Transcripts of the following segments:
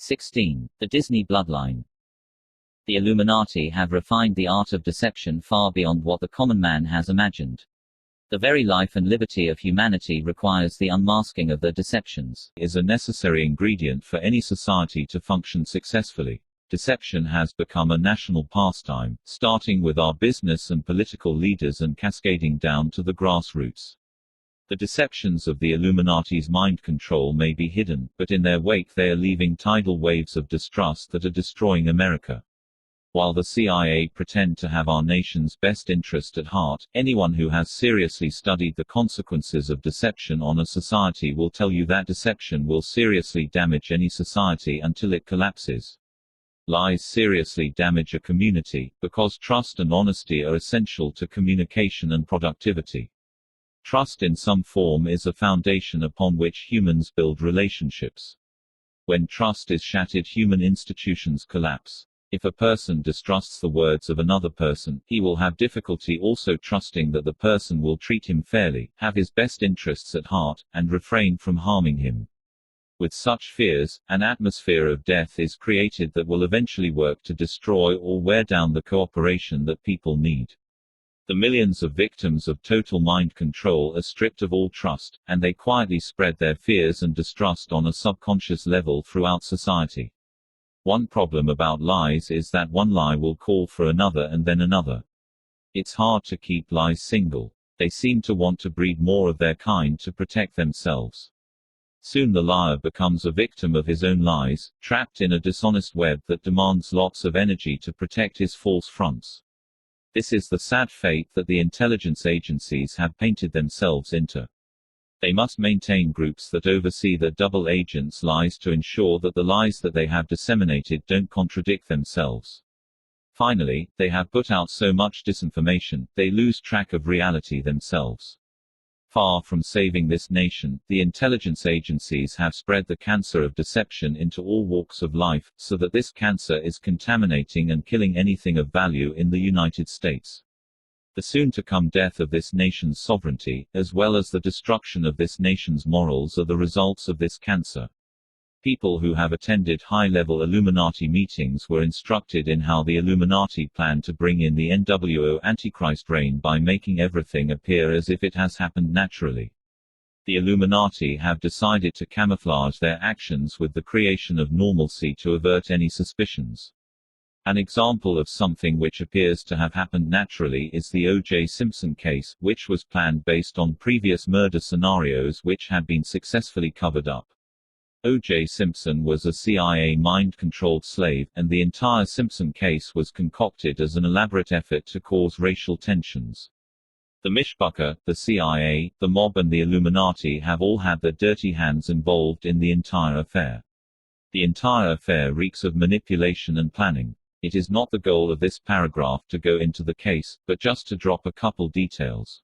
16. The Disney Bloodline. The Illuminati have refined the art of deception far beyond what the common man has imagined. The very life and liberty of humanity requires the unmasking of their deceptions. Is a necessary ingredient for any society to function successfully. Deception has become a national pastime, starting with our business and political leaders and cascading down to the grassroots. The deceptions of the Illuminati's mind control may be hidden, but in their wake they are leaving tidal waves of distrust that are destroying America. While the CIA pretend to have our nation's best interest at heart, anyone who has seriously studied the consequences of deception on a society will tell you that deception will seriously damage any society until it collapses. Lies seriously damage a community, because trust and honesty are essential to communication and productivity. Trust in some form is a foundation upon which humans build relationships. When trust is shattered, human institutions collapse. If a person distrusts the words of another person, he will have difficulty also trusting that the person will treat him fairly, have his best interests at heart, and refrain from harming him. With such fears, an atmosphere of death is created that will eventually work to destroy or wear down the cooperation that people need. The millions of victims of total mind control are stripped of all trust, and they quietly spread their fears and distrust on a subconscious level throughout society. One problem about lies is that one lie will call for another and then another. It's hard to keep lies single. They seem to want to breed more of their kind to protect themselves. Soon the liar becomes a victim of his own lies, trapped in a dishonest web that demands lots of energy to protect his false fronts. This is the sad fate that the intelligence agencies have painted themselves into. They must maintain groups that oversee the double agents' lies to ensure that the lies that they have disseminated don't contradict themselves. Finally, they have put out so much disinformation, they lose track of reality themselves. Far from saving this nation, the intelligence agencies have spread the cancer of deception into all walks of life, so that this cancer is contaminating and killing anything of value in the United States. The soon-to-come death of this nation's sovereignty, as well as the destruction of this nation's morals, are the results of this cancer. People who have attended high-level Illuminati meetings were instructed in how the Illuminati plan to bring in the NWO Antichrist reign by making everything appear as if it has happened naturally. The Illuminati have decided to camouflage their actions with the creation of normalcy to avert any suspicions. An example of something which appears to have happened naturally is the O.J. Simpson case, which was planned based on previous murder scenarios which had been successfully covered up. O.J. Simpson was a CIA mind-controlled slave, and the entire Simpson case was concocted as an elaborate effort to cause racial tensions. The Mishbucker, the CIA, the mob and the Illuminati have all had their dirty hands involved in the entire affair. The entire affair reeks of manipulation and planning. It is not the goal of this paragraph to go into the case, but just to drop a couple details.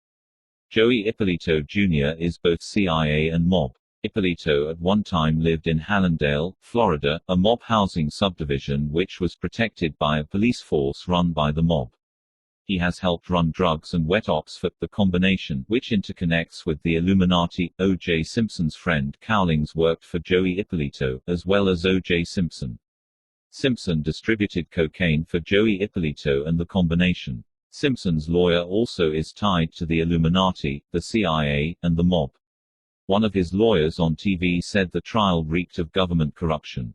Joey Ippolito Jr. is both CIA and mob. Ippolito at one time lived in Hallandale, Florida, a mob housing subdivision which was protected by a police force run by the mob. He has helped run drugs and wet ops for the combination, which interconnects with the Illuminati. O.J. Simpson's friend Cowlings worked for Joey Ippolito, as well as O.J. Simpson. Simpson distributed cocaine for Joey Ippolito and the combination. Simpson's lawyer also is tied to the Illuminati, the CIA, and the mob. One of his lawyers on TV said the trial reeked of government corruption.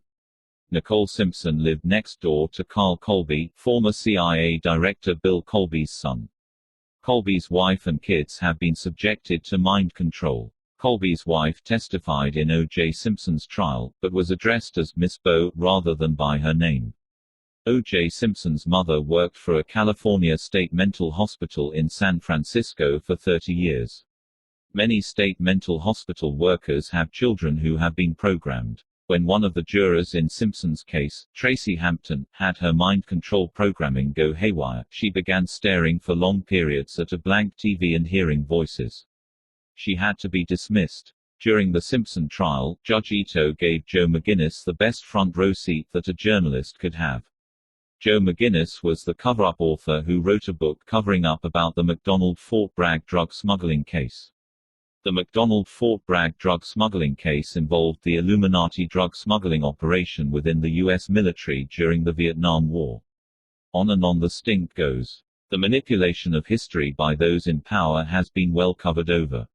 Nicole Simpson lived next door to Carl Colby, former CIA Director Bill Colby's son. Colby's wife and kids have been subjected to mind control. Colby's wife testified in O.J. Simpson's trial, but was addressed as Miss Bo rather than by her name. O.J. Simpson's mother worked for a California state mental hospital in San Francisco for 30 years. Many state mental hospital workers have children who have been programmed. When one of the jurors in Simpson's case, Tracy Hampton, had her mind control programming go haywire, she began staring for long periods at a blank TV and hearing voices. She had to be dismissed. During the Simpson trial, Judge Ito gave Joe McGinnis the best front row seat that a journalist could have. Joe McGinnis was the cover-up author who wrote a book covering up about the McDonald Fort Bragg drug smuggling case. The McDonald-Fort Bragg drug smuggling case involved the Illuminati drug smuggling operation within the U.S. military during the Vietnam War. On and on the stink goes. The manipulation of history by those in power has been well covered over.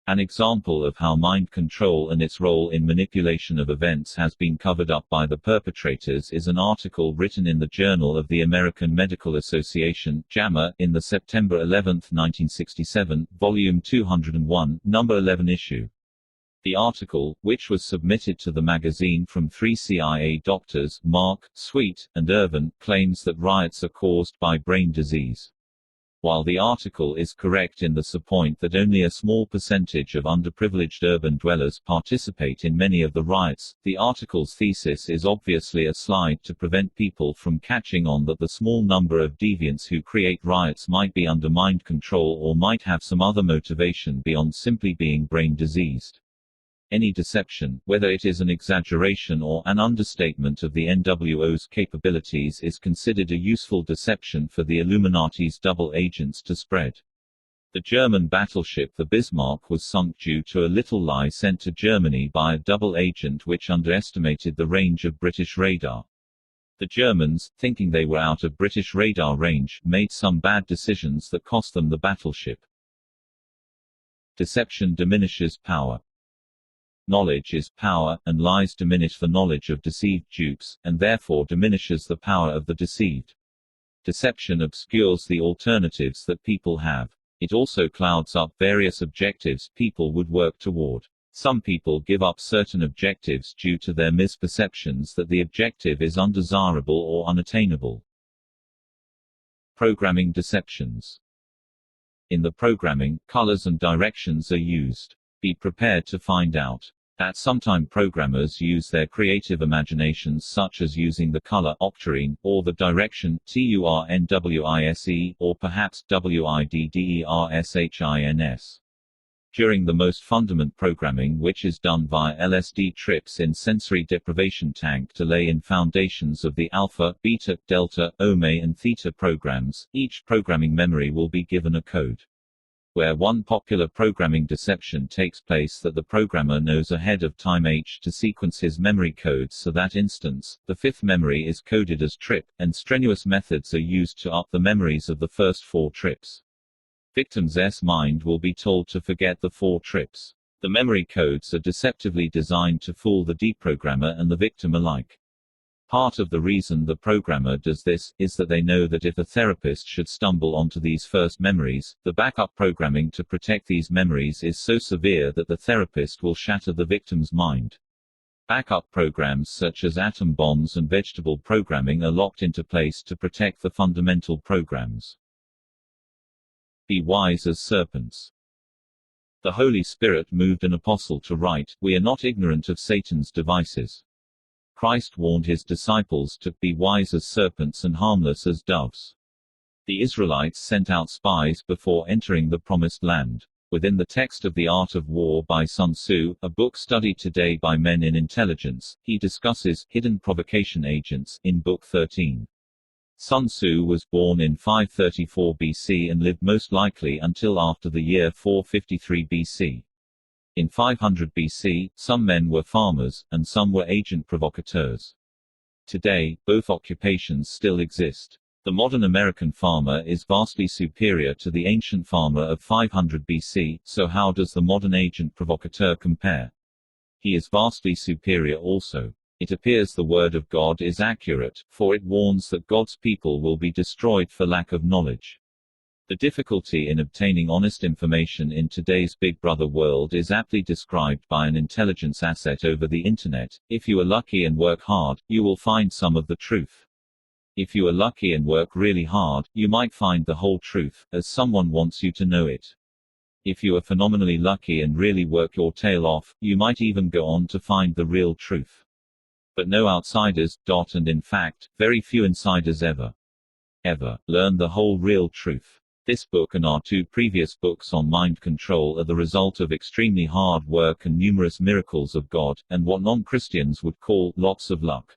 An example of how mind control and its role in manipulation of events has been covered up by the perpetrators is an article written in the Journal of the American Medical Association, JAMA, in the September 11, 1967, Volume 201, Number 11 issue. The article, which was submitted to the magazine from 3 CIA doctors, Mark, Sweet, and Irvin, claims that riots are caused by brain disease. While the article is correct in the point that only a small percentage of underprivileged urban dwellers participate in many of the riots, the article's thesis is obviously a slide to prevent people from catching on that the small number of deviants who create riots might be under mind control or might have some other motivation beyond simply being brain diseased. Any deception, whether it is an exaggeration or an understatement of the NWO's capabilities, is considered a useful deception for the Illuminati's double agents to spread. The German battleship the Bismarck was sunk due to a little lie sent to Germany by a double agent which underestimated the range of British radar. The Germans, thinking they were out of British radar range, made some bad decisions that cost them the battleship. Deception diminishes power. Knowledge is power, and lies diminish the knowledge of deceived dupes, and therefore diminishes the power of the deceived. Deception obscures the alternatives that people have. It also clouds up various objectives people would work toward. Some people give up certain objectives due to their misperceptions that the objective is undesirable or unattainable. Programming deceptions. In the programming, colors and directions are used. Be prepared to find out that sometimes programmers use their creative imaginations, such as using the color octarine, or the direction TURNWISE, or perhaps WIDDERSHINS. During the most fundamental programming, which is done via LSD trips in sensory deprivation tank to lay in foundations of the alpha, beta, delta, omega and theta programs, each programming memory will be given a code. Where one popular programming deception takes place that the programmer knows ahead of time to sequence his memory codes, so that instance, the fifth memory is coded as trip, and strenuous methods are used to up the memories of the first 4 trips. Victim's mind will be told to forget the 4 trips. The memory codes are deceptively designed to fool the deprogrammer and the victim alike. Part of the reason the programmer does this, is that they know that if a therapist should stumble onto these first memories, the backup programming to protect these memories is so severe that the therapist will shatter the victim's mind. Backup programs such as atom bombs and vegetable programming are locked into place to protect the fundamental programs. Be wise as serpents. The Holy Spirit moved an apostle to write, "We are not ignorant of Satan's devices." Christ warned his disciples to be wise as serpents and harmless as doves. The Israelites sent out spies before entering the Promised Land. Within the text of The Art of War by Sun Tzu, a book studied today by men in intelligence, he discusses hidden provocation agents in Book 13. Sun Tzu was born in 534 BC and lived most likely until after the year 453 BC. In 500 BC, some men were farmers, and some were agent provocateurs. Today, both occupations still exist. The modern American farmer is vastly superior to the ancient farmer of 500 BC, so how does the modern agent provocateur compare? He is vastly superior also. It appears the word of God is accurate, for it warns that God's people will be destroyed for lack of knowledge. The difficulty in obtaining honest information in today's Big Brother world is aptly described by an intelligence asset over the Internet. If you are lucky and work hard, you will find some of the truth. If you are lucky and work really hard, you might find the whole truth, as someone wants you to know it. If you are phenomenally lucky and really work your tail off, you might even go on to find the real truth. But no outsiders, and in fact, very few insiders ever learn the whole real truth. This book and our 2 previous books on mind control are the result of extremely hard work and numerous miracles of God, and what non-Christians would call lots of luck.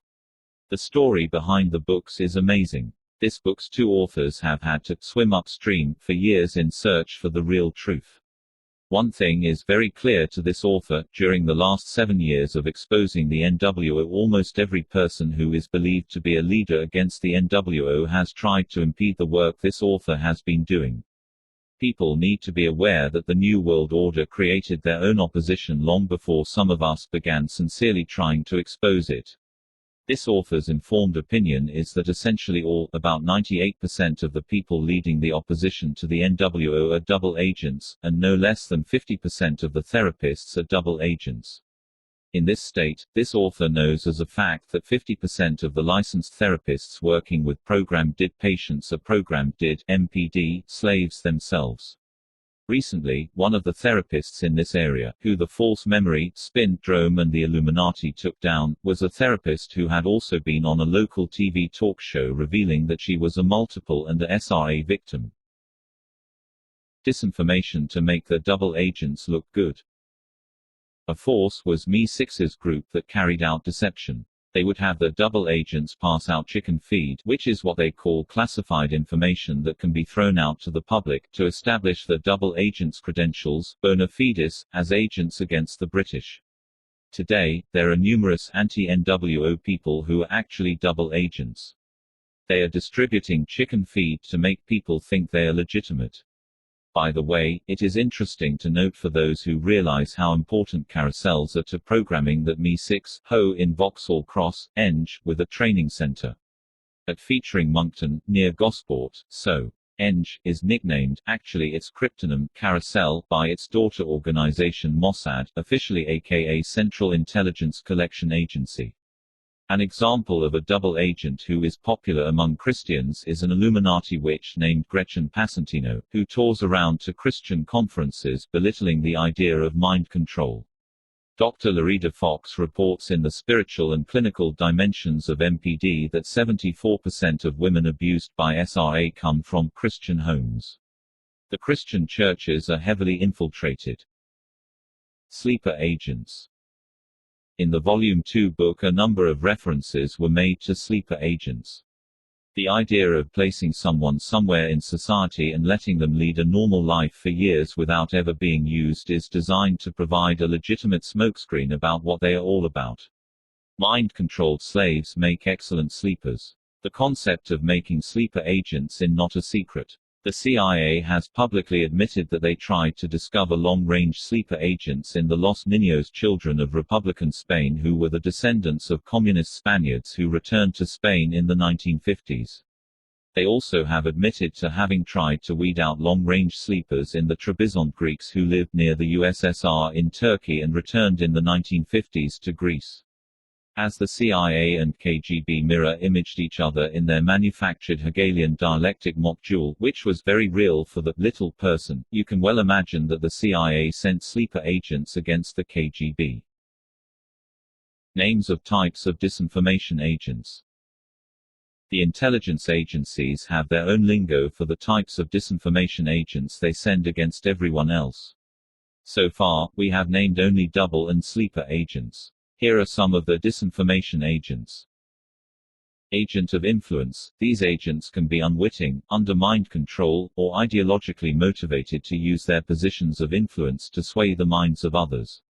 The story behind the books is amazing. This book's 2 authors have had to swim upstream for years in search for the real truth. One thing is very clear to this author: during the last 7 years of exposing the NWO, almost every person who is believed to be a leader against the NWO has tried to impede the work this author has been doing. People need to be aware that the New World Order created their own opposition long before some of us began sincerely trying to expose it. This author's informed opinion is that essentially all, about 98% of the people leading the opposition to the NWO are double agents, and no less than 50% of the therapists are double agents. In this state, this author knows as a fact that 50% of the licensed therapists working with programmed DID patients are programmed DID (MPD) slaves themselves. Recently, one of the therapists in this area, who the false memory, spin-drome and the Illuminati took down, was a therapist who had also been on a local TV talk show revealing that she was a multiple and a SRA victim. Disinformation to make their double agents look good. A force was Me6's group that carried out deception. They would have their double agents pass out chicken feed, which is what they call classified information that can be thrown out to the public, to establish their double agents' credentials, bona fides, as agents against the British. Today, there are numerous anti-NWO people who are actually double agents. They are distributing chicken feed to make people think they are legitimate. By the way, it is interesting to note for those who realize how important carousels are to programming that Me6 Ho in Vauxhall Cross, Eng, with a training center at featuring Moncton, near Gosport, so Eng is nicknamed, actually its cryptonym, Carousel, by its daughter organization Mossad, officially aka Central Intelligence Collection Agency. An example of a double agent who is popular among Christians is an Illuminati witch named Gretchen Passantino, who tours around to Christian conferences belittling the idea of mind control. Dr. Larida Fox reports in The Spiritual and Clinical Dimensions of MPD that 74% of women abused by SRA come from Christian homes. The Christian churches are heavily infiltrated. Sleeper agents. In the Volume 2 book, a number of references were made to sleeper agents. The idea of placing someone somewhere in society and letting them lead a normal life for years without ever being used is designed to provide a legitimate smokescreen about what they are all about. Mind-controlled slaves make excellent sleepers. The concept of making sleeper agents is not a secret. The CIA has publicly admitted that they tried to discover long-range sleeper agents in the Los Niños children of Republican Spain who were the descendants of communist Spaniards who returned to Spain in the 1950s. They also have admitted to having tried to weed out long-range sleepers in the Trebizond Greeks who lived near the USSR in Turkey and returned in the 1950s to Greece. As the CIA and KGB mirror-imaged each other in their manufactured Hegelian dialectic mock duel, which was very real for the little person, you can well imagine that the CIA sent sleeper agents against the KGB. Names of types of disinformation agents. The intelligence agencies have their own lingo for the types of disinformation agents they send against everyone else. So far, we have named only double and sleeper agents. Here are some of the disinformation agents. Agent of influence. These agents can be unwitting, under mind control, or ideologically motivated to use their positions of influence to sway the minds of others.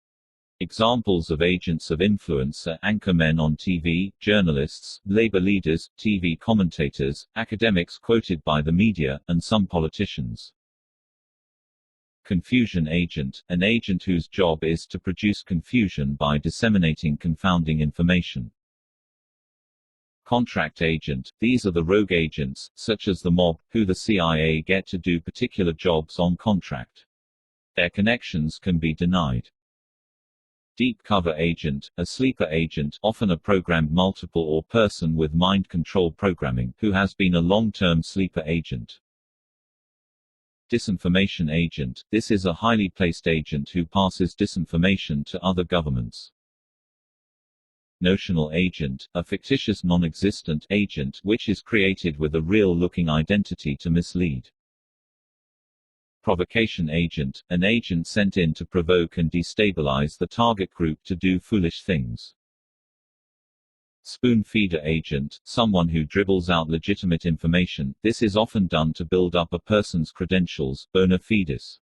Examples of agents of influence are anchormen on TV, journalists, labor leaders, TV commentators, academics quoted by the media, and some politicians. Confusion agent, an agent whose job is to produce confusion by disseminating confounding information. Contract agent, these are the rogue agents, such as the mob, who the CIA get to do particular jobs on contract. Their connections can be denied. Deep cover agent, a sleeper agent, often a programmed multiple or person with mind control programming, who has been a long-term sleeper agent. Disinformation agent, this is a highly placed agent who passes disinformation to other governments. Notional agent, a fictitious non-existent agent which is created with a real-looking identity to mislead. Provocation agent, an agent sent in to provoke and destabilize the target group to do foolish things. Spoon feeder agent, someone who dribbles out legitimate information. This is often done to build up a person's credentials, bona fides.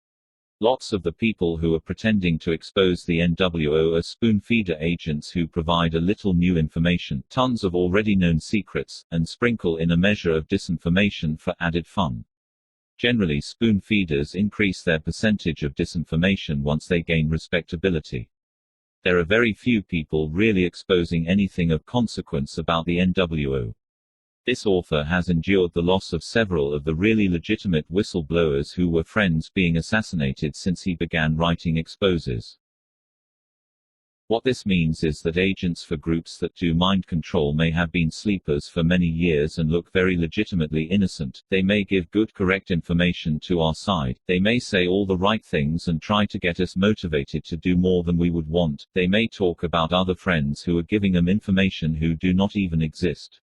Lots of the people who are pretending to expose the NWO are spoon-feeder agents who provide a little new information, tons of already known secrets, and sprinkle in a measure of disinformation for added fun. Generally, spoon-feeders increase their percentage of disinformation once they gain respectability. There are very few people really exposing anything of consequence about the NWO. This author has endured the loss of several of the really legitimate whistleblowers who were friends being assassinated since he began writing exposes. What this means is that agents for groups that do mind control may have been sleepers for many years and look very legitimately innocent. They may give good correct information to our side, they may say all the right things and try to get us motivated to do more than we would want, they may talk about other friends who are giving them information who do not even exist.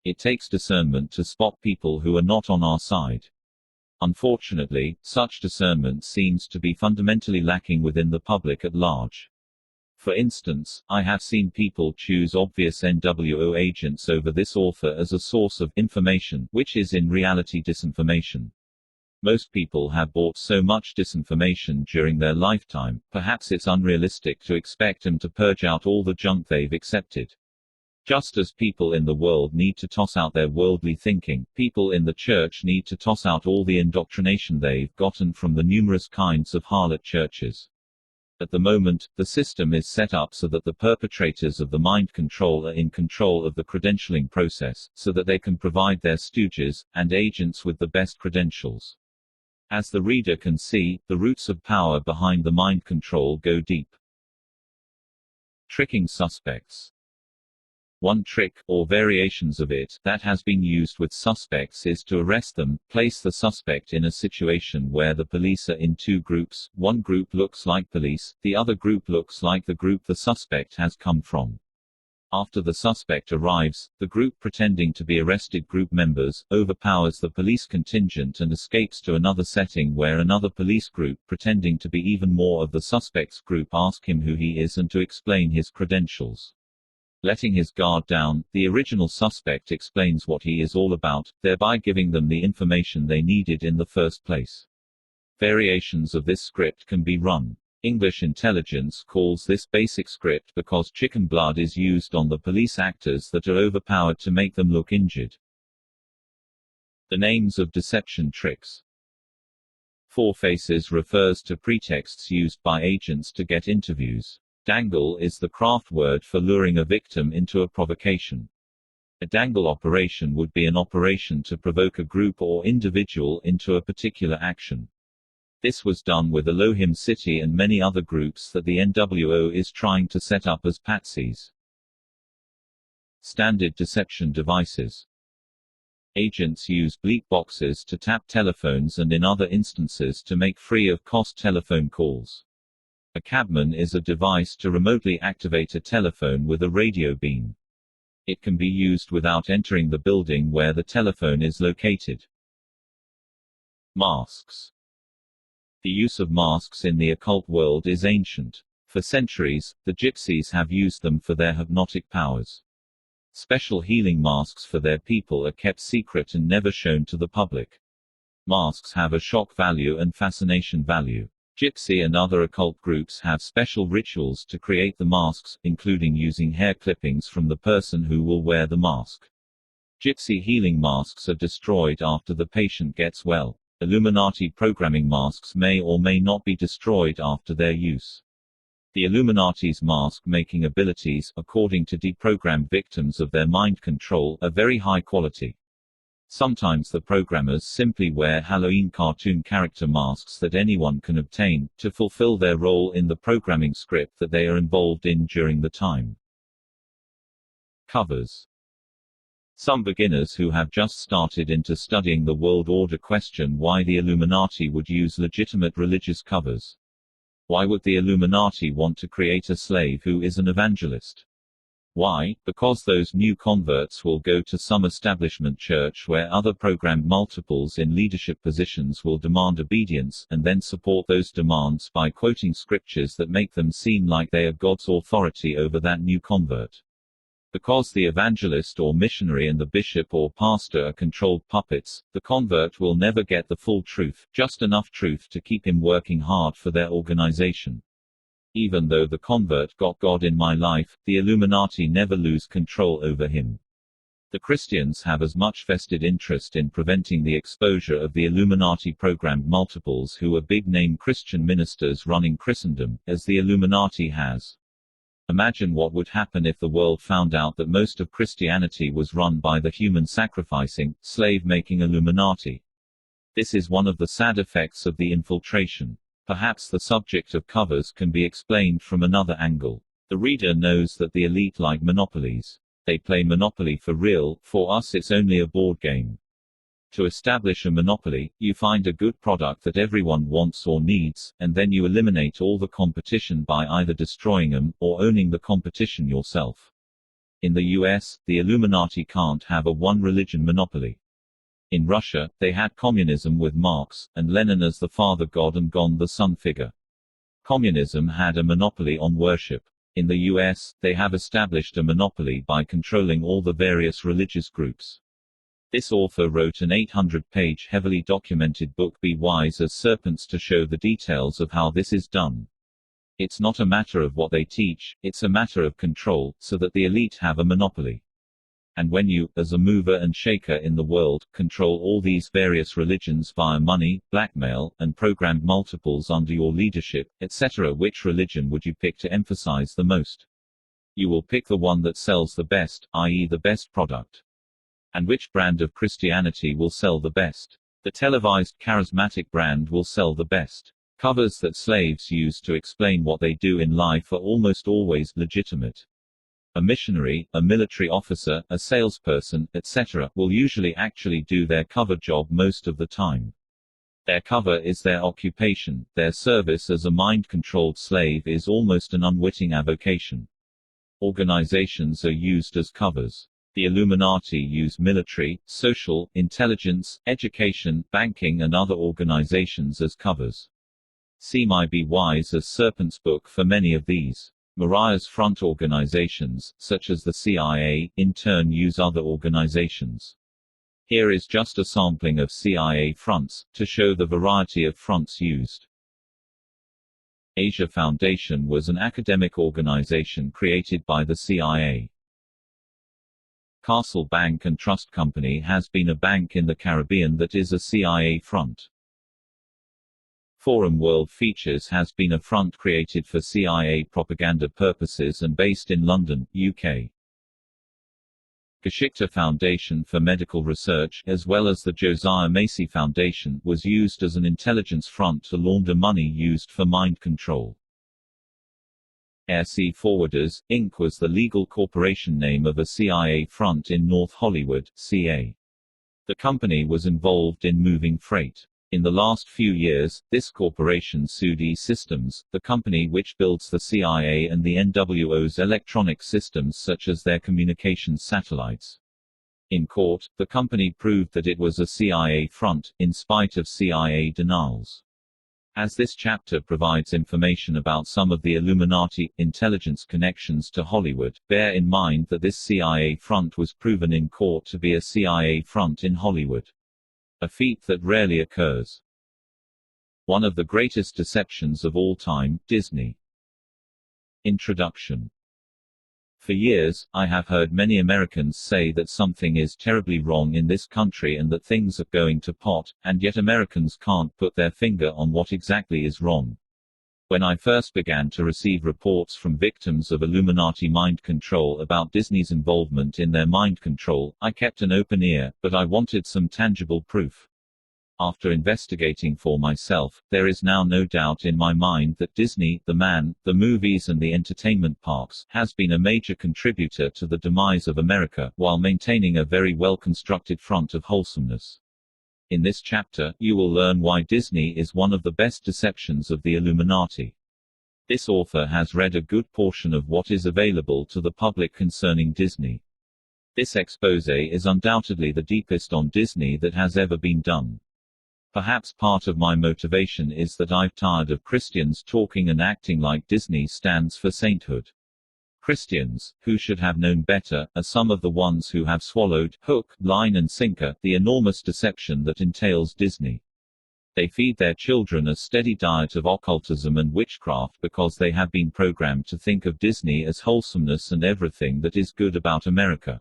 It takes discernment to spot people who are not on our side. Unfortunately, such discernment seems to be fundamentally lacking within the public at large. For instance, I have seen people choose obvious NWO agents over this author as a source of information, which is in reality disinformation. Most people have bought so much disinformation during their lifetime, perhaps it's unrealistic to expect them to purge out all the junk they've accepted. Just as people in the world need to toss out their worldly thinking, people in the church need to toss out all the indoctrination they've gotten from the numerous kinds of harlot churches. At the moment, the system is set up so that the perpetrators of the mind control are in control of the credentialing process, so that they can provide their stooges, and agents with the best credentials. As the reader can see, the roots of power behind the mind control go deep. Tricking suspects. One trick, or variations of it, that has been used with suspects is to arrest them, place the suspect in a situation where the police are in two groups, one group looks like police, the other group looks like the group the suspect has come from. After the suspect arrives, the group pretending to be arrested group members, overpowers the police contingent and escapes to another setting where another police group pretending to be even more of the suspect's group ask him who he is and to explain his credentials. Letting his guard down, the original suspect explains what he is all about, thereby giving them the information they needed in the first place. Variations of this script can be run. English intelligence calls this basic script because chicken blood is used on the police actors that are overpowered to make them look injured. The names of deception tricks. Four faces refers to pretexts used by agents to get interviews. Dangle is the craft word for luring a victim into a provocation. A dangle operation would be an operation to provoke a group or individual into a particular action. This was done with Elohim City and many other groups that the NWO is trying to set up as patsies. Standard deception devices. Agents use bleep boxes to tap telephones and in other instances to make free-of-cost telephone calls. A cabman is a device to remotely activate a telephone with a radio beam. It can be used without entering the building where the telephone is located. Masks. The use of masks in the occult world is ancient. For centuries, the gypsies have used them for their hypnotic powers. Special healing masks for their people are kept secret and never shown to the public. Masks have a shock value and fascination value. Gypsy and other occult groups have special rituals to create the masks, including using hair clippings from the person who will wear the mask. Gypsy healing masks are destroyed after the patient gets well. Illuminati programming masks may or may not be destroyed after their use. The Illuminati's mask-making abilities, according to deprogrammed victims of their mind control, are very high quality. Sometimes the programmers simply wear Halloween cartoon character masks that anyone can obtain, to fulfill their role in the programming script that they are involved in during the time. Covers. Some beginners who have just started into studying the world order question why the Illuminati would use legitimate religious covers. Why would the Illuminati want to create a slave who is an evangelist? Why? Because those new converts will go to some establishment church where other programmed multiples in leadership positions will demand obedience, and then support those demands by quoting scriptures that make them seem like they are God's authority over that new convert. Because the evangelist or missionary and the bishop or pastor are controlled puppets, the convert will never get the full truth, just enough truth to keep him working hard for their organization. Even though the convert got God in my life, the Illuminati never lose control over him. The Christians have as much vested interest in preventing the exposure of the Illuminati-programmed multiples who are big-name Christian ministers running Christendom, as the Illuminati has. Imagine what would happen if the world found out that most of Christianity was run by the human-sacrificing, slave-making Illuminati. This is one of the sad effects of the infiltration. Perhaps the subject of covers can be explained from another angle. The reader knows that the elite like monopolies. They play Monopoly for real, for us it's only a board game. To establish a monopoly, you find a good product that everyone wants or needs, and then you eliminate all the competition by either destroying them, or owning the competition yourself. In the US, the Illuminati can't have a one-religion monopoly. In Russia, they had communism with Marx, and Lenin as the father god and Gon the son figure. Communism had a monopoly on worship. In the US, they have established a monopoly by controlling all the various religious groups. This author wrote an 800-page heavily documented book Be Wise as Serpents to show the details of how this is done. It's not a matter of what they teach, it's a matter of control, so that the elite have a monopoly. And when you, as a mover and shaker in the world, control all these various religions via money, blackmail, and programmed multiples under your leadership, etc., which religion would you pick to emphasize the most? You will pick the one that sells the best, i.e. the best product. And which brand of Christianity will sell the best? The televised charismatic brand will sell the best. Covers that slaves use to explain what they do in life are almost always legitimate. A missionary, a military officer, a salesperson, etc., will usually actually do their cover job most of the time. Their cover is their occupation, their service as a mind-controlled slave is almost an unwitting avocation. Organizations are used as covers. The Illuminati use military, social, intelligence, education, banking and other organizations as covers. See my Be Wise as Serpents book for many of these. Mariah's front organizations, such as the CIA, in turn use other organizations. Here is just a sampling of CIA fronts, to show the variety of fronts used. Asia Foundation was an academic organization created by the CIA. Castle Bank and Trust Company has been a bank in the Caribbean that is a CIA front. Forum World Features has been a front created for CIA propaganda purposes and based in London, UK. Geschichte Foundation for Medical Research, as well as the Josiah Macy Foundation, was used as an intelligence front to launder money used for mind control. Air Sea Forwarders, Inc. was the legal corporation name of a CIA front in North Hollywood, CA. The company was involved in moving freight. In the last few years, this corporation sued E-Systems, the company which builds the CIA and the NWO's electronic systems such as their communications satellites. In court, the company proved that it was a CIA front, in spite of CIA denials. As this chapter provides information about some of the Illuminati intelligence connections to Hollywood, bear in mind that this CIA front was proven in court to be a CIA front in Hollywood. A feat that rarely occurs. One of the greatest deceptions of all time, Disney. Introduction. For years, I have heard many Americans say that something is terribly wrong in this country and that things are going to pot, and yet Americans can't put their finger on what exactly is wrong. When I first began to receive reports from victims of Illuminati mind control about Disney's involvement in their mind control, I kept an open ear, but I wanted some tangible proof. After investigating for myself, there is now no doubt in my mind that Disney, the man, the movies and the entertainment parks, has been a major contributor to the demise of America, while maintaining a very well-constructed front of wholesomeness. In this chapter, you will learn why Disney is one of the best deceptions of the Illuminati. This author has read a good portion of what is available to the public concerning Disney. This exposé is undoubtedly the deepest on Disney that has ever been done. Perhaps part of my motivation is that I've tired of Christians talking and acting like Disney stands for sainthood. Christians, who should have known better, are some of the ones who have swallowed, hook, line and sinker, the enormous deception that entails Disney. They feed their children a steady diet of occultism and witchcraft because they have been programmed to think of Disney as wholesomeness and everything that is good about America.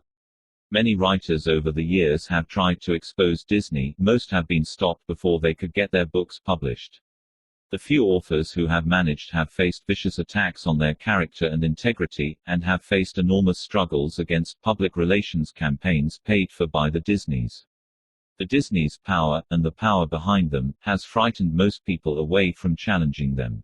Many writers over the years have tried to expose Disney, most have been stopped before they could get their books published. The few authors who have managed have faced vicious attacks on their character and integrity, and have faced enormous struggles against public relations campaigns paid for by the Disneys. The Disneys' power, and the power behind them, has frightened most people away from challenging them.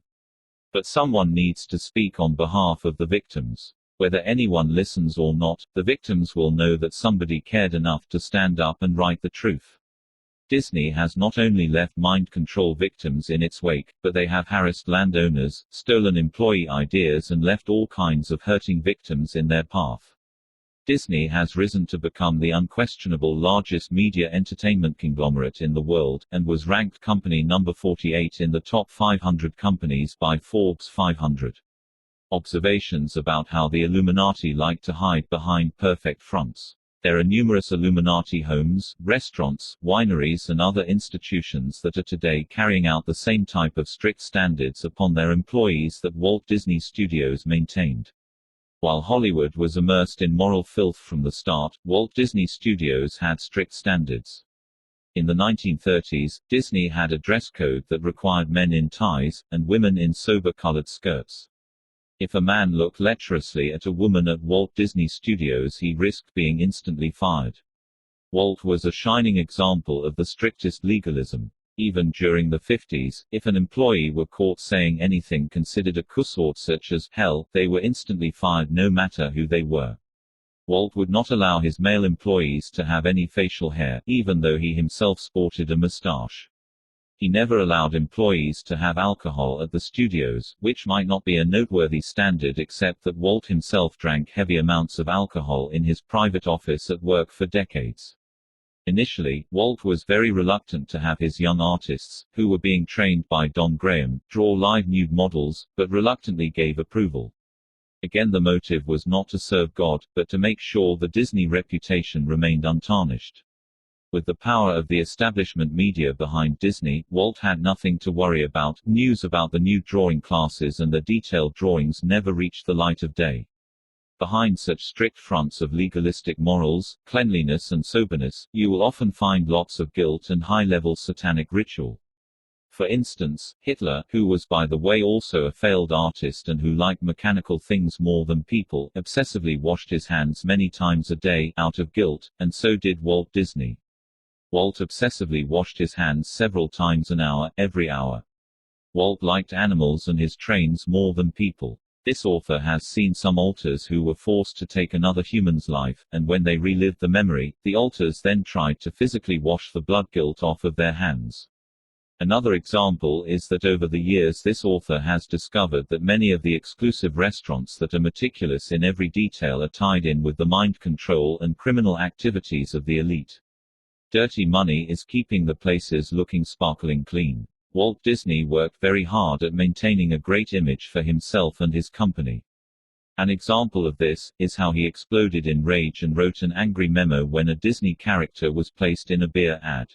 But someone needs to speak on behalf of the victims. Whether anyone listens or not, the victims will know that somebody cared enough to stand up and write the truth. Disney has not only left mind control victims in its wake, but they have harassed landowners, stolen employee ideas and left all kinds of hurting victims in their path. Disney has risen to become the unquestionable largest media entertainment conglomerate in the world, and was ranked company number 48 in the top 500 companies by Forbes 500. Observations about how the Illuminati like to hide behind perfect fronts. There are numerous Illuminati homes, restaurants, wineries and other institutions that are today carrying out the same type of strict standards upon their employees that Walt Disney Studios maintained. While Hollywood was immersed in moral filth from the start, Walt Disney Studios had strict standards. In the 1930s, Disney had a dress code that required men in ties, and women in sober-colored skirts. If a man looked lecherously at a woman at Walt Disney Studios, he risked being instantly fired. Walt was a shining example of the strictest legalism. Even during the 50s, if an employee were caught saying anything considered a cussword such as hell, they were instantly fired no matter who they were. Walt would not allow his male employees to have any facial hair, even though he himself sported a mustache. He never allowed employees to have alcohol at the studios, which might not be a noteworthy standard except that Walt himself drank heavy amounts of alcohol in his private office at work for decades. Initially, Walt was very reluctant to have his young artists, who were being trained by Don Graham, draw live nude models, but reluctantly gave approval. Again, the motive was not to serve God, but to make sure the Disney reputation remained untarnished. With the power of the establishment media behind Disney, Walt had nothing to worry about. News about the new drawing classes and their detailed drawings never reached the light of day. Behind such strict fronts of legalistic morals, cleanliness and soberness, you will often find lots of guilt and high-level satanic ritual. For instance, Hitler, who was by the way also a failed artist and who liked mechanical things more than people, obsessively washed his hands many times a day, out of guilt, and so did Walt Disney. Walt obsessively washed his hands several times an hour, every hour. Walt liked animals and his trains more than people. This author has seen some alters who were forced to take another human's life, and when they relived the memory, the alters then tried to physically wash the blood guilt off of their hands. Another example is that over the years this author has discovered that many of the exclusive restaurants that are meticulous in every detail are tied in with the mind control and criminal activities of the elite. Dirty money is keeping the places looking sparkling clean. Walt Disney worked very hard at maintaining a great image for himself and his company. An example of this is how he exploded in rage and wrote an angry memo when a Disney character was placed in a beer ad.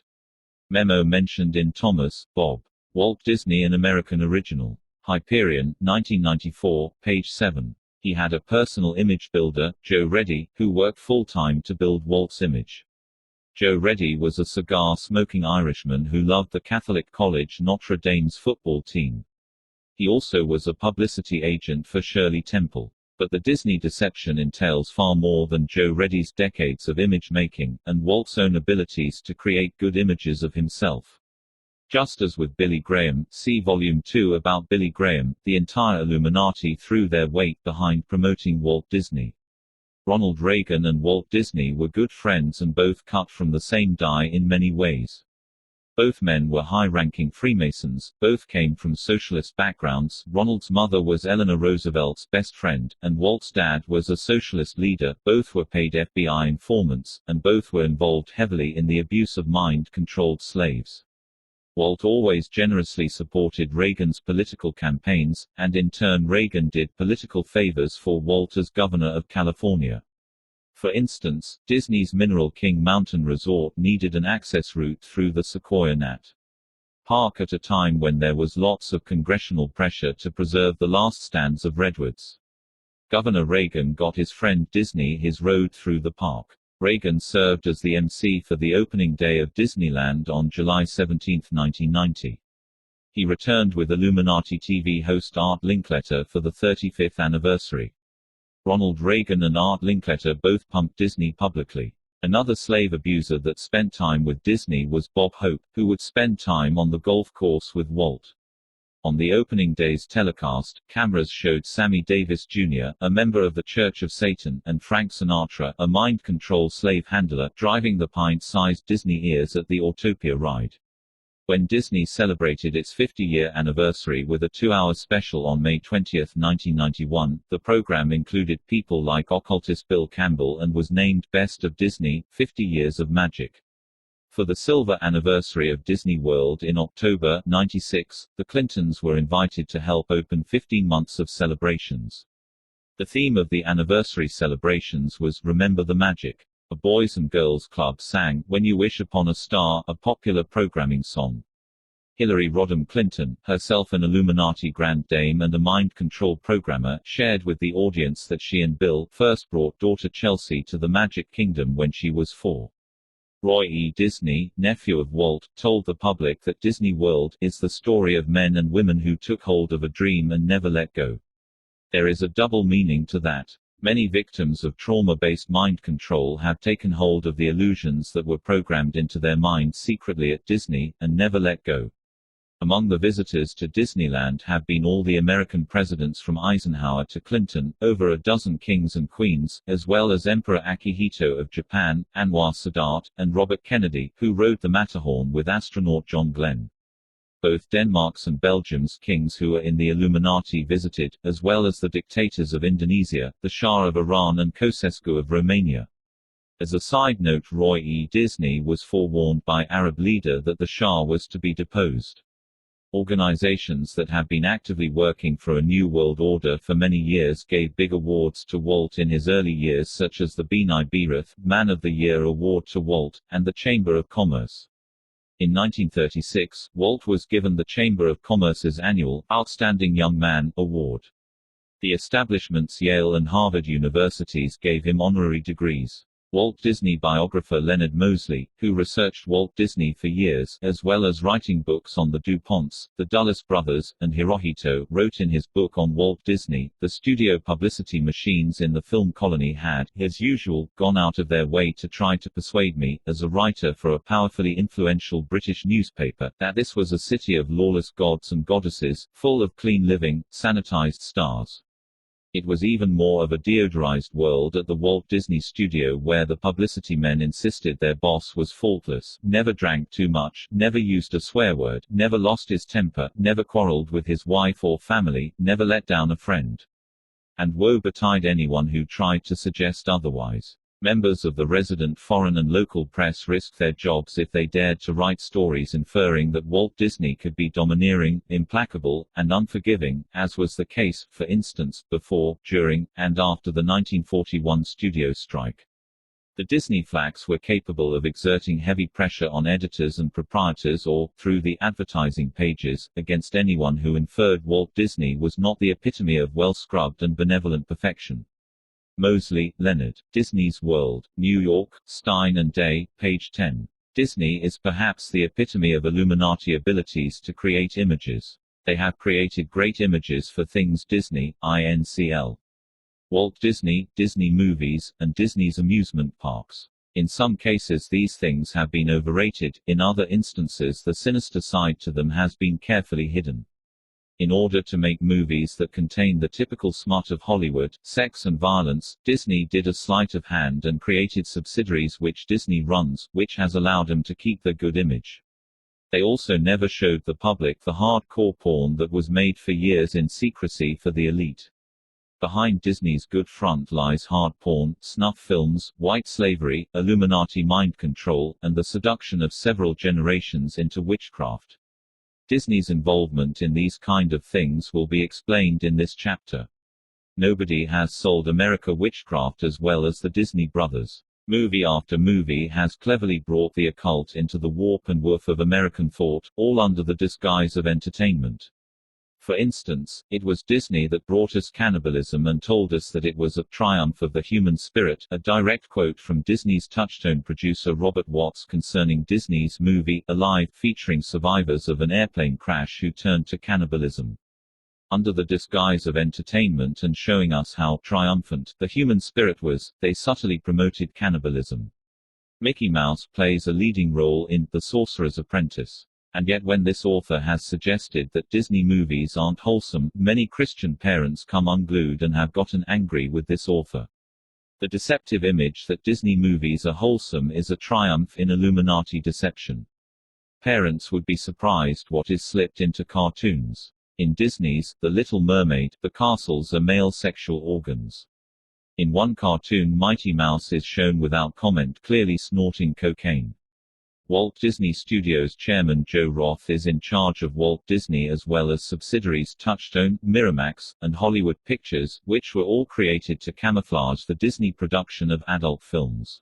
Memo mentioned in Thomas, Bob. Walt Disney, an American original. Hyperion, 1994, page 7. He had a personal image builder, Joe Reddy, who worked full-time to build Walt's image. Joe Reddy was a cigar-smoking Irishman who loved the Catholic college Notre Dame's football team. He also was a publicity agent for Shirley Temple. But the Disney deception entails far more than Joe Reddy's decades of image-making, and Walt's own abilities to create good images of himself. Just as with Billy Graham, see Volume 2 about Billy Graham, the entire Illuminati threw their weight behind promoting Walt Disney. Ronald Reagan and Walt Disney were good friends and both cut from the same die in many ways. Both men were high-ranking Freemasons, both came from socialist backgrounds. Ronald's mother was Eleanor Roosevelt's best friend, and Walt's dad was a socialist leader. Both were paid FBI informants, and both were involved heavily in the abuse of mind-controlled slaves. Walt always generously supported Reagan's political campaigns, and in turn Reagan did political favors for Walt as governor of California. For instance, Disney's Mineral King Mountain Resort needed an access route through the Sequoia Nat. Park at a time when there was lots of congressional pressure to preserve the last stands of redwoods. Governor Reagan got his friend Disney his road through the park. Reagan served as the MC for the opening day of Disneyland on July 17, 1990. He returned with Illuminati TV host Art Linkletter for the 35th anniversary. Ronald Reagan and Art Linkletter both pumped Disney publicly. Another slave abuser that spent time with Disney was Bob Hope, who would spend time on the golf course with Walt. On the opening day's telecast, cameras showed Sammy Davis Jr., a member of the Church of Satan, and Frank Sinatra, a mind control slave handler, driving the pint-sized Disney ears at the Autopia ride. When Disney celebrated its 50-year anniversary with a 2-hour special on May 20, 1991, the program included people like occultist Bill Campbell and was named Best of Disney, 50 Years of Magic. For the silver anniversary of Disney World in October '96, the Clintons were invited to help open 15 months of celebrations. The theme of the anniversary celebrations was Remember the Magic. A Boys and Girls Club sang When You Wish Upon a Star, a popular programming song. Hillary Rodham Clinton, herself an Illuminati Grand Dame and a mind control programmer, shared with the audience that she and Bill first brought daughter Chelsea to the Magic Kingdom when she was 4. Roy E. Disney, nephew of Walt, told the public that Disney World is the story of men and women who took hold of a dream and never let go. There is a double meaning to that. Many victims of trauma-based mind control have taken hold of the illusions that were programmed into their minds secretly at Disney, and never let go. Among the visitors to Disneyland have been all the American presidents from Eisenhower to Clinton, over a dozen kings and queens, as well as Emperor Akihito of Japan, Anwar Sadat, and Robert Kennedy, who rode the Matterhorn with astronaut John Glenn. Both Denmark's and Belgium's kings who are in the Illuminati visited, as well as the dictators of Indonesia, the Shah of Iran and Ceausescu of Romania. As a side note, Roy E. Disney was forewarned by Arab leader that the Shah was to be deposed. Organizations that have been actively working for a new world order for many years gave big awards to Walt in his early years, such as the B'nai B'rith Man of the Year Award to Walt, and the Chamber of Commerce. In 1936, Walt was given the Chamber of Commerce's annual Outstanding Young Man award. The establishment's Yale and Harvard universities gave him honorary degrees. Walt Disney biographer Leonard Mosley, who researched Walt Disney for years, as well as writing books on the DuPonts, the Dulles brothers, and Hirohito, wrote in his book on Walt Disney, the studio publicity machines in the film colony had, as usual, gone out of their way to try to persuade me, as a writer for a powerfully influential British newspaper, that this was a city of lawless gods and goddesses, full of clean living, sanitized stars. It was even more of a deodorized world at the Walt Disney Studio, where the publicity men insisted their boss was faultless, never drank too much, never used a swear word, never lost his temper, never quarreled with his wife or family, never let down a friend. And woe betide anyone who tried to suggest otherwise. Members of the resident foreign and local press risked their jobs if they dared to write stories inferring that Walt Disney could be domineering, implacable, and unforgiving, as was the case, for instance, before, during, and after the 1941 studio strike. The Disney flacks were capable of exerting heavy pressure on editors and proprietors or, through the advertising pages, against anyone who inferred Walt Disney was not the epitome of well-scrubbed and benevolent perfection. Mosley, Leonard. Disney's World, New York, Stein and Day, page 10. Disney is perhaps the epitome of Illuminati abilities to create images. They have created great images for things Disney, INCL. Walt Disney, Disney movies, and Disney's amusement parks. In some cases these things have been overrated, in other instances the sinister side to them has been carefully hidden. In order to make movies that contain the typical smut of Hollywood, sex and violence, Disney did a sleight of hand and created subsidiaries which Disney runs, which has allowed them to keep their good image. They also never showed the public the hardcore porn that was made for years in secrecy for the elite. Behind Disney's good front lies hard porn, snuff films, white slavery, Illuminati mind control, and the seduction of several generations into witchcraft. Disney's involvement in these kind of things will be explained in this chapter. Nobody has sold America witchcraft as well as the Disney brothers. Movie after movie has cleverly brought the occult into the warp and woof of American thought, all under the disguise of entertainment. For instance, it was Disney that brought us cannibalism and told us that it was a triumph of the human spirit, a direct quote from Disney's Touchstone producer Robert Watts concerning Disney's movie, Alive, featuring survivors of an airplane crash who turned to cannibalism. Under the disguise of entertainment and showing us how triumphant the human spirit was, they subtly promoted cannibalism. Mickey Mouse plays a leading role in The Sorcerer's Apprentice. And yet when this author has suggested that Disney movies aren't wholesome, many Christian parents come unglued and have gotten angry with this author. The deceptive image that Disney movies are wholesome is a triumph in Illuminati deception. Parents would be surprised what is slipped into cartoons. In Disney's The Little Mermaid, the castles are male sexual organs. In one cartoon, Mighty Mouse is shown without comment clearly snorting cocaine. Walt Disney Studios chairman Joe Roth is in charge of Walt Disney as well as subsidiaries Touchstone, Miramax, and Hollywood Pictures, which were all created to camouflage the Disney production of adult films.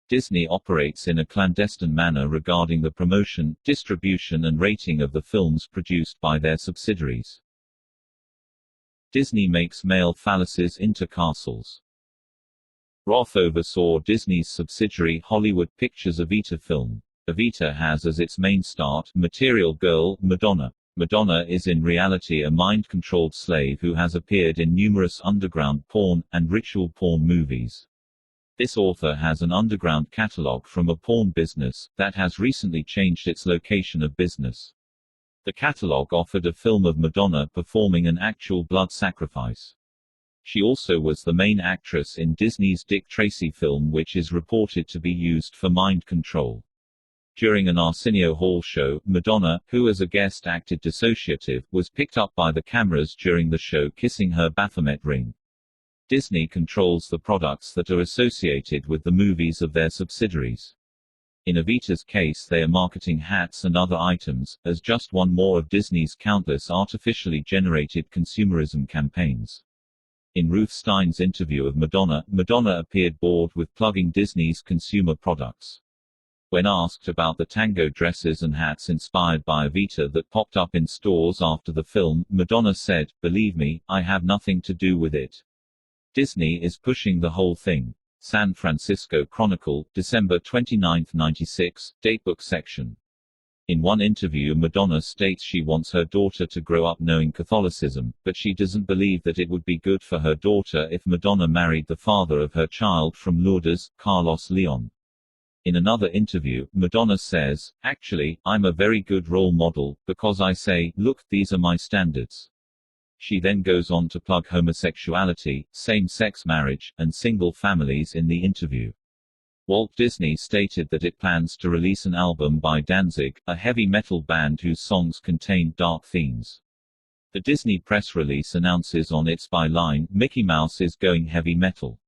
Disney operates in a clandestine manner regarding the promotion, distribution and rating of the films produced by their subsidiaries. Disney makes male phalluses into castles. Roth oversaw Disney's subsidiary Hollywood Pictures' Evita film. Evita has as its main star, material girl, Madonna. Madonna is in reality a mind-controlled slave who has appeared in numerous underground porn, and ritual porn movies. This author has an underground catalog from a porn business, that has recently changed its location of business. The catalog offered a film of Madonna performing an actual blood sacrifice. She also was the main actress in Disney's Dick Tracy film which is reported to be used for mind control. During an Arsenio Hall show, Madonna, who as a guest acted dissociative, was picked up by the cameras during the show kissing her Baphomet ring. Disney controls the products that are associated with the movies of their subsidiaries. In Evita's case they are marketing hats and other items, as just one more of Disney's countless artificially generated consumerism campaigns. In Ruth Stein's interview of Madonna, Madonna appeared bored with plugging Disney's consumer products. When asked about the tango dresses and hats inspired by Evita that popped up in stores after the film, Madonna said, "Believe me, I have nothing to do with it. Disney is pushing the whole thing." San Francisco Chronicle, December 29, 96, Datebook section. In one interview Madonna states she wants her daughter to grow up knowing Catholicism, but she doesn't believe that it would be good for her daughter if Madonna married the father of her child from Lourdes, Carlos Leon. In another interview, Madonna says, "Actually, I'm a very good role model, because I say, look, these are my standards." She then goes on to plug homosexuality, same-sex marriage, and single families in the interview. Walt Disney stated that it plans to release an album by Danzig, a heavy metal band whose songs contain dark themes. The Disney press release announces on its byline, Mickey Mouse is going heavy metal.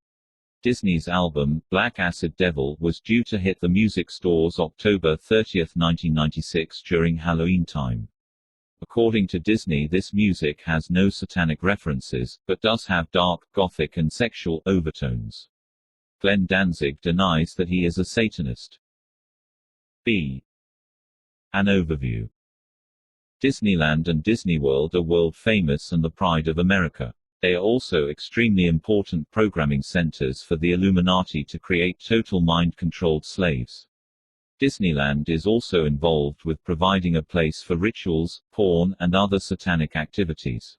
Disney's album, Black Acid Devil, was due to hit the music stores October 30, 1996 during Halloween time. According to Disney, this music has no satanic references, but does have dark, gothic and sexual overtones. Glenn Danzig denies that he is a Satanist. An overview. Disneyland and Disney World are world famous and the pride of America. They are also extremely important programming centers for the Illuminati to create total mind-controlled slaves. Disneyland is also involved with providing a place for rituals, porn, and other satanic activities.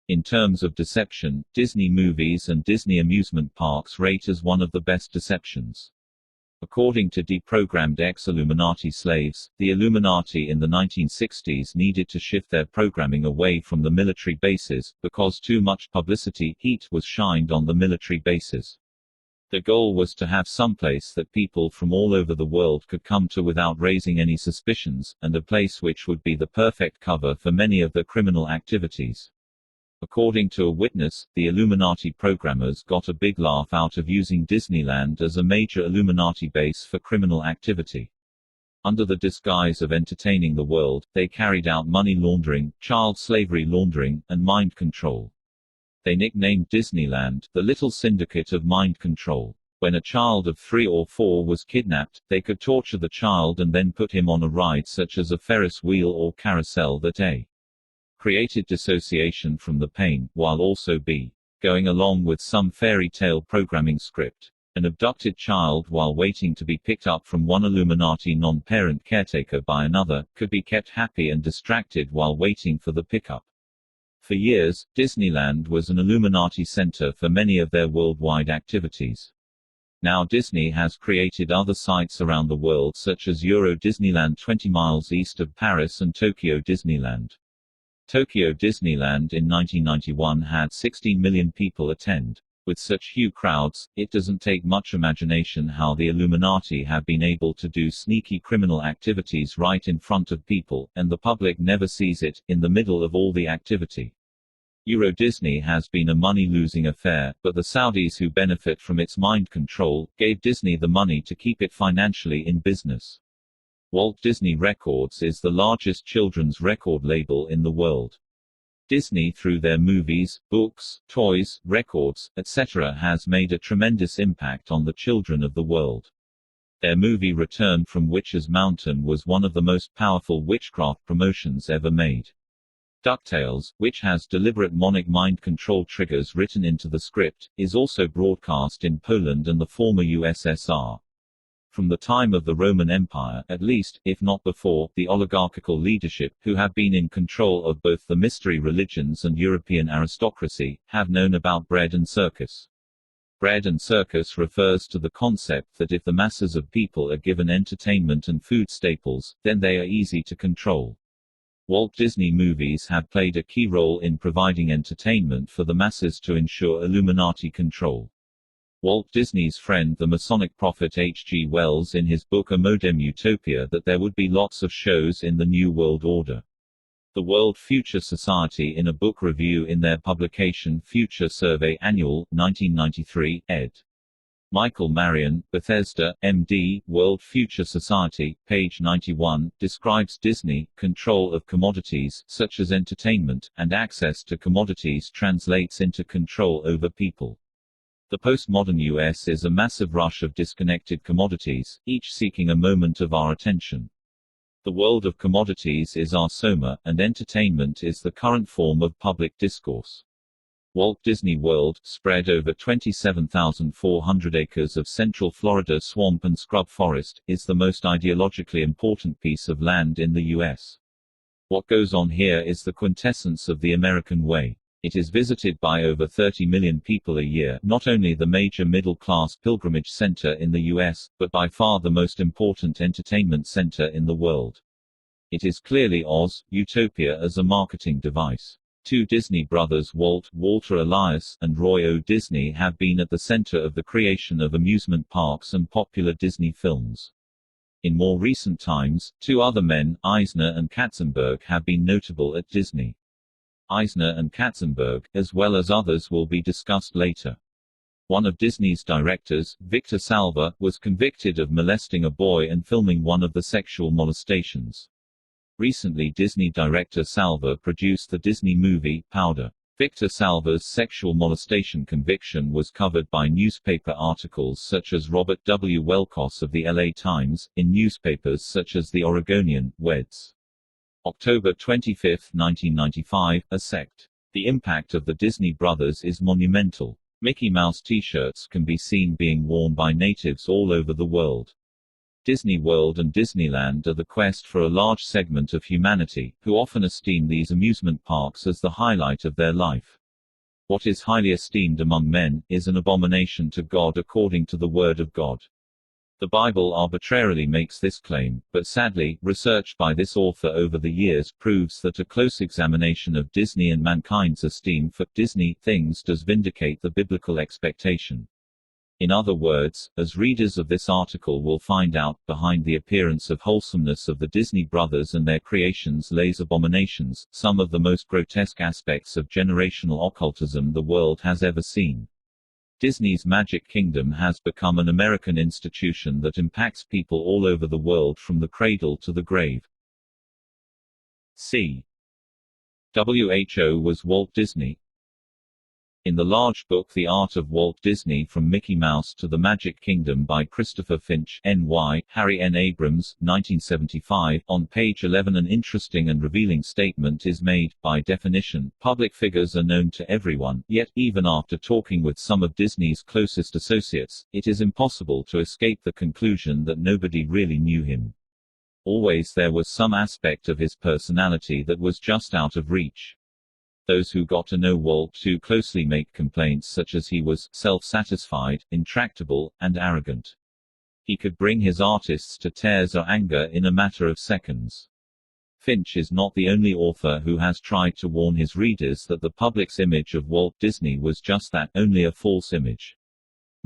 In terms of deception, Disney movies and Disney amusement parks rate as one of the best deceptions. According to deprogrammed ex-Illuminati slaves, the Illuminati in the 1960s needed to shift their programming away from the military bases, because too much publicity heat was shined on the military bases. The goal was to have someplace that people from all over the world could come to without raising any suspicions, and a place which would be the perfect cover for many of their criminal activities. According to a witness, the Illuminati programmers got a big laugh out of using Disneyland as a major Illuminati base for criminal activity. Under the disguise of entertaining the world, they carried out money laundering, child slavery laundering, and mind control. They nicknamed Disneyland the Little Syndicate of Mind Control. When a child of 3 or 4 was kidnapped, they could torture the child and then put him on a ride such as a Ferris wheel or carousel that A. created dissociation from the pain, while also B. going along with some fairy tale programming script. An abducted child, while waiting to be picked up from one Illuminati non-parent caretaker by another, could be kept happy and distracted while waiting for the pickup. For years, Disneyland was an Illuminati center for many of their worldwide activities. Now Disney has created other sites around the world such as Euro Disneyland 20 miles east of Paris and Tokyo Disneyland. Tokyo Disneyland in 1991 had 16 million people attend. With such huge crowds, it doesn't take much imagination how the Illuminati have been able to do sneaky criminal activities right in front of people, and the public never sees it, in the middle of all the activity. Euro Disney has been a money-losing affair, but the Saudis who benefit from its mind control, gave Disney the money to keep it financially in business. Walt Disney Records is the largest children's record label in the world. Disney through their movies, books, toys, records, etc. has made a tremendous impact on the children of the world. Their movie Return from Witch's Mountain was one of the most powerful witchcraft promotions ever made. DuckTales, which has deliberate mnemonic mind control triggers written into the script, is also broadcast in Poland and the former USSR. From the time of the Roman Empire, at least, if not before, the oligarchical leadership, who have been in control of both the mystery religions and European aristocracy, have known about bread and circus. Bread and circus refers to the concept that if the masses of people are given entertainment and food staples, then they are easy to control. Walt Disney movies have played a key role in providing entertainment for the masses to ensure Illuminati control. Walt Disney's friend the Masonic prophet H. G. Wells in his book A Modern Utopia that there would be lots of shows in the New World Order. The World Future Society in a book review in their publication Future Survey Annual, 1993, ed. Michael Marion, Bethesda, M.D., World Future Society, page 91, describes Disney, control of commodities, such as entertainment, and access to commodities translates into control over people. The postmodern U.S. is a massive rush of disconnected commodities, each seeking a moment of our attention. The world of commodities is our soma, and entertainment is the current form of public discourse. Walt Disney World, spread over 27,400 acres of Central Florida swamp and scrub forest, is the most ideologically important piece of land in the U.S. What goes on here is the quintessence of the American way. It is visited by over 30 million people a year, not only the major middle-class pilgrimage center in the U.S., but by far the most important entertainment center in the world. It is clearly Oz, Utopia as a marketing device. Two Disney brothers Walter Elias, and Roy O. Disney have been at the center of the creation of amusement parks and popular Disney films. In more recent times, two other men, Eisner and Katzenberg, have been notable at Disney. Eisner and Katzenberg, as well as others, will be discussed later. One of Disney's directors, Victor Salva, was convicted of molesting a boy and filming one of the sexual molestations. Recently Disney director Salva produced the Disney movie, Powder. Victor Salva's sexual molestation conviction was covered by newspaper articles such as Robert W. Welkos of the LA Times, in newspapers such as The Oregonian, Weds. October 25, 1995, a sect. The impact of the Disney brothers is monumental. Mickey Mouse t-shirts can be seen being worn by natives all over the world. Disney World and Disneyland are the quest for a large segment of humanity, who often esteem these amusement parks as the highlight of their life. What is highly esteemed among men, is an abomination to God according to the Word of God. The Bible arbitrarily makes this claim, but sadly, research by this author over the years proves that a close examination of Disney and mankind's esteem for Disney things does vindicate the biblical expectation. In other words, as readers of this article will find out, behind the appearance of wholesomeness of the Disney brothers and their creations lays abominations, some of the most grotesque aspects of generational occultism the world has ever seen. Disney's Magic Kingdom has become an American institution that impacts people all over the world from the cradle to the grave. C. WHO was Walt Disney. In the large book The Art of Walt Disney From Mickey Mouse to the Magic Kingdom by Christopher Finch, N.Y., Harry N. Abrams, 1975, on page 11 an interesting and revealing statement is made. By definition, public figures are known to everyone, yet, even after talking with some of Disney's closest associates, it is impossible to escape the conclusion that nobody really knew him. Always there was some aspect of his personality that was just out of reach. Those who got to know Walt too closely make complaints such as he was self-satisfied, intractable, and arrogant. He could bring his artists to tears or anger in a matter of seconds. Finch is not the only author who has tried to warn his readers that the public's image of Walt Disney was just that, only a false image.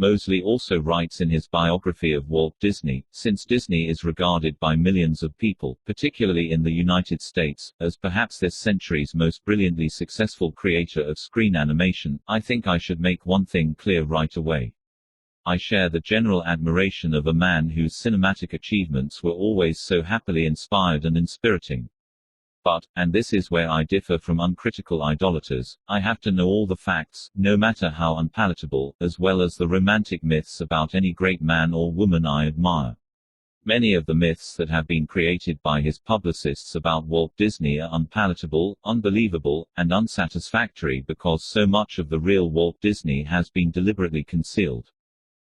Mosley also writes in his biography of Walt Disney, since Disney is regarded by millions of people, particularly in the United States, as perhaps this century's most brilliantly successful creator of screen animation, I think I should make one thing clear right away. I share the general admiration of a man whose cinematic achievements were always so happily inspired and inspiriting. But, and this is where I differ from uncritical idolaters, I have to know all the facts, no matter how unpalatable, as well as the romantic myths about any great man or woman I admire. Many of the myths that have been created by his publicists about Walt Disney are unpalatable, unbelievable, and unsatisfactory because so much of the real Walt Disney has been deliberately concealed.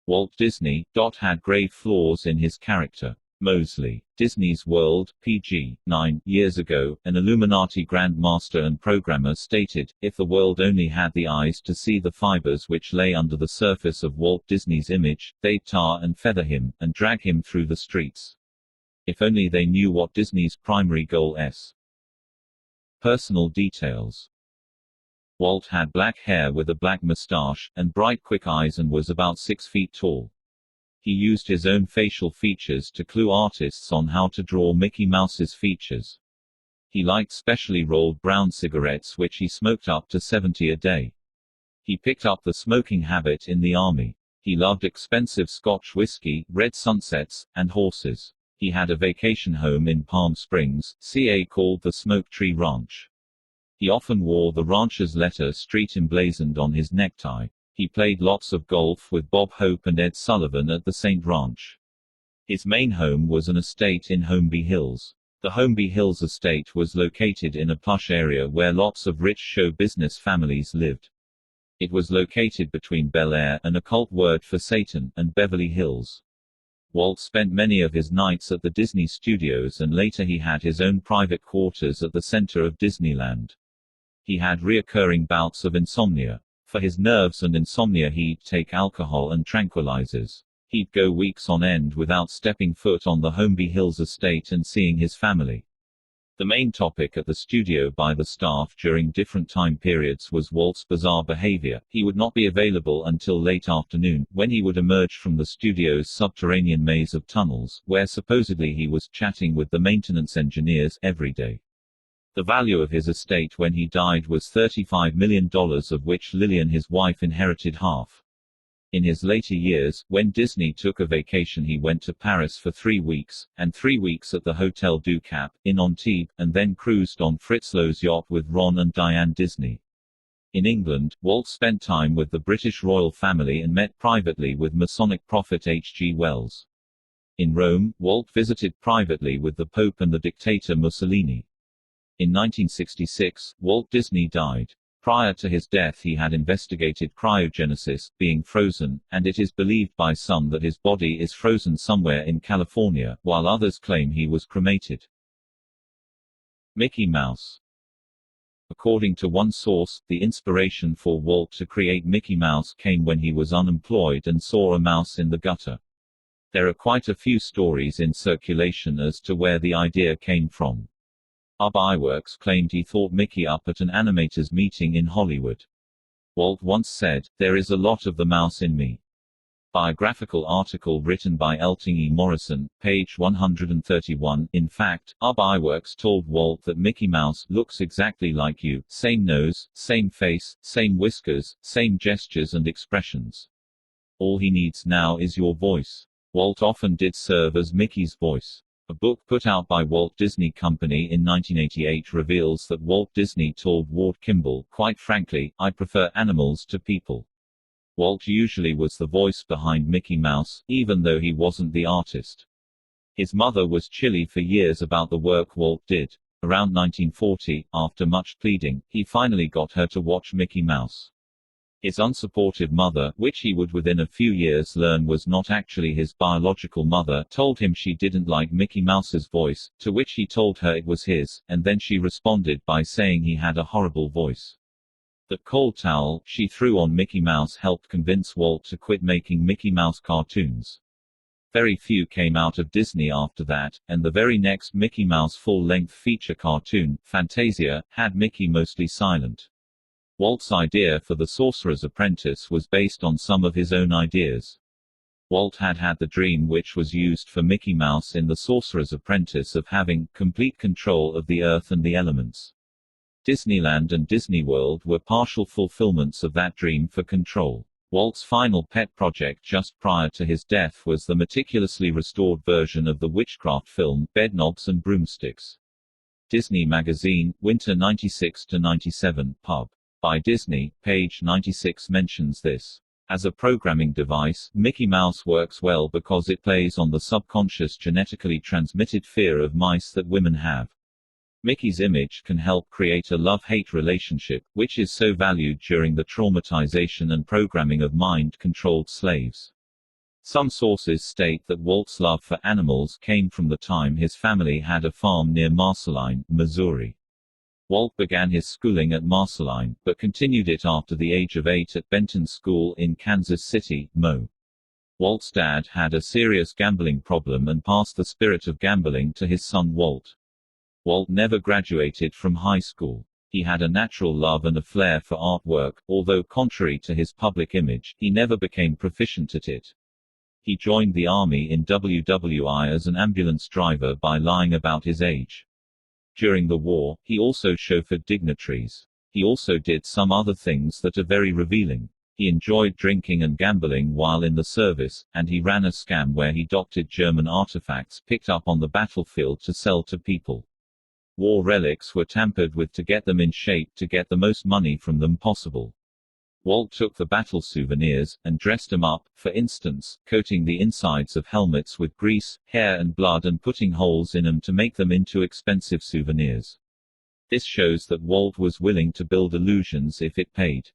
Walt Disney had grave flaws in his character. Mosley. Disney's World, pg. 9, years ago, an Illuminati Grand Master and programmer stated, if the world only had the eyes to see the fibers which lay under the surface of Walt Disney's image, they'd tar and feather him, and drag him through the streets. If only they knew what Disney's primary goal is. Personal details. Walt had black hair with a black mustache, and bright quick eyes and was about 6 feet tall. He used his own facial features to clue artists on how to draw Mickey Mouse's features. He liked specially rolled brown cigarettes which he smoked up to 70 a day. He picked up the smoking habit in the army. He loved expensive Scotch whiskey, red sunsets, and horses. He had a vacation home in Palm Springs, CA called the Smoke Tree Ranch. He often wore the rancher's letter street emblazoned on his necktie. He played lots of golf with Bob Hope and Ed Sullivan at the St. Ranch. His main home was an estate in Holmby Hills. The Holmby Hills estate was located in a plush area where lots of rich show business families lived. It was located between Bel Air, an occult word for Satan, and Beverly Hills. Walt spent many of his nights at the Disney Studios and later he had his own private quarters at the center of Disneyland. He had reoccurring bouts of insomnia. For his nerves and insomnia he'd take alcohol and tranquilizers. He'd go weeks on end without stepping foot on the Holmby Hills estate and seeing his family. The main topic at the studio by the staff during different time periods was Walt's bizarre behavior. He would not be available until late afternoon, when he would emerge from the studio's subterranean maze of tunnels, where supposedly he was chatting with the maintenance engineers every day. The value of his estate when he died was $35 million, of which Lillian his wife inherited half. In his later years, when Disney took a vacation he went to Paris for 3 weeks, and 3 weeks at the Hotel du Cap, in Antibes, and then cruised on Fritz Loh's yacht with Ron and Diane Disney. In England, Walt spent time with the British royal family and met privately with Masonic prophet H. G. Wells. In Rome, Walt visited privately with the Pope and the dictator Mussolini. In 1966, Walt Disney died. Prior to his death he had investigated cryogenesis, being frozen, and it is believed by some that his body is frozen somewhere in California, while others claim he was cremated. Mickey Mouse. According to one source, the inspiration for Walt to create Mickey Mouse came when he was unemployed and saw a mouse in the gutter. There are quite a few stories in circulation as to where the idea came from. Ub Iwerks claimed he thought Mickey up at an animators meeting in Hollywood. Walt once said, "There is a lot of the mouse in me." Biographical article written by Elting E. Morrison, page 131. In fact, our bioworks told Walt that Mickey Mouse looks exactly like you, same nose, same face, same whiskers, same gestures and expressions. All he needs now is your voice. Walt often did serve as Mickey's voice. A book put out by Walt Disney Company in 1988 reveals that Walt Disney told Ward Kimball, "Quite frankly, I prefer animals to people." Walt usually was the voice behind Mickey Mouse, even though he wasn't the artist. His mother was chilly for years about the work Walt did. Around 1940, after much pleading, he finally got her to watch Mickey Mouse. His unsupportive mother, which he would within a few years learn was not actually his biological mother, told him she didn't like Mickey Mouse's voice, to which he told her it was his, and then she responded by saying he had a horrible voice. The cold towel she threw on Mickey Mouse helped convince Walt to quit making Mickey Mouse cartoons. Very few came out of Disney after that, and the very next Mickey Mouse full-length feature cartoon, Fantasia, had Mickey mostly silent. Walt's idea for The Sorcerer's Apprentice was based on some of his own ideas. Walt had had the dream which was used for Mickey Mouse in The Sorcerer's Apprentice of having complete control of the earth and the elements. Disneyland and Disney World were partial fulfillments of that dream for control. Walt's final pet project just prior to his death was the meticulously restored version of the witchcraft film, Bedknobs and Broomsticks. Disney Magazine, Winter 96-97, Pub. By Disney, page 96 mentions this. As a programming device, Mickey Mouse works well because it plays on the subconscious genetically transmitted fear of mice that women have. Mickey's image can help create a love-hate relationship, which is so valued during the traumatization and programming of mind-controlled slaves. Some sources state that Walt's love for animals came from the time his family had a farm near Marceline, Missouri. Walt began his schooling at Marceline, but continued it after the age of 8 at Benton School in Kansas City, Mo. Walt's dad had a serious gambling problem and passed the spirit of gambling to his son Walt. Walt never graduated from high school. He had a natural love and a flair for artwork, although contrary to his public image, he never became proficient at it. He joined the Army in WWI as an ambulance driver by lying about his age. During the war, he also chauffeured dignitaries. He also did some other things that are very revealing. He enjoyed drinking and gambling while in the service, and he ran a scam where he doctored German artifacts picked up on the battlefield to sell to people. War relics were tampered with to get them in shape to get the most money from them possible. Walt took the battle souvenirs, and dressed them up, for instance, coating the insides of helmets with grease, hair and blood and putting holes in them to make them into expensive souvenirs. This shows that Walt was willing to build illusions if it paid.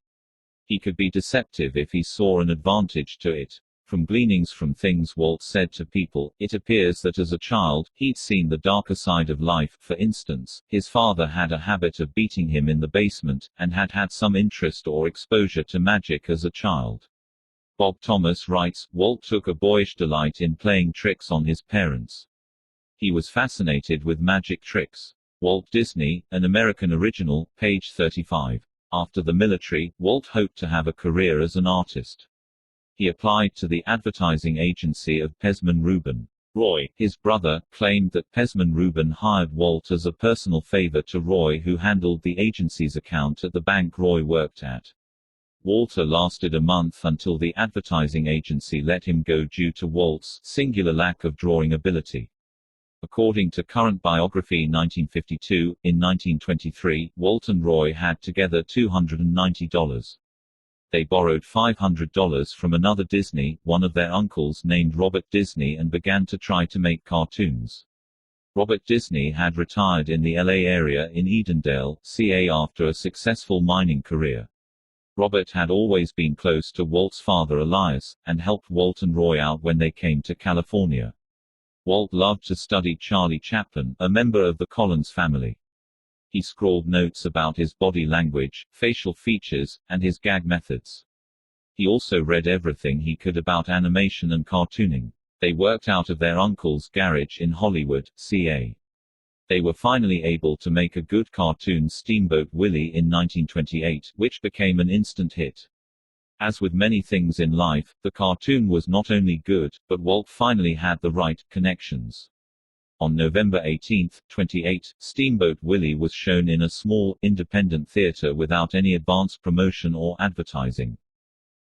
He could be deceptive if he saw an advantage to it. From gleanings from things Walt said to people, it appears that as a child, he'd seen the darker side of life. For instance, his father had a habit of beating him in the basement, and had had some interest or exposure to magic as a child. Bob Thomas writes, Walt took a boyish delight in playing tricks on his parents. He was fascinated with magic tricks. Walt Disney, An American Original, page 35. After the military, Walt hoped to have a career as an artist. He applied to the advertising agency of Pesman Rubin. Roy, his brother, claimed that Pesman Rubin hired Walt as a personal favor to Roy, who handled the agency's account at the bank Roy worked at. Walter lasted a month until the advertising agency let him go due to Walt's singular lack of drawing ability. According to Current Biography 1952, in 1923, Walt and Roy had together $290. They borrowed $500 from another Disney, one of their uncles named Robert Disney, and began to try to make cartoons. Robert Disney had retired in the LA area in Edendale, CA after a successful mining career. Robert had always been close to Walt's father Elias, and helped Walt and Roy out when they came to California. Walt loved to study Charlie Chaplin, a member of the Collins family. He scrawled notes about his body language, facial features, and his gag methods. He also read everything he could about animation and cartooning. They worked out of their uncle's garage in Hollywood, CA. They were finally able to make a good cartoon, Steamboat Willie, in 1928, which became an instant hit. As with many things in life, the cartoon was not only good, but Walt finally had the right connections. On November 18, 28, Steamboat Willie was shown in a small, independent theater without any advance promotion or advertising.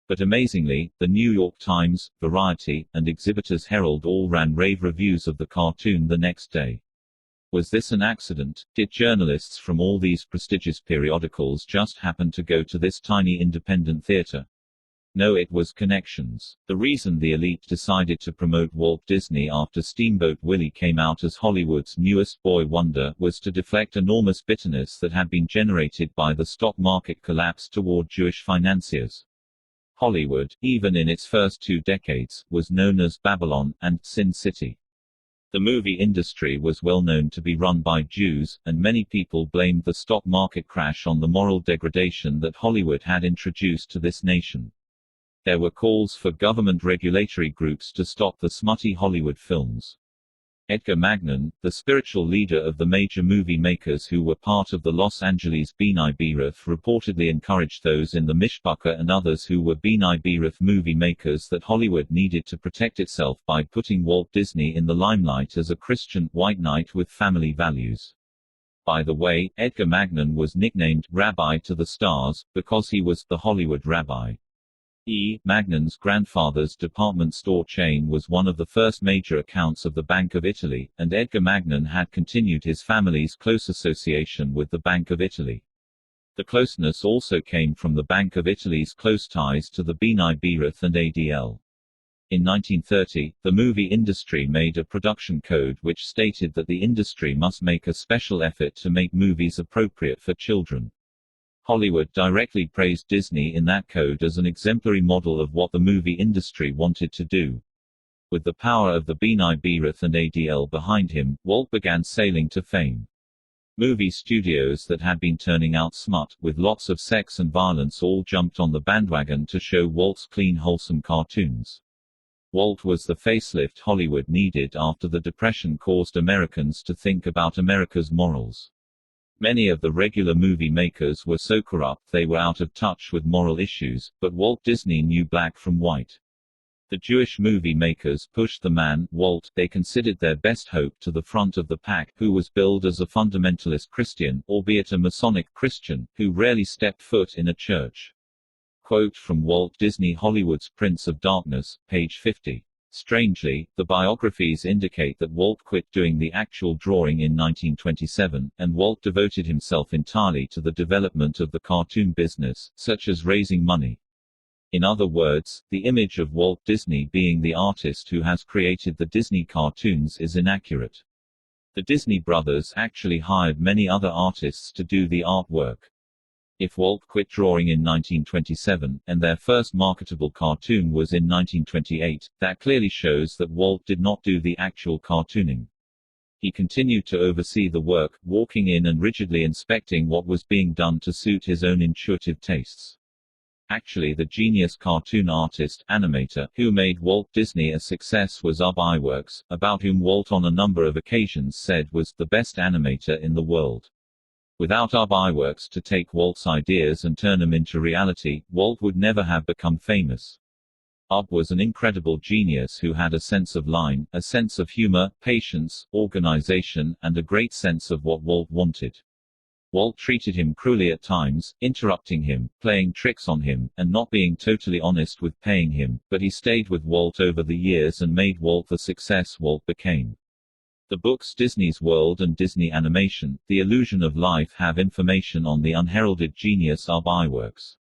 But amazingly, the New York Times, Variety, and Exhibitors Herald all ran rave reviews of the cartoon the next day. Was this an accident? Did journalists from all these prestigious periodicals just happen to go to this tiny independent theater? No, it was connections. The reason the elite decided to promote Walt Disney after Steamboat Willie came out as Hollywood's newest boy wonder was to deflect enormous bitterness that had been generated by the stock market collapse toward Jewish financiers. Hollywood, even in its first 2 decades, was known as Babylon and Sin City. The movie industry was well known to be run by Jews, and many people blamed the stock market crash on the moral degradation that Hollywood had introduced to this nation. There were calls for government regulatory groups to stop the smutty Hollywood films. Edgar Magnan, the spiritual leader of the major movie makers who were part of the Los Angeles B'nai B'rith, reportedly encouraged those in the Mishpacha and others who were B'nai B'rith movie makers that Hollywood needed to protect itself by putting Walt Disney in the limelight as a Christian, white knight with family values. By the way, Edgar Magnan was nicknamed Rabbi to the Stars, because he was the Hollywood Rabbi. Magnan's grandfather's department store chain was one of the first major accounts of the Bank of Italy, and Edgar Magnan had continued his family's close association with the Bank of Italy. The closeness also came from the Bank of Italy's close ties to the B'nai B'rith and ADL. In 1930, the movie industry made a production code which stated that the industry must make a special effort to make movies appropriate for children. Hollywood directly praised Disney in that code as an exemplary model of what the movie industry wanted to do. With the power of the B'nai B'rith and ADL behind him, Walt began sailing to fame. Movie studios that had been turning out smut, with lots of sex and violence, all jumped on the bandwagon to show Walt's clean, wholesome cartoons. Walt was the facelift Hollywood needed after the Depression caused Americans to think about America's morals. Many of the regular movie makers were so corrupt they were out of touch with moral issues, but Walt Disney knew black from white. The Jewish movie makers pushed the man, Walt, they considered their best hope to the front of the pack, who was billed as a fundamentalist Christian, albeit a Masonic Christian, who rarely stepped foot in a church. Quote from Walt Disney Hollywood's Prince of Darkness, page 50. Strangely, the biographies indicate that Walt quit doing the actual drawing in 1927, and Walt devoted himself entirely to the development of the cartoon business, such as raising money. In other words, the image of Walt Disney being the artist who has created the Disney cartoons is inaccurate. The Disney brothers actually hired many other artists to do the artwork. If Walt quit drawing in 1927, and their first marketable cartoon was in 1928, that clearly shows that Walt did not do the actual cartooning. He continued to oversee the work, walking in and rigidly inspecting what was being done to suit his own intuitive tastes. Actually, the genius cartoon artist, animator, who made Walt Disney a success was Ub Iwerks, about whom Walt on a number of occasions said was the best animator in the world. Without Ub Iwerks to take Walt's ideas and turn them into reality, Walt would never have become famous. Ub was an incredible genius who had a sense of line, a sense of humor, patience, organization, and a great sense of what Walt wanted. Walt treated him cruelly at times, interrupting him, playing tricks on him, and not being totally honest with paying him, but he stayed with Walt over the years and made Walt the success Walt became. The books Disney's World and Disney Animation, The Illusion of Life have information on the unheralded genius Ub Iwerks.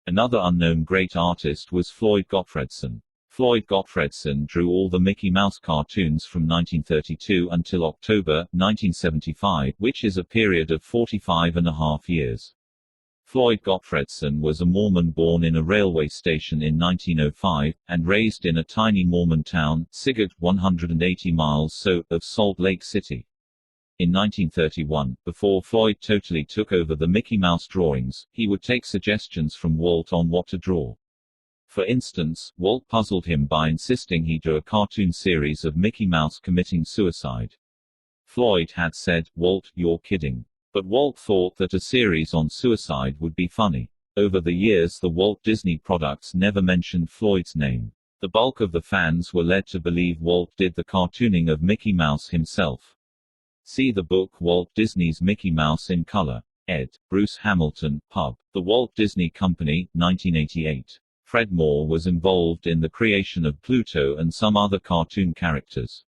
Another unknown great artist was Floyd Gottfredson. Floyd Gottfredson drew all the Mickey Mouse cartoons from 1932 until October, 1975, which is a period of 45.5 years. Floyd Gottfredson was a Mormon born in a railway station in 1905, and raised in a tiny Mormon town, Sigurd, 180 miles south of Salt Lake City. In 1931, before Floyd totally took over the Mickey Mouse drawings, he would take suggestions from Walt on what to draw. For instance, Walt puzzled him by insisting he do a cartoon series of Mickey Mouse committing suicide. Floyd had said, "Walt, you're kidding." But Walt thought that a series on suicide would be funny. Over the years, the Walt Disney products never mentioned Floyd's name. The bulk of the fans were led to believe Walt did the cartooning of Mickey Mouse himself. See the book Walt Disney's Mickey Mouse in Color. Ed. Bruce Hamilton, Pub. The Walt Disney Company, 1988. Fred Moore was involved in the creation of Pluto and some other cartoon characters.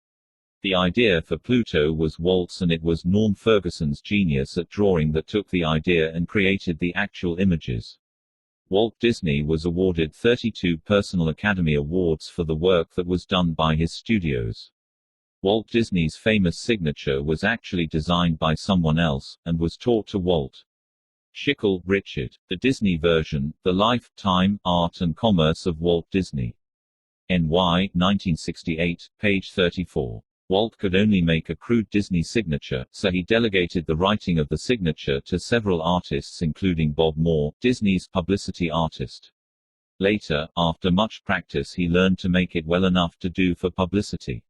The idea for Pluto was Walt's, and it was Norm Ferguson's genius at drawing that took the idea and created the actual images. Walt Disney was awarded 32 Personal Academy Awards for the work that was done by his studios. Walt Disney's famous signature was actually designed by someone else, and was taught to Walt. Schickel, Richard. The Disney Version, The Life, Time, Art and Commerce of Walt Disney. NY, 1968, page 34. Walt could only make a crude Disney signature, so he delegated the writing of the signature to several artists including Bob Moore, Disney's publicity artist. Later, after much practice, he learned to make it well enough to do for publicity.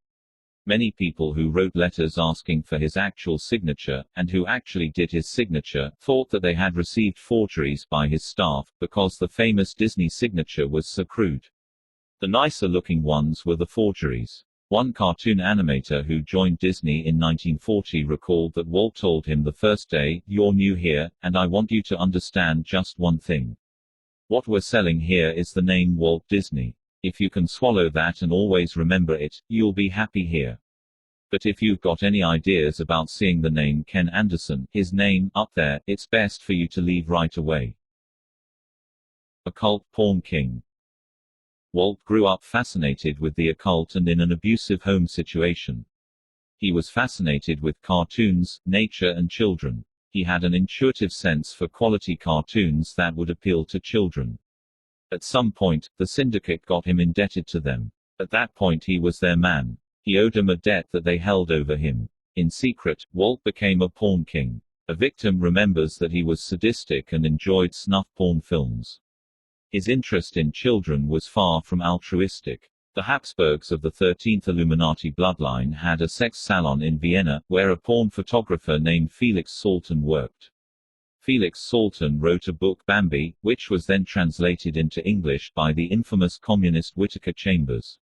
Many people who wrote letters asking for his actual signature, and who actually did his signature, thought that they had received forgeries by his staff, because the famous Disney signature was so crude. The nicer-looking ones were the forgeries. One cartoon animator who joined Disney in 1940 recalled that Walt told him the first day, "You're new here, and I want you to understand just one thing. What we're selling here is the name Walt Disney. If you can swallow that and always remember it, you'll be happy here. But if you've got any ideas about seeing the name Ken Anderson, his name, up there, it's best for you to leave right away." Occult porn king. Walt grew up fascinated with the occult and in an abusive home situation. He was fascinated with cartoons, nature and children. He had an intuitive sense for quality cartoons that would appeal to children. At some point, the syndicate got him indebted to them. At that point he was their man. He owed them a debt that they held over him. In secret, Walt became a porn king. A victim remembers that he was sadistic and enjoyed snuff porn films. His interest in children was far from altruistic. The Habsburgs of the 13th Illuminati bloodline had a sex salon in Vienna, where a porn photographer named Felix Salten worked. Felix Salten wrote a book Bambi, which was then translated into English by the infamous communist Whittaker Chambers.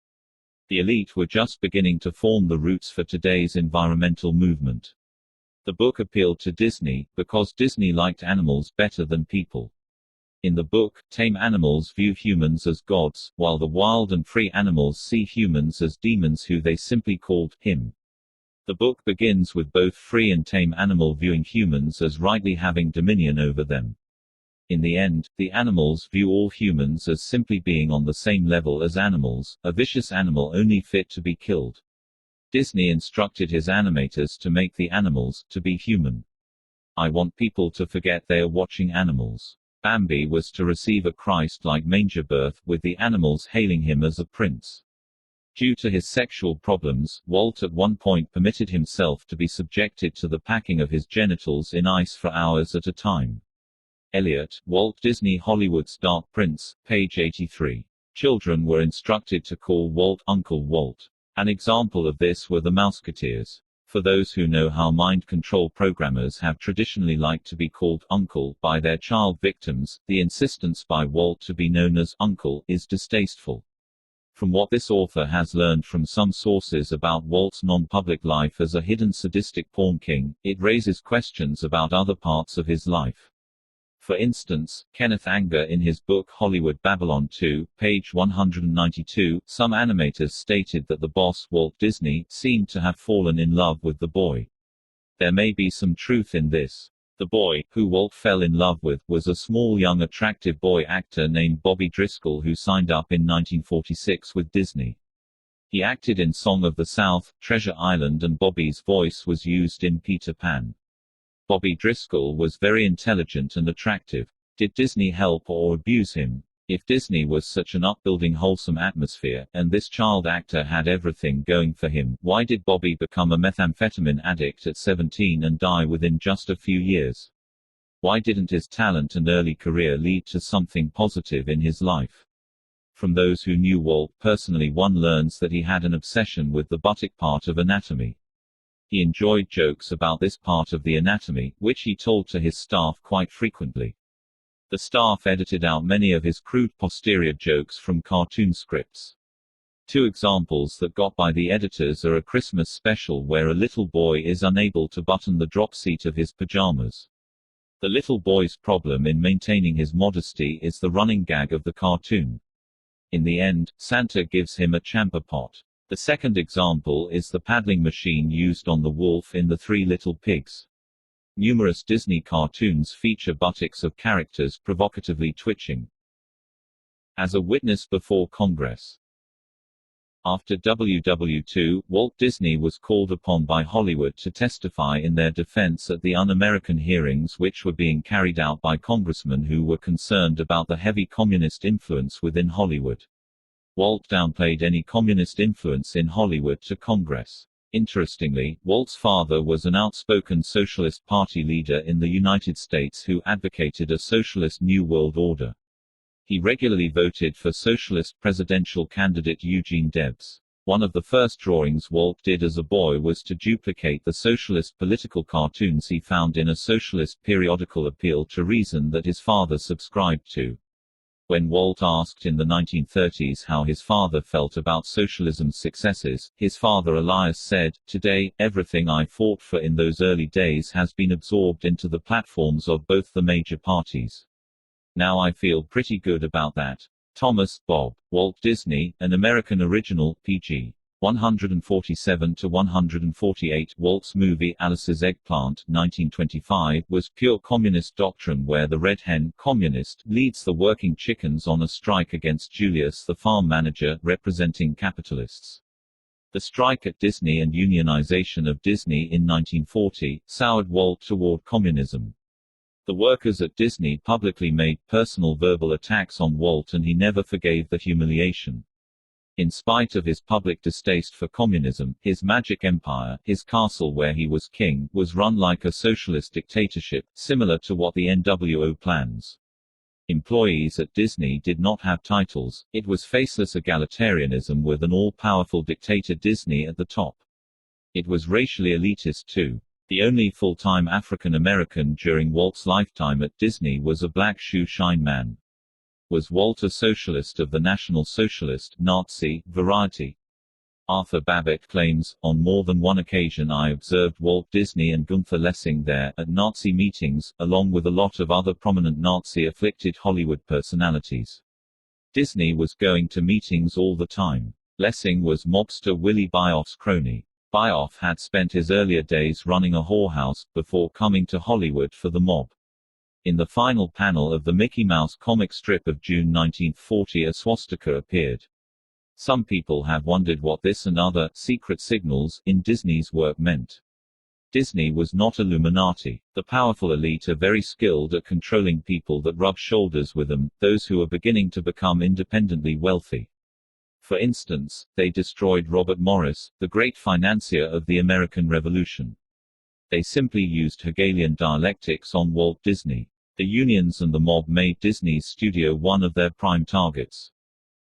The elite were just beginning to form the roots for today's environmental movement. The book appealed to Disney, because Disney liked animals better than people. In the book, tame animals view humans as gods, while the wild and free animals see humans as demons who they simply called him. The book begins with both free and tame animal viewing humans as rightly having dominion over them. In the end, the animals view all humans as simply being on the same level as animals, a vicious animal only fit to be killed. Disney instructed his animators to make the animals to be human. I want people to forget they are watching animals. Bambi was to receive a Christ-like manger birth, with the animals hailing him as a prince. Due to his sexual problems, Walt at one point permitted himself to be subjected to the packing of his genitals in ice for hours at a time. Elliot, Walt Disney Hollywood's Dark Prince, page 83. Children were instructed to call Walt Uncle Walt. An example of this were the Mouseketeers. For those who know how mind control programmers have traditionally liked to be called uncle by their child victims, the insistence by Walt to be known as uncle is distasteful. From what this author has learned from some sources about Walt's non-public life as a hidden sadistic porn king, it raises questions about other parts of his life. For instance, Kenneth Anger in his book Hollywood Babylon 2, page 192, some animators stated that the boss, Walt Disney, seemed to have fallen in love with the boy. There may be some truth in this. The boy, who Walt fell in love with, was a small young attractive boy actor named Bobby Driscoll who signed up in 1946 with Disney. He acted in Song of the South, Treasure Island, and Bobby's voice was used in Peter Pan. Bobby Driscoll was very intelligent and attractive. Did Disney help or abuse him? If Disney was such an upbuilding wholesome atmosphere, and this child actor had everything going for him, why did Bobby become a methamphetamine addict at 17 and die within just a few years? Why didn't his talent and early career lead to something positive in his life? From those who knew Walt personally, one learns that he had an obsession with the buttock part of anatomy. He enjoyed jokes about this part of the anatomy, which he told to his staff quite frequently. The staff edited out many of his crude posterior jokes from cartoon scripts. Two examples that got by the editors are a Christmas special where a little boy is unable to button the drop seat of his pajamas. The little boy's problem in maintaining his modesty is the running gag of the cartoon. In the end, Santa gives him a champa pot. The second example is the paddling machine used on the wolf in The Three Little Pigs. Numerous Disney cartoons feature buttocks of characters provocatively twitching. As a witness before Congress. After WW2, Walt Disney was called upon by Hollywood to testify in their defense at the Un-American hearings which were being carried out by congressmen who were concerned about the heavy communist influence within Hollywood. Walt downplayed any communist influence in Hollywood to Congress. Interestingly, Walt's father was an outspoken Socialist Party leader in the United States who advocated a socialist New World Order. He regularly voted for socialist presidential candidate Eugene Debs. One of the first drawings Walt did as a boy was to duplicate the socialist political cartoons he found in a socialist periodical Appeal to Reason that his father subscribed to. When Walt asked in the 1930s how his father felt about socialism's successes, his father Elias said, "Today, everything I fought for in those early days has been absorbed into the platforms of both the major parties. Now I feel pretty good about that." Thomas, Bob. Walt Disney, An American Original, pg. 147-148. Walt's movie Alice's Eggplant 1925 was pure communist doctrine where the red hen communist leads the working chickens on a strike against Julius the farm manager representing capitalists. The strike at Disney and unionization of Disney in 1940 soured Walt toward communism. The workers at Disney publicly made personal verbal attacks on Walt and he never forgave the humiliation. In spite of his public distaste for communism, his magic empire, his castle where he was king, was run like a socialist dictatorship, similar to what the NWO plans. Employees at Disney did not have titles, it was faceless egalitarianism with an all-powerful dictator Disney at the top. It was racially elitist too. The only full-time African American during Walt's lifetime at Disney was a black shoe shine man. Was Walt a socialist of the National Socialist Nazi variety? Arthur Babbitt claims, on more than one occasion I observed Walt Disney and Gunther Lessing there, at Nazi meetings, along with a lot of other prominent Nazi-afflicted Hollywood personalities. Disney was going to meetings all the time. Lessing was mobster Willie Bioff's crony. Bioff had spent his earlier days running a whorehouse, before coming to Hollywood for the mob. In the final panel of the Mickey Mouse comic strip of June 1940 a swastika appeared. Some people have wondered what this and other secret signals in Disney's work meant. Disney was not Illuminati. The powerful elite are very skilled at controlling people that rub shoulders with them, those who are beginning to become independently wealthy. For instance, they destroyed Robert Morris, the great financier of the American Revolution. They simply used Hegelian dialectics on Walt Disney. The unions and the mob made Disney's studio one of their prime targets.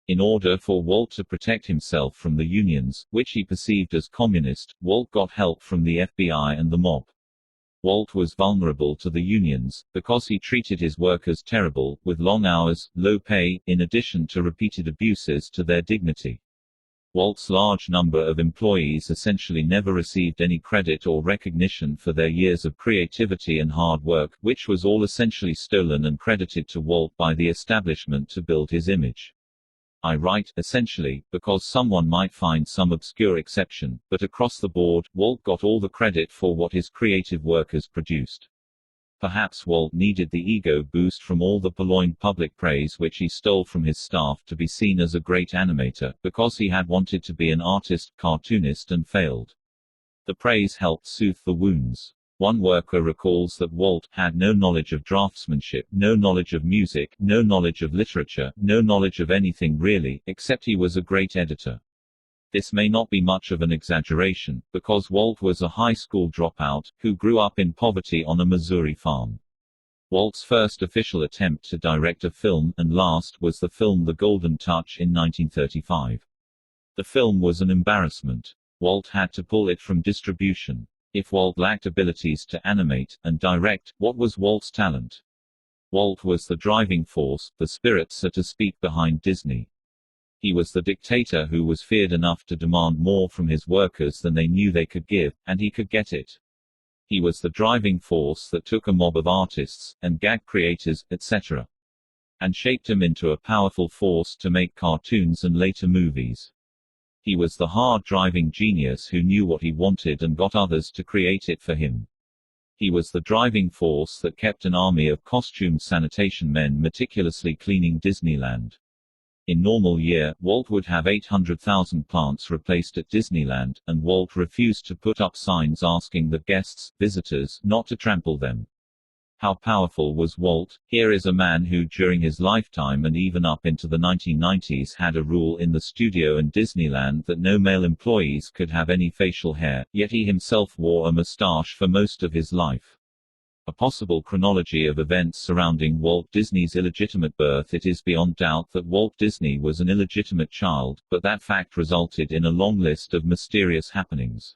In order for Walt to protect himself from the unions, which he perceived as communist, Walt got help from the FBI and the mob. Walt was vulnerable to the unions, because he treated his workers terrible, with long hours, low pay, in addition to repeated abuses to their dignity. Walt's large number of employees essentially never received any credit or recognition for their years of creativity and hard work, which was all essentially stolen and credited to Walt by the establishment to build his image. I write, essentially, because someone might find some obscure exception, but across the board, Walt got all the credit for what his creative workers produced. Perhaps Walt needed the ego boost from all the purloined public praise which he stole from his staff to be seen as a great animator, because he had wanted to be an artist, cartoonist and failed. The praise helped soothe the wounds. One worker recalls that Walt had no knowledge of draftsmanship, no knowledge of music, no knowledge of literature, no knowledge of anything really, except he was a great editor. This may not be much of an exaggeration, because Walt was a high school dropout, who grew up in poverty on a Missouri farm. Walt's first official attempt to direct a film, and last, was the film The Golden Touch in 1935. The film was an embarrassment. Walt had to pull it from distribution. If Walt lacked abilities to animate and direct, what was Walt's talent? Walt was the driving force, the spirit so to speak behind Disney. He was the dictator who was feared enough to demand more from his workers than they knew they could give, and he could get it. He was the driving force that took a mob of artists, and gag creators, etc., and shaped them into a powerful force to make cartoons and later movies. He was the hard-driving genius who knew what he wanted and got others to create it for him. He was the driving force that kept an army of costumed sanitation men meticulously cleaning Disneyland. In normal year, Walt would have 800,000 plants replaced at Disneyland, and Walt refused to put up signs asking the guests, visitors, not to trample them. How powerful was Walt? Here is a man who during his lifetime and even up into the 1990s had a rule in the studio and Disneyland that no male employees could have any facial hair, yet he himself wore a mustache for most of his life. A possible chronology of events surrounding Walt Disney's illegitimate birth. It is beyond doubt that Walt Disney was an illegitimate child, but that fact resulted in a long list of mysterious happenings.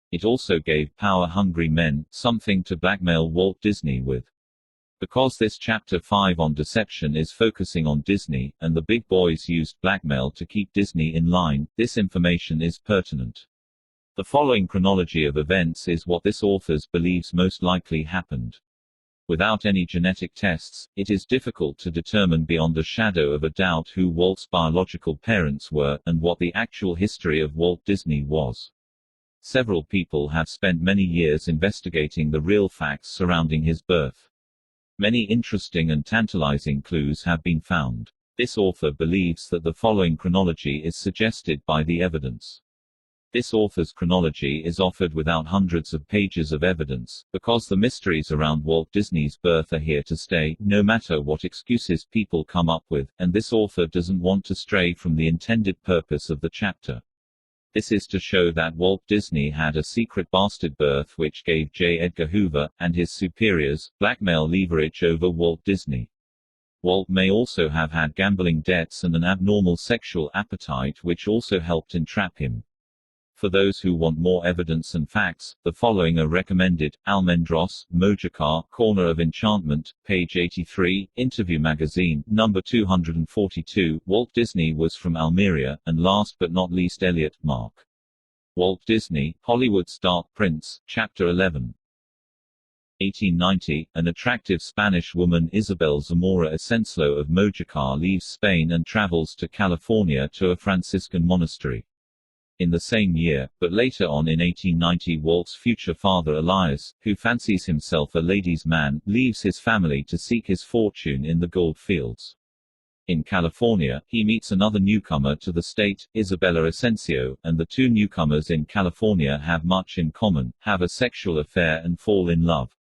It also gave power-hungry men something to blackmail Walt Disney with. Because this Chapter 5 on deception is focusing on Disney, and the big boys used blackmail to keep Disney in line, this information is pertinent. The following chronology of events is what this author believes most likely happened. Without any genetic tests, it is difficult to determine beyond a shadow of a doubt who Walt's biological parents were, and what the actual history of Walt Disney was. Several people have spent many years investigating the real facts surrounding his birth. Many interesting and tantalizing clues have been found. This author believes that the following chronology is suggested by the evidence. This author's chronology is offered without hundreds of pages of evidence, because the mysteries around Walt Disney's birth are here to stay, no matter what excuses people come up with, and this author doesn't want to stray from the intended purpose of the chapter. This is to show that Walt Disney had a secret bastard birth which gave J. Edgar Hoover, and his superiors, blackmail leverage over Walt Disney. Walt may also have had gambling debts and an abnormal sexual appetite which also helped entrap him. For those who want more evidence and facts, the following are recommended: Almendros, Mojacar, Corner of Enchantment, page 83, Interview Magazine, number 242, Walt Disney was from Almeria, and last but not least Elliot, Mark. Walt Disney, Hollywood's Dark Prince, Chapter 11. 1890, an attractive Spanish woman Isabel Zamora Asensio of Mojacar leaves Spain and travels to California to a Franciscan monastery. In the same year, but later on in 1890, Walt's future father Elias, who fancies himself a ladies' man, leaves his family to seek his fortune in the gold fields. In California, he meets another newcomer to the state, Isabella Asensio, and the two newcomers in California have much in common, have a sexual affair and fall in love.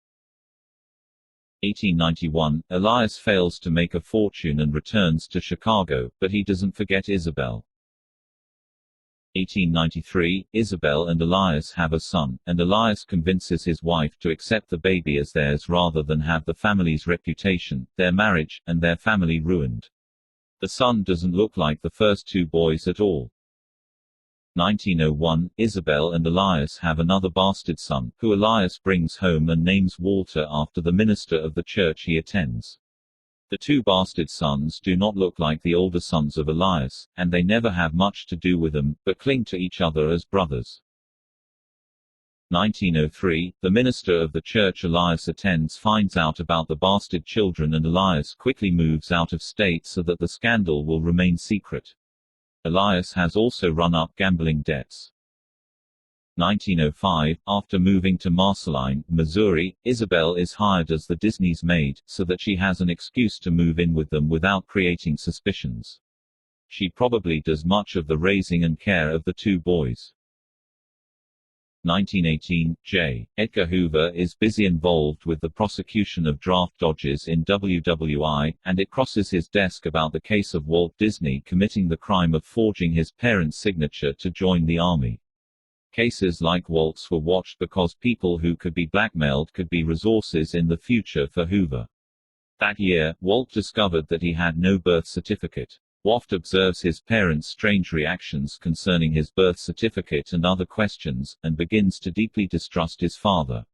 1891, Elias fails to make a fortune and returns to Chicago, but he doesn't forget Isabel. 1893, Isabel and Elias have a son, and Elias convinces his wife to accept the baby as theirs rather than have the family's reputation, their marriage, and their family ruined. The son doesn't look like the first two boys at all. 1901, Isabel and Elias have another bastard son, who Elias brings home and names Walter after the minister of the church he attends. The two bastard sons do not look like the older sons of Elias, and they never have much to do with them, but cling to each other as brothers. 1903, the minister of the church Elias attends finds out about the bastard children and Elias quickly moves out of state so that the scandal will remain secret. Elias has also run up gambling debts. 1905, after moving to Marceline, Missouri, Isabel is hired as the Disney's maid, so that she has an excuse to move in with them without creating suspicions. She probably does much of the raising and care of the two boys. 1918, J. Edgar Hoover is busy involved with the prosecution of draft dodgers in WWI, and it crosses his desk about the case of Walt Disney committing the crime of forging his parents' signature to join the Army. Cases like Walt's were watched because people who could be blackmailed could be resources in the future for Hoover. That year, Walt discovered that he had no birth certificate. Waft observes his parents' strange reactions concerning his birth certificate and other questions, and begins to deeply distrust his father.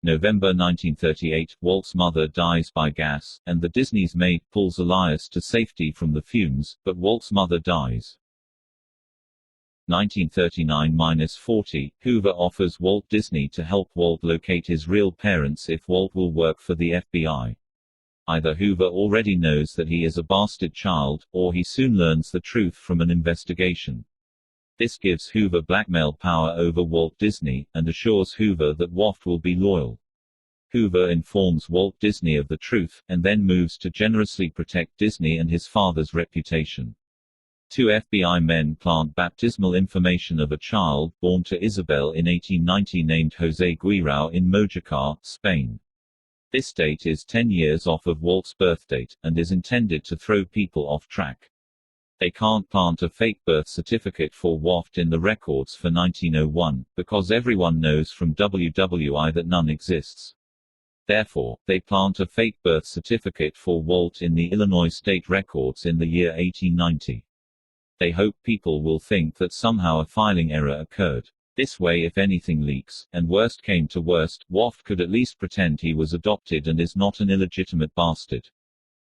November 1938, Walt's mother dies by gas, and the Disney's maid pulls Elias to safety from the fumes, but Walt's mother dies. 1939–40, Hoover offers Walt Disney to help Walt locate his real parents if Walt will work for the FBI. Either Hoover already knows that he is a bastard child, or he soon learns the truth from an investigation. This gives Hoover blackmail power over Walt Disney, and assures Hoover that Waft will be loyal. Hoover informs Walt Disney of the truth, and then moves to generously protect Disney and his father's reputation. Two FBI men plant baptismal information of a child born to Isabel in 1890 named José Guirao in Mojácar, Spain. This date is 10 years off of Walt's birthdate, and is intended to throw people off track. They can't plant a fake birth certificate for Waft in the records for 1901, because everyone knows from WWI that none exists. Therefore, they plant a fake birth certificate for Walt in the Illinois state records in the year 1890. They hope people will think that somehow a filing error occurred. This way, if anything leaks, and worst came to worst, Waft could at least pretend he was adopted and is not an illegitimate bastard.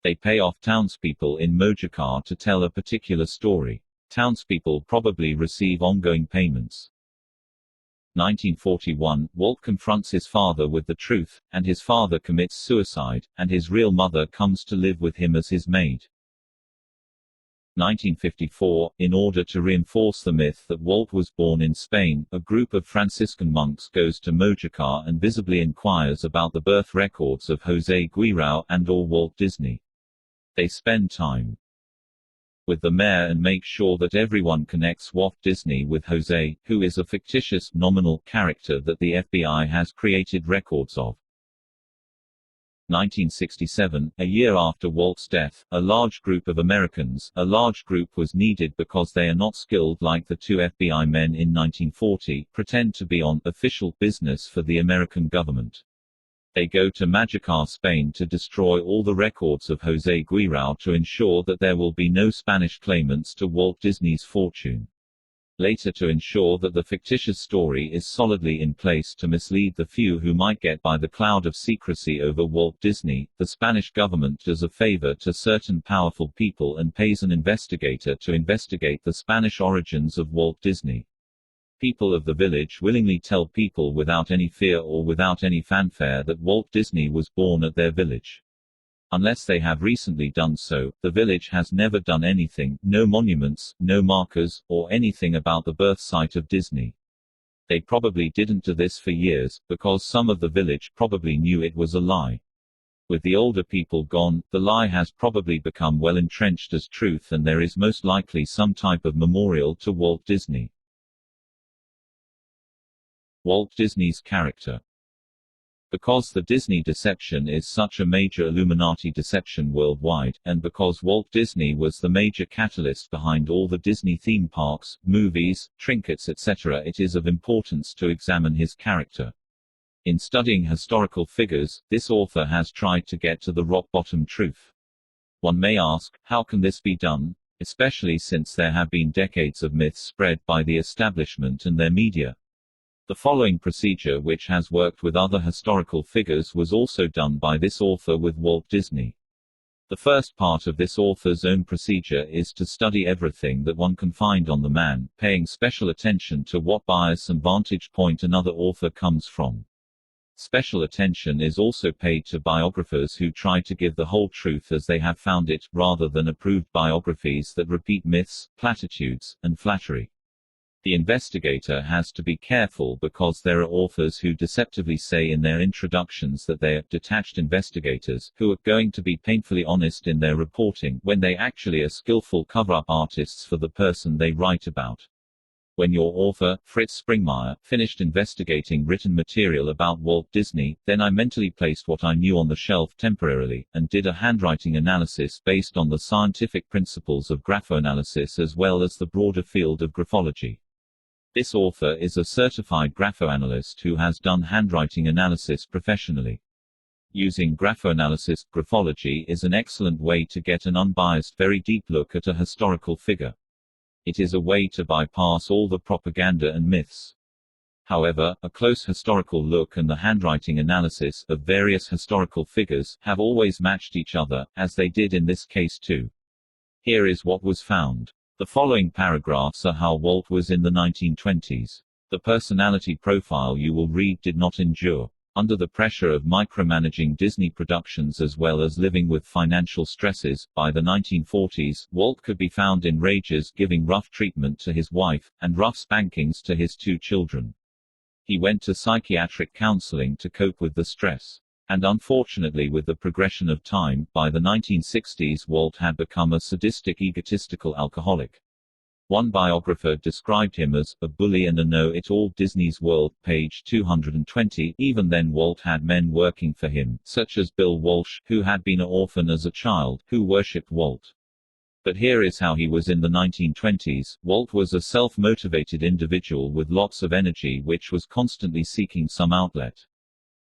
They pay off townspeople in Mojácar to tell a particular story. Townspeople probably receive ongoing payments. 1941, Walt confronts his father with the truth, and his father commits suicide, and his real mother comes to live with him as his maid. 1954, in order to reinforce the myth that Walt was born in Spain, a group of Franciscan monks goes to Mojácar and visibly inquires about the birth records of José Guirao and/or Walt Disney. They spend time with the mayor and make sure that everyone connects Walt Disney with José, who is a fictitious, nominal character that the FBI has created records of. 1967, a year after Walt's death, a large group of Americans, a large group was needed because they are not skilled like the two FBI men in 1940, pretend to be on official business for the American government. They go to Mojácar, Spain to destroy all the records of José Guirao to ensure that there will be no Spanish claimants to Walt Disney's fortune. Later, to ensure that the fictitious story is solidly in place to mislead the few who might get by the cloud of secrecy over Walt Disney, the Spanish government does a favor to certain powerful people and pays an investigator to investigate the Spanish origins of Walt Disney. People of the village willingly tell people without any fear or without any fanfare that Walt Disney was born at their village. Unless they have recently done so, the village has never done anything, no monuments, no markers, or anything about the birth site of Disney. They probably didn't do this for years, because some of the village probably knew it was a lie. With the older people gone, the lie has probably become well entrenched as truth, and there is most likely some type of memorial to Walt Disney. Walt Disney's character. Because the Disney deception is such a major Illuminati deception worldwide, and because Walt Disney was the major catalyst behind all the Disney theme parks, movies, trinkets etc., it is of importance to examine his character. In studying historical figures, this author has tried to get to the rock-bottom truth. One may ask, how can this be done? Especially since there have been decades of myths spread by the establishment and their media. The following procedure, which has worked with other historical figures, was also done by this author with Walt Disney. The first part of this author's own procedure is to study everything that one can find on the man, paying special attention to what bias and vantage point another author comes from. Special attention is also paid to biographers who try to give the whole truth as they have found it, rather than approved biographies that repeat myths, platitudes, and flattery. The investigator has to be careful because there are authors who deceptively say in their introductions that they are detached investigators, who are going to be painfully honest in their reporting, when they actually are skillful cover-up artists for the person they write about. When your author, Fritz Springmeier, finished investigating written material about Walt Disney, then I mentally placed what I knew on the shelf temporarily, and did a handwriting analysis based on the scientific principles of graphoanalysis as well as the broader field of graphology. This author is a certified graphoanalyst who has done handwriting analysis professionally. Using graphoanalysis, graphology is an excellent way to get an unbiased, very deep look at a historical figure. It is a way to bypass all the propaganda and myths. However, a close historical look and the handwriting analysis of various historical figures have always matched each other, as they did in this case too. Here is what was found. The following paragraphs are how Walt was in the 1920s. The personality profile you will read did not endure. Under the pressure of micromanaging Disney productions as well as living with financial stresses, by the 1940s, Walt could be found in rages giving rough treatment to his wife, and rough spankings to his 2 children. He went to psychiatric counseling to cope with the stress. And unfortunately, with the progression of time, by the 1960s Walt had become a sadistic egotistical alcoholic. One biographer described him as a bully and a know-it-all. Disney's World, page 220. Even then Walt had men working for him, such as Bill Walsh, who had been an orphan as a child, who worshipped Walt. But here is how he was in the 1920s. Walt was a self-motivated individual with lots of energy which was constantly seeking some outlet.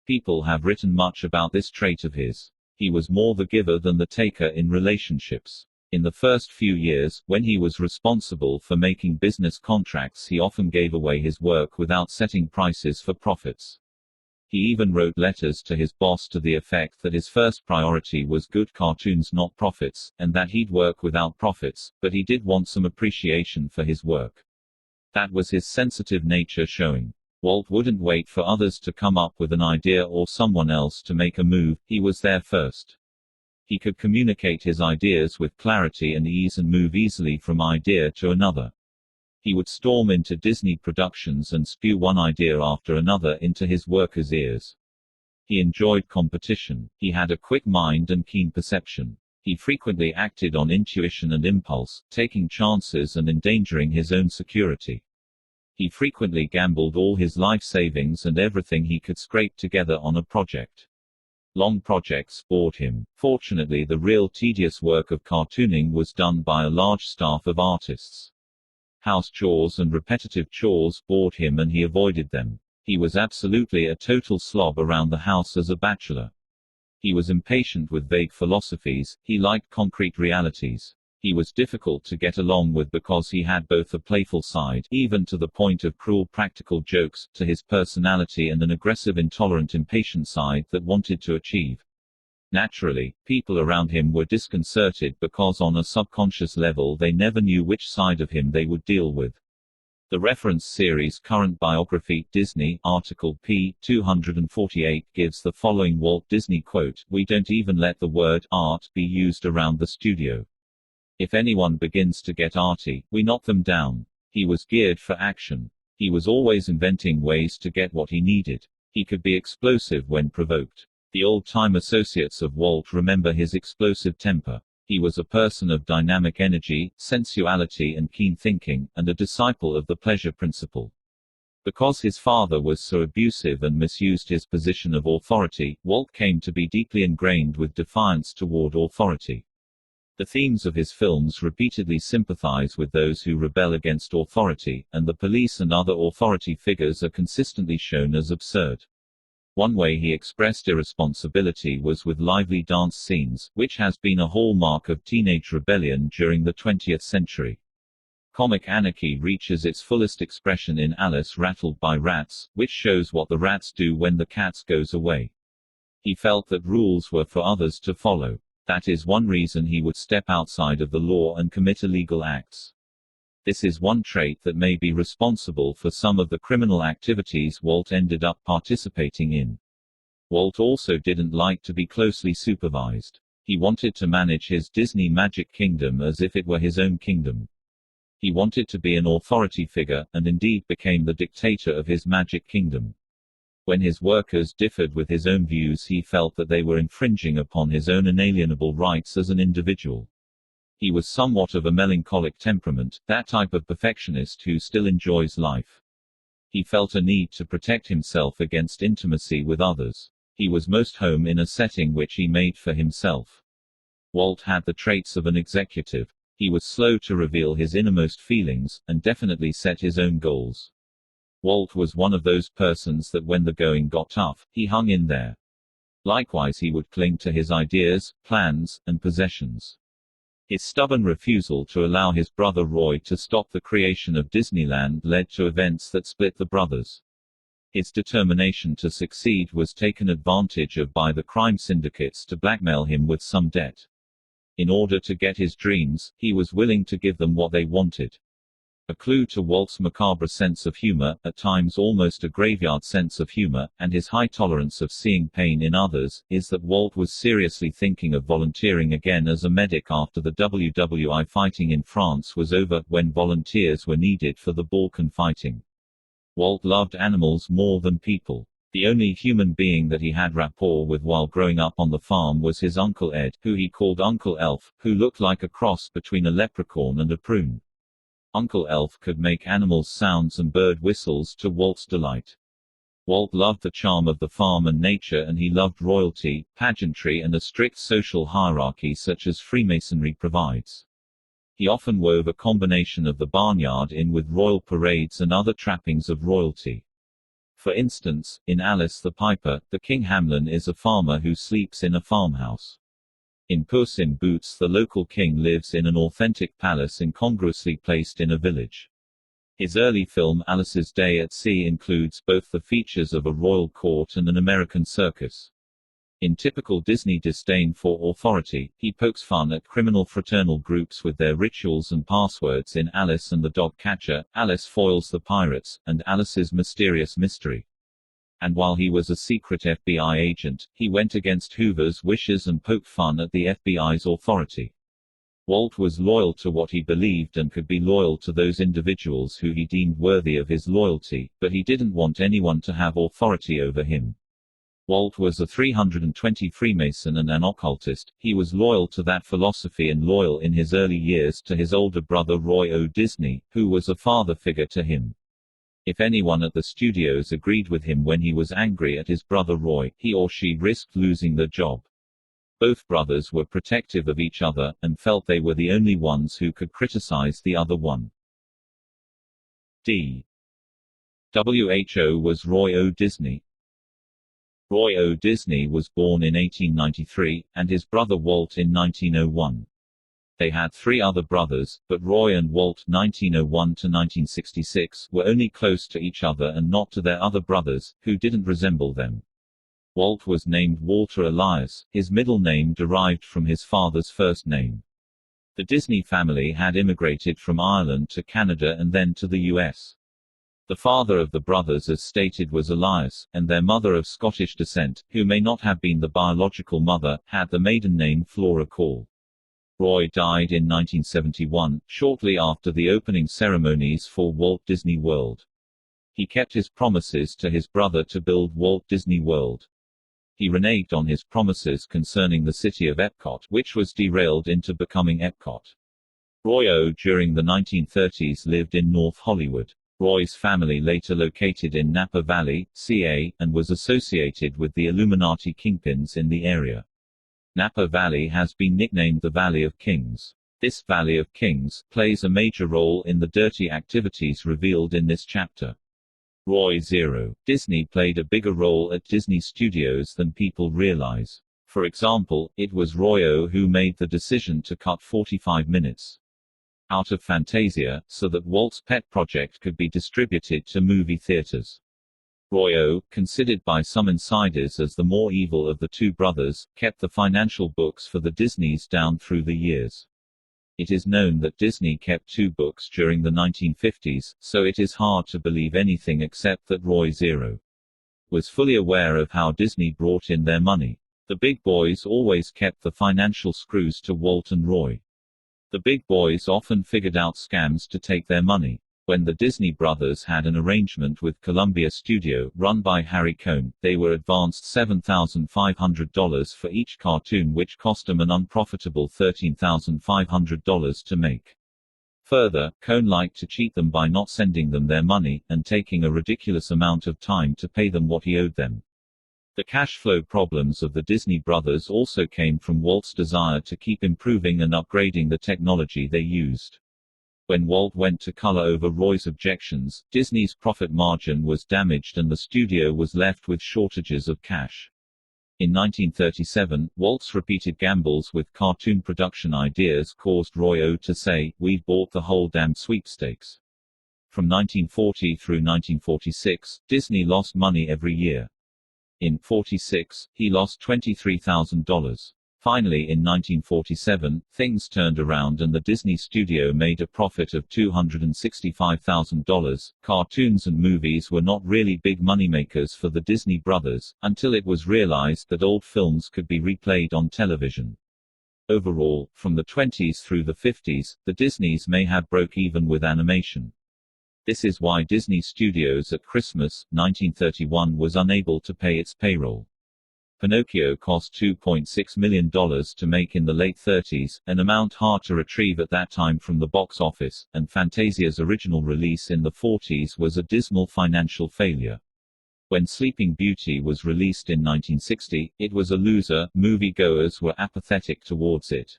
People have written much about this trait of his. He was more the giver than the taker in relationships. In the first few years, when he was responsible for making business contracts, he often gave away his work without setting prices for profits. He even wrote letters to his boss to the effect that his first priority was good cartoons, not profits, and that he'd work without profits, but he did want some appreciation for his work. That was his sensitive nature showing. Walt wouldn't wait for others to come up with an idea or someone else to make a move, he was there first. He could communicate his ideas with clarity and ease and move easily from idea to another. He would storm into Disney productions and spew one idea after another into his workers' ears. He enjoyed competition. He had a quick mind and keen perception. He frequently acted on intuition and impulse, taking chances and endangering his own security. He frequently gambled all his life savings and everything he could scrape together on a project. Long projects bored him. Fortunately, the real tedious work of cartooning was done by a large staff of artists. House chores and repetitive chores bored him and he avoided them. He was absolutely a total slob around the house as a bachelor. He was impatient with vague philosophies, he liked concrete realities. He was difficult to get along with because he had both a playful side, even to the point of cruel practical jokes, to his personality and an aggressive intolerant impatient side that wanted to achieve. Naturally, people around him were disconcerted because on a subconscious level they never knew which side of him they would deal with. The reference series Current Biography, Disney, article p. 248 gives the following Walt Disney quote: "We don't even let the word art be used around the studio. If anyone begins to get arty, we knock them down." He was geared for action. He was always inventing ways to get what he needed. He could be explosive when provoked. The old-time associates of Walt remember his explosive temper. He was a person of dynamic energy, sensuality and keen thinking, and a disciple of the pleasure principle. Because his father was so abusive and misused his position of authority, Walt came to be deeply ingrained with defiance toward authority. The themes of his films repeatedly sympathize with those who rebel against authority, and the police and other authority figures are consistently shown as absurd. One way he expressed irresponsibility was with lively dance scenes, which has been a hallmark of teenage rebellion during the 20th century. Comic anarchy reaches its fullest expression in Alice Rattled by Rats, which shows what the rats do when the cats goes away. He felt that rules were for others to follow. That is one reason he would step outside of the law and commit illegal acts. This is one trait that may be responsible for some of the criminal activities Walt ended up participating in. Walt also didn't like to be closely supervised. He wanted to manage his Disney Magic Kingdom as if it were his own kingdom. He wanted to be an authority figure, and indeed became the dictator of his Magic Kingdom. When his workers differed with his own views, he felt that they were infringing upon his own inalienable rights as an individual. He was somewhat of a melancholic temperament, that type of perfectionist who still enjoys life. He felt a need to protect himself against intimacy with others. He was most home in a setting which he made for himself. Walt had the traits of an executive. He was slow to reveal his innermost feelings, and definitely set his own goals. Walt was one of those persons that when the going got tough, he hung in there. Likewise, he would cling to his ideas, plans, and possessions. His stubborn refusal to allow his brother Roy to stop the creation of Disneyland led to events that split the brothers. His determination to succeed was taken advantage of by the crime syndicates to blackmail him with some debt. In order to get his dreams, he was willing to give them what they wanted. A clue to Walt's macabre sense of humor, at times almost a graveyard sense of humor, and his high tolerance of seeing pain in others, is that Walt was seriously thinking of volunteering again as a medic after the WWI fighting in France was over, when volunteers were needed for the Balkan fighting. Walt loved animals more than people. The only human being that he had rapport with while growing up on the farm was his Uncle Ed, who he called Uncle Elf, who looked like a cross between a leprechaun and a prune. Uncle Elf could make animals' sounds and bird whistles to Walt's delight. Walt loved the charm of the farm and nature, and he loved royalty, pageantry, and a strict social hierarchy such as Freemasonry provides. He often wove a combination of the barnyard in with royal parades and other trappings of royalty. For instance, in Alice the Piper, the King Hamlin is a farmer who sleeps in a farmhouse. In Puss in Boots, the local king lives in an authentic palace incongruously placed in a village. His early film Alice's Day at Sea includes both the features of a royal court and an American circus. In typical Disney disdain for authority, he pokes fun at criminal fraternal groups with their rituals and passwords in Alice and the Dog Catcher, Alice Foils the Pirates, and Alice's Mysterious Mystery. And while he was a secret FBI agent, he went against Hoover's wishes and poked fun at the FBI's authority. Walt was loyal to what he believed and could be loyal to those individuals who he deemed worthy of his loyalty, but he didn't want anyone to have authority over him. Walt was a 320 Freemason and an occultist. He was loyal to that philosophy and loyal in his early years to his older brother Roy O. Disney, who was a father figure to him. If anyone at the studios agreed with him when he was angry at his brother Roy, he or she risked losing their job. Both brothers were protective of each other, and felt they were the only ones who could criticize the other one. WHO was Roy O. Disney. Roy O. Disney was born in 1893, and his brother Walt in 1901. They had three other brothers, but Roy and Walt (1901–1966) were only close to each other and not to their other brothers, who didn't resemble them. Walt was named Walter Elias, his middle name derived from his father's first name. The Disney family had immigrated from Ireland to Canada and then to the U.S. The father of the brothers, as stated, was Elias, and their mother of Scottish descent, who may not have been the biological mother, had the maiden name Flora Call. Roy died in 1971, shortly after the opening ceremonies for Walt Disney World. He kept his promises to his brother to build Walt Disney World. He reneged on his promises concerning the city of Epcot, which was derailed into becoming Epcot. Roy O. during the 1930s lived in North Hollywood. Roy's family later located in Napa Valley, CA, and was associated with the Illuminati kingpins in the area. Napa Valley has been nicknamed the Valley of Kings. This Valley of Kings plays a major role in the dirty activities revealed in this chapter. Roy Zero. Disney played a bigger role at Disney Studios than people realize. For example, it was Roy O. who made the decision to cut 45 minutes out of Fantasia, so that Walt's pet project could be distributed to movie theaters. Roy O., considered by some insiders as the more evil of the two brothers, kept the financial books for the Disneys down through the years. It is known that Disney kept two books during the 1950s, so it is hard to believe anything except that Roy Zero was fully aware of how Disney brought in their money. The big boys always kept the financial screws to Walt and Roy. The big boys often figured out scams to take their money. When the Disney brothers had an arrangement with Columbia Studio, run by Harry Cohn, they were advanced $7,500 for each cartoon, which cost them an unprofitable $13,500 to make. Further, Cohn liked to cheat them by not sending them their money, and taking a ridiculous amount of time to pay them what he owed them. The cash flow problems of the Disney brothers also came from Walt's desire to keep improving and upgrading the technology they used. When Walt went to color over Roy's objections, Disney's profit margin was damaged and the studio was left with shortages of cash. In 1937, Walt's repeated gambles with cartoon production ideas caused Roy O. to say, "We've bought the whole damn sweepstakes." From 1940 through 1946, Disney lost money every year. In '46, he lost $23,000. Finally in 1947, things turned around and the Disney studio made a profit of $265,000. Cartoons and movies were not really big moneymakers for the Disney brothers, until it was realized that old films could be replayed on television. Overall, from the 20s through the 50s, the Disneys may have broke even with animation. This is why Disney Studios at Christmas, 1931 was unable to pay its payroll. Pinocchio cost $2.6 million to make in the late 30s, an amount hard to retrieve at that time from the box office, and Fantasia's original release in the 40s was a dismal financial failure. When Sleeping Beauty was released in 1960, it was a loser, moviegoers were apathetic towards it.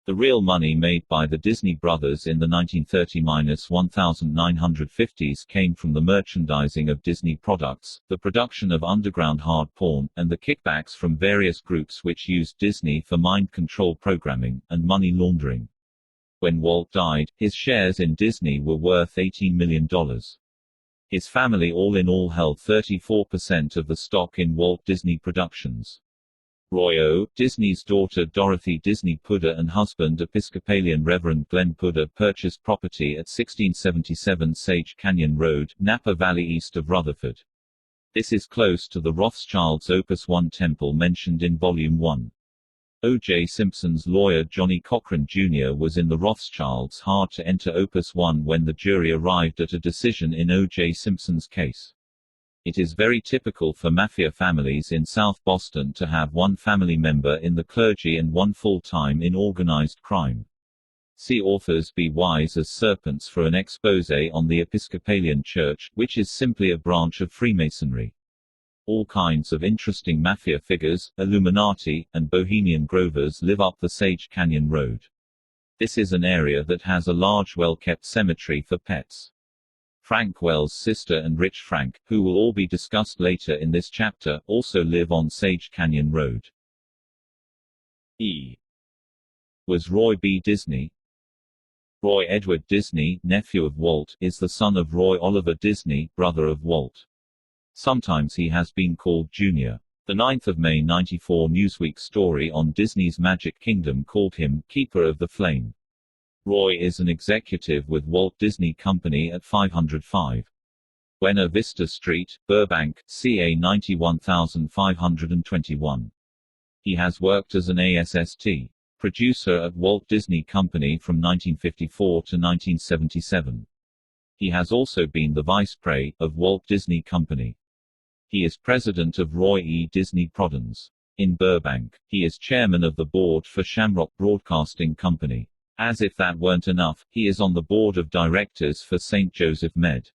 The real money made by the Disney brothers in the 1930s-1950s came from the merchandising of Disney products, the production of underground hard porn, and the kickbacks from various groups which used Disney for mind control programming, and money laundering. When Walt died, his shares in Disney were worth $18 million. His family all in all held 34% of the stock in Walt Disney Productions. Roy O., Disney's daughter Dorothy Disney Pudder and husband Episcopalian Reverend Glenn Pudder purchased property at 1677 Sage Canyon Road, Napa Valley east of Rutherford. This is close to the Rothschilds' Opus 1 temple mentioned in Volume 1. O.J. Simpson's lawyer Johnny Cochran Jr. was in the Rothschilds' hard-to-enter Opus 1 when the jury arrived at a decision in O.J. Simpson's case. It is very typical for mafia families in South Boston to have one family member in the clergy and one full-time in organized crime. See authors Be Wise as Serpents for an expose on the Episcopalian Church, which is simply a branch of Freemasonry. All kinds of interesting mafia figures, Illuminati, and Bohemian Grovers live up the Sage Canyon Road. This is an area that has a large well-kept cemetery for pets. Frank Wells' sister and Rich Frank, who will all be discussed later in this chapter, also live on Sage Canyon Road. Was Roy B. Disney? Roy Edward Disney, nephew of Walt, is the son of Roy Oliver Disney, brother of Walt. Sometimes he has been called Jr. The 9th of May 94 Newsweek story on Disney's Magic Kingdom called him Keeper of the Flame. Roy is an executive with Walt Disney Company at 505 Buena Vista Street, Burbank, CA 91521. He has worked as an ASST producer at Walt Disney Company from 1954 to 1977. He has also been the vice pre. Of Walt Disney Company. He is president of Roy E. Disney Productions. In Burbank, he is chairman of the board for Shamrock Broadcasting Company. As if that weren't enough, he is on the board of directors for St. Joseph Med.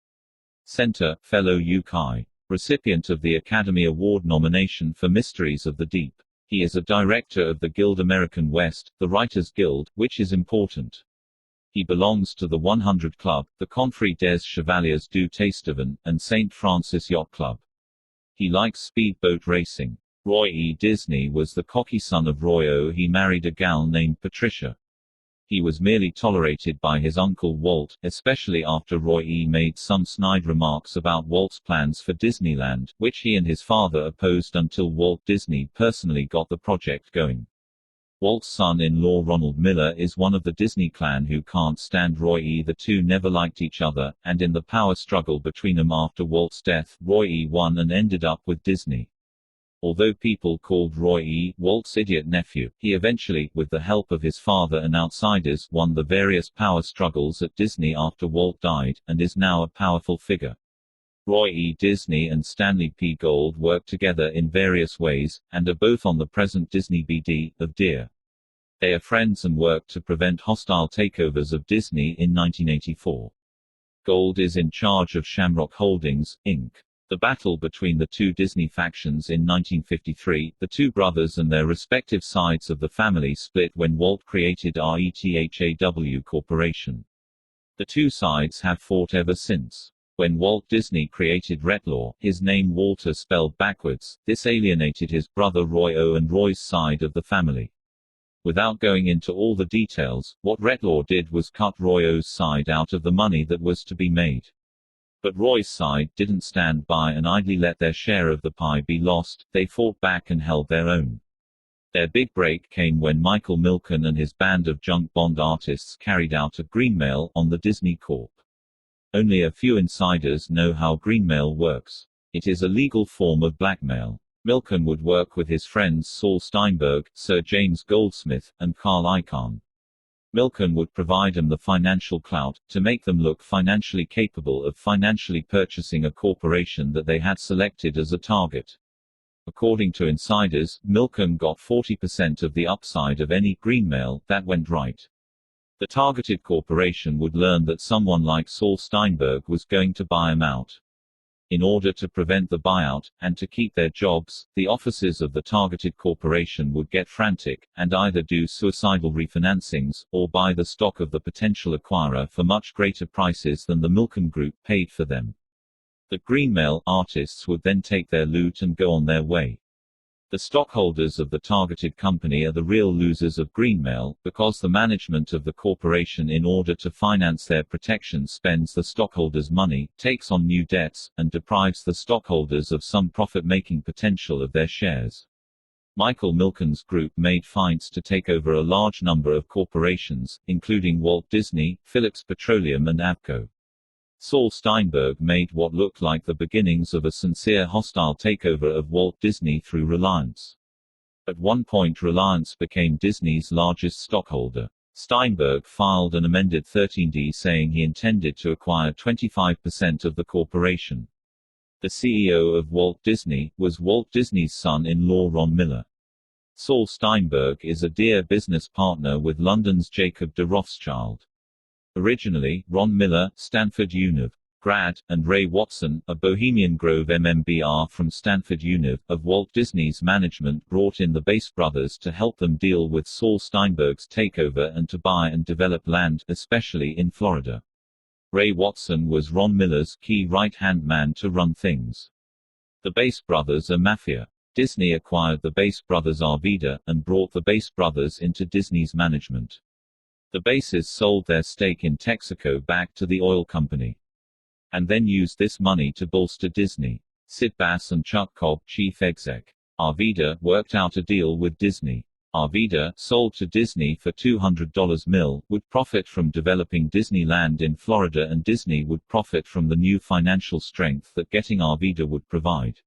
Center, fellow UK. Recipient of the Academy Award nomination for Mysteries of the Deep. He is a director of the Guild American West, the Writers Guild, which is important. He belongs to the 100 Club, the Confrérie des Chevaliers du Tastavan, and St. Francis Yacht Club. He likes speedboat racing. Roy E. Disney was the cocky son of Roy O. He married a gal named Patricia. He was merely tolerated by his uncle Walt, especially after Roy E. made some snide remarks about Walt's plans for Disneyland, which he and his father opposed until Walt Disney personally got the project going. Walt's son-in-law Ronald Miller is one of the Disney clan who can't stand Roy E. The two never liked each other, and in the power struggle between them after Walt's death, Roy E. won and ended up with Disney. Although people called Roy E. Walt's idiot nephew, he eventually, with the help of his father and outsiders, won the various power struggles at Disney after Walt died, and is now a powerful figure. Roy E. Disney and Stanley P. Gold work together in various ways, and are both on the present Disney BD, of Deer. They are friends and work to prevent hostile takeovers of Disney in 1984. Gold is in charge of Shamrock Holdings, Inc. The battle between the two Disney factions in 1953, the two brothers and their respective sides of the family split when Walt created RETHAW Corporation. The two sides have fought ever since. When Walt Disney created Retlaw, his name Walter spelled backwards, this alienated his brother Roy O. and Roy's side of the family. Without going into all the details, what Retlaw did was cut Roy O's side out of the money that was to be made. But Roy's side didn't stand by and idly let their share of the pie be lost. They fought back and held their own. Their big break came when Michael Milken and his band of junk bond artists carried out a greenmail on the Disney Corp. Only a few insiders know how greenmail works. It is a legal form of blackmail. Milken would work with his friends Saul Steinberg, Sir James Goldsmith, and Carl Icahn. Milken would provide them the financial clout, to make them look financially capable of financially purchasing a corporation that they had selected as a target. According to insiders, Milken got 40% of the upside of any greenmail that went right. The targeted corporation would learn that someone like Saul Steinberg was going to buy them out. In order to prevent the buyout, and to keep their jobs, the officers of the targeted corporation would get frantic, and either do suicidal refinancings, or buy the stock of the potential acquirer for much greater prices than the Milken Group paid for them. The greenmail artists would then take their loot and go on their way. The stockholders of the targeted company are the real losers of greenmail, because the management of the corporation, in order to finance their protection, spends the stockholders' money, takes on new debts, and deprives the stockholders of some profit-making potential of their shares. Michael Milken's group made finds to take over a large number of corporations, including Walt Disney, Phillips Petroleum and Avco. Saul Steinberg made what looked like the beginnings of a sincere hostile takeover of Walt Disney through Reliance. At one point Reliance became Disney's largest stockholder. Steinberg filed an amended 13D saying he intended to acquire 25% of the corporation. The CEO of Walt Disney was Walt Disney's son-in-law Ron Miller. Saul Steinberg is a dear business partner with London's Jacob de Rothschild. Originally, Ron Miller, Stanford Univ. grad, and Ray Watson, a Bohemian Grove MMBR from Stanford Univ. of Walt Disney's management, brought in the Bass brothers to help them deal with Saul Steinberg's takeover and to buy and develop land, especially in Florida. Ray Watson was Ron Miller's key right-hand man to run things. The Bass brothers are mafia. Disney acquired the Bass brothers Arvida, and brought the Bass brothers into Disney's management. The Basses sold their stake in Texaco back to the oil company, and then used this money to bolster Disney. Sid Bass and Chuck Cobb, chief exec. Arvida worked out a deal with Disney. Arvida, sold to Disney for $200 mil, would profit from developing Disneyland in Florida, and Disney would profit from the new financial strength that getting Arvida would provide.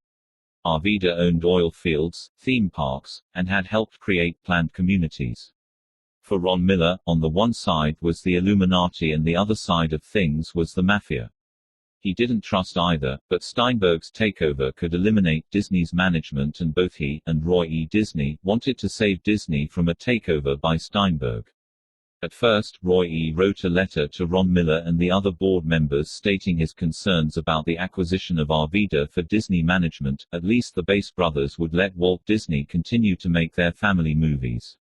Arvida owned oil fields, theme parks, and had helped create planned communities. For Ron Miller, on the one side was the Illuminati and the other side of things was the mafia. He didn't trust either, but Steinberg's takeover could eliminate Disney's management, and both he and Roy E. Disney wanted to save Disney from a takeover by Steinberg. At first, Roy E. wrote a letter to Ron Miller and the other board members stating his concerns about the acquisition of Arvida for Disney management. At least the Bass brothers would let Walt Disney continue to make their family movies.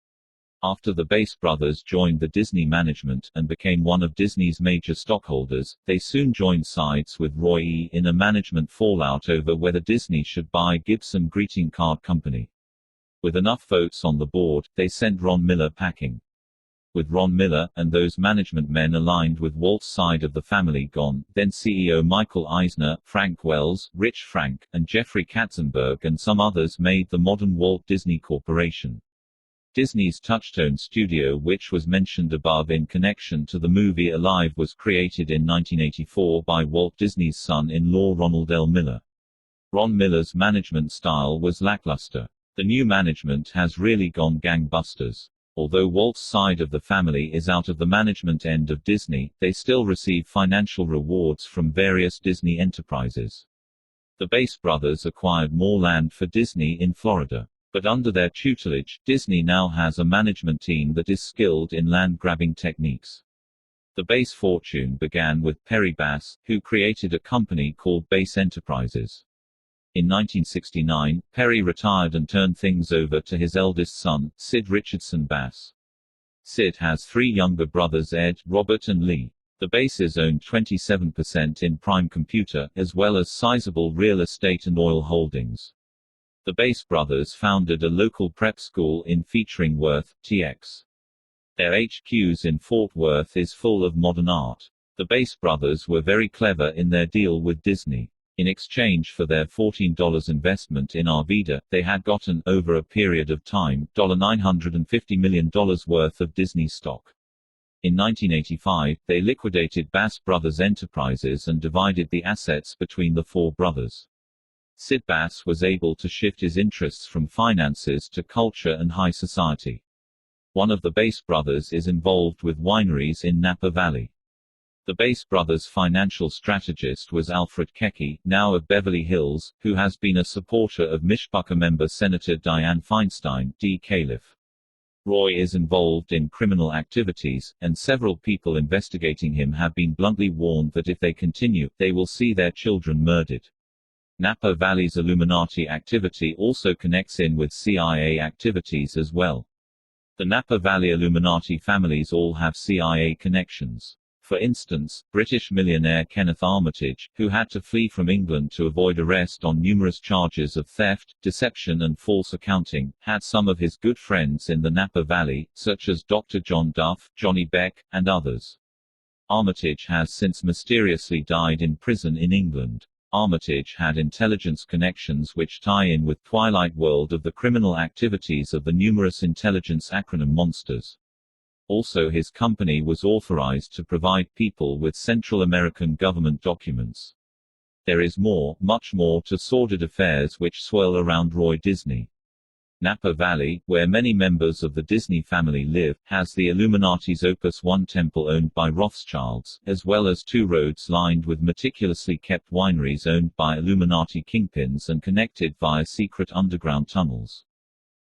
After the Bass brothers joined the Disney management, and became one of Disney's major stockholders, they soon joined sides with Roy E. in a management fallout over whether Disney should buy Gibson Greeting Card Company. With enough votes on the board, they sent Ron Miller packing. With Ron Miller, and those management men aligned with Walt's side of the family gone, then CEO Michael Eisner, Frank Wells, Rich Frank, and Jeffrey Katzenberg and some others made the modern Walt Disney Corporation. Disney's Touchstone Studio, which was mentioned above in connection to the movie Alive, was created in 1984 by Walt Disney's son-in-law Ronald L. Miller. Ron Miller's management style was lackluster. The new management has really gone gangbusters. Although Walt's side of the family is out of the management end of Disney, they still receive financial rewards from various Disney enterprises. The Bass brothers acquired more land for Disney in Florida. But under their tutelage, Disney now has a management team that is skilled in land-grabbing techniques. The Bass fortune began with Perry Bass, who created a company called Bass Enterprises. In 1969, Perry retired and turned things over to his eldest son, Sid Richardson Bass. Sid has three younger brothers, Ed, Robert and Lee. The Basses owned 27% in Prime Computer, as well as sizable real estate and oil holdings. The Bass brothers founded a local prep school in featuring Worth, TX. Their HQs in Fort Worth is full of modern art. The Bass brothers were very clever in their deal with Disney. In exchange for their $14 investment in Arvida, they had gotten, over a period of time, $950 million worth of Disney stock. In 1985, they liquidated Bass Brothers Enterprises and divided the assets between the four brothers. Sid Bass was able to shift his interests from finances to culture and high society. One of the Bass brothers is involved with wineries in Napa Valley. The Bass brothers' financial strategist was Alfred Kecke, now of Beverly Hills, who has been a supporter of Mishpucha member Senator Dianne Feinstein, D. Califf. Roy is involved in criminal activities, and several people investigating him have been bluntly warned that if they continue, they will see their children murdered. Napa Valley's Illuminati activity also connects in with CIA activities as well. The Napa Valley Illuminati families all have CIA connections. For instance, British millionaire Kenneth Armitage, who had to flee from England to avoid arrest on numerous charges of theft, deception and false accounting, had some of his good friends in the Napa Valley, such as Dr. John Duff, Johnny Beck, and others. Armitage has since mysteriously died in prison in England. Armitage had intelligence connections which tie in with Twilight world of the criminal activities of the numerous intelligence acronym monsters. Also, his company was authorized to provide people with Central American government documents. There is more, much more to sordid affairs which swirl around Roy Disney. Napa Valley, where many members of the Disney family live, has the Illuminati's Opus One temple owned by Rothschilds, as well as two roads lined with meticulously kept wineries owned by Illuminati kingpins and connected via secret underground tunnels.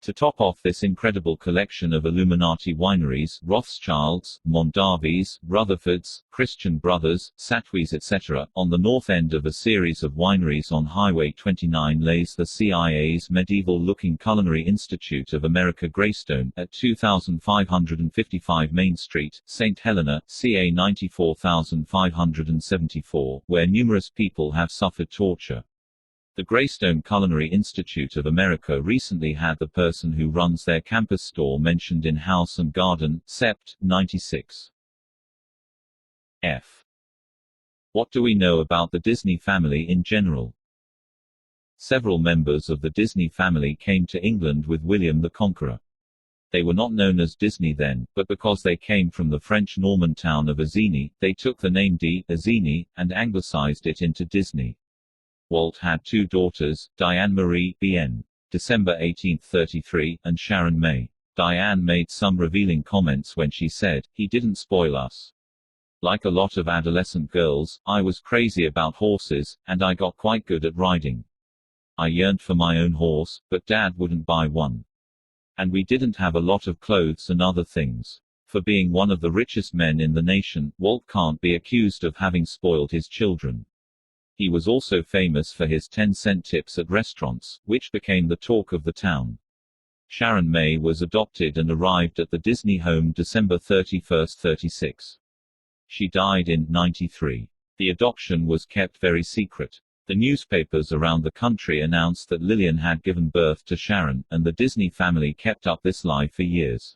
To top off this incredible collection of Illuminati wineries, Rothschilds, Mondavis, Rutherfords, Christian Brothers, Satwis etc., on the north end of a series of wineries on Highway 29 lays the CIA's medieval-looking Culinary Institute of America Greystone, at 2555 Main Street, St. Helena, CA 94574, where numerous people have suffered torture. The Greystone Culinary Institute of America recently had the person who runs their campus store mentioned in House and Garden, Sept. 96. F. What do we know about the Disney family in general? Several members of the Disney family came to England with William the Conqueror. They were not known as Disney then, but because they came from the French Norman town of Isigny, they took the name d'Isigny, and anglicized it into Disney. Walt had two daughters, Diane Marie (BN. December 1833, and Sharon May. Diane made some revealing comments when she said, "He didn't spoil us. Like a lot of adolescent girls, I was crazy about horses, and I got quite good at riding. I yearned for my own horse, but Dad wouldn't buy one. And we didn't have a lot of clothes and other things." For being one of the richest men in the nation, Walt can't be accused of having spoiled his children. He was also famous for his 10-cent tips at restaurants, which became the talk of the town. Sharon May was adopted and arrived at the Disney home December 31, 36. She died in 93. The adoption was kept very secret. The newspapers around the country announced that Lillian had given birth to Sharon, and the Disney family kept up this lie for years.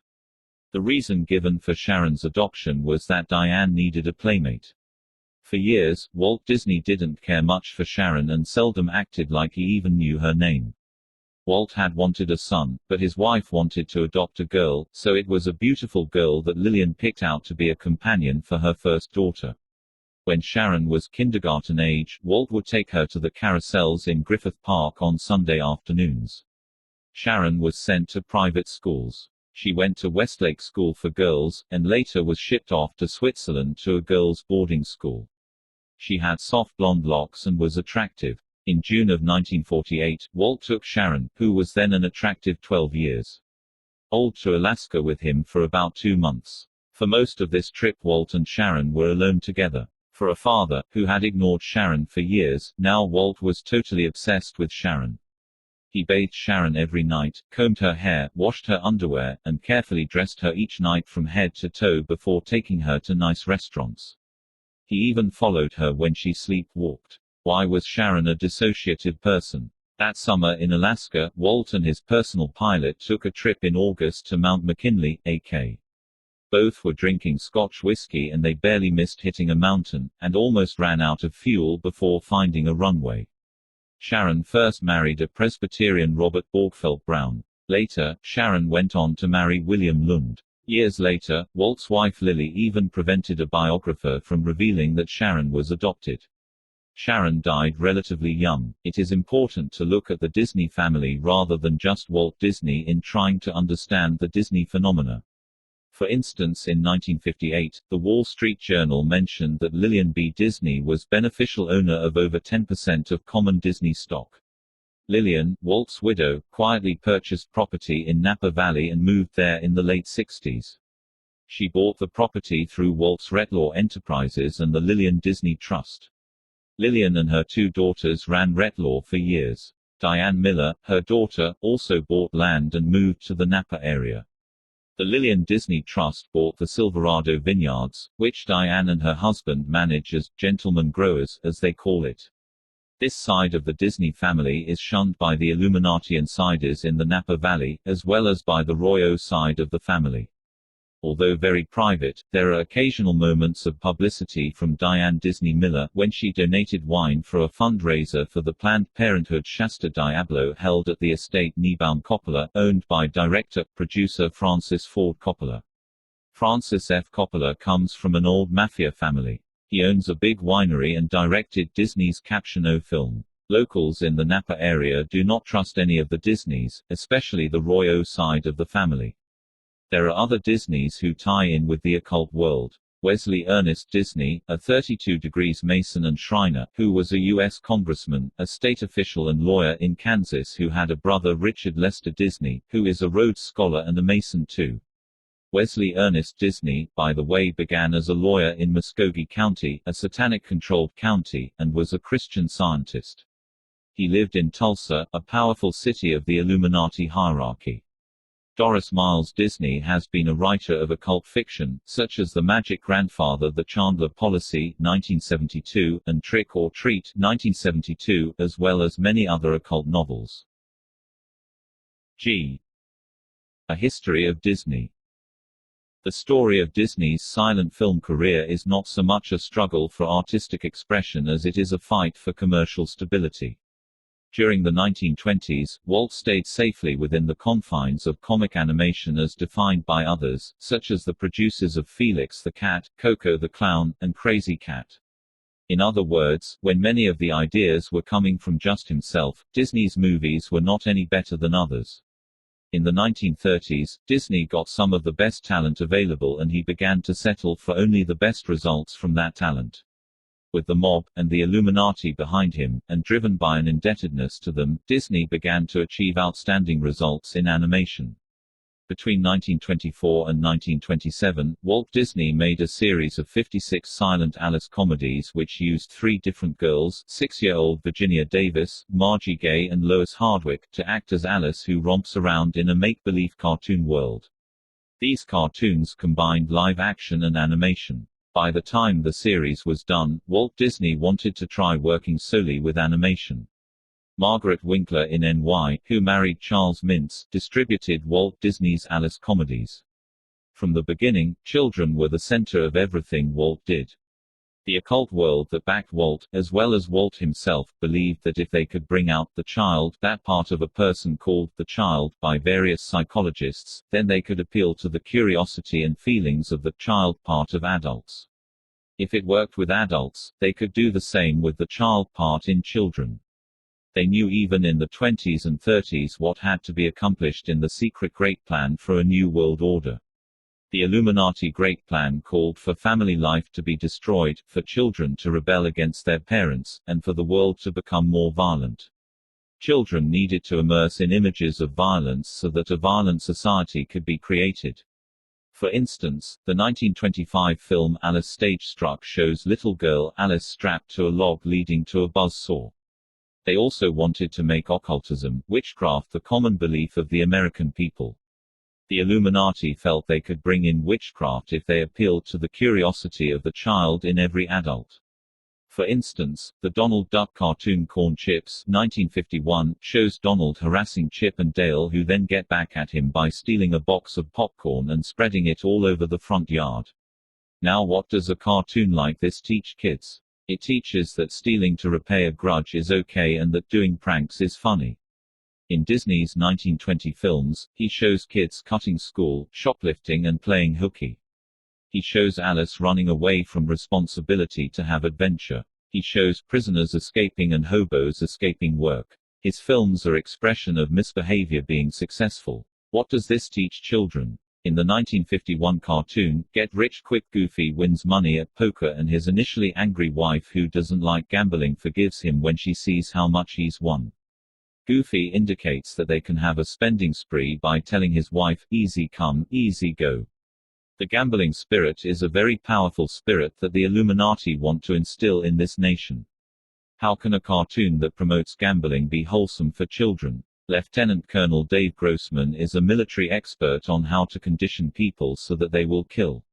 The reason given for Sharon's adoption was that Diane needed a playmate. For years, Walt Disney didn't care much for Sharon and seldom acted like he even knew her name. Walt had wanted a son, but his wife wanted to adopt a girl, so it was a beautiful girl that Lillian picked out to be a companion for her first daughter. When Sharon was kindergarten age, Walt would take her to the carousels in Griffith Park on Sunday afternoons. Sharon was sent to private schools. She went to Westlake School for Girls, and later was shipped off to Switzerland to a girls' boarding school. She had soft blonde locks and was attractive. In June of 1948, Walt took Sharon, who was then an attractive 12 years old, to Alaska with him for about 2 months. For most of this trip Walt and Sharon were alone together. For a father, who had ignored Sharon for years, now Walt was totally obsessed with Sharon. He bathed Sharon every night, combed her hair, washed her underwear, and carefully dressed her each night from head to toe before taking her to nice restaurants. He even followed her when she sleepwalked. Why was Sharon a dissociative person? That summer in Alaska, Walt and his personal pilot took a trip in August to Mount McKinley, AK. Both were drinking Scotch whiskey and they barely missed hitting a mountain, and almost ran out of fuel before finding a runway. Sharon first married a Presbyterian Robert Borgfeldt Brown. Later, Sharon went on to marry William Lund. Years later, Walt's wife Lily even prevented a biographer from revealing that Sharon was adopted. Sharon died relatively young. It is important to look at the Disney family rather than just Walt Disney in trying to understand the Disney phenomena. For instance, in 1958, the Wall Street Journal mentioned that Lillian B. Disney was beneficial owner of over 10% of common Disney stock. Lillian, Walt's widow, quietly purchased property in Napa Valley and moved there in the late 60s. She bought the property through Walt's Retlaw Enterprises and the Lillian Disney Trust. Lillian and her two daughters ran Retlaw for years. Diane Miller, her daughter, also bought land and moved to the Napa area. The Lillian Disney Trust bought the Silverado Vineyards, which Diane and her husband manage as gentlemen growers, as they call it. This side of the Disney family is shunned by the Illuminati insiders in the Napa Valley, as well as by the Roy O side of the family. Although very private, there are occasional moments of publicity from Diane Disney Miller when she donated wine for a fundraiser for the Planned Parenthood Shasta Diablo held at the estate Niebaum Coppola, owned by director-producer Francis Ford Coppola. Francis F. Coppola comes from an old mafia family. He owns a big winery and directed Disney's Caption O film. Locals in the Napa area do not trust any of the Disneys, especially the Roy O side of the family. There are other Disneys who tie in with the occult world. Wesley Ernest Disney, a 32 Degrees Mason and Shriner, who was a U.S. congressman, a state official and lawyer in Kansas who had a brother Richard Lester Disney, who is a Rhodes Scholar and a Mason too. Wesley Ernest Disney, by the way, began as a lawyer in Muskogee County, a satanic-controlled county, and was a Christian Scientist. He lived in Tulsa, a powerful city of the Illuminati hierarchy. Doris Miles Disney has been a writer of occult fiction, such as The Magic Grandfather, The Chandler Policy, 1972, and Trick or Treat, 1972, as well as many other occult novels. G. A History of Disney. The story of Disney's silent film career is not so much a struggle for artistic expression as it is a fight for commercial stability. During the 1920s, Walt stayed safely within the confines of comic animation as defined by others, such as the producers of Felix the Cat, Coco the Clown, and Crazy Cat. In other words, when many of the ideas were coming from just himself, Disney's movies were not any better than others. In the 1930s, Disney got some of the best talent available and he began to settle for only the best results from that talent. With the mob, and the Illuminati behind him, and driven by an indebtedness to them, Disney began to achieve outstanding results in animation. Between 1924 and 1927, Walt Disney made a series of 56 silent Alice comedies which used three different girls, 6-year-old Virginia Davis, Margie Gay and Lois Hardwick, to act as Alice who romps around in a make-believe cartoon world. These cartoons combined live action and animation. By the time the series was done, Walt Disney wanted to try working solely with animation. Margaret Winkler in NY, who married Charles Mintz, distributed Walt Disney's Alice comedies. From the beginning, children were the center of everything Walt did. The occult world that backed Walt, as well as Walt himself, believed that if they could bring out the child, that part of a person called the child, by various psychologists, then they could appeal to the curiosity and feelings of the child part of adults. If it worked with adults, they could do the same with the child part in children. They knew even in the 20s and 30s what had to be accomplished in the secret Great Plan for a New World Order. The Illuminati Great Plan called for family life to be destroyed, for children to rebel against their parents, and for the world to become more violent. Children needed to immerse in images of violence so that a violent society could be created. For instance, the 1925 film Alice Stage Struck shows little girl Alice strapped to a log leading to a buzzsaw. They also wanted to make occultism, witchcraft, the common belief of the American people. The Illuminati felt they could bring in witchcraft if they appealed to the curiosity of the child in every adult. For instance, the Donald Duck cartoon Corn Chips 1951 shows Donald harassing Chip and Dale, who then get back at him by stealing a box of popcorn and spreading it all over the front yard. Now what does a cartoon like this teach kids? It teaches that stealing to repay a grudge is okay and that doing pranks is funny. In Disney's 1920 films, he shows kids cutting school, shoplifting and playing hooky. He shows Alice running away from responsibility to have adventure. He shows prisoners escaping and hobos escaping work. His films are expression of misbehavior being successful. What does this teach children? In the 1951 cartoon, Get Rich Quick, Goofy wins money at poker and his initially angry wife, who doesn't like gambling, forgives him when she sees how much he's won. Goofy indicates that they can have a spending spree by telling his wife, easy come, easy go. The gambling spirit is a very powerful spirit that the Illuminati want to instill in this nation. How can a cartoon that promotes gambling be wholesome for children? Lieutenant Colonel Dave Grossman is a military expert on how to condition people so that they will kill.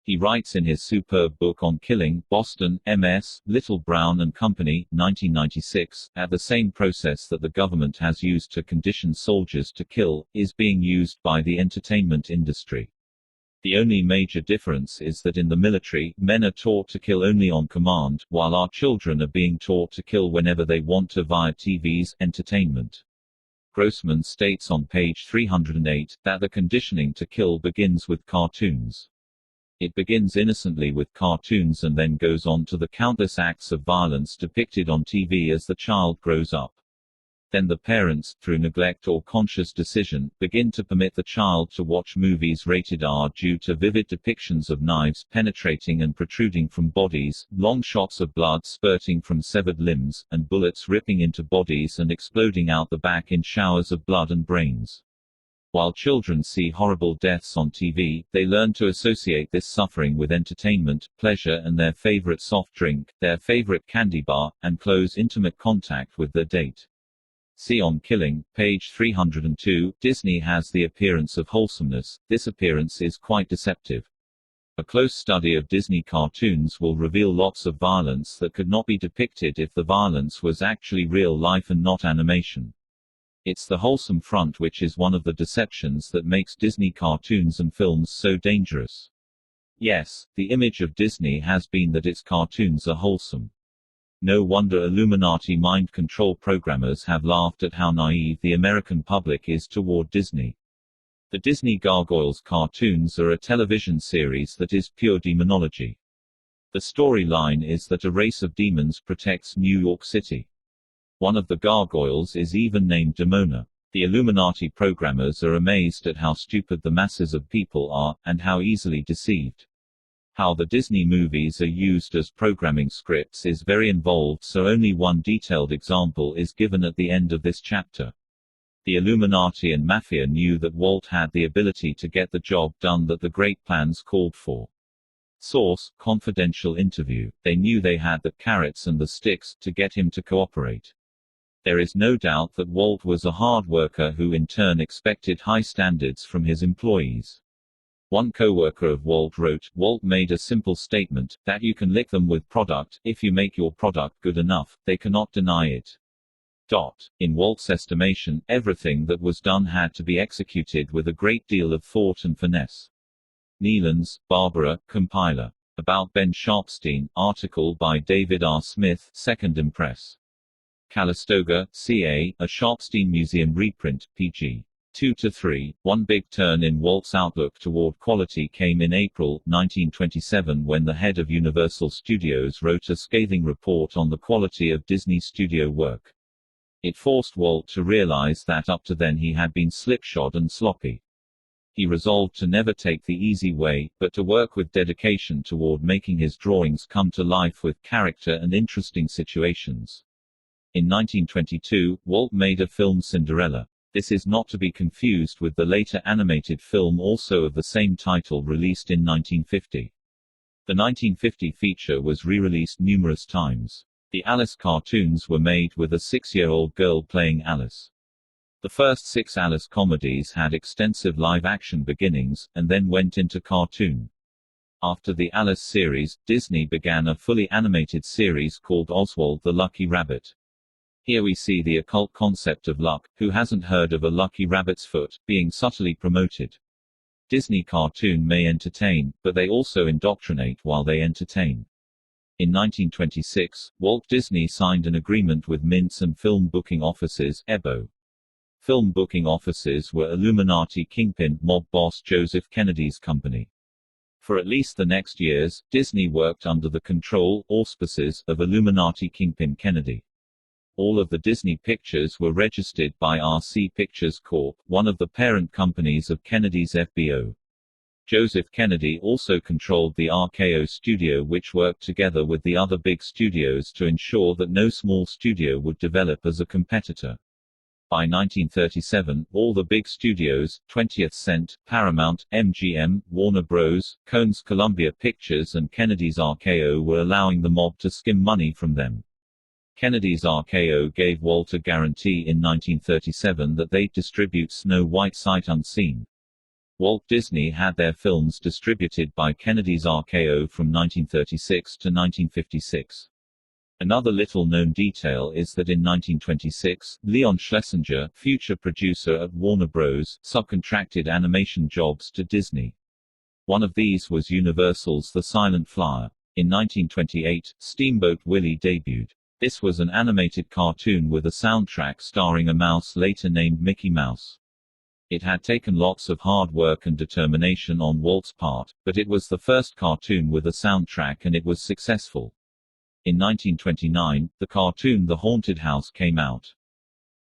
He writes in his superb book on killing, Boston, MS, Little Brown and Company, 1996, at the same process that the government has used to condition soldiers to kill, is being used by the entertainment industry. The only major difference is that in the military, men are taught to kill only on command, while our children are being taught to kill whenever they want to via TV's entertainment. Grossman states on page 308, that the conditioning to kill begins with cartoons. It begins innocently with cartoons and then goes on to the countless acts of violence depicted on TV as the child grows up. Then the parents, through neglect or conscious decision, begin to permit the child to watch movies rated R due to vivid depictions of knives penetrating and protruding from bodies, long shots of blood spurting from severed limbs, and bullets ripping into bodies and exploding out the back in showers of blood and brains. While children see horrible deaths on TV, they learn to associate this suffering with entertainment, pleasure and their favorite soft drink, their favorite candy bar, and close intimate contact with their date. See on Killing, page 302, Disney has the appearance of wholesomeness. This appearance is quite deceptive. A close study of Disney cartoons will reveal lots of violence that could not be depicted if the violence was actually real life and not animation. It's the wholesome front which is one of the deceptions that makes Disney cartoons and films so dangerous. Yes, the image of Disney has been that its cartoons are wholesome. No wonder Illuminati mind control programmers have laughed at how naive the American public is toward Disney. The Disney Gargoyles cartoons are a television series that is pure demonology. The storyline is that a race of demons protects New York City. One of the gargoyles is even named Demona. The Illuminati programmers are amazed at how stupid the masses of people are, and how easily deceived. How the Disney movies are used as programming scripts is very involved, so only one detailed example is given at the end of this chapter. The Illuminati and Mafia knew that Walt had the ability to get the job done that the great plans called for. Source: confidential interview. They knew they had the carrots and the sticks to get him to cooperate. There is no doubt that Walt was a hard worker who in turn expected high standards from his employees. One co-worker of Walt wrote, Walt made a simple statement, that you can lick them with product, if you make your product good enough, they cannot deny it. In Walt's estimation, everything that was done had to be executed with a great deal of thought and finesse. Nealons, Barbara, compiler. About Ben Sharpstein, article by David R. Smith, Second Impress. Calistoga, CA, a Sharpstein Museum reprint, pg. 2-3. One big turn in Walt's outlook toward quality came in April 1927 when the head of Universal Studios wrote a scathing report on the quality of Disney studio work. It forced Walt to realize that up to then he had been slipshod and sloppy. He resolved to never take the easy way, but to work with dedication toward making his drawings come to life with character and interesting situations. In 1922, Walt made a film Cinderella. This is not to be confused with the later animated film also of the same title released in 1950. The 1950 feature was re-released numerous times. The Alice cartoons were made with a 6-year-old girl playing Alice. The first 6 Alice comedies had extensive live-action beginnings, and then went into cartoon. After the Alice series, Disney began a fully animated series called Oswald the Lucky Rabbit. Here we see the occult concept of luck, who hasn't heard of a lucky rabbit's foot, being subtly promoted. Disney cartoon may entertain, but they also indoctrinate while they entertain. In 1926, Walt Disney signed an agreement with mints and film booking offices (EBO). Film booking offices were Illuminati kingpin mob boss Joseph Kennedy's company. For at least the next years, Disney worked under the control, auspices, of Illuminati kingpin Kennedy. All of the Disney pictures were registered by RC Pictures Corp., one of the parent companies of Kennedy's FBO. Joseph Kennedy also controlled the RKO studio, which worked together with the other big studios to ensure that no small studio would develop as a competitor. By 1937, all the big studios, 20th Cent, Paramount, MGM, Warner Bros., Cohen's Columbia Pictures and Kennedy's RKO were allowing the mob to skim money from them. Kennedy's RKO gave Walt a guarantee in 1937 that they'd distribute Snow White sight unseen. Walt Disney had their films distributed by Kennedy's RKO from 1936 to 1956. Another little-known detail is that in 1926, Leon Schlesinger, future producer at Warner Bros., subcontracted animation jobs to Disney. One of these was Universal's The Silent Flyer. In 1928, Steamboat Willie debuted. This was an animated cartoon with a soundtrack starring a mouse later named Mickey Mouse. It had taken lots of hard work and determination on Walt's part, but it was the first cartoon with a soundtrack and it was successful. In 1929, the cartoon The Haunted House came out.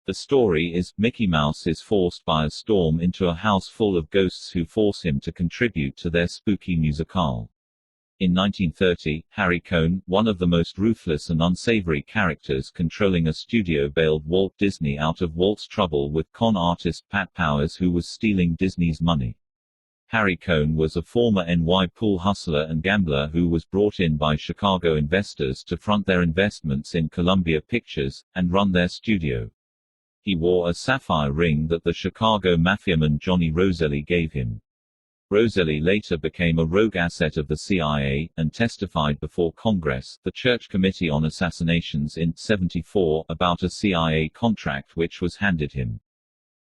The story is, Mickey Mouse is forced by a storm into a house full of ghosts who force him to contribute to their spooky musicale. In 1930, Harry Cohn, one of the most ruthless and unsavory characters controlling a studio, bailed Walt Disney out of Walt's trouble with con artist Pat Powers, who was stealing Disney's money. Harry Cohn was a former NY pool hustler and gambler who was brought in by Chicago investors to front their investments in Columbia Pictures, and run their studio. He wore a sapphire ring that the Chicago mafiaman Johnny Roselli gave him. Roselli later became a rogue asset of the CIA, and testified before Congress, the Church Committee on Assassinations in '74, about a CIA contract which was handed him.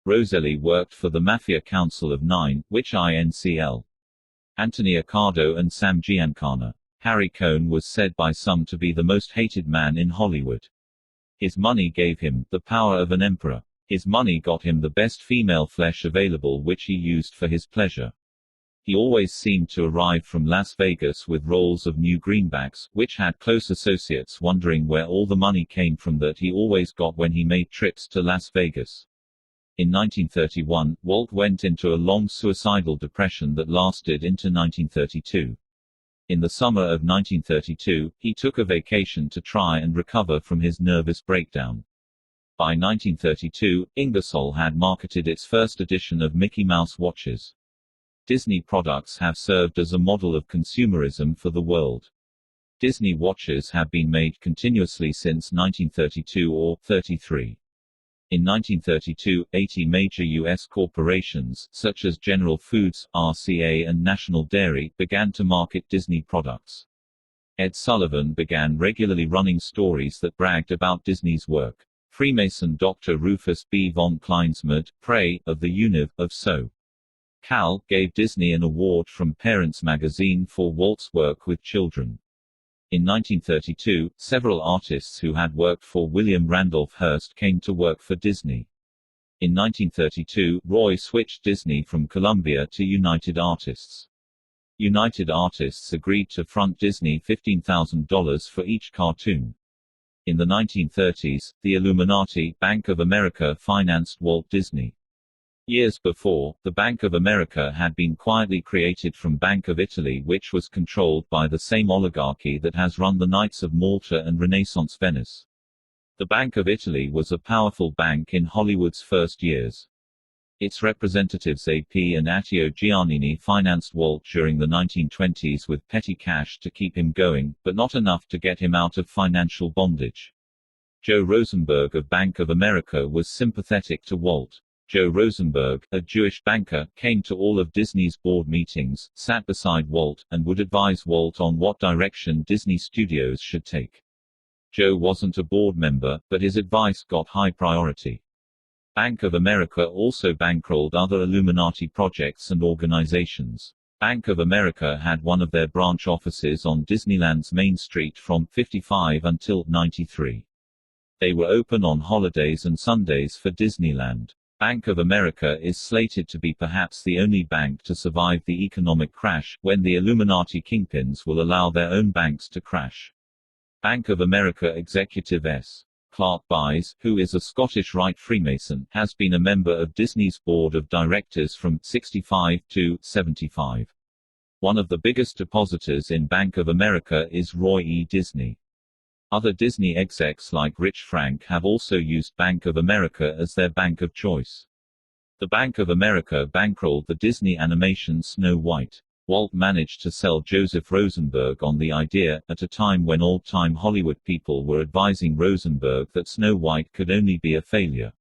Roselli worked for the Mafia Council of Nine, which INCL. Anthony Accardo and Sam Giancana. Harry Cohn was said by some to be the most hated man in Hollywood. His money gave him the power of an emperor. His money got him the best female flesh available, which he used for his pleasure. He always seemed to arrive from Las Vegas with rolls of new greenbacks, which had close associates wondering where all the money came from that he always got when he made trips to Las Vegas. In 1931, Walt went into a long suicidal depression that lasted into 1932. In the summer of 1932, he took a vacation to try and recover from his nervous breakdown. By 1932, Ingersoll had marketed its first edition of Mickey Mouse watches. Disney products have served as a model of consumerism for the world. Disney watches have been made continuously since 1932 or 33. In 1932, 80 major U.S. corporations, such as General Foods, RCA and National Dairy, began to market Disney products. Ed Sullivan began regularly running stories that bragged about Disney's work. Freemason Dr. Rufus B. von Kleinsmith, Prey, of the Univ. of So. Cal, gave Disney an award from Parents magazine for Walt's work with children. In 1932, several artists who had worked for William Randolph Hearst came to work for Disney. In 1932, Roy switched Disney from Columbia to United Artists. United Artists agreed to front Disney $15,000 for each cartoon. In the 1930s, the Illuminati, Bank of America financed Walt Disney. Years before, the Bank of America had been quietly created from Bank of Italy, which was controlled by the same oligarchy that has run the Knights of Malta and Renaissance Venice. The Bank of Italy was a powerful bank in Hollywood's first years. Its representatives AP and Attio Giannini financed Walt during the 1920s with petty cash to keep him going, but not enough to get him out of financial bondage. Joe Rosenberg of Bank of America was sympathetic to Walt. Joe Rosenberg, a Jewish banker, came to all of Disney's board meetings, sat beside Walt, and would advise Walt on what direction Disney Studios should take. Joe wasn't a board member, but his advice got high priority. Bank of America also bankrolled other Illuminati projects and organizations. Bank of America had one of their branch offices on Disneyland's Main Street from '55 until '93. They were open on holidays and Sundays for Disneyland. Bank of America is slated to be perhaps the only bank to survive the economic crash, when the Illuminati kingpins will allow their own banks to crash. Bank of America executive S. Clark Byes, who is a Scottish Rite Freemason, has been a member of Disney's board of directors from '65 to '75. One of the biggest depositors in Bank of America is Roy E. Disney. Other Disney execs like Rich Frank have also used Bank of America as their bank of choice. The Bank of America bankrolled the Disney animation Snow White. Walt managed to sell Joseph Rosenberg on the idea, at a time when old-time Hollywood people were advising Rosenberg that Snow White could only be a failure.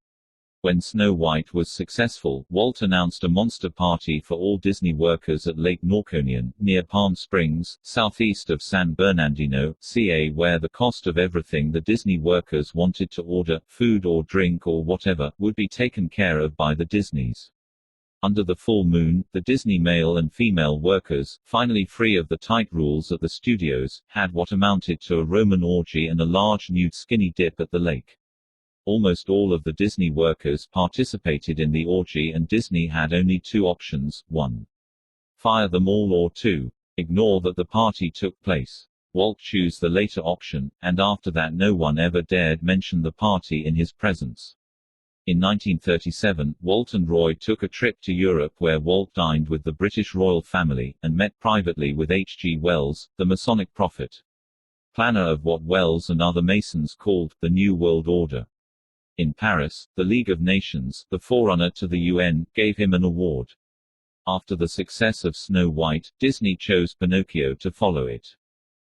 When Snow White was successful, Walt announced a monster party for all Disney workers at Lake Norconian, near Palm Springs, southeast of San Bernardino, CA, where the cost of everything the Disney workers wanted to order, food or drink or whatever, would be taken care of by the Disneys. Under the full moon, the Disney male and female workers, finally free of the tight rules at the studios, had what amounted to a Roman orgy and a large nude skinny dip at the lake. Almost all of the Disney workers participated in the orgy, and Disney had only two options: 1. Fire them all, or 2. Ignore that the party took place. Walt chose the later option, and after that no one ever dared mention the party in his presence. In 1937, Walt and Roy took a trip to Europe where Walt dined with the British royal family, and met privately with H. G. Wells, the Masonic prophet. Planner of what Wells and other Masons called the New World Order. In Paris, the League of Nations, the forerunner to the UN, gave him an award. After the success of Snow White, Disney chose Pinocchio to follow it.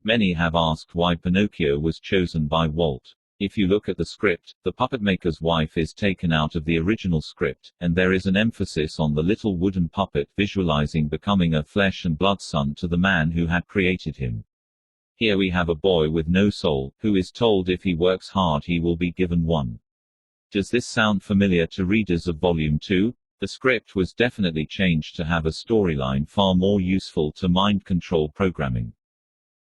Many have asked why Pinocchio was chosen by Walt. If you look at the script, the puppetmaker's wife is taken out of the original script, and there is an emphasis on the little wooden puppet visualizing becoming a flesh and blood son to the man who had created him. Here we have a boy with no soul, who is told if he works hard he will be given one. Does this sound familiar to readers of Volume 2? The script was definitely changed to have a storyline far more useful to mind control programming.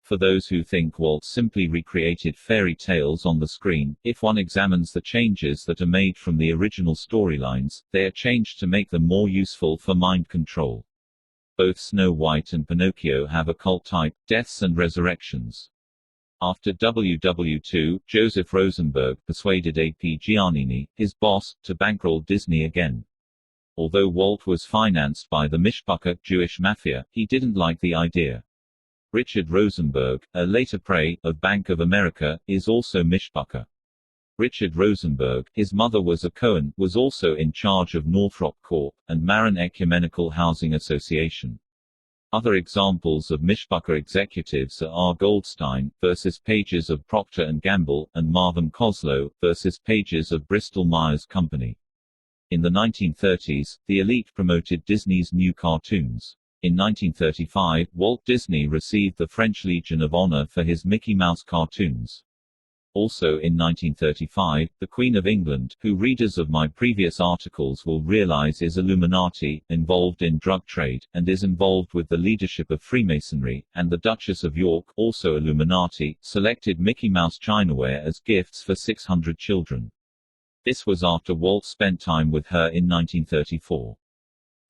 For those who think Walt simply recreated fairy tales on the screen, if one examines the changes that are made from the original storylines, they are changed to make them more useful for mind control. Both Snow White and Pinocchio have a cult type, deaths and resurrections. After WW2, Joseph Rosenberg persuaded A.P. Giannini, his boss, to bankroll Disney again. Although Walt was financed by the Mishpucha Jewish mafia, he didn't like the idea. Richard Rosenberg, a later prey of Bank of America, is also Mishpucha. Richard Rosenberg, his mother was a Cohen, was also in charge of Northrop Corp. And Marin Ecumenical Housing Association. Other examples of Mishpucha executives are R. Goldstein, versus pages of Procter & Gamble, and Marvin Coslow, versus pages of Bristol-Myers Company. In the 1930s, the elite promoted Disney's new cartoons. In 1935, Walt Disney received the French Legion of Honor for his Mickey Mouse cartoons. Also in 1935, the Queen of England, who readers of my previous articles will realize is Illuminati, involved in drug trade, and is involved with the leadership of Freemasonry, and the Duchess of York, also Illuminati, selected Mickey Mouse Chinaware as gifts for 600 children. This was after Walt spent time with her in 1934.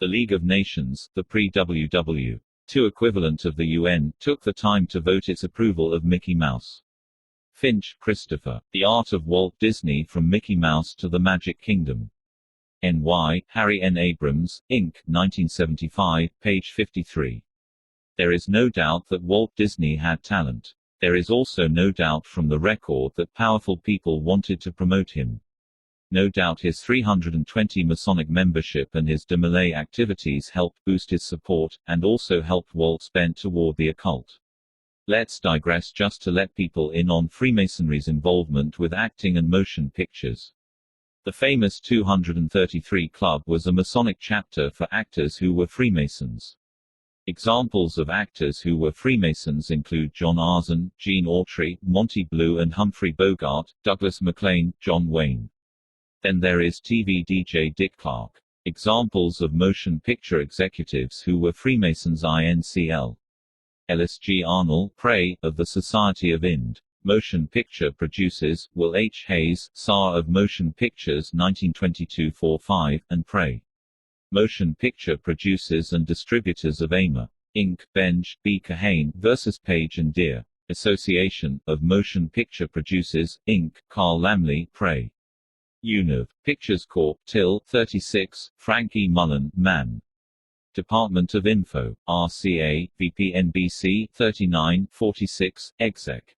The League of Nations, the pre-WW2 equivalent of the UN, took the time to vote its approval of Mickey Mouse. Finch, Christopher. The Art of Walt Disney from Mickey Mouse to the Magic Kingdom. N.Y., Harry N. Abrams, Inc., 1975, page 53. There is no doubt that Walt Disney had talent. There is also no doubt from the record that powerful people wanted to promote him. No doubt his 320 Masonic membership and his DeMolay activities helped boost his support, and also helped Walt's bent toward the occult. Let's digress just to let people in on Freemasonry's involvement with acting and motion pictures. The famous 233 Club was a Masonic chapter for actors who were Freemasons. Examples of actors who were Freemasons include John Arzon, Gene Autry, Monty Blue and Humphrey Bogart, Douglas MacLean, John Wayne. Then there is TV DJ Dick Clark. Examples of motion picture executives who were Freemasons INCL. Ellis G. Arnold, Prey, of the Society of Ind. Motion picture producers, Will H. Hayes, Tsar of Motion Pictures 1922-45, and Prey. Motion picture producers and distributors of AIMA. Inc., Benj, B. Kahane vs. Page and Deer. Association of Motion Picture Producers, Inc., Carl Lamley, Prey. Univ. Pictures Corp. Till, 36, Frank E. Mullen, Man. Department of Info, RCA, VP NBC, 39, 46, Exec.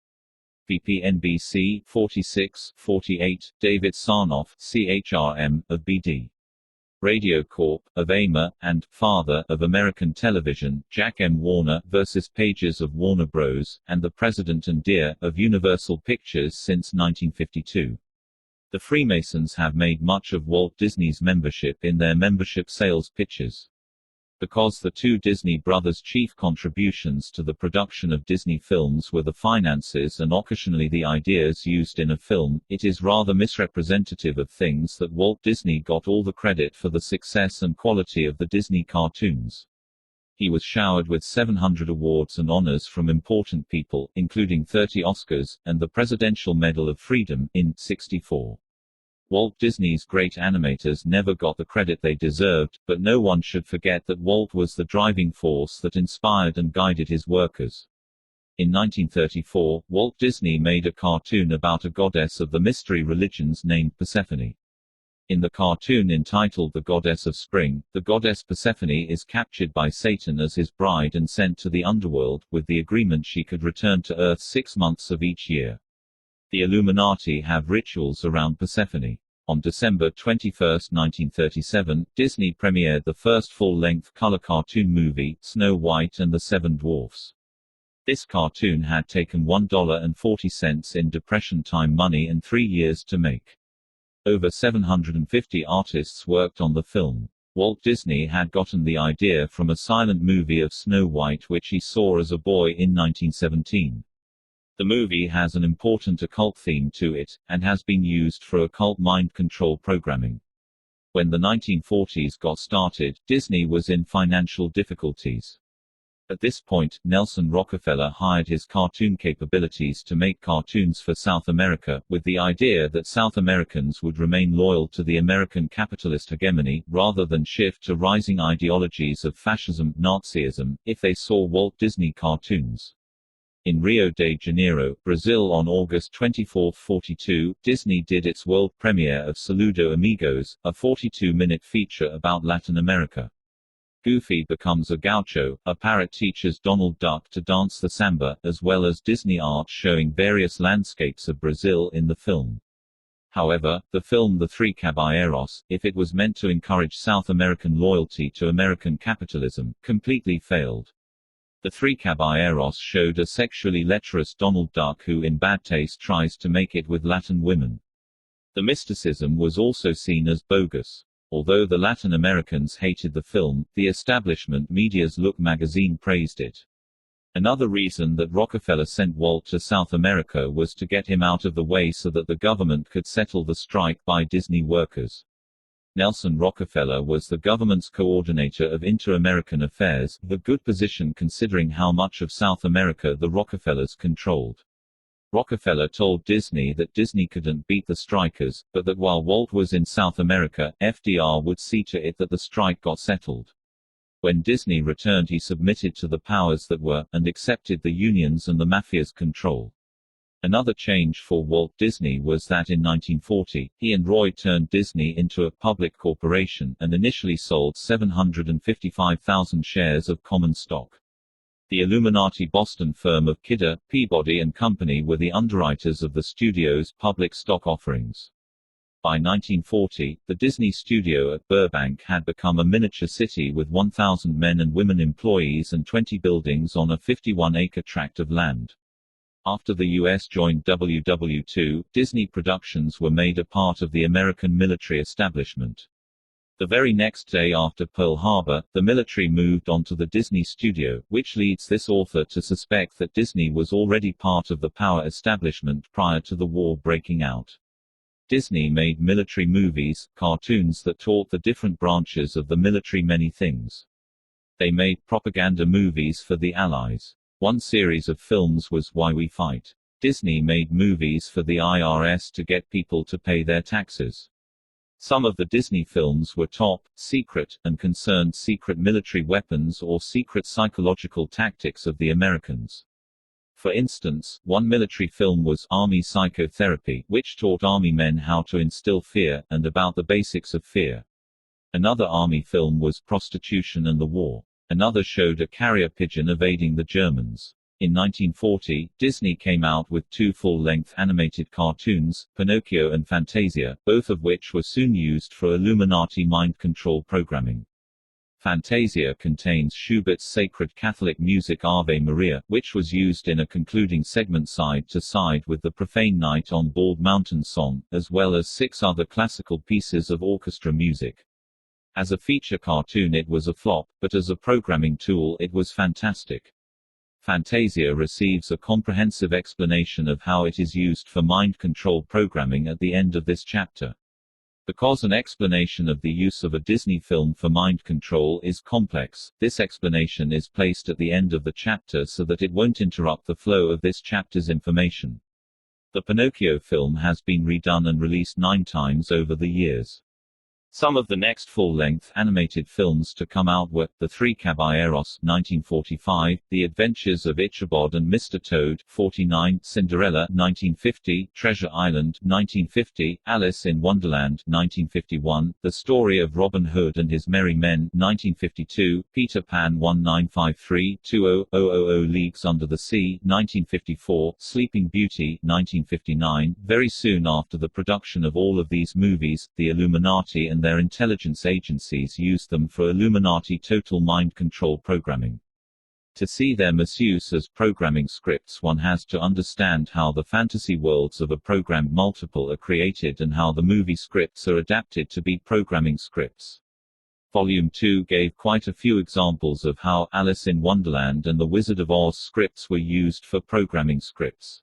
VP NBC, 46, 48, David Sarnoff, CHRM, of BD. Radio Corp. of AIMA, and Father of American Television, Jack M. Warner vs. Pages of Warner Bros., and the President and Deer, of Universal Pictures since 1952. The Freemasons have made much of Walt Disney's membership in their membership sales pitches. Because the two Disney brothers' chief contributions to the production of Disney films were the finances and occasionally the ideas used in a film, it is rather misrepresentative of things that Walt Disney got all the credit for the success and quality of the Disney cartoons. He was showered with 700 awards and honors from important people, including 30 Oscars, and the Presidential Medal of Freedom, in '64. Walt Disney's great animators never got the credit they deserved, but no one should forget that Walt was the driving force that inspired and guided his workers. In 1934, Walt Disney made a cartoon about a goddess of the mystery religions named Persephone. In the cartoon entitled The Goddess of Spring, the goddess Persephone is captured by Satan as his bride and sent to the underworld, with the agreement she could return to Earth 6 months of each year. The Illuminati have rituals around Persephone. On December 21, 1937, Disney premiered the first full-length color cartoon movie, Snow White and the Seven Dwarfs. This cartoon had taken $1.40 in Depression-time money and 3 years to make. Over 750 artists worked on the film. Walt Disney had gotten the idea from a silent movie of Snow White which he saw as a boy in 1917. The movie has an important occult theme to it, and has been used for occult mind control programming. When the 1940s got started, Disney was in financial difficulties. At this point, Nelson Rockefeller hired his cartoon capabilities to make cartoons for South America, with the idea that South Americans would remain loyal to the American capitalist hegemony, rather than shift to rising ideologies of fascism, Nazism, if they saw Walt Disney cartoons. In Rio de Janeiro, Brazil on August 24, 42, Disney did its world premiere of Saludo Amigos, a 42-minute feature about Latin America. Goofy becomes a gaucho, a parrot teaches Donald Duck to dance the samba, as well as Disney art showing various landscapes of Brazil in the film. However, the film The Three Caballeros, if it was meant to encourage South American loyalty to American capitalism, completely failed. The Three Caballeros showed a sexually lecherous Donald Duck who in bad taste tries to make it with Latin women. The mysticism was also seen as bogus. Although the Latin Americans hated the film, the establishment media's Look magazine praised it. Another reason that Rockefeller sent Walt to South America was to get him out of the way so that the government could settle the strike by Disney workers. Nelson Rockefeller was the government's coordinator of inter-American affairs, a good position considering how much of South America the Rockefellers controlled. Rockefeller told Disney that Disney couldn't beat the strikers, but that while Walt was in South America, FDR would see to it that the strike got settled. When Disney returned, he submitted to the powers that were, and accepted the unions and the mafia's control. Another change for Walt Disney was that in 1940, he and Roy turned Disney into a public corporation, and initially sold 755,000 shares of common stock. The Illuminati Boston firm of Kidder, Peabody and Company were the underwriters of the studio's public stock offerings. By 1940, the Disney studio at Burbank had become a miniature city with 1,000 men and women employees and 20 buildings on a 51-acre tract of land. After the U.S. joined WW2, Disney productions were made a part of the American military establishment. The very next day after Pearl Harbor, the military moved on to the Disney studio, which leads this author to suspect that Disney was already part of the power establishment prior to the war breaking out. Disney made military movies, cartoons that taught the different branches of the military many things. They made propaganda movies for the Allies. One series of films was Why We Fight. Disney made movies for the IRS to get people to pay their taxes. Some of the Disney films were top secret, and concerned secret military weapons or secret psychological tactics of the Americans. For instance, one military film was Army Psychotherapy, which taught Army men how to instill fear, and about the basics of fear. Another Army film was Prostitution and the War. Another showed a carrier pigeon evading the Germans. In 1940, Disney came out with two full-length animated cartoons, Pinocchio and Fantasia, both of which were soon used for Illuminati mind control programming. Fantasia contains Schubert's sacred Catholic music Ave Maria, which was used in a concluding segment side to side with the profane Night on Bald Mountain song, as well as 6 other classical pieces of orchestra music. As a feature cartoon it was a flop, but as a programming tool it was fantastic. Fantasia receives a comprehensive explanation of how it is used for mind control programming at the end of this chapter. Because an explanation of the use of a Disney film for mind control is complex, this explanation is placed at the end of the chapter so that it won't interrupt the flow of this chapter's information. The Pinocchio film has been redone and released 9 times over the years. Some of the next full-length animated films to come out were The Three Caballeros (1945), The Adventures of Ichabod and Mr. Toad (49), Cinderella (1950), Treasure Island (1950), Alice in Wonderland (1951), The Story of Robin Hood and His Merry Men (1952), Peter Pan 1953-20000 Leagues Under the Sea (1954), Sleeping Beauty (1959). Very soon after the production of all of these movies, the Illuminati and their intelligence agencies used them for Illuminati total mind control programming. To see their misuse as programming scripts, one has to understand how the fantasy worlds of a programmed multiple are created and how the movie scripts are adapted to be programming scripts. Volume 2 gave quite a few examples of how Alice in Wonderland and The Wizard of Oz scripts were used for programming scripts.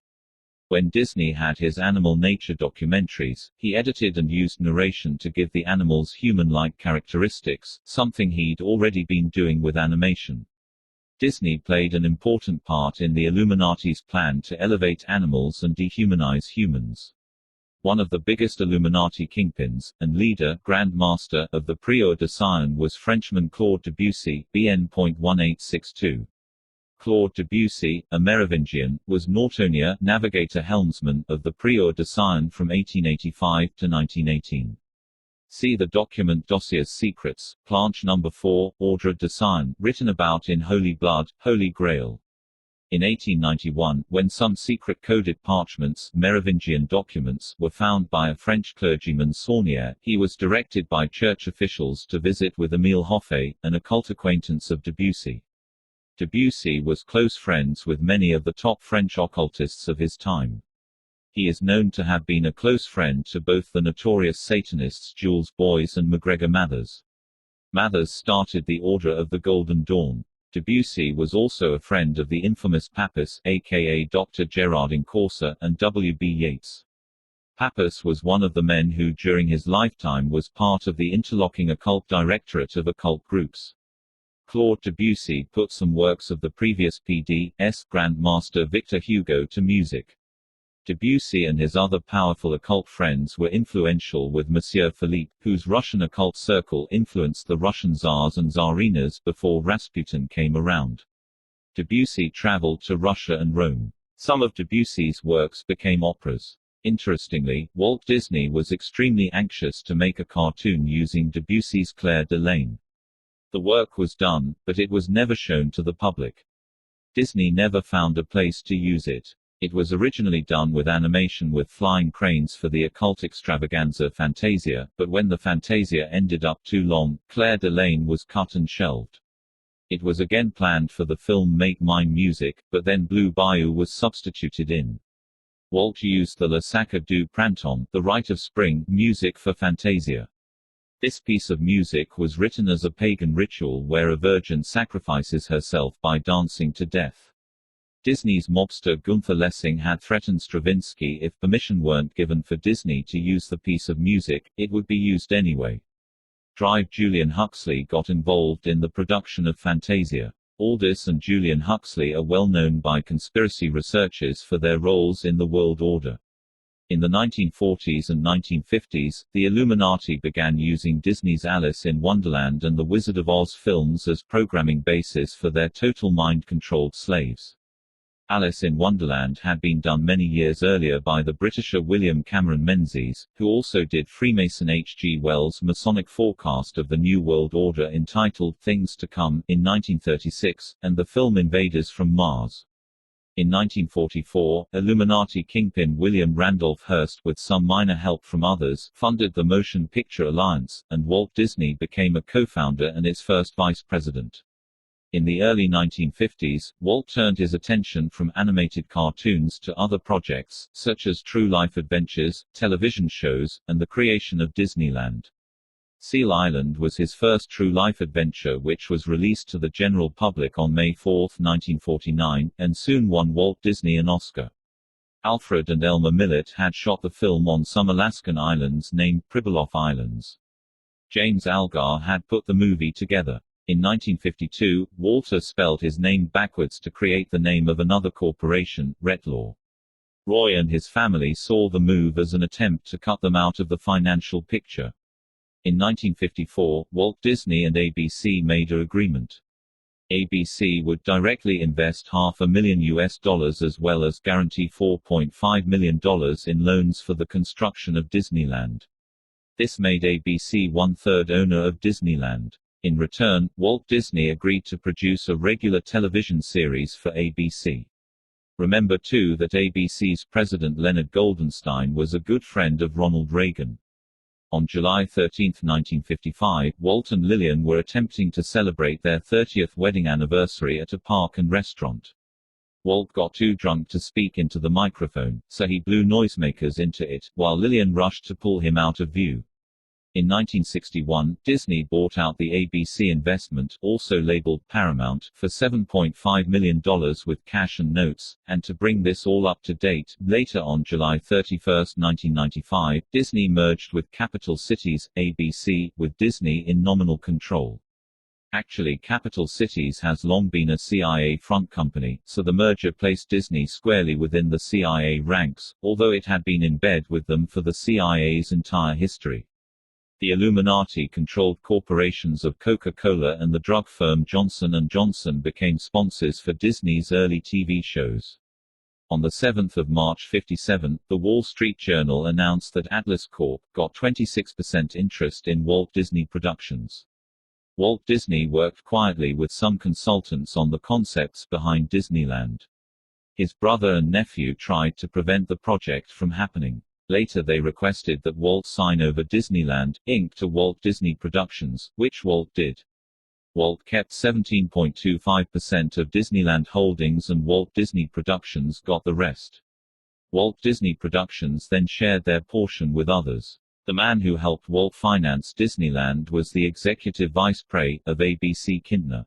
When Disney had his animal nature documentaries, he edited and used narration to give the animals human-like characteristics, something he'd already been doing with animation. Disney played an important part in the Illuminati's plan to elevate animals and dehumanize humans. One of the biggest Illuminati kingpins, and leader Grand Master of the Prieur de Sion was Frenchman Claude Debussy, BN.1862. Claude Debussy, a Merovingian, was Nortonier navigator helmsman of the Prieur de Sion from 1885 to 1918. See the document Dossier's Secrets, Planche No. 4, Ordre de Sion, written about in Holy Blood, Holy Grail. In 1891, when some secret coded parchments, Merovingian documents, were found by a French clergyman Saunier, he was directed by church officials to visit with Émile Hoffet, an occult acquaintance of Debussy. Debussy was close friends with many of the top French occultists of his time. He is known to have been a close friend to both the notorious Satanists Jules Boyes and MacGregor Mathers. Mathers started the Order of the Golden Dawn. Debussy was also a friend of the infamous Papus, aka Dr. Gerardin Corsa, and W. B. Yeats. Papus was one of the men who during his lifetime was part of the interlocking occult directorate of occult groups. Claude Debussy put some works of the previous P.D.'s Grand Master Victor Hugo to music. Debussy and his other powerful occult friends were influential with Monsieur Philippe, whose Russian occult circle influenced the Russian Tsars and Tsarinas before Rasputin came around. Debussy traveled to Russia and Rome. Some of Debussy's works became operas. Interestingly, Walt Disney was extremely anxious to make a cartoon using Debussy's Clair de Lune. The work was done, but it was never shown to the public. Disney never found a place to use it. It was originally done with animation with flying cranes for the occult extravaganza Fantasia, but when the Fantasia ended up too long, Clair de Lune was cut and shelved. It was again planned for the film Make Mine Music, but then Blue Bayou was substituted in. Walt used the Le Sacre du Printemps, the Rite of Spring, music for Fantasia. This piece of music was written as a pagan ritual where a virgin sacrifices herself by dancing to death. Disney's mobster Gunther Lessing had threatened Stravinsky if permission weren't given for Disney to use the piece of music, it would be used anyway. Julian Huxley got involved in the production of Fantasia. Aldous and Julian Huxley are well known by conspiracy researchers for their roles in the World Order. In the 1940s and 1950s, the Illuminati began using Disney's Alice in Wonderland and the Wizard of Oz films as programming bases for their total mind-controlled slaves. Alice in Wonderland had been done many years earlier by the Britisher William Cameron Menzies, who also did Freemason H. G. Wells' Masonic forecast of the New World Order entitled Things to Come, in 1936, and the film Invaders from Mars. In 1944, Illuminati kingpin William Randolph Hearst, with some minor help from others, funded the Motion Picture Alliance, and Walt Disney became a co-founder and its first vice president. In the early 1950s, Walt turned his attention from animated cartoons to other projects, such as True Life Adventures, television shows, and the creation of Disneyland. Seal Island was his first true-life adventure which was released to the general public on May 4, 1949, and soon won Walt Disney an Oscar. Alfred and Elmer Millett had shot the film on some Alaskan islands named Pribilof Islands. James Algar had put the movie together. In 1952, Walter spelled his name backwards to create the name of another corporation, Retlaw. Roy and his family saw the move as an attempt to cut them out of the financial picture. In 1954, Walt Disney and ABC made an agreement. ABC would directly invest $500,000 as well as guarantee $4.5 million in loans for the construction of Disneyland. This made ABC one-third owner of Disneyland. In return, Walt Disney agreed to produce a regular television series for ABC. Remember too that ABC's president Leonard Goldenstein was a good friend of Ronald Reagan. On July 13, 1955, Walt and Lillian were attempting to celebrate their 30th wedding anniversary at a park and restaurant. Walt got too drunk to speak into the microphone, so he blew noisemakers into it, while Lillian rushed to pull him out of view. In 1961, Disney bought out the ABC investment, also labeled Paramount, for $7.5 million with cash and notes, and to bring this all up to date, later on July 31, 1995, Disney merged with Capital Cities, ABC, with Disney in nominal control. Actually, Capital Cities has long been a CIA front company, so the merger placed Disney squarely within the CIA ranks, although it had been in bed with them for the CIA's entire history. The Illuminati-controlled corporations of Coca-Cola and the drug firm Johnson & Johnson became sponsors for Disney's early TV shows. On 7 March 1957, the Wall Street Journal announced that Atlas Corp. Got 26% interest in Walt Disney Productions. Walt Disney worked quietly with some consultants on the concepts behind Disneyland. His brother and nephew tried to prevent the project from happening. Later they requested that Walt sign over Disneyland, Inc. to Walt Disney Productions, which Walt did. Walt kept 17.25% of Disneyland Holdings and Walt Disney Productions got the rest. Walt Disney Productions then shared their portion with others. The man who helped Walt finance Disneyland was the executive vice president of ABC Kintner.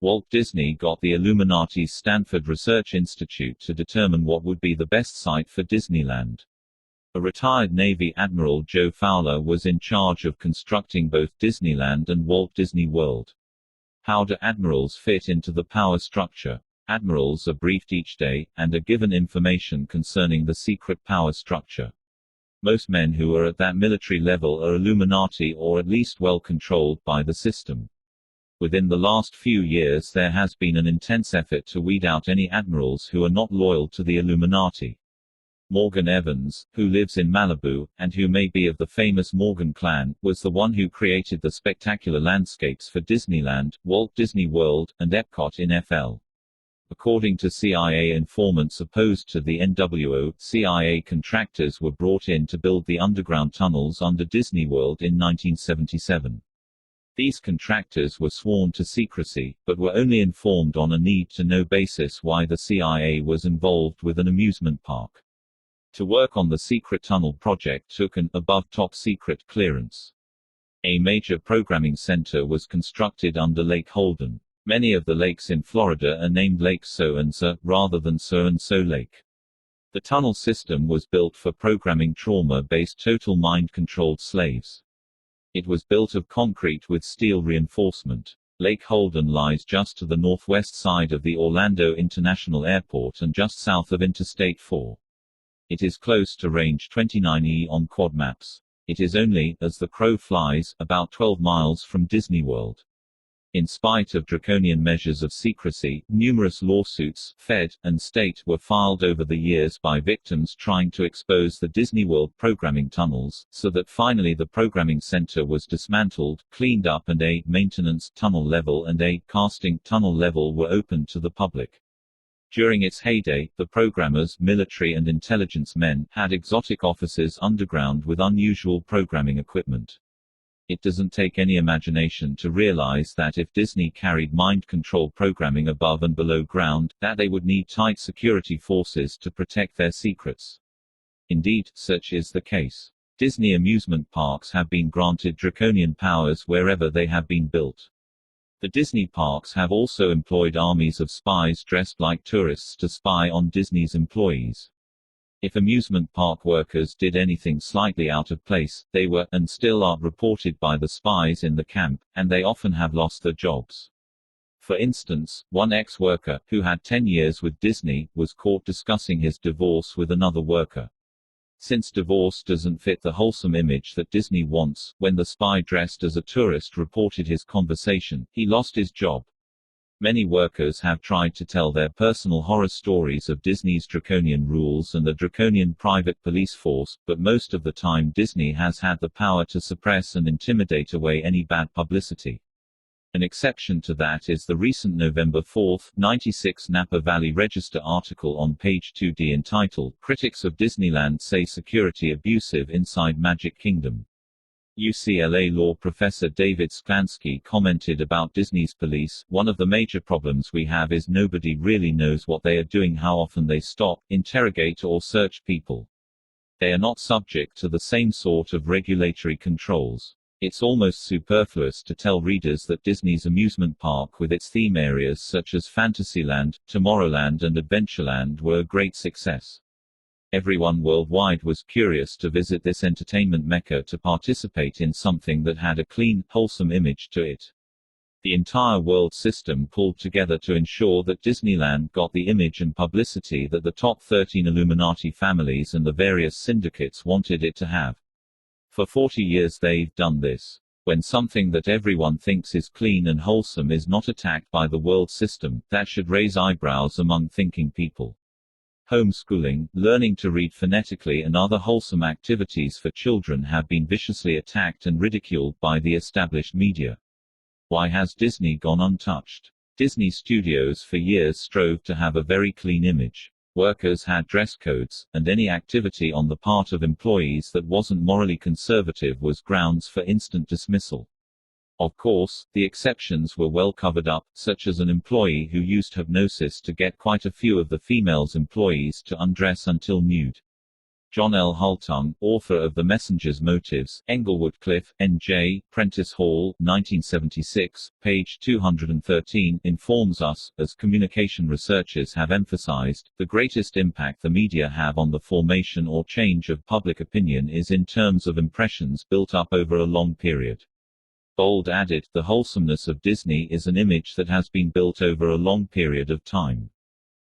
Walt Disney got the Illuminati's Stanford Research Institute to determine what would be the best site for Disneyland. A retired Navy Admiral Joe Fowler was in charge of constructing both Disneyland and Walt Disney World. How do admirals fit into the power structure? Admirals are briefed each day, and are given information concerning the secret power structure. Most men who are at that military level are Illuminati or at least well controlled by the system. Within the last few years there has been an intense effort to weed out any admirals who are not loyal to the Illuminati. Morgan Evans, who lives in Malibu, and who may be of the famous Morgan clan, was the one who created the spectacular landscapes for Disneyland, Walt Disney World, and Epcot in FL. According to CIA informants opposed to the NWO, CIA contractors were brought in to build the underground tunnels under Disney World in 1977. These contractors were sworn to secrecy, but were only informed on a need-to-know basis why the CIA was involved with an amusement park. To work on the secret tunnel project took an above-top secret clearance. A major programming center was constructed under Lake Holden. Many of the lakes in Florida are named Lake So-and-so, rather than So-and-so Lake. The tunnel system was built for programming trauma-based total mind-controlled slaves. It was built of concrete with steel reinforcement. Lake Holden lies just to the northwest side of the Orlando International Airport and just south of Interstate 4. It is close to Range 29E on quad maps. It is only, as the crow flies, about 12 miles from Disney World. In spite of draconian measures of secrecy, numerous lawsuits, fed, and state, were filed over the years by victims trying to expose the Disney World programming tunnels, so that finally the programming center was dismantled, cleaned up and a maintenance tunnel level and a casting tunnel level were opened to the public. During its heyday, the programmers, military and intelligence men, had exotic offices underground with unusual programming equipment. It doesn't take any imagination to realize that if Disney carried mind control programming above and below ground, that they would need tight security forces to protect their secrets. Indeed, such is the case. Disney amusement parks have been granted draconian powers wherever they have been built. The Disney parks have also employed armies of spies dressed like tourists to spy on Disney's employees. If amusement park workers did anything slightly out of place, they were, and still are, reported by the spies in the camp, and they often have lost their jobs. For instance, one ex-worker, who had 10 years with Disney, was caught discussing his divorce with another worker. Since divorce doesn't fit the wholesome image that Disney wants, when the spy dressed as a tourist reported his conversation, he lost his job. Many workers have tried to tell their personal horror stories of Disney's draconian rules and the draconian private police force, but most of the time Disney has had the power to suppress and intimidate away any bad publicity. An exception to that is the recent November 4, 96 Napa Valley Register article on page 2D entitled, "Critics of Disneyland Say Security Abusive Inside Magic Kingdom." UCLA law professor David Sklansky commented about Disney's police, "One of the major problems we have is nobody really knows what they are doing, how often they stop, interrogate or search people. They are not subject to the same sort of regulatory controls. It's almost superfluous to tell readers that Disney's amusement park with its theme areas such as Fantasyland, Tomorrowland and Adventureland were a great success. Everyone worldwide was curious to visit this entertainment mecca to participate in something that had a clean, wholesome image to it. The entire world system pulled together to ensure that Disneyland got the image and publicity that the top 13 Illuminati families and the various syndicates wanted it to have. For 40 years they've done this. When something that everyone thinks is clean and wholesome is not attacked by the world system, that should raise eyebrows among thinking people. Homeschooling, learning to read phonetically and other wholesome activities for children have been viciously attacked and ridiculed by the established media. Why has Disney gone untouched? Disney Studios for years strove to have a very clean image. Workers had dress codes, and any activity on the part of employees that wasn't morally conservative was grounds for instant dismissal. Of course, the exceptions were well covered up, such as an employee who used hypnosis to get quite a few of the females' employees to undress until nude. John L. Hultung, author of The Messenger's Motives, Englewood Cliff, N.J., Prentice Hall, 1976, page 213, informs us, as communication researchers have emphasized, the greatest impact the media have on the formation or change of public opinion is in terms of impressions built up over a long period. Bold added, the wholesomeness of Disney is an image that has been built over a long period of time.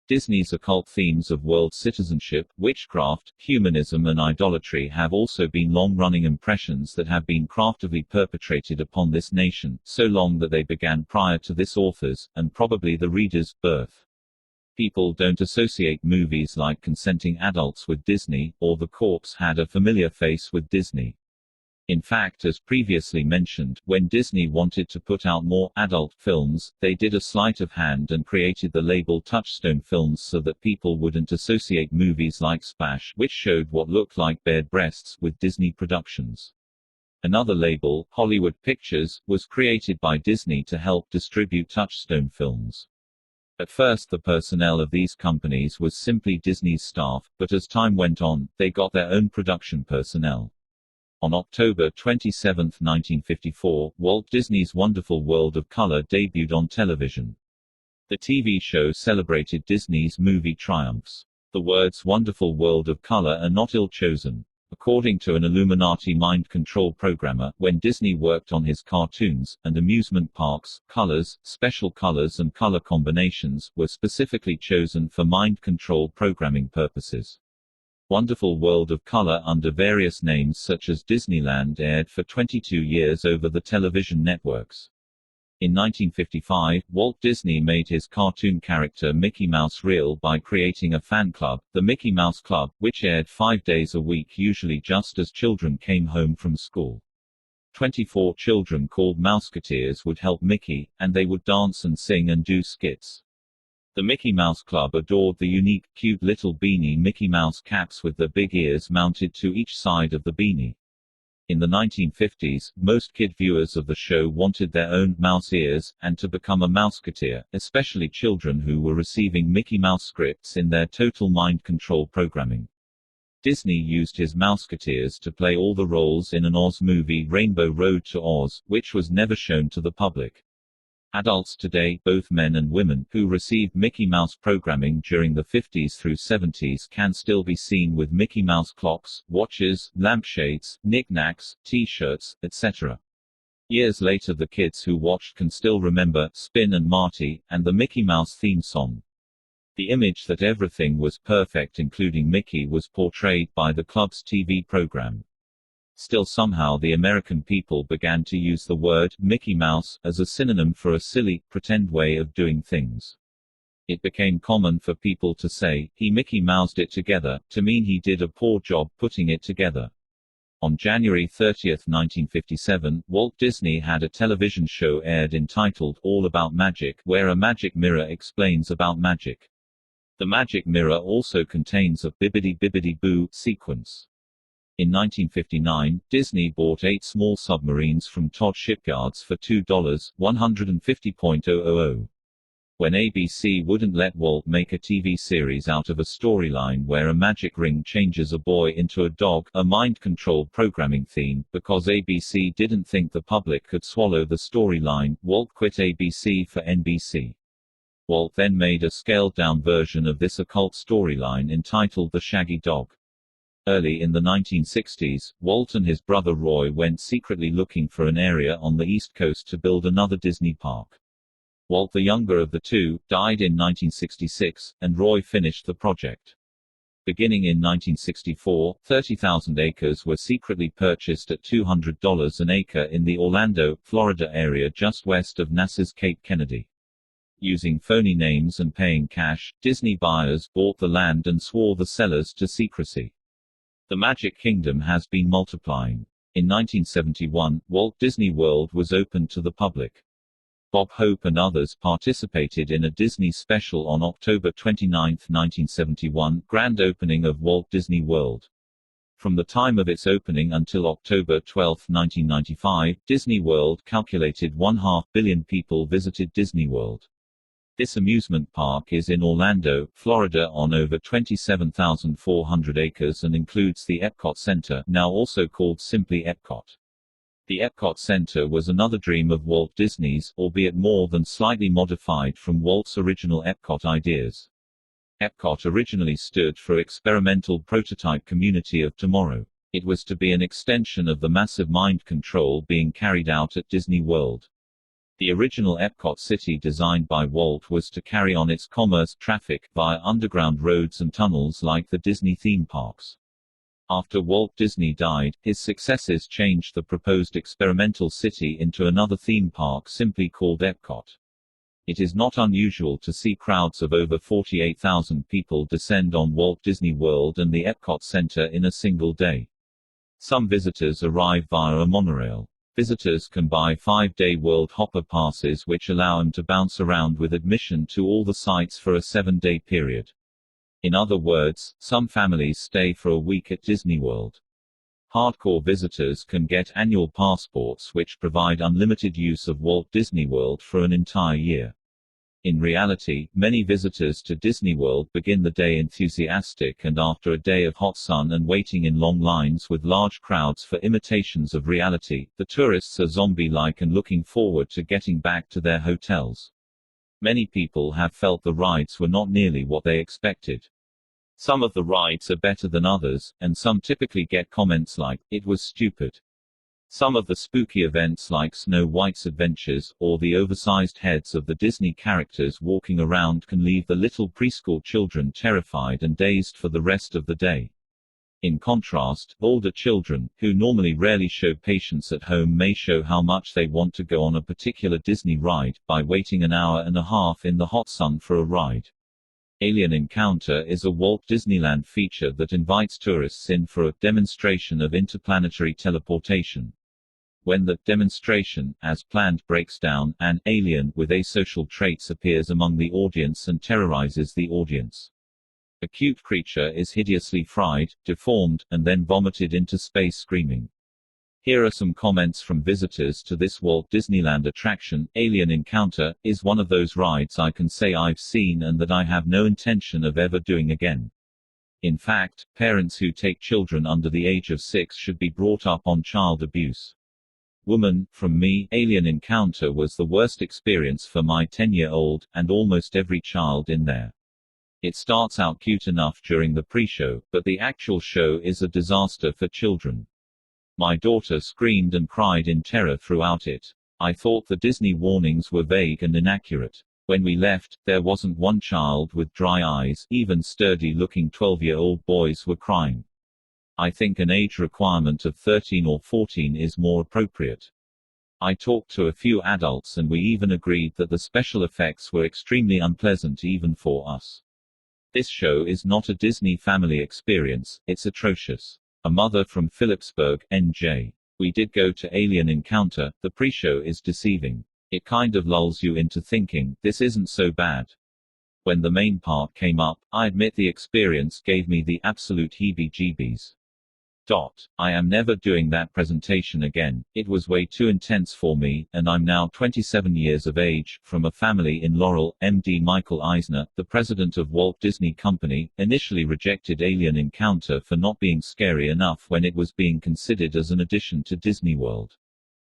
Disney's occult themes of world citizenship, witchcraft, humanism and idolatry have also been long-running impressions that have been craftively perpetrated upon this nation, so long that they began prior to this author's, and probably the reader's, birth. People don't associate movies like Consenting Adults with Disney, or The Corpse had a familiar face with Disney. In fact, as previously mentioned, when Disney wanted to put out more adult films, they did a sleight of hand and created the label Touchstone Films so that people wouldn't associate movies like Splash, which showed what looked like bared breasts, with Disney productions. Another label, Hollywood Pictures, was created by Disney to help distribute Touchstone films. At first the personnel of these companies was simply Disney's staff, but as time went on, they got their own production personnel. On October 27, 1954, Walt Disney's Wonderful World of Color debuted on television. The TV show celebrated Disney's movie triumphs. The words Wonderful World of Color are not ill-chosen. According to an Illuminati mind control programmer, when Disney worked on his cartoons and amusement parks, colors, special colors and color combinations, were specifically chosen for mind control programming purposes. Wonderful World of Color under various names such as Disneyland aired for 22 years over the television networks. In 1955, Walt Disney made his cartoon character Mickey Mouse real by creating a fan club, the Mickey Mouse Club, which aired 5 days a week, usually just as children came home from school. 24 children called Mouseketeers would help Mickey, and they would dance and sing and do skits. The Mickey Mouse Club adored the unique, cute little beanie Mickey Mouse caps with the big ears mounted to each side of the beanie. In the 1950s, most kid viewers of the show wanted their own mouse ears, and to become a Mouseketeer, especially children who were receiving Mickey Mouse scripts in their total mind control programming. Disney used his Mouseketeers to play all the roles in an Oz movie, Rainbow Road to Oz, which was never shown to the public. Adults today, both men and women, who received Mickey Mouse programming during the 50s through 70s can still be seen with Mickey Mouse clocks, watches, lampshades, knickknacks, T-shirts, etc. Years later the kids who watched can still remember Spin and Marty, and the Mickey Mouse theme song. The image that everything was perfect including Mickey was portrayed by the club's TV program. Still somehow the American people began to use the word Mickey Mouse as a synonym for a silly, pretend way of doing things. It became common for people to say, he Mickey Moused it together, to mean he did a poor job putting it together. On January 30, 1957, Walt Disney had a television show aired entitled All About Magic, where a magic mirror explains about magic. The magic mirror also contains a Bibbidi Bibbidi Boo sequence. In 1959, Disney bought 8 small submarines from Todd Shipyards for $2, $150,000. When ABC wouldn't let Walt make a TV series out of a storyline where a magic ring changes a boy into a dog, a mind control programming theme, because ABC didn't think the public could swallow the storyline, Walt quit ABC for NBC. Walt then made a scaled-down version of this occult storyline entitled The Shaggy Dog. Early in the 1960s, Walt and his brother Roy went secretly looking for an area on the East Coast to build another Disney park. Walt, the younger of the two, died in 1966, and Roy finished the project. Beginning in 1964, 30,000 acres were secretly purchased at $200 an acre in the Orlando, Florida area just west of NASA's Cape Kennedy. Using phony names and paying cash, Disney buyers bought the land and swore the sellers to secrecy. The Magic Kingdom has been multiplying. In 1971, Walt Disney World was opened to the public. Bob Hope and others participated in a Disney special on October 29, 1971, grand opening of Walt Disney World. From the time of its opening until October 12, 1995, Disney World calculated 1/2 billion people visited Disney World. This amusement park is in Orlando, Florida on over 27,400 acres and includes the Epcot Center, now also called simply Epcot. The Epcot Center was another dream of Walt Disney's, albeit more than slightly modified from Walt's original Epcot ideas. Epcot originally stood for Experimental Prototype Community of Tomorrow. It was to be an extension of the massive mind control being carried out at Disney World. The original Epcot City designed by Walt was to carry on its commerce traffic via underground roads and tunnels like the Disney theme parks. After Walt Disney died, his successors changed the proposed experimental city into another theme park simply called Epcot. It is not unusual to see crowds of over 48,000 people descend on Walt Disney World and the Epcot Center in a single day. Some visitors arrive via a monorail. Visitors can buy 5-day World Hopper passes which allow them to bounce around with admission to all the sites for a 7-day period. In other words, some families stay for a week at Disney World. Hardcore visitors can get annual passports which provide unlimited use of Walt Disney World for an entire year. In reality, many visitors to Disney World begin the day enthusiastic, and after a day of hot sun and waiting in long lines with large crowds for imitations of reality, the tourists are zombie-like and looking forward to getting back to their hotels. Many people have felt the rides were not nearly what they expected. Some of the rides are better than others, and some typically get comments like, "It was stupid." Some of the spooky events like Snow White's Adventures, or the oversized heads of the Disney characters walking around can leave the little preschool children terrified and dazed for the rest of the day. In contrast, older children, who normally rarely show patience at home, may show how much they want to go on a particular Disney ride, by waiting an hour and a half in the hot sun for a ride. Alien Encounter is a Walt Disneyland feature that invites tourists in for a demonstration of interplanetary teleportation. When the demonstration, as planned, breaks down, an alien with asocial traits appears among the audience and terrorizes the audience. A cute creature is hideously fried, deformed, and then vomited into space screaming. Here are some comments from visitors to this Walt Disneyland attraction. Alien Encounter is one of those rides I can say I've seen and that I have no intention of ever doing again. In fact, parents who take children under the age of 6 should be brought up on child abuse. Woman, from me, Alien Encounter was the worst experience for my 10-year-old, and almost every child in there. It starts out cute enough during the pre-show, but the actual show is a disaster for children. My daughter screamed and cried in terror throughout it. I thought the Disney warnings were vague and inaccurate. When we left, there wasn't one child with dry eyes, even sturdy-looking 12-year-old boys were crying. I think an age requirement of 13 or 14 is more appropriate. I talked to a few adults and we even agreed that the special effects were extremely unpleasant even for us. This show is not a Disney family experience, it's atrocious. A mother from Phillipsburg, NJ. We did go to Alien Encounter, the pre-show is deceiving. It kind of lulls you into thinking, this isn't so bad. When the main part came up, I admit the experience gave me the absolute heebie-jeebies. I am never doing that presentation again, it was way too intense for me, and I'm now 27 years of age, from a family in Laurel. MD Michael Eisner, the president of Walt Disney Company, initially rejected Alien Encounter for not being scary enough when it was being considered as an addition to Disney World.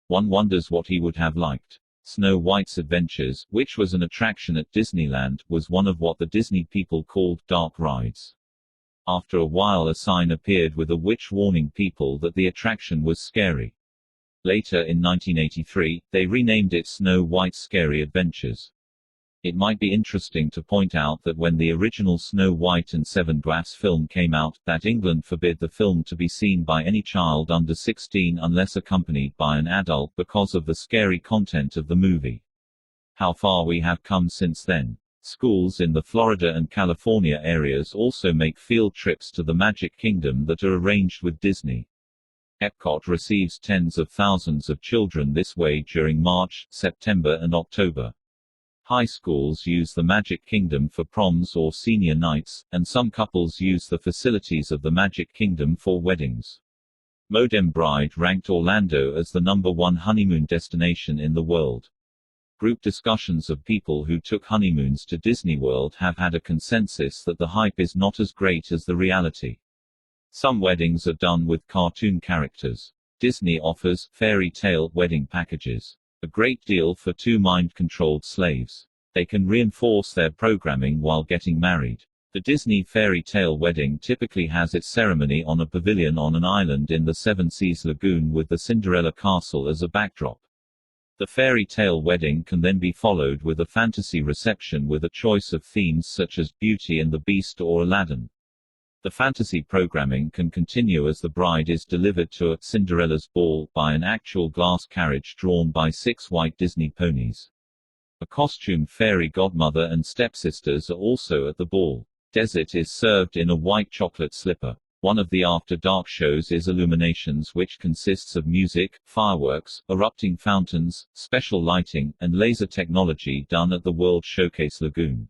One wonders what he would have liked. Snow White's Adventures, which was an attraction at Disneyland, was one of what the Disney people called dark rides. After a while a sign appeared with a witch warning people that the attraction was scary. Later in 1983, they renamed it Snow White's Scary Adventures. It might be interesting to point out that when the original Snow White and Seven Dwarfs film came out, that England forbid the film to be seen by any child under 16 unless accompanied by an adult because of the scary content of the movie. How far we have come since then. Schools in the Florida and California areas also make field trips to the Magic Kingdom that are arranged with Disney. Epcot receives tens of thousands of children this way during March, September and October. High schools use the Magic Kingdom for proms or senior nights, and some couples use the facilities of the Magic Kingdom for weddings. Modem Bride ranked Orlando as the #1 honeymoon destination in the world. Group discussions of people who took honeymoons to Disney World have had a consensus that the hype is not as great as the reality. Some weddings are done with cartoon characters. Disney offers fairy tale wedding packages. A great deal for two mind-controlled slaves. They can reinforce their programming while getting married. The Disney fairy tale wedding typically has its ceremony on a pavilion on an island in the Seven Seas Lagoon with the Cinderella Castle as a backdrop. The fairy tale wedding can then be followed with a fantasy reception with a choice of themes such as Beauty and the Beast or Aladdin. The fantasy programming can continue as the bride is delivered to a Cinderella's ball by an actual glass carriage drawn by 6 white Disney ponies. A costumed fairy godmother and stepsisters are also at the ball. Dessert is served in a white chocolate slipper. One of the after-dark shows is Illuminations, which consists of music, fireworks, erupting fountains, special lighting, and laser technology done at the World Showcase Lagoon.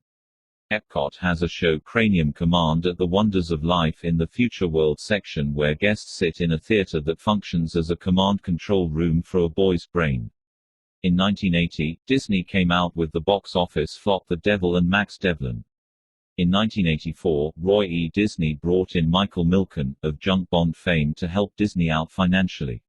Epcot has a show Cranium Command at the Wonders of Life in the Future World section where guests sit in a theater that functions as a command control room for a boy's brain. In 1980, Disney came out with the box office flop The Devil and Max Devlin. In 1984, Roy E. Disney brought in Michael Milken, of Junk Bond fame, to help Disney out financially.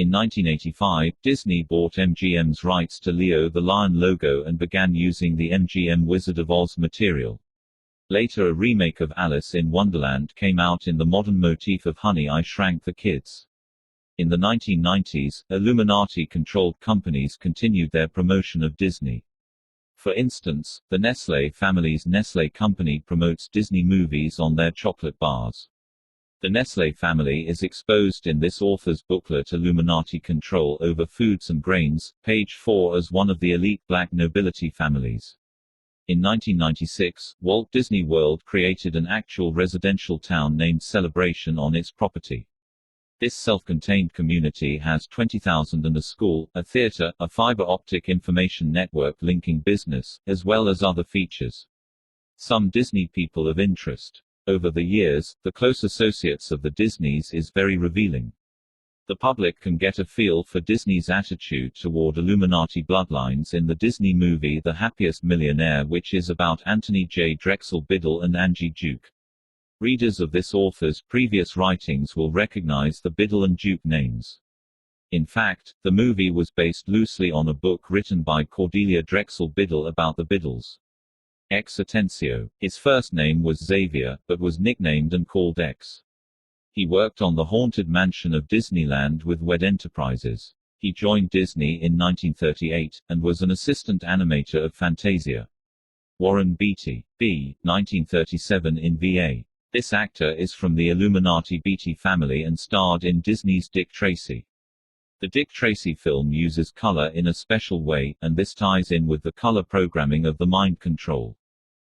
In 1985, Disney bought MGM's rights to Leo the Lion logo and began using the MGM Wizard of Oz material. Later a remake of Alice in Wonderland came out in the modern motif of Honey, I Shrank the Kids. In the 1990s, Illuminati-controlled companies continued their promotion of Disney. For instance, the Nestlé family's Nestlé Company promotes Disney movies on their chocolate bars. The Nestlé family is exposed in this author's booklet Illuminati Control Over Foods and Grains, page 4 as one of the elite black nobility families. In 1996, Walt Disney World created an actual residential town named Celebration on its property. This self-contained community has 20,000 and a school, a theater, a fiber-optic information network linking business, as well as other features. Some Disney people of interest. Over the years, the close associates of the Disneys is very revealing. The public can get a feel for Disney's attitude toward Illuminati bloodlines in the Disney movie The Happiest Millionaire, which is about Anthony J. Drexel Biddle and Angie Duke. Readers of this author's previous writings will recognize the Biddle and Duke names. In fact, the movie was based loosely on a book written by Cordelia Drexel Biddle about the Biddles. Ex Atencio. His first name was Xavier, but was nicknamed and called X. He worked on the Haunted Mansion of Disneyland with WED Enterprises. He joined Disney in 1938, and was an assistant animator of Fantasia. Warren Beatty. B. 1937 in VA. This actor is from the Illuminati Beatty family and starred in Disney's Dick Tracy. The Dick Tracy film uses color in a special way, and this ties in with the color programming of the mind control.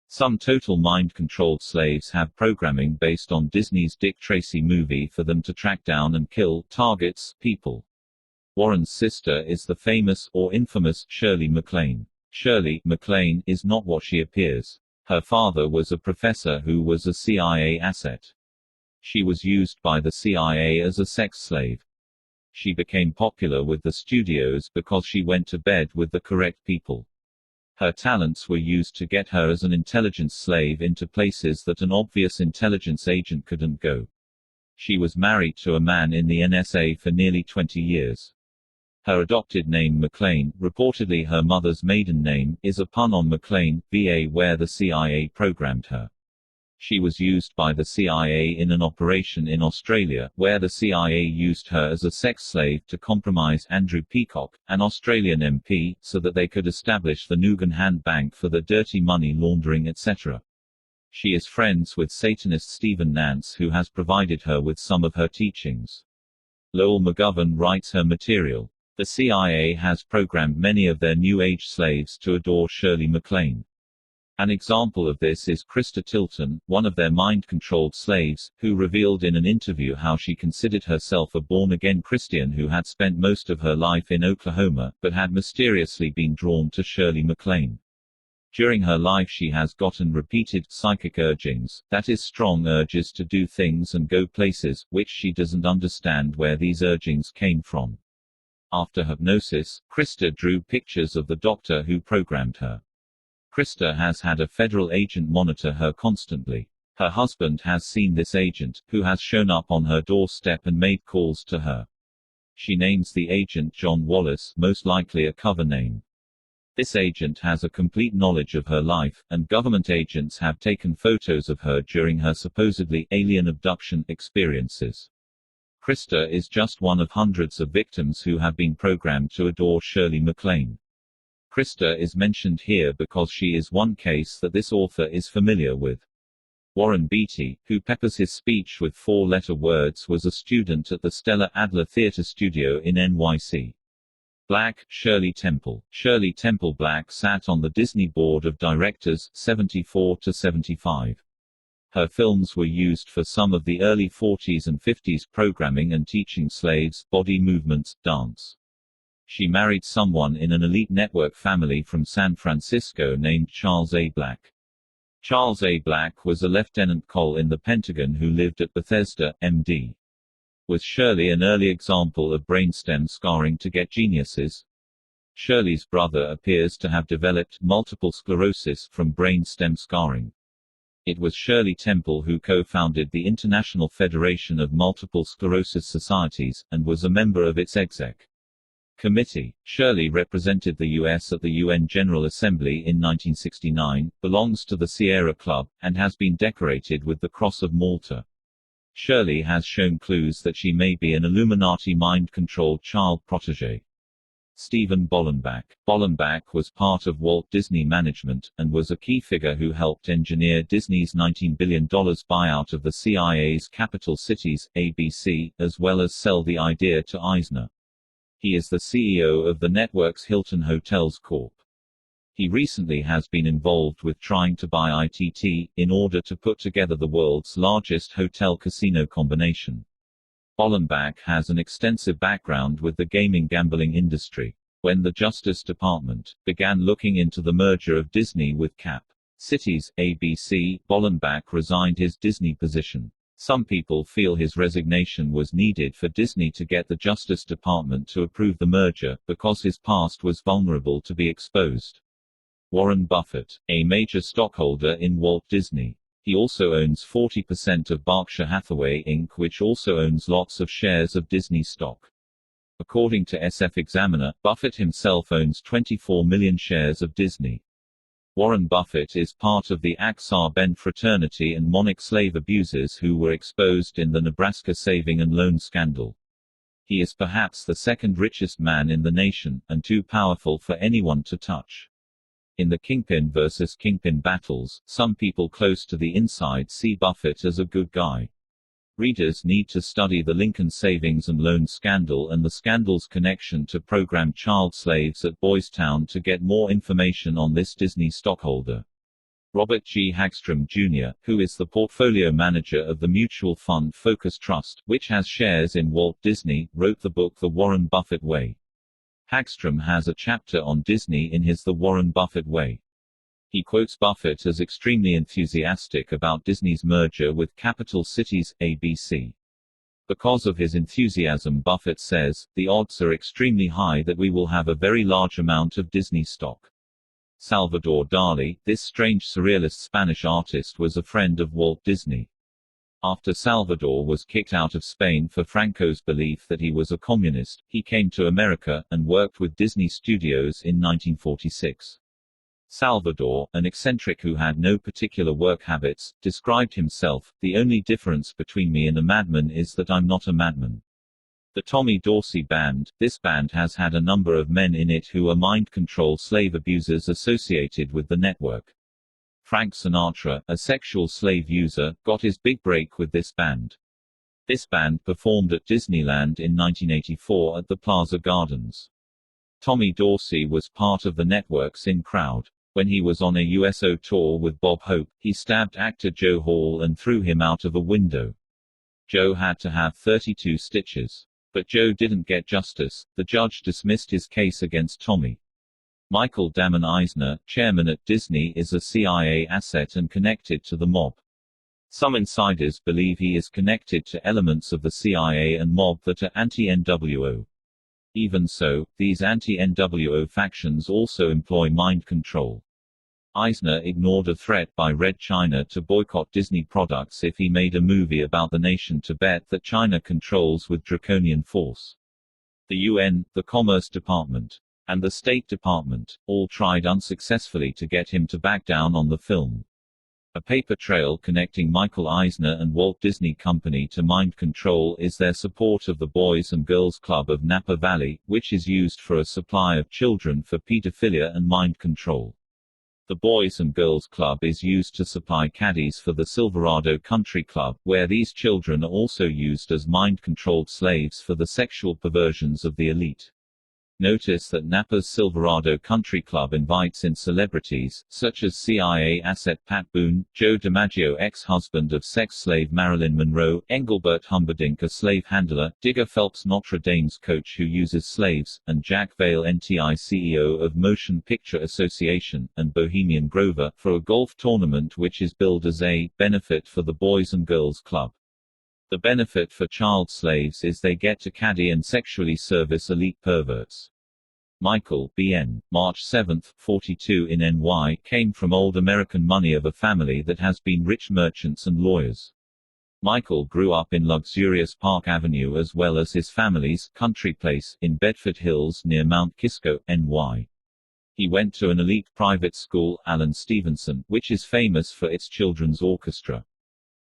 Some total mind-controlled slaves have programming based on Disney's Dick Tracy movie for them to track down and kill targets, people. Warren's sister is the famous, or infamous, Shirley MacLaine. Shirley MacLaine is not what she appears. Her father was a professor who was a CIA asset. She was used by the CIA as a sex slave. She became popular with the studios because she went to bed with the correct people. Her talents were used to get her as an intelligence slave into places that an obvious intelligence agent couldn't go. She was married to a man in the NSA for nearly 20 years. Her adopted name McLean, reportedly her mother's maiden name, is a pun on McLean, VA, where the CIA programmed her. She was used by the CIA in an operation in Australia, where the CIA used her as a sex slave to compromise Andrew Peacock, an Australian MP, so that they could establish the Nugan Hand Bank for the dirty money laundering etc. She is friends with Satanist Stephen Nance, who has provided her with some of her teachings. Lowell McGovern writes her material. The CIA has programmed many of their New Age slaves to adore Shirley MacLaine. An example of this is Krista Tilton, one of their mind-controlled slaves, who revealed in an interview how she considered herself a born-again Christian who had spent most of her life in Oklahoma, but had mysteriously been drawn to Shirley MacLaine. During her life she has gotten repeated psychic urgings, that is strong urges to do things and go places, which she doesn't understand where these urgings came from. After hypnosis, Krista drew pictures of the doctor who programmed her. Krista has had a federal agent monitor her constantly. Her husband has seen this agent, who has shown up on her doorstep and made calls to her. She names the agent John Wallace, most likely a cover name. This agent has a complete knowledge of her life, and government agents have taken photos of her during her supposedly alien abduction experiences. Krista is just one of hundreds of victims who have been programmed to adore Shirley MacLaine. Krista is mentioned here because she is one case that this author is familiar with. Warren Beatty, who peppers his speech with four-letter words, was a student at the Stella Adler Theatre Studio in NYC. Black, Shirley Temple. Shirley Temple Black sat on the Disney Board of Directors, 74 to 75. Her films were used for some of the early 40s and 50s programming and teaching slaves, body movements, dance. She married someone in an elite network family from San Francisco named Charles A. Black. Charles A. Black was a lieutenant col in the Pentagon who lived at Bethesda, MD. Was Shirley an early example of brainstem scarring to get geniuses? Shirley's brother appears to have developed multiple sclerosis from brainstem scarring. It was Shirley Temple who co-founded the International Federation of Multiple Sclerosis Societies, and was a member of its exec committee. Shirley represented the U.S. at the UN General Assembly in 1969, belongs to the Sierra Club, and has been decorated with the Cross of Malta. Shirley has shown clues that she may be an Illuminati mind-controlled child protégé. Stephen Bollenbach. Bollenbach was part of Walt Disney management, and was a key figure who helped engineer Disney's $19 billion buyout of the CIA's Capital Cities, ABC, as well as sell the idea to Eisner. He is the CEO of the network's Hilton Hotels Corp. He recently has been involved with trying to buy ITT, in order to put together the world's largest hotel-casino combination. Bollenbach has an extensive background with the gambling industry. When the Justice Department began looking into the merger of Disney with Cap Cities, ABC, Bollenbach resigned his Disney position. Some people feel his resignation was needed for Disney to get the Justice Department to approve the merger, because his past was vulnerable to be exposed. Warren Buffett, a major stockholder in Walt Disney. He also owns 40% of Berkshire Hathaway Inc., which also owns lots of shares of Disney stock. According to SF Examiner, Buffett himself owns 24 million shares of Disney. Warren Buffett is part of the Aksar Ben fraternity and monarch slave abusers who were exposed in the Nebraska saving and loan scandal. He is perhaps the second richest man in the nation, and too powerful for anyone to touch. In the Kingpin versus Kingpin battles, some people close to the inside see Buffett as a good guy. Readers need to study the Lincoln savings and loan scandal and the scandal's connection to programmed child slaves at Boys Town to get more information on this Disney stockholder. Robert G. Hagstrom, Jr., who is the portfolio manager of the mutual fund Focus Trust, which has shares in Walt Disney, wrote the book The Warren Buffett Way. Hagstrom has a chapter on Disney in his The Warren Buffett Way. He quotes Buffett as extremely enthusiastic about Disney's merger with Capital Cities, ABC. Because of his enthusiasm, Buffett says, the odds are extremely high that we will have a very large amount of Disney stock. Salvador Dali, this strange surrealist Spanish artist, was a friend of Walt Disney. After Salvador was kicked out of Spain for Franco's belief that he was a communist, he came to America, and worked with Disney Studios in 1946. Salvador, an eccentric who had no particular work habits, described himself, "The only difference between me and a madman is that I'm not a madman." The Tommy Dorsey Band. This band has had a number of men in it who are mind control slave abusers associated with the network. Frank Sinatra, a sexual slave user, got his big break with this band. This band performed at Disneyland in 1984 at the Plaza Gardens. Tommy Dorsey was part of the network's In Crowd. When he was on a USO tour with Bob Hope, he stabbed actor Joe Hall and threw him out of a window. Joe had to have 32 stitches. But Joe didn't get justice. The judge dismissed his case against Tommy. Michael Damon Eisner, chairman at Disney, is a CIA asset and connected to the mob. Some insiders believe he is connected to elements of the CIA and mob that are anti-NWO. Even so, these anti-NWO factions also employ mind control. Eisner ignored a threat by Red China to boycott Disney products if he made a movie about the nation Tibet that China controls with draconian force. The UN, the Commerce Department, and the State Department all tried unsuccessfully to get him to back down on the film. A paper trail connecting Michael Eisner and Walt Disney Company to mind control is their support of the Boys and Girls Club of Napa Valley, which is used for a supply of children for pedophilia and mind control. The Boys and Girls Club is used to supply caddies for the Silverado Country Club, where these children are also used as mind-controlled slaves for the sexual perversions of the elite. Notice that Napa's Silverado Country Club invites in celebrities, such as CIA asset Pat Boone, Joe DiMaggio ex-husband of sex slave Marilyn Monroe, Engelbert Humperdinck a slave handler, Digger Phelps Notre Dame's coach who uses slaves, and Jack Vale NTI CEO of Motion Picture Association, and Bohemian Grover, for a golf tournament which is billed as a benefit for the Boys and Girls Club. The benefit for child slaves is they get to caddy and sexually service elite perverts. Michael, B.N., March 7, 42 in NY, came from old American money of a family that has been rich merchants and lawyers. Michael grew up in luxurious Park Avenue as well as his family's country place in Bedford Hills near Mount Kisco, NY. He went to an elite private school, Allen Stevenson, which is famous for its children's orchestra.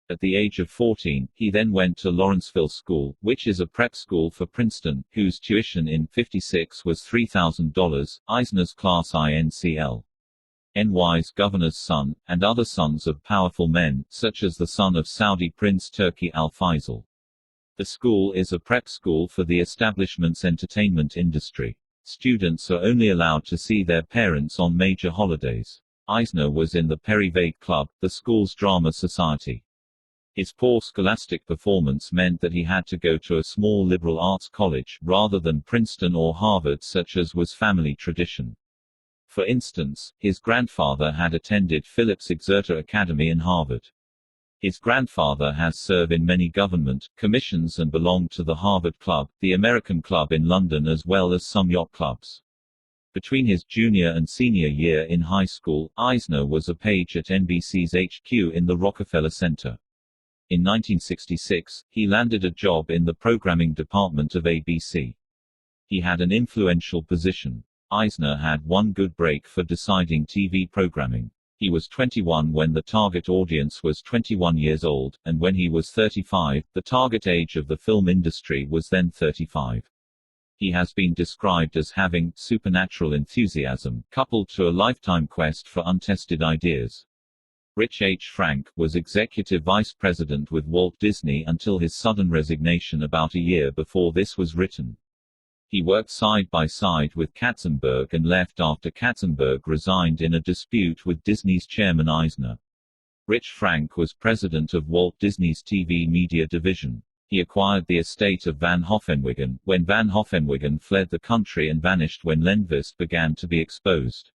At the age of 14, he then went to Lawrenceville School, which is a prep school for Princeton, whose tuition in '56 was $3,000, Eisner's class INCL. NY's governor's son, and other sons of powerful men, such as the son of Saudi Prince Turki Al Faisal. The school is a prep school for the establishment's entertainment industry. Students are only allowed to see their parents on major holidays. Eisner was in the Perry Vague Club, the school's drama society. His poor scholastic performance meant that he had to go to a small liberal arts college, rather than Princeton or Harvard such as was family tradition. For instance, his grandfather had attended Phillips Exeter Academy and Harvard. His grandfather has served in many government commissions and belonged to the Harvard Club, the American Club in London as well as some yacht clubs. Between his junior and senior year in high school, Eisner was a page at NBC's HQ in the Rockefeller Center. In 1966, he landed a job in the programming department of ABC. He had an influential position. Eisner had one good break for deciding TV programming. He was 21 when the target audience was 21 years old, and when he was 35, the target age of the film industry was then 35. He has been described as having supernatural enthusiasm, coupled to a lifetime quest for untested ideas. Rich H. Frank was executive vice president with Walt Disney until his sudden resignation about a year before this was written. He worked side by side with Katzenberg and left after Katzenberg resigned in a dispute with Disney's chairman Eisner. Rich Frank was president of Walt Disney's TV media division. He acquired the estate of Van Hoffenwiggen, when Van Hoffenwiggen fled the country and vanished when Lenvist began to be exposed.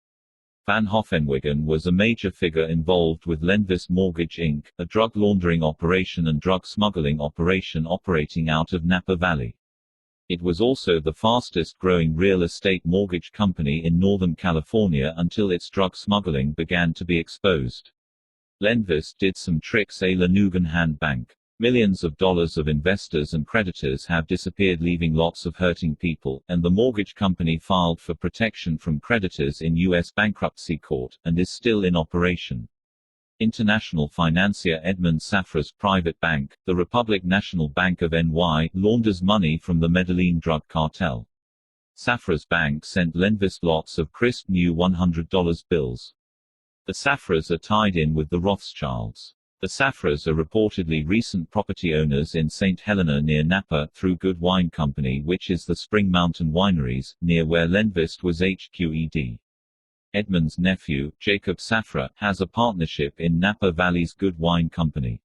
Van Hoffenwiggen was a major figure involved with Lenvist Mortgage Inc., a drug laundering operation and drug smuggling operation operating out of Napa Valley. It was also the fastest-growing real estate mortgage company in Northern California until its drug smuggling began to be exposed. Lenvist did some tricks a Lanugan Hand Bank. Millions of dollars of investors and creditors have disappeared, leaving lots of hurting people, and the mortgage company filed for protection from creditors in U.S. bankruptcy court, and is still in operation. International financier Edmund Safra's private bank, the Republic National Bank of NY, launders money from the Medellin drug cartel. Safra's bank sent Lenvist lots of crisp new $100 bills. The Safras are tied in with the Rothschilds. The Safras are reportedly recent property owners in St. Helena near Napa, through Good Wine Company, which is the Spring Mountain Wineries, near where Lenvist was HQED. Edmund's nephew, Jacob Safra, has a partnership in Napa Valley's Good Wine Company.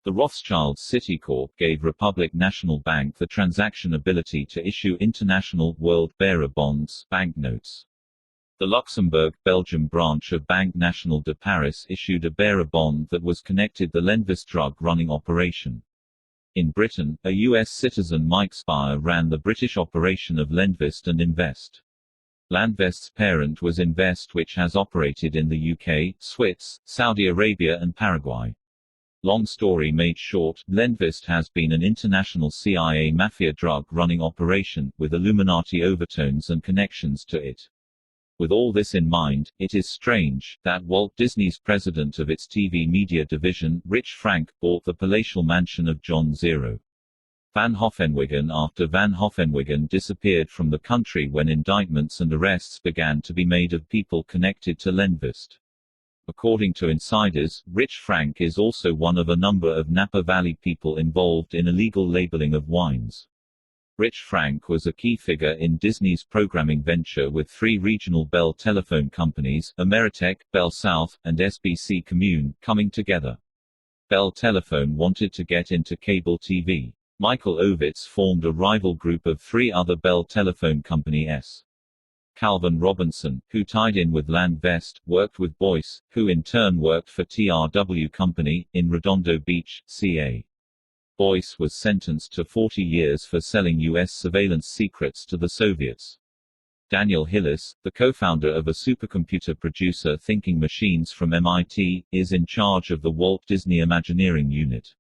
The Rothschilds Citicorp gave Republic National Bank the transaction ability to issue international world bearer bonds, banknotes. The Luxembourg, Belgium branch of Banque Nationale de Paris issued a bearer bond that was connected the Lenvist drug running operation. In Britain, a U.S. citizen Mike Spire ran the British operation of Lenvist and Invest. Landvest's parent was Invest, which has operated in the UK, Swiss, Saudi Arabia and Paraguay. Long story made short, Lenvist has been an international CIA mafia drug running operation, with Illuminati overtones and connections to it. With all this in mind, it is strange that Walt Disney's president of its TV media division, Rich Frank, bought the palatial mansion of John Zero. Van Hoffenwiggen. After Van Hoffenwiggen disappeared from the country when indictments and arrests began to be made of people connected to Lenvist. According to insiders, Rich Frank is also one of a number of Napa Valley people involved in illegal labeling of wines. Rich Frank was a key figure in Disney's programming venture with three regional Bell telephone companies, Ameritech, Bell South, and SBC Commune, coming together. Bell Telephone wanted to get into cable TV. Michael Ovitz formed a rival group of three other Bell Telephone Company-s. Calvin Robinson, who tied in with Land Vest, worked with Boyce, who in turn worked for TRW Company, in Redondo Beach, CA. Boyce was sentenced to 40 years for selling U.S. surveillance secrets to the Soviets. Daniel Hillis, the co-founder of a supercomputer producer Thinking Machines from MIT, is in charge of the Walt Disney Imagineering Unit.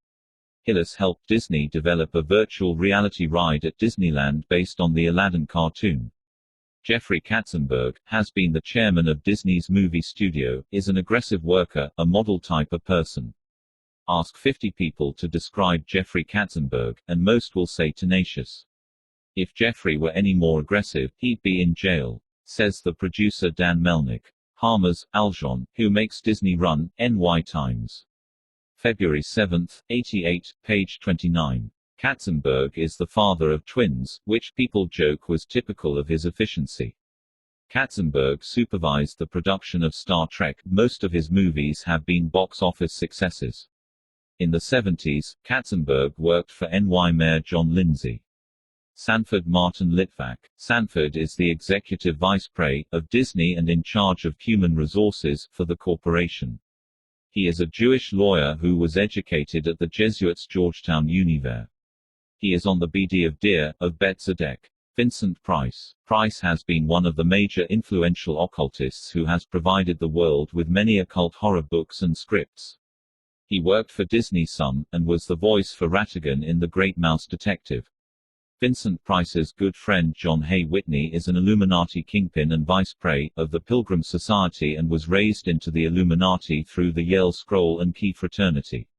Hillis helped Disney develop a virtual reality ride at Disneyland based on the Aladdin cartoon. Jeffrey Katzenberg, has been the chairman of Disney's movie studio, is an aggressive worker, a model type of person. Ask 50 people to describe Jeffrey Katzenberg, and most will say tenacious. If Jeffrey were any more aggressive, he'd be in jail, says the producer Dan Melnick. Harmers, Aljon, who makes Disney run, NY Times. February 7, 88, page 29. Katzenberg is the father of twins, which people joke was typical of his efficiency. Katzenberg supervised the production of Star Trek. Most of his movies have been box office successes. In the 70s, Katzenberg worked for NY Mayor John Lindsay. Sanford Martin Litvak. Sanford is the executive vice president of Disney and in charge of human resources for the corporation. He is a Jewish lawyer who was educated at the Jesuits Georgetown Univer. He is on the BD of Deer, of Bet Tzedek. Vincent Price. Price has been one of the major influential occultists who has provided the world with many occult horror books and scripts. He worked for Disney some, and was the voice for Ratigan in The Great Mouse Detective. Vincent Price's good friend John Hay Whitney is an Illuminati kingpin and vice president of the Pilgrim Society and was raised into the Illuminati through the Yale Scroll and Key Fraternity.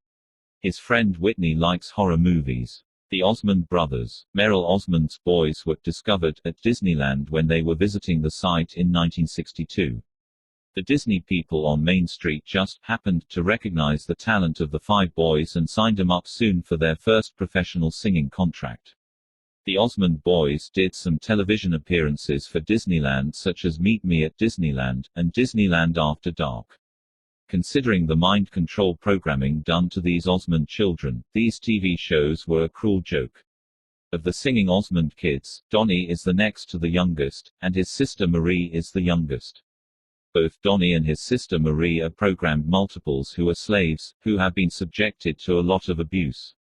His friend Whitney likes horror movies. The Osmond brothers, Merrill Osmond's boys, were discovered at Disneyland when they were visiting the site in 1962. The Disney people on Main Street just happened to recognize the talent of the five boys and signed them up soon for their first professional singing contract. The Osmond boys did some television appearances for Disneyland such as Meet Me at Disneyland, and Disneyland After Dark. Considering the mind control programming done to these Osmond children, these TV shows were a cruel joke. Of the singing Osmond kids, Donnie is the next to the youngest, and his sister Marie is the youngest. Both Donnie and his sister Marie are programmed multiples who are slaves, who have been subjected to a lot of abuse.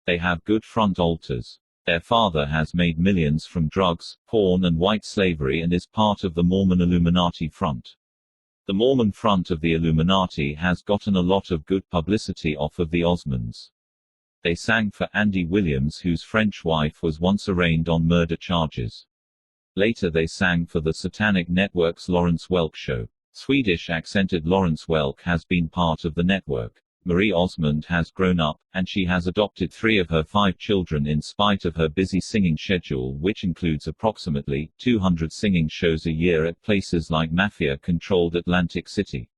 They have good front altars. Their father has made millions from drugs, porn and white slavery and is part of the Mormon Illuminati front. The Mormon front of the Illuminati has gotten a lot of good publicity off of the Osmonds. They sang for Andy Williams, whose French wife was once arraigned on murder charges. Later they sang for the Satanic Network's Lawrence Welk show. Swedish-accented Lawrence Welk has been part of the network. Marie Osmond has grown up, and she has adopted 3 of her 5 children in spite of her busy singing schedule, which includes approximately 200 singing shows a year at places like Mafia-controlled Atlantic City.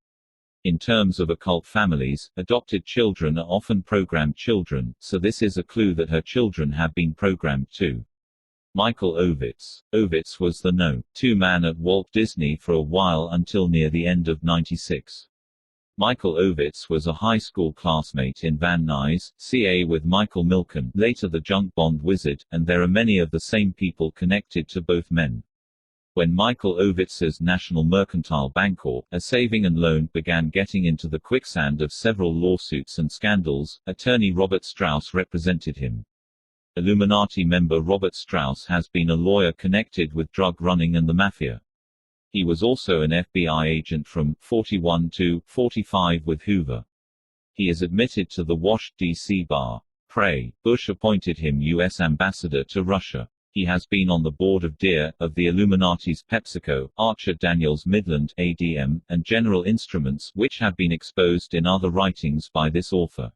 In terms of occult families, adopted children are often programmed children, so this is a clue that her children have been programmed too. Michael Ovitz. Ovitz was the No. 2 man at Walt Disney for a while until near the end of '96. Michael Ovitz was a high school classmate in Van Nuys, CA with Michael Milken, later the junk bond wizard, and there are many of the same people connected to both men. When Michael Ovitz's National Mercantile Bancorp, a saving and loan, began getting into the quicksand of several lawsuits and scandals, attorney Robert Strauss represented him. Illuminati member Robert Strauss has been a lawyer connected with drug running and the mafia. He was also an FBI agent from 41 to 45 with Hoover. He is admitted to the Wash, D.C. bar. Pray. Bush appointed him U.S. ambassador to Russia. He has been on the board of Deere, of the Illuminati's PepsiCo, Archer Daniels Midland, ADM, and General Instruments, which have been exposed in other writings by this author.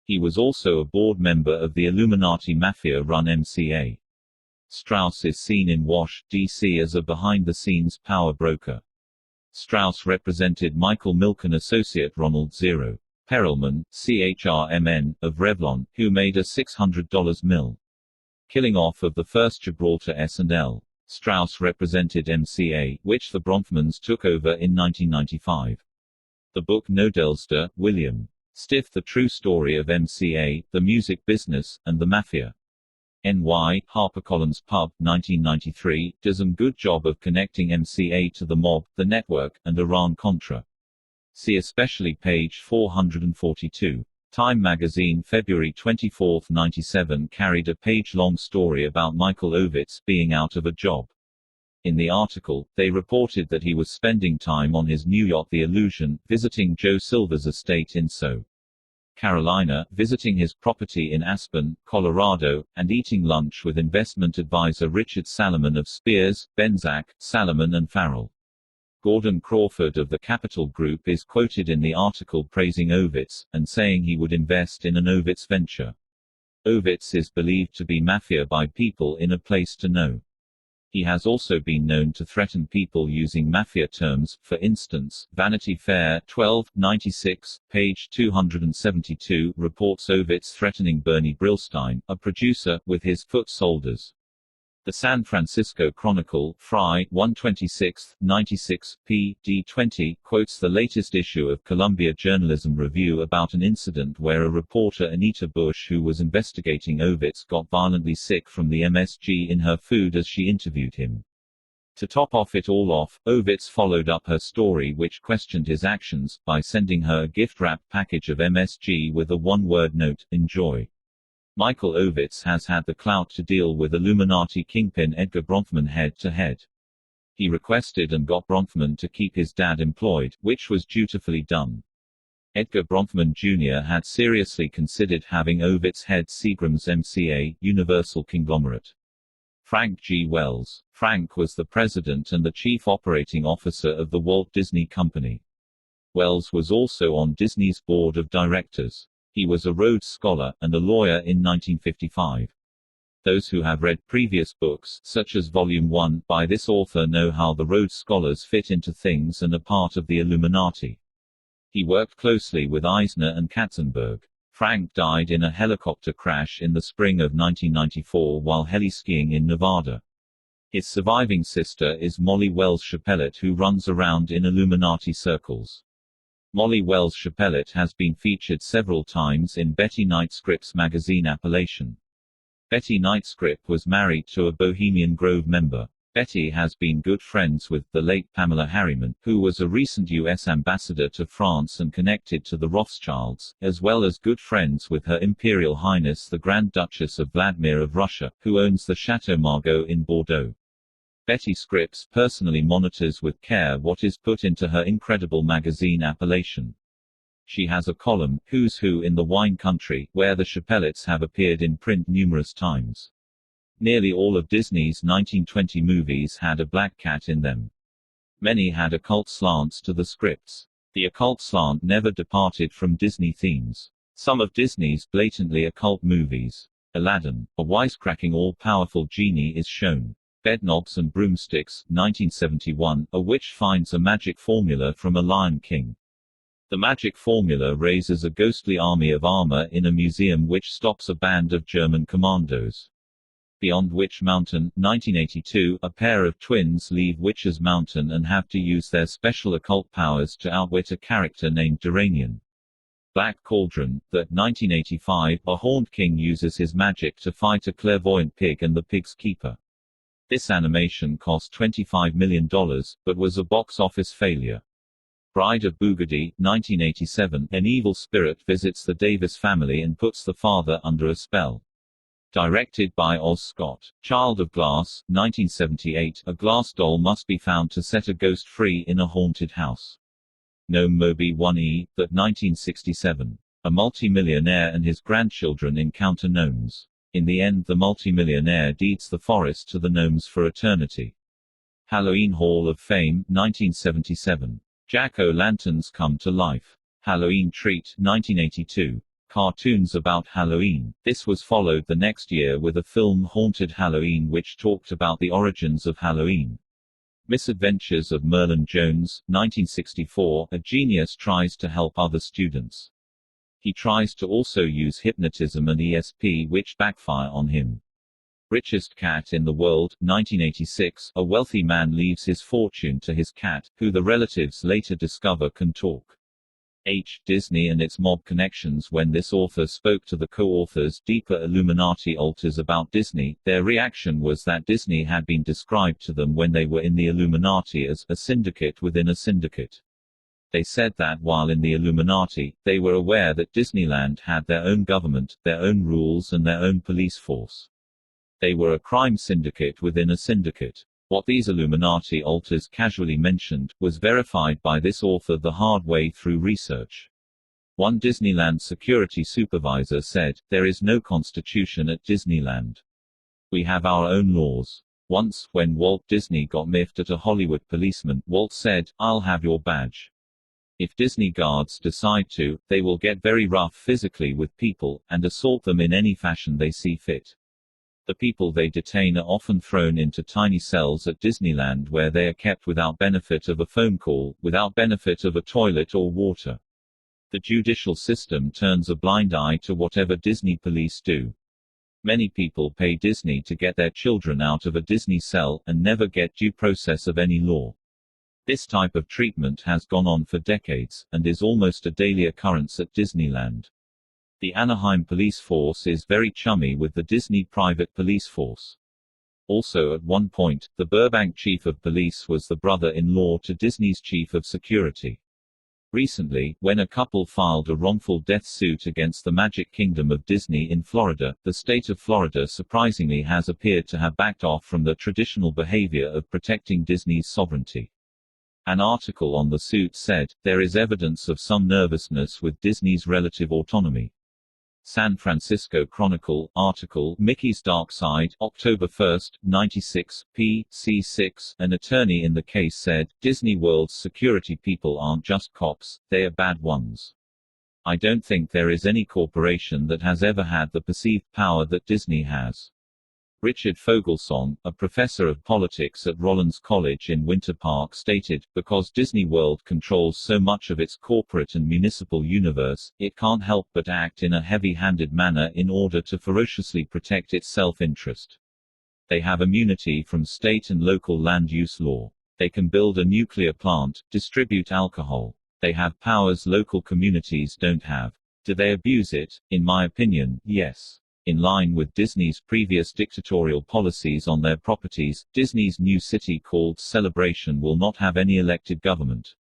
He was also a board member of the Illuminati Mafia-run MCA. Strauss is seen in Wash, D.C. as a behind-the-scenes power broker. Strauss represented Michael Milken associate Ronald Zero. Perelman, CHRMN, of Revlon, who made a $600 mill. Killing off of the first Gibraltar S&L. Strauss represented MCA, which the Bronfmans took over in 1995. The book Nodelster, William. Stiff: The True Story of MCA, the Music Business, and the Mafia. NY, HarperCollins Pub, 1993, does a good job of connecting MCA to the mob, the network, and Iran-Contra. See especially page 442. Time magazine February 24, 97 carried a page-long story about Michael Ovitz being out of a job. In the article, they reported that he was spending time on his new yacht The Illusion, visiting Joe Silver's estate in So. Carolina, visiting his property in Aspen, Colorado, and eating lunch with investment advisor Richard Salomon of Spears, Benzac, Salomon and Farrell. Gordon Crawford of the Capital Group is quoted in the article praising Ovitz, and saying he would invest in an Ovitz venture. Ovitz is believed to be mafia by people in A Place to Know. He has also been known to threaten people using mafia terms, for instance, Vanity Fair 12/96, page 272 reports Ovitz threatening Bernie Brillstein, a producer, with his foot soldiers. The San Francisco Chronicle, Fry, 1/26/96, p. d20, quotes the latest issue of Columbia Journalism Review about an incident where a reporter Anita Bush who was investigating Ovitz got violently sick from the MSG in her food as she interviewed him. To top it all, Ovitz followed up her story which questioned his actions, by sending her a gift-wrapped package of MSG with a one-word note, "Enjoy." Michael Ovitz has had the clout to deal with Illuminati kingpin Edgar Bronfman head-to-head. He requested and got Bronfman to keep his dad employed, which was dutifully done. Edgar Bronfman Jr. had seriously considered having Ovitz head Seagram's MCA, Universal Conglomerate. Frank G. Wells. Frank was the president and the chief operating officer of the Walt Disney Company. Wells was also on Disney's board of directors. He was a Rhodes Scholar, and a lawyer in 1955. Those who have read previous books, such as Volume 1, by this author know how the Rhodes Scholars fit into things and are part of the Illuminati. He worked closely with Eisner and Katzenberg. Frank died in a helicopter crash in the spring of 1994 while heli-skiing in Nevada. His surviving sister is Molly Wells Chapelet, who runs around in Illuminati circles. Molly Wells Chapelet has been featured several times in Betty Knight Scripps magazine Appellation. Betty Knight Scripp was married to a Bohemian Grove member. Betty has been good friends with the late Pamela Harriman, who was a recent U.S. ambassador to France and connected to the Rothschilds, as well as good friends with Her Imperial Highness the Grand Duchess of Vladimir of Russia, who owns the Chateau Margaux in Bordeaux. Betty Scripps personally monitors with care what is put into her incredible magazine Appellation. She has a column, Who's Who in the Wine Country, where the Chapelets have appeared in print numerous times. Nearly all of Disney's 1920 movies had a black cat in them. Many had occult slants to the scripts. The occult slant never departed from Disney themes. Some of Disney's blatantly occult movies. Aladdin, a wisecracking all-powerful genie is shown. Bedknobs and Broomsticks, 1971, a witch finds a magic formula from a Lion King. The magic formula raises a ghostly army of armor in a museum which stops a band of German commandos. Beyond Witch Mountain, 1982, a pair of twins leave Witch's Mountain and have to use their special occult powers to outwit a character named Duranian. Black Cauldron, that 1985, a Horned King uses his magic to fight a clairvoyant pig and the pig's keeper. This animation cost $25 million, but was a box office failure. Bride of Boogedy, 1987, an evil spirit visits the Davis family and puts the father under a spell. Directed by Oz Scott. Child of Glass, 1978, a glass doll must be found to set a ghost free in a haunted house. Gnome Moby 1E, that 1967. A multimillionaire and his grandchildren encounter gnomes. In the end, the multimillionaire deeds the forest to the gnomes for eternity. Halloween Hall of Fame, 1977. Jack-o'-lanterns come to life. Halloween Treat, 1982. Cartoons about Halloween. This was followed the next year with a film Haunted Halloween which talked about the origins of Halloween. Misadventures of Merlin Jones, 1964. A genius tries to help other students. He tries to also use hypnotism and ESP which backfire on him. Richest cat in the world, 1986. A wealthy man leaves his fortune to his cat, who the relatives later discover can talk. Disney and its mob connections. When this author spoke to the co-authors deeper Illuminati alters about Disney, their reaction was that Disney had been described to them when they were in the Illuminati as a syndicate within a syndicate. They said that while in the Illuminati, they were aware that Disneyland had their own government, their own rules and their own police force. They were a crime syndicate within a syndicate. What these Illuminati alters casually mentioned, was verified by this author the hard way through research. One Disneyland security supervisor said, "There is no constitution at Disneyland. We have our own laws." Once, when Walt Disney got miffed at a Hollywood policeman, Walt said, "I'll have your badge." If Disney guards decide to, they will get very rough physically with people, and assault them in any fashion they see fit. The people they detain are often thrown into tiny cells at Disneyland where they are kept without benefit of a phone call, without benefit of a toilet or water. The judicial system turns a blind eye to whatever Disney police do. Many people pay Disney to get their children out of a Disney cell, and never get due process of any law. This type of treatment has gone on for decades, and is almost a daily occurrence at Disneyland. The Anaheim police force is very chummy with the Disney private police force. Also at one point, the Burbank chief of police was the brother-in-law to Disney's chief of security. Recently, when a couple filed a wrongful death suit against the Magic Kingdom of Disney in Florida, the state of Florida surprisingly has appeared to have backed off from the traditional behavior of protecting Disney's sovereignty. An article on the suit said, "There is evidence of some nervousness with Disney's relative autonomy." San Francisco Chronicle, article, Mickey's Dark Side, October 1, 96, p.c. 6. An attorney in the case said, "Disney World's security people aren't just cops, they are bad ones. I don't think there is any corporation that has ever had the perceived power that Disney has." Richard Fogelsong, a professor of politics at Rollins College in Winter Park stated, "Because Disney World controls so much of its corporate and municipal universe, it can't help but act in a heavy-handed manner in order to ferociously protect its self-interest. They have immunity from state and local land use law. They can build a nuclear plant, distribute alcohol. They have powers local communities don't have. Do they abuse it? In my opinion, yes. In line with Disney's previous dictatorial policies on their properties, Disney's new city called Celebration will not have any elected government.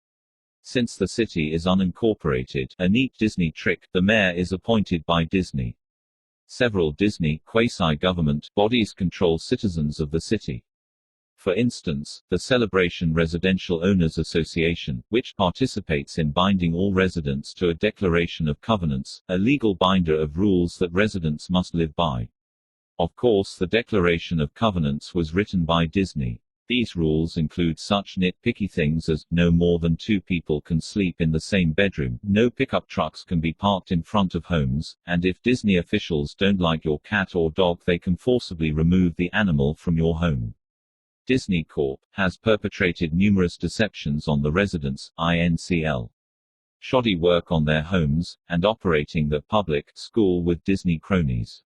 Since the city is unincorporated, a neat Disney trick, the mayor is appointed by Disney. Several Disney quasi-government bodies control citizens of the city. For instance, the Celebration Residential Owners Association, which participates in binding all residents to a Declaration of Covenants, a legal binder of rules that residents must live by. Of course, the Declaration of Covenants was written by Disney. These rules include such nitpicky things as, no more than 2 people can sleep in the same bedroom, no pickup trucks can be parked in front of homes, and if Disney officials don't like your cat or dog they can forcibly remove the animal from your home. Disney Corp. Has perpetrated numerous deceptions on the residents, INCL. Shoddy work on their homes, and operating the public school with Disney cronies.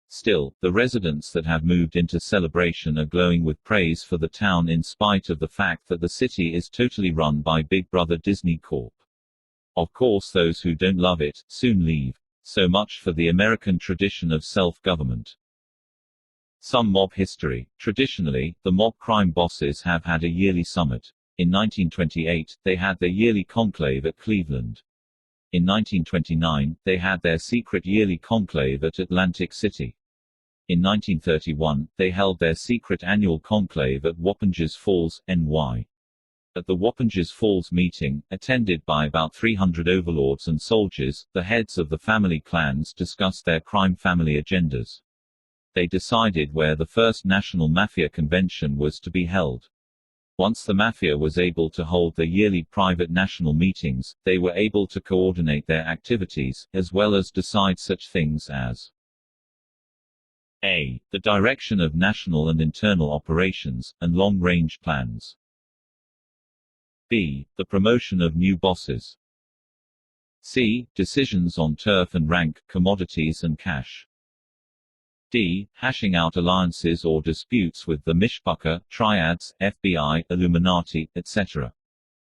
Still, the residents that have moved into Celebration are glowing with praise for the town in spite of the fact that the city is totally run by Big Brother Disney Corp. Of course those who don't love it, soon leave. So much for the American tradition of self-government. Some mob history. Traditionally, the mob crime bosses have had a yearly summit. In 1928, they had their yearly conclave at Cleveland. In 1929, they had their secret yearly conclave at Atlantic City. In 1931, they held their secret annual conclave at Wappingers Falls, NY. At the Wappingers Falls meeting, attended by about 300 overlords and soldiers, the heads of the family clans discussed their crime family agendas. They decided where the first National Mafia Convention was to be held. Once the Mafia was able to hold their yearly private national meetings, they were able to coordinate their activities, as well as decide such things as a. The direction of national and internal operations, and long-range plans. b. The promotion of new bosses. c. Decisions on turf and rank, commodities and cash. d. Hashing out alliances or disputes with the Mishpucha, Triads, FBI, Illuminati, etc.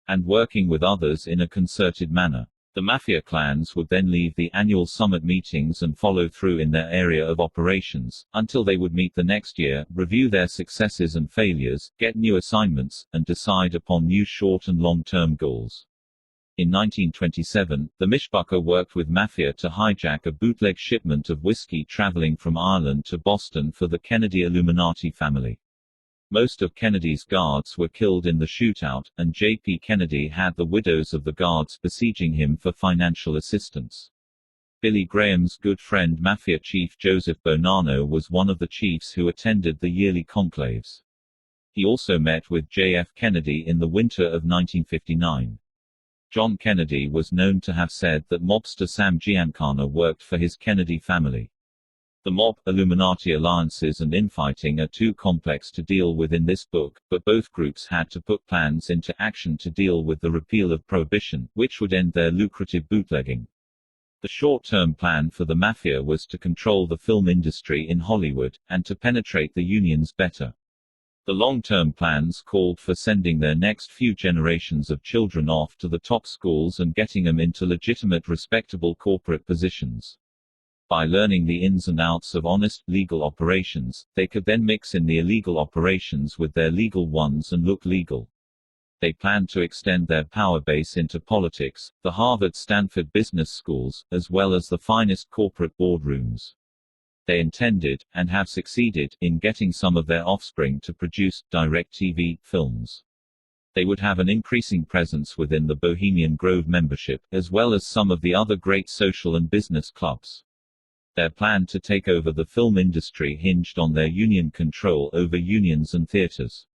and working with others in a concerted manner. The Mafia clans would then leave the annual summit meetings and follow through in their area of operations, until they would meet the next year, review their successes and failures, get new assignments, and decide upon new short- and long-term goals. In 1927, the Mishpucha worked with Mafia to hijack a bootleg shipment of whiskey traveling from Ireland to Boston for the Kennedy Illuminati family. Most of Kennedy's guards were killed in the shootout, and J.P. Kennedy had the widows of the guards besieging him for financial assistance. Billy Graham's good friend Mafia chief Joseph Bonanno was one of the chiefs who attended the yearly conclaves. He also met with J.F. Kennedy in the winter of 1959. John Kennedy was known to have said that mobster Sam Giancana worked for his Kennedy family. The mob, Illuminati alliances and infighting are too complex to deal with in this book, but both groups had to put plans into action to deal with the repeal of Prohibition, which would end their lucrative bootlegging. The short-term plan for the Mafia was to control the film industry in Hollywood, and to penetrate the unions better. The long-term plans called for sending their next few generations of children off to the top schools and getting them into legitimate respectable corporate positions. By learning the ins and outs of honest, legal operations, they could then mix in the illegal operations with their legal ones and look legal. They planned to extend their power base into politics, the Harvard-Stanford business schools, as well as the finest corporate boardrooms. They intended, and have succeeded, in getting some of their offspring to produce, direct TV, films. They would have an increasing presence within the Bohemian Grove membership, as well as some of the other great social and business clubs. Their plan to take over the film industry hinged on their union control over unions and theaters.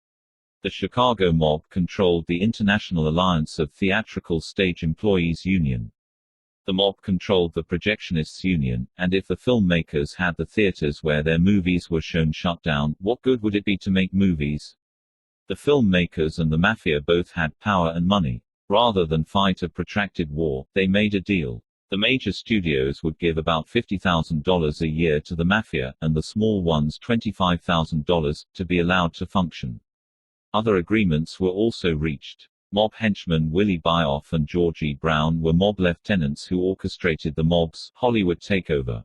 The Chicago mob controlled the International Alliance of Theatrical Stage Employees Union. The mob controlled the Projectionists Union, and if the filmmakers had the theaters where their movies were shown shut down, what good would it be to make movies? The filmmakers and the Mafia both had power and money. Rather than fight a protracted war, they made a deal. The major studios would give about $50,000 a year to the Mafia, and the small ones $25,000, to be allowed to function. Other agreements were also reached. Mob henchmen Willie Bioff and George E. Brown were mob lieutenants who orchestrated the mob's Hollywood takeover.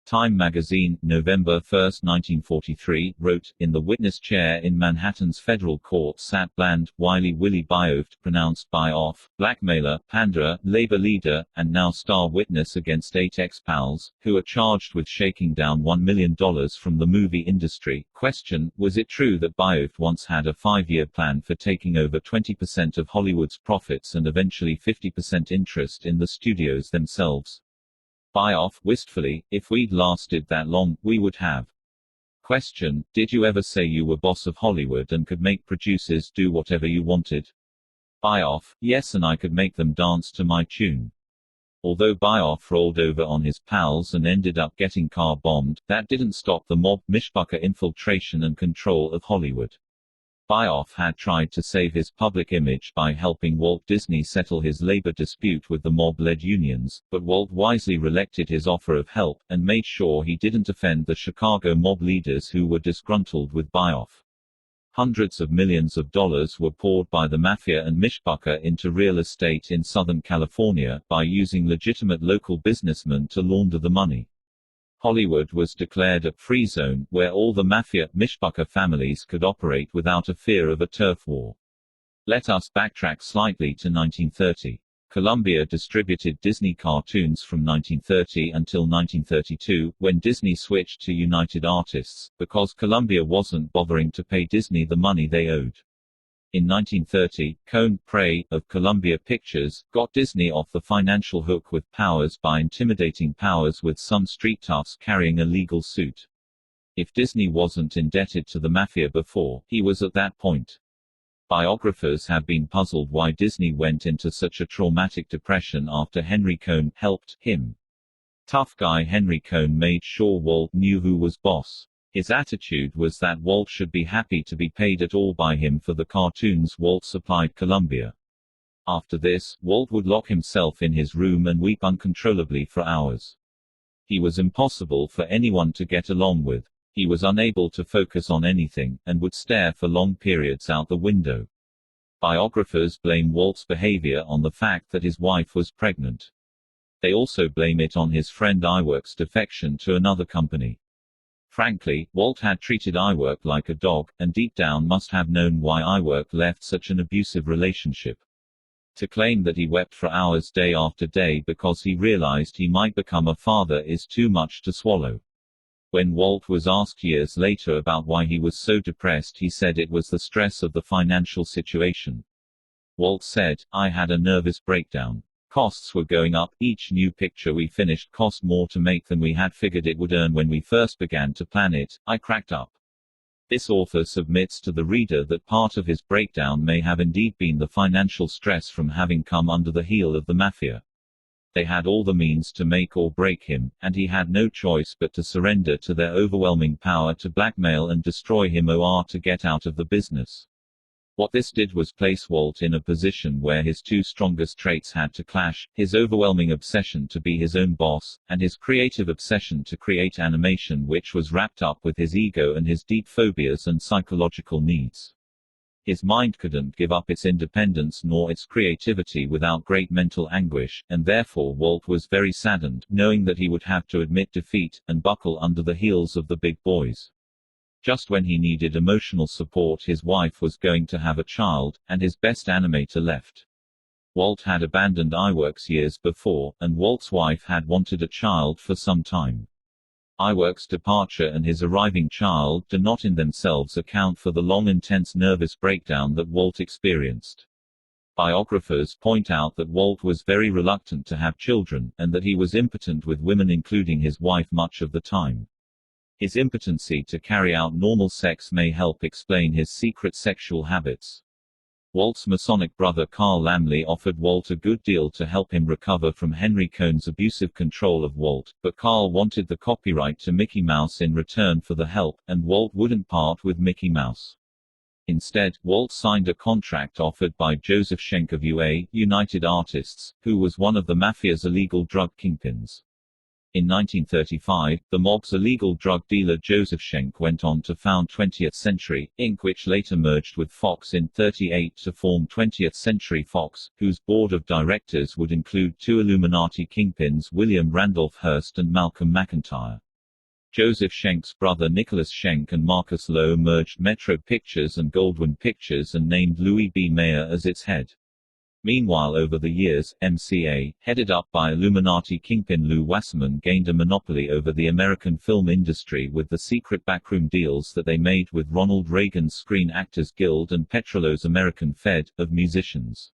Time magazine, November 1, 1943, wrote, "In the witness chair in Manhattan's federal court sat bland, wily Willie Bioff, pronounced Bioff, blackmailer, panderer, labor leader, and now star witness against 8 ex-pals, who are charged with shaking down $1 million from the movie industry. Question, was it true that Bioff once had a 5-year plan for taking over 20% of Hollywood's profits and eventually 50% interest in the studios themselves? Bioff, wistfully, if we'd lasted that long, we would have. Question, did you ever say you were boss of Hollywood and could make producers do whatever you wanted? Bioff, yes, and I could make them dance to my tune. Although Bioff rolled over on his pals and ended up getting car bombed, that didn't stop the mob Mishpucha infiltration and control of Hollywood. Bioff had tried to save his public image by helping Walt Disney settle his labor dispute with the mob-led unions, but Walt wisely relected his offer of help, and made sure he didn't offend the Chicago mob leaders who were disgruntled with Bioff. Hundreds of millions of dollars were poured by the Mafia and Mishpucha into real estate in Southern California, by using legitimate local businessmen to launder the money. Hollywood was declared a free zone, where all the Mafia, Mishpucha families could operate without a fear of a turf war. Let us backtrack slightly to 1930. Columbia distributed Disney cartoons from 1930 until 1932, when Disney switched to United Artists, because Columbia wasn't bothering to pay Disney the money they owed. In 1930, Cohn Prey, of Columbia Pictures, got Disney off the financial hook with Powers by intimidating Powers with some street toughs carrying a legal suit. If Disney wasn't indebted to the Mafia before, he was at that point. Biographers have been puzzled why Disney went into such a traumatic depression after Henry Cohn helped him. Tough guy Henry Cohn made sure Walt knew who was boss. His attitude was that Walt should be happy to be paid at all by him for the cartoons Walt supplied Columbia. After this, Walt would lock himself in his room and weep uncontrollably for hours. He was impossible for anyone to get along with. He was unable to focus on anything, and would stare for long periods out the window. Biographers blame Walt's behavior on the fact that his wife was pregnant. They also blame it on his friend Iwerk's defection to another company. Frankly, Walt had treated Iwerk like a dog, and deep down must have known why Iwerk left such an abusive relationship. To claim that he wept for hours day after day because he realized he might become a father is too much to swallow. When Walt was asked years later about why he was so depressed, he said it was the stress of the financial situation. Walt said, "I had a nervous breakdown. Costs were going up, each new picture we finished cost more to make than we had figured it would earn when we first began to plan it. I cracked up." This author submits to the reader that part of his breakdown may have indeed been the financial stress from having come under the heel of the mafia. They had all the means to make or break him, and he had no choice but to surrender to their overwhelming power to blackmail and destroy him or to get out of the business. What this did was place Walt in a position where his two strongest traits had to clash: his overwhelming obsession to be his own boss, and his creative obsession to create animation, which was wrapped up with his ego and his deep phobias and psychological needs. His mind couldn't give up its independence nor its creativity without great mental anguish, and therefore Walt was very saddened, knowing that he would have to admit defeat, and buckle under the heels of the big boys. Just when he needed emotional support, his wife was going to have a child, and his best animator left. Walt had abandoned Iwerk's years before, and Walt's wife had wanted a child for some time. Iwerk's departure and his arriving child do not in themselves account for the long intense nervous breakdown that Walt experienced. Biographers point out that Walt was very reluctant to have children, and that he was impotent with women, including his wife, much of the time. His impotency to carry out normal sex may help explain his secret sexual habits. Walt's Masonic brother Carl Laemmle offered Walt a good deal to help him recover from Henry Cohn's abusive control of Walt, but Carl wanted the copyright to Mickey Mouse in return for the help, and Walt wouldn't part with Mickey Mouse. Instead, Walt signed a contract offered by Joseph Schenck of United Artists, who was one of the mafia's illegal drug kingpins. In 1935, the mob's illegal drug dealer Joseph Schenck went on to found 20th Century, Inc., which later merged with Fox in '38 to form 20th Century Fox, whose board of directors would include two Illuminati kingpins, William Randolph Hearst and Malcolm McIntyre. Joseph Schenck's brother Nicholas Schenck and Marcus Lowe merged Metro Pictures and Goldwyn Pictures and named Louis B. Mayer as its head. Meanwhile, over the years, MCA, headed up by Illuminati kingpin Lou Wasserman, gained a monopoly over the American film industry with the secret backroom deals that they made with Ronald Reagan's Screen Actors Guild and Petrolow's American Fed of Musicians.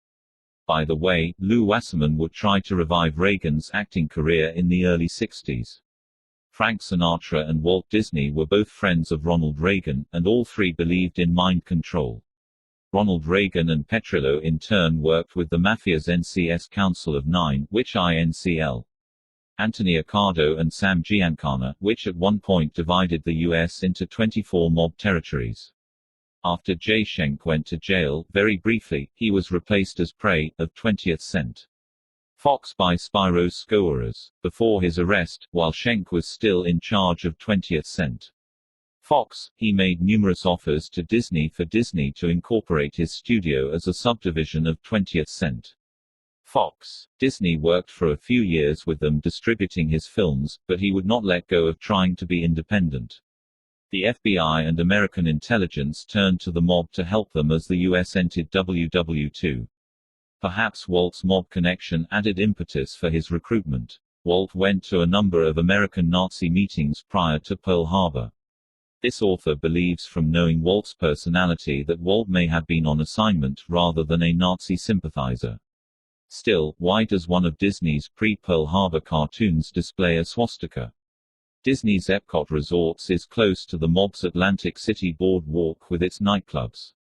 By the way, Lou Wasserman would try to revive Reagan's acting career in the early 60s. Frank Sinatra and Walt Disney were both friends of Ronald Reagan, and all three believed in mind control. Ronald Reagan and Petrollo in turn worked with the mafia's NCS Council of Nine, which INCL. Anthony Accardo and Sam Giancana, which at one point divided the U.S. into 24 mob territories. After Jay Schenck went to jail, very briefly, he was replaced as prey of 20th Cent. Fox by Spyro Skouras, before his arrest, while Schenck was still in charge of 20th Cent. Fox, he made numerous offers to Disney for Disney to incorporate his studio as a subdivision of 20th Cent. Fox. Disney worked for a few years with them distributing his films, but he would not let go of trying to be independent. The FBI and American intelligence turned to the mob to help them as the U.S. entered WW II. Perhaps Walt's mob connection added impetus for his recruitment. Walt went to a number of American Nazi meetings prior to Pearl Harbor. This author believes from knowing Walt's personality that Walt may have been on assignment rather than a Nazi sympathizer. Still, why does one of Disney's pre-Pearl Harbor cartoons display a swastika? Disney's Epcot Resorts is close to the mob's Atlantic City boardwalk with its nightclubs.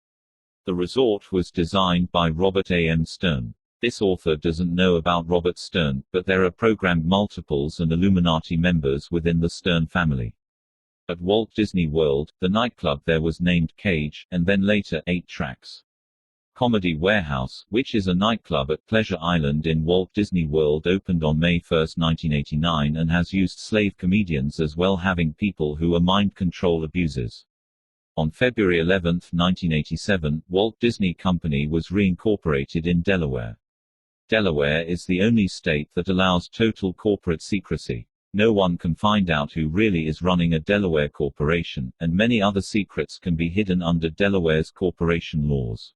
The resort was designed by Robert A. M. Stern. This author doesn't know about Robert Stern, but there are programmed multiples and Illuminati members within the Stern family. At Walt Disney World, the nightclub there was named Cage, and then later 8 Tracks. Comedy Warehouse, which is a nightclub at Pleasure Island in Walt Disney World, opened on May 1, 1989 and has used slave comedians as well, having people who are mind control abusers. On February 11, 1987, Walt Disney Company was reincorporated in Delaware. Delaware is the only state that allows total corporate secrecy. No one can find out who really is running a Delaware corporation, and many other secrets can be hidden under Delaware's corporation laws.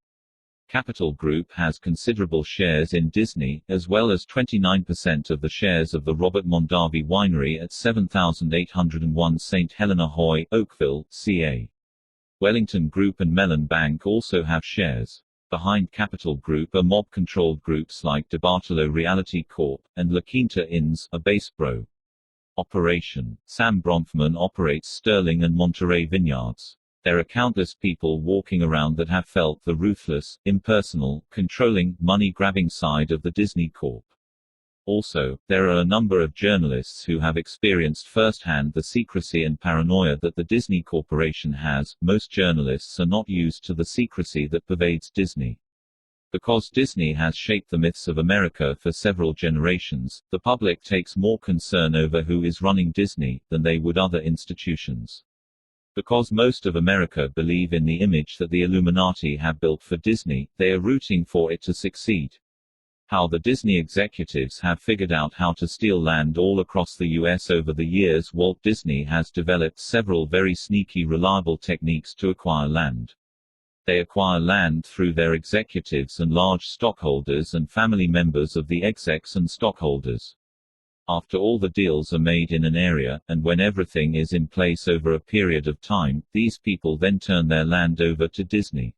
Capital Group has considerable shares in Disney, as well as 29% of the shares of the Robert Mondavi Winery at 7801 St. Helena Hoy, Oakville, CA. Wellington Group and Mellon Bank also have shares. Behind Capital Group are mob-controlled groups like DeBartolo Reality Corp. and La Quinta Inns, a bass bro. Operation. Sam Bronfman operates Sterling and Monterey Vineyards. There are countless people walking around that have felt the ruthless, impersonal, controlling, money-grabbing side of the Disney Corp. Also, there are a number of journalists who have experienced firsthand the secrecy and paranoia that the Disney Corporation has. Most journalists are not used to the secrecy that pervades Disney. Because Disney has shaped the myths of America for several generations, the public takes more concern over who is running Disney than they would other institutions. Because most of America believe in the image that the Illuminati have built for Disney, they are rooting for it to succeed. How the Disney executives have figured out how to steal land all across the U.S. over the years. Walt Disney has developed several very sneaky, reliable techniques to acquire land. They acquire land through their executives and large stockholders and family members of the execs and stockholders. After all the deals are made in an area, and when everything is in place over a period of time, these people then turn their land over to Disney.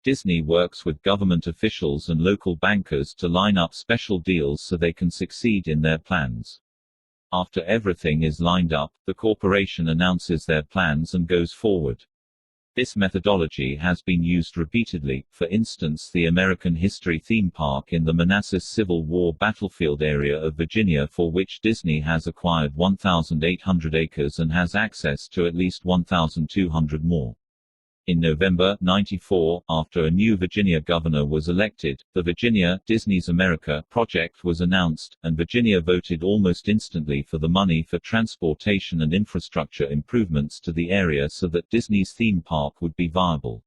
Disney works with government officials and local bankers to line up special deals so they can succeed in their plans. After everything is lined up, the corporation announces their plans and goes forward. This methodology has been used repeatedly, for instance the American History theme park in the Manassas Civil War battlefield area of Virginia, for which Disney has acquired 1,800 acres and has access to at least 1,200 more. In November '94, after a new Virginia governor was elected, the Virginia, Disney's America project was announced, and Virginia voted almost instantly for the money for transportation and infrastructure improvements to the area so that Disney's theme park would be viable.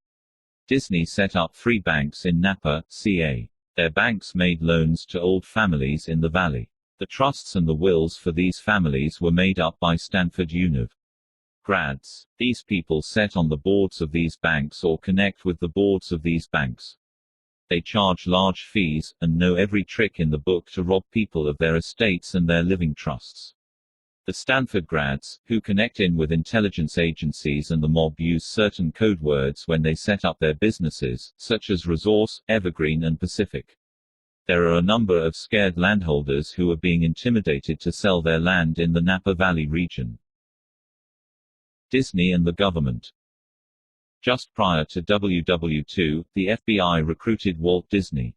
Disney set up 3 banks in Napa, CA. Their banks made loans to old families in the valley. The trusts and the wills for these families were made up by Stanford Univ. Grads. These people sit on the boards of these banks or connect with the boards of these banks. They charge large fees, and know every trick in the book to rob people of their estates and their living trusts. The Stanford grads, who connect in with intelligence agencies and the mob, use certain code words when they set up their businesses, such as Resource, Evergreen and Pacific. There are a number of scared landholders who are being intimidated to sell their land in the Napa Valley region. Disney and the government. Just prior to WW2, the FBI recruited Walt Disney.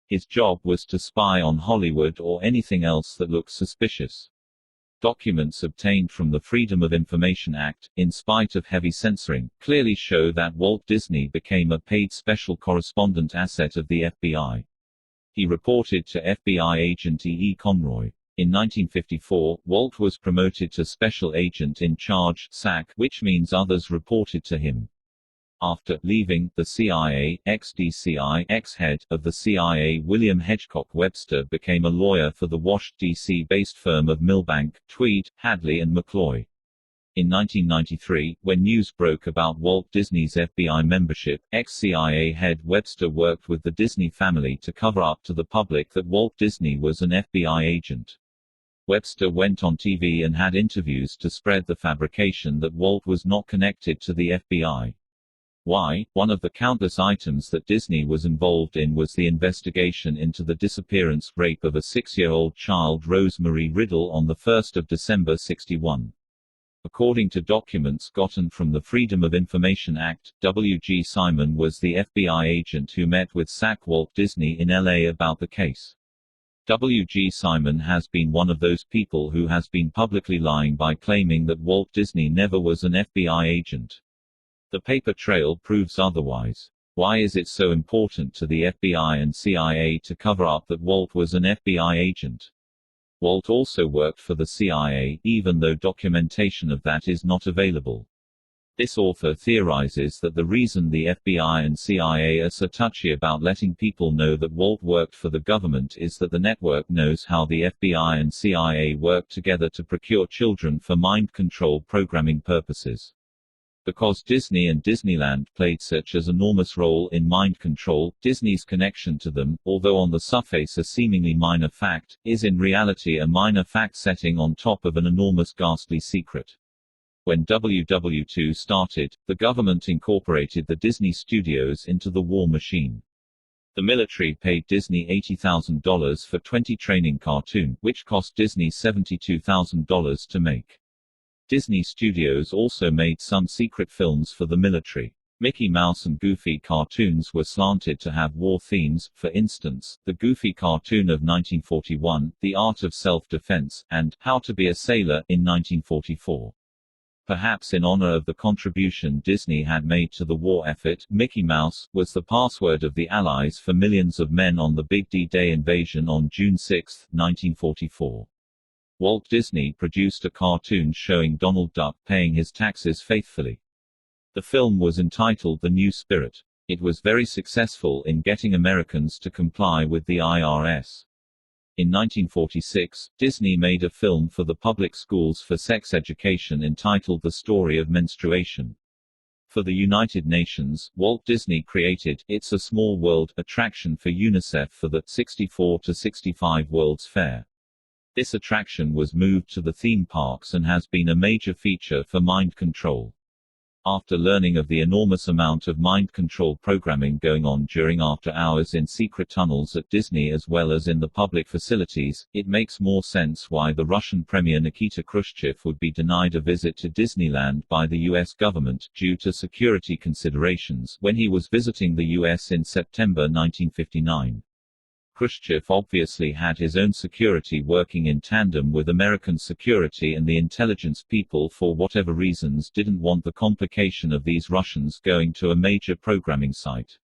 His job was to spy on Hollywood or anything else that looked suspicious. Documents obtained from the Freedom of Information Act, in spite of heavy censoring, clearly show that Walt Disney became a paid special correspondent asset of the FBI. He reported to FBI agent E. Conroy. In 1954, Walt was promoted to Special Agent in Charge (SAC), which means others reported to him. After leaving the CIA, ex-DCI ex-head of the CIA William Hedgecock Webster became a lawyer for the Wash, D.C.-based firm of Milbank, Tweed, Hadley and McCloy. In 1993, when news broke about Walt Disney's FBI membership, ex-CIA head Webster worked with the Disney family to cover up to the public that Walt Disney was an FBI agent. Webster went on TV and had interviews to spread the fabrication that Walt was not connected to the FBI. Why? One of the countless items that Disney was involved in was the investigation into the disappearance, rape of a 6-year-old child Rosemary Riddle on 1 December '61. According to documents gotten from the Freedom of Information Act, W.G. Simon was the FBI agent who met with SAC Walt Disney in L.A. about the case. W.G. Simon has been one of those people who has been publicly lying by claiming that Walt Disney never was an FBI agent. The paper trail proves otherwise. Why is it so important to the FBI and CIA to cover up that Walt was an FBI agent? Walt also worked for the CIA, even though documentation of that is not available. This author theorizes that the reason the FBI and CIA are so touchy about letting people know that Walt worked for the government is that the network knows how the FBI and CIA work together to procure children for mind control programming purposes. Because Disney and Disneyland played such an enormous role in mind control, Disney's connection to them, although on the surface a seemingly minor fact, is in reality a minor fact setting on top of an enormous ghastly secret. When WW2 started, the government incorporated the Disney Studios into the war machine. The military paid Disney $80,000 for 20 training cartoons, which cost Disney $72,000 to make. Disney Studios also made some secret films for the military. Mickey Mouse and Goofy cartoons were slanted to have war themes, for instance, the Goofy cartoon of 1941, The Art of Self-Defense, and How to Be a Sailor, in 1944. Perhaps in honor of the contribution Disney had made to the war effort, Mickey Mouse was the password of the Allies for millions of men on the Big D-Day invasion on June 6, 1944. Walt Disney produced a cartoon showing Donald Duck paying his taxes faithfully. The film was entitled The New Spirit. It was very successful in getting Americans to comply with the IRS. In 1946, Disney made a film for the public schools for sex education entitled The Story of Menstruation. For the United Nations, Walt Disney created It's a Small World attraction for UNICEF for the 64 to 65 World's Fair. This attraction was moved to the theme parks and has been a major feature for mind control. After learning of the enormous amount of mind control programming going on during after hours in secret tunnels at Disney as well as in the public facilities, it makes more sense why the Russian Premier Nikita Khrushchev would be denied a visit to Disneyland by the U.S. government due to security considerations when he was visiting the U.S. in September 1959. Khrushchev obviously had his own security working in tandem with American security, and the intelligence people for whatever reasons didn't want the complication of these Russians going to a major programming site.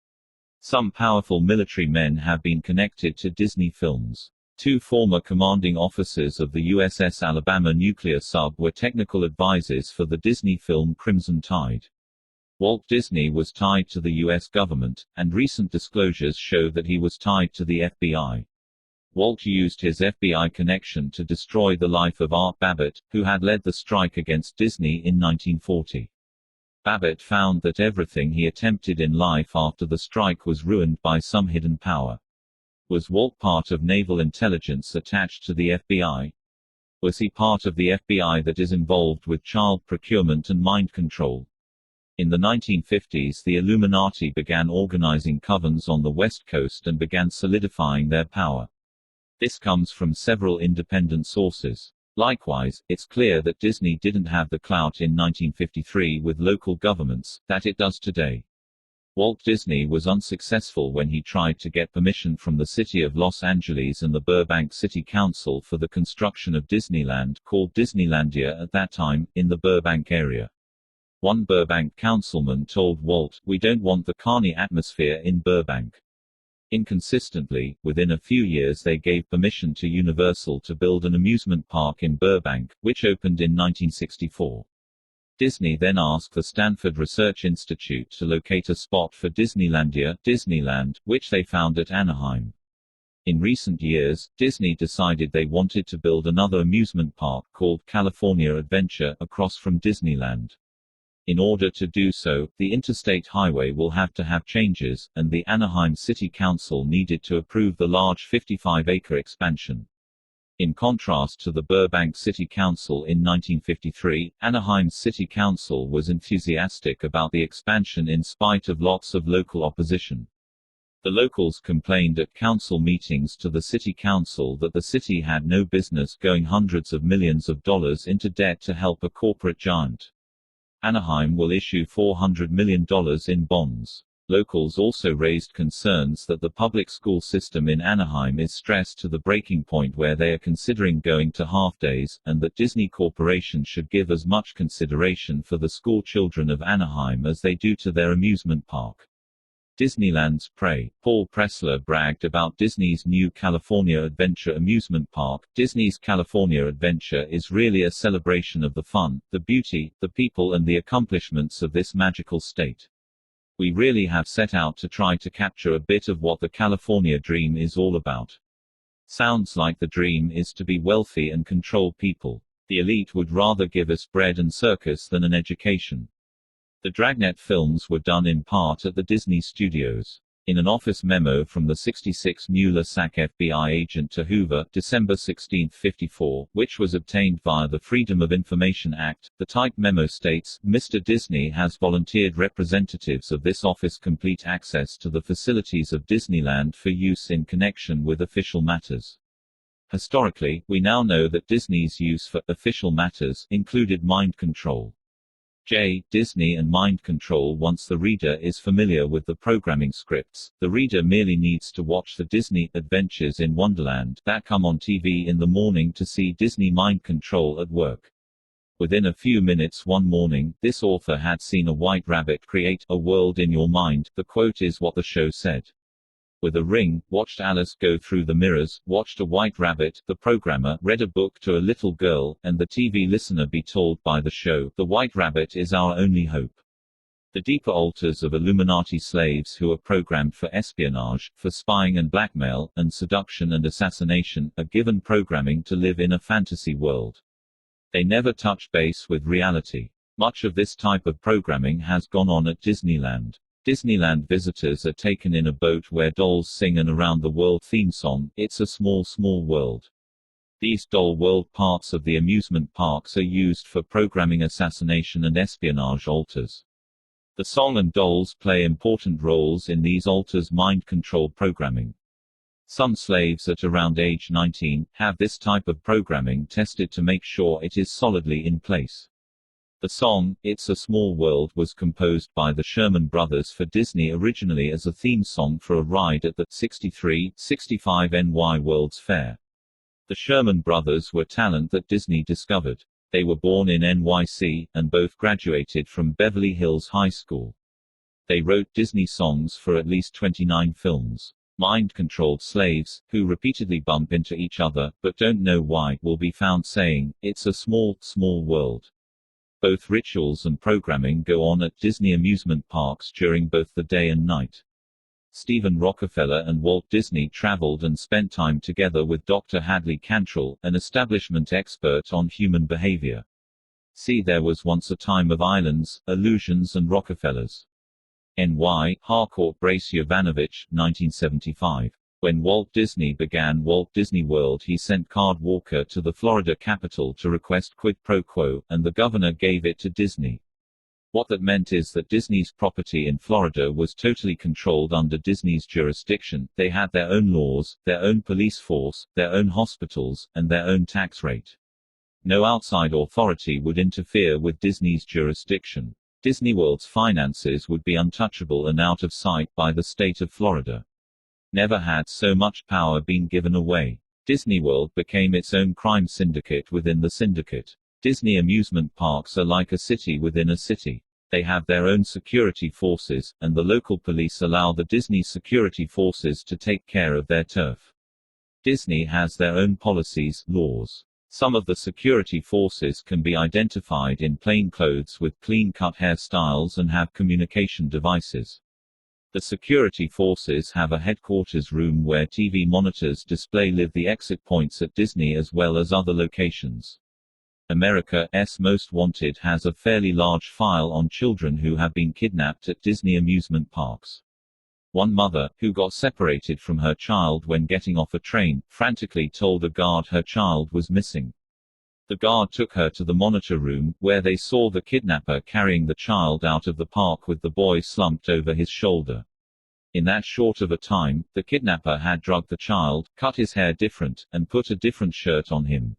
Some powerful military men have been connected to Disney films. Two former commanding officers of the USS Alabama nuclear sub were technical advisors for the Disney film Crimson Tide. Walt Disney was tied to the U.S. government, and recent disclosures show that he was tied to the FBI. Walt used his FBI connection to destroy the life of Art Babbitt, who had led the strike against Disney in 1940. Babbitt found that everything he attempted in life after the strike was ruined by some hidden power. Was Walt part of naval intelligence attached to the FBI? Was he part of the FBI that is involved with child procurement and mind control? In the 1950s, the Illuminati began organizing covens on the West Coast and began solidifying their power. This comes from several independent sources. Likewise, it's clear that Disney didn't have the clout in 1953 with local governments that it does today. Walt Disney was unsuccessful when he tried to get permission from the city of Los Angeles and the Burbank City Council for the construction of Disneyland, called Disneylandia at that time, in the Burbank area. One Burbank councilman told Walt, "We don't want the carny atmosphere in Burbank." Inconsistently, within a few years they gave permission to Universal to build an amusement park in Burbank, which opened in 1964. Disney then asked the Stanford Research Institute to locate a spot for Disneylandia, Disneyland, which they found at Anaheim. In recent years, Disney decided they wanted to build another amusement park called California Adventure across from Disneyland. In order to do so, the interstate highway will have to have changes, and the Anaheim City Council needed to approve the large 55-acre expansion. In contrast to the Burbank City Council in 1953, Anaheim's City Council was enthusiastic about the expansion in spite of lots of local opposition. The locals complained at council meetings to the city council that the city had no business going hundreds of millions of dollars into debt to help a corporate giant. Anaheim will issue $400 million in bonds. Locals also raised concerns that the public school system in Anaheim is stressed to the breaking point where they are considering going to half-days, and that Disney Corporation should give as much consideration for the school children of Anaheim as they do to their amusement park. Disneyland's prey. Paul Pressler bragged about Disney's new California Adventure amusement park. Disney's California Adventure is really a celebration of the fun, the beauty, the people and the accomplishments of this magical state. We really have set out to try to capture a bit of what the California dream is all about. Sounds like the dream is to be wealthy and control people. The elite would rather give us bread and circus than an education. The Dragnet films were done in part at the Disney Studios. In an office memo from the 66 Mueller SAC FBI agent to Hoover, December 16, 54, which was obtained via the Freedom of Information Act, the type memo states, Mr. Disney has volunteered representatives of this office complete access to the facilities of Disneyland for use in connection with official matters. Historically, we now know that Disney's use for official matters included mind control. Disney and mind control. Once the reader is familiar with the programming scripts, the reader merely needs to watch the Disney Adventures in Wonderland that come on TV in the morning to see Disney mind control at work. Within a few minutes one morning, this author had seen a white rabbit create a world in your mind. The quote is what the show said. With a ring, watched Alice go through the mirrors, watched a white rabbit, the programmer read a book to a little girl, and the TV listener be told by the show, the white rabbit is our only hope. The deeper alters of Illuminati slaves who are programmed for espionage, for spying and blackmail, and seduction and assassination, are given programming to live in a fantasy world. They never touch base with reality. Much of this type of programming has gone on at Disneyland. Disneyland visitors are taken in a boat where dolls sing an around-the-world theme song, It's a Small, Small World. These doll world parts of the amusement parks are used for programming assassination and espionage alters. The song and dolls play important roles in these alters' mind control programming. Some slaves at around age 19 have this type of programming tested to make sure it is solidly in place. The song, It's a Small World, was composed by the Sherman Brothers for Disney originally as a theme song for a ride at the 65 NY World's Fair. The Sherman Brothers were talent that Disney discovered. They were born in NYC, and both graduated from Beverly Hills High School. They wrote Disney songs for at least 29 films. Mind-controlled slaves, who repeatedly bump into each other, but don't know why, will be found saying, It's a small, small world. Both rituals and programming go on at Disney amusement parks during both the day and night. Stephen Rockefeller and Walt Disney traveled and spent time together with Dr. Hadley Cantrell, an establishment expert on human behavior. See There Was Once a Time of Islands, Illusions and Rockefellers. N.Y., Harcourt Brace Yovanovich, 1975. When Walt Disney began Walt Disney World, he sent Card Walker to the Florida Capitol to request quid pro quo, and the governor gave it to Disney. What that meant is that Disney's property in Florida was totally controlled under Disney's jurisdiction. They had their own laws, their own police force, their own hospitals, and their own tax rate. No outside authority would interfere with Disney's jurisdiction. Disney World's finances would be untouchable and out of sight by the state of Florida. Never had so much power been given away. Disney World became its own crime syndicate within the syndicate. Disney amusement parks are like a city within a city. They have their own security forces, and the local police allow the Disney security forces to take care of their turf. Disney has their own policies, laws. Some of the security forces can be identified in plain clothes with clean-cut hairstyles and have communication devices. The security forces have a headquarters room where TV monitors display the exit points at Disney as well as other locations. America's Most Wanted has a fairly large file on children who have been kidnapped at Disney amusement parks. One mother, who got separated from her child when getting off a train, frantically told a guard her child was missing. The guard took her to the monitor room, where they saw the kidnapper carrying the child out of the park with the boy slumped over his shoulder. In that short of a time, the kidnapper had drugged the child, cut his hair different, and put a different shirt on him.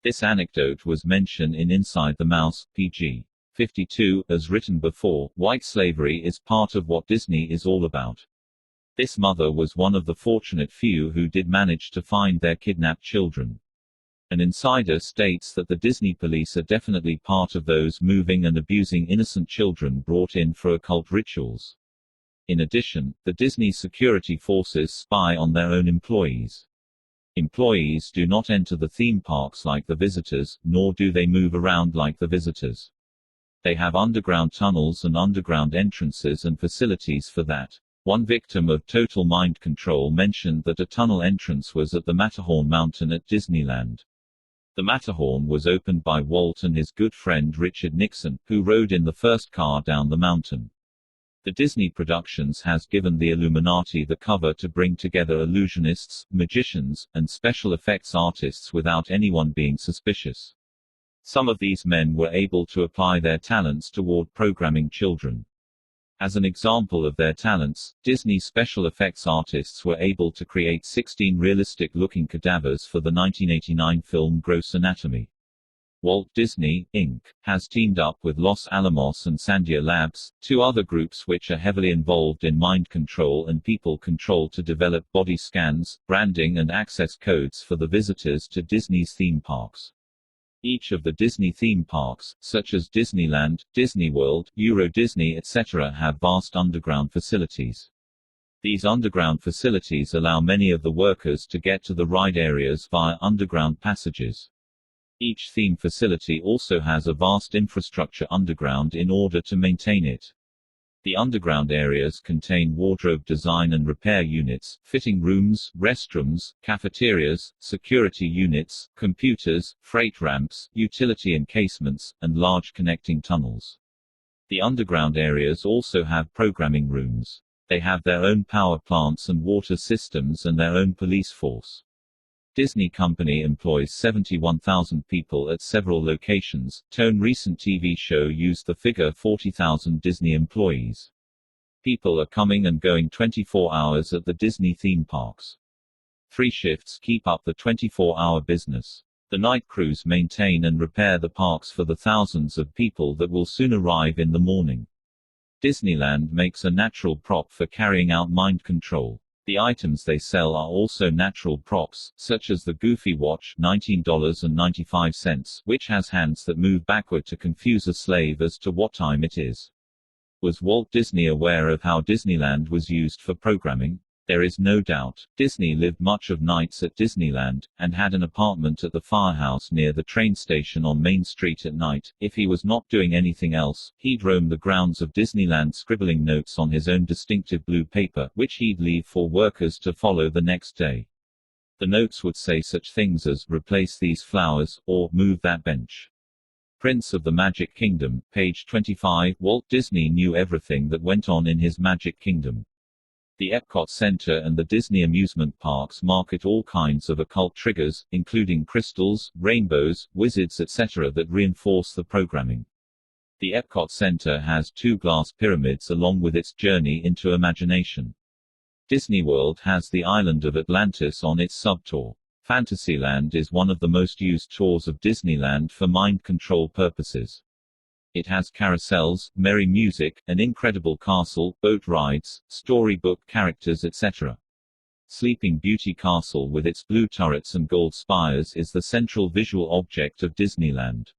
This anecdote was mentioned in Inside the Mouse, pg. 52, as written before. White slavery is part of what Disney is all about. This mother was one of the fortunate few who did manage to find their kidnapped children. An insider states that the Disney police are definitely part of those moving and abusing innocent children brought in for occult rituals. In addition, the Disney security forces spy on their own employees. Employees do not enter the theme parks like the visitors, nor do they move around like the visitors. They have underground tunnels and underground entrances and facilities for that. One victim of total mind control mentioned that a tunnel entrance was at the Matterhorn mountain at Disneyland. The Matterhorn was opened by Walt and his good friend Richard Nixon, who rode in the first car down the mountain. The Disney Productions has given the Illuminati the cover to bring together illusionists, magicians, and special effects artists without anyone being suspicious. Some of these men were able to apply their talents toward programming children. As an example of their talents, Disney special effects artists were able to create 16 realistic-looking cadavers for the 1989 film Gross Anatomy. Walt Disney, Inc., has teamed up with Los Alamos and Sandia Labs, two other groups which are heavily involved in mind control and people control, to develop body scans, branding and access codes for the visitors to Disney's theme parks. Each of the Disney theme parks, such as Disneyland, Disney World, Euro Disney etc., have vast underground facilities. These underground facilities allow many of the workers to get to the ride areas via underground passages. Each theme facility also has a vast infrastructure underground in order to maintain it. The underground areas contain wardrobe design and repair units, fitting rooms, restrooms, cafeterias, security units, computers, freight ramps, utility encasements, and large connecting tunnels. The underground areas also have programming rooms. They have their own power plants and water systems and their own police force. Disney Company employs 71,000 people at several locations. Tone recent TV show used the figure 40,000 Disney employees. People are coming and going 24 hours at the Disney theme parks. 3 shifts keep up the 24-hour business. The night crews maintain and repair the parks for the thousands of people that will soon arrive in the morning. Disneyland makes a natural prop for carrying out mind control. The items they sell are also natural props, such as the Goofy Watch $19.95, which has hands that move backward to confuse a slave as to what time it is. Was Walt Disney aware of how Disneyland was used for programming? There is no doubt. Disney lived much of nights at Disneyland, and had an apartment at the firehouse near the train station on Main Street at night. If he was not doing anything else, he'd roam the grounds of Disneyland scribbling notes on his own distinctive blue paper, which he'd leave for workers to follow the next day. The notes would say such things as, "Replace these flowers," or "Move that bench." Prince of the Magic Kingdom, page 25. Walt Disney knew everything that went on in his Magic Kingdom. The Epcot Center and the Disney amusement parks market all kinds of occult triggers, including crystals, rainbows, wizards etc. that reinforce the programming. The Epcot Center has 2 glass pyramids along with its journey into imagination. Disney World has the island of Atlantis on its subtour. Fantasyland is one of the most used tours of Disneyland for mind control purposes. It has carousels, merry music, an incredible castle, boat rides, storybook characters etc. Sleeping Beauty Castle with its blue turrets and gold spires is the central visual object of Disneyland.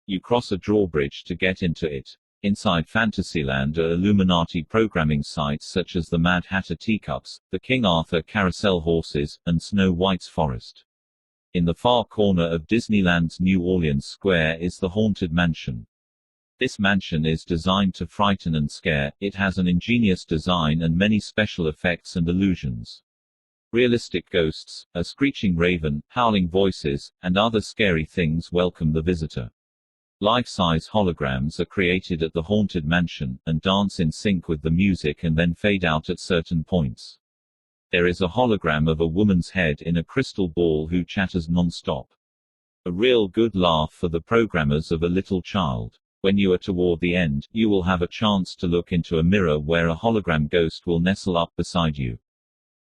You cross a drawbridge to get into it. Inside Fantasyland are Illuminati programming sites such as the Mad Hatter teacups, the King Arthur carousel horses, and Snow White's forest. In the far corner of Disneyland's New Orleans Square is the Haunted Mansion. This mansion is designed to frighten and scare. It has an ingenious design and many special effects and illusions. Realistic ghosts, a screeching raven, howling voices, and other scary things welcome the visitor. Life-size holograms are created at the Haunted Mansion, and dance in sync with the music and then fade out at certain points. There is a hologram of a woman's head in a crystal ball who chatters non-stop. A real good laugh for the programmers of A Little Child. When you are toward the end, you will have a chance to look into a mirror where a hologram ghost will nestle up beside you.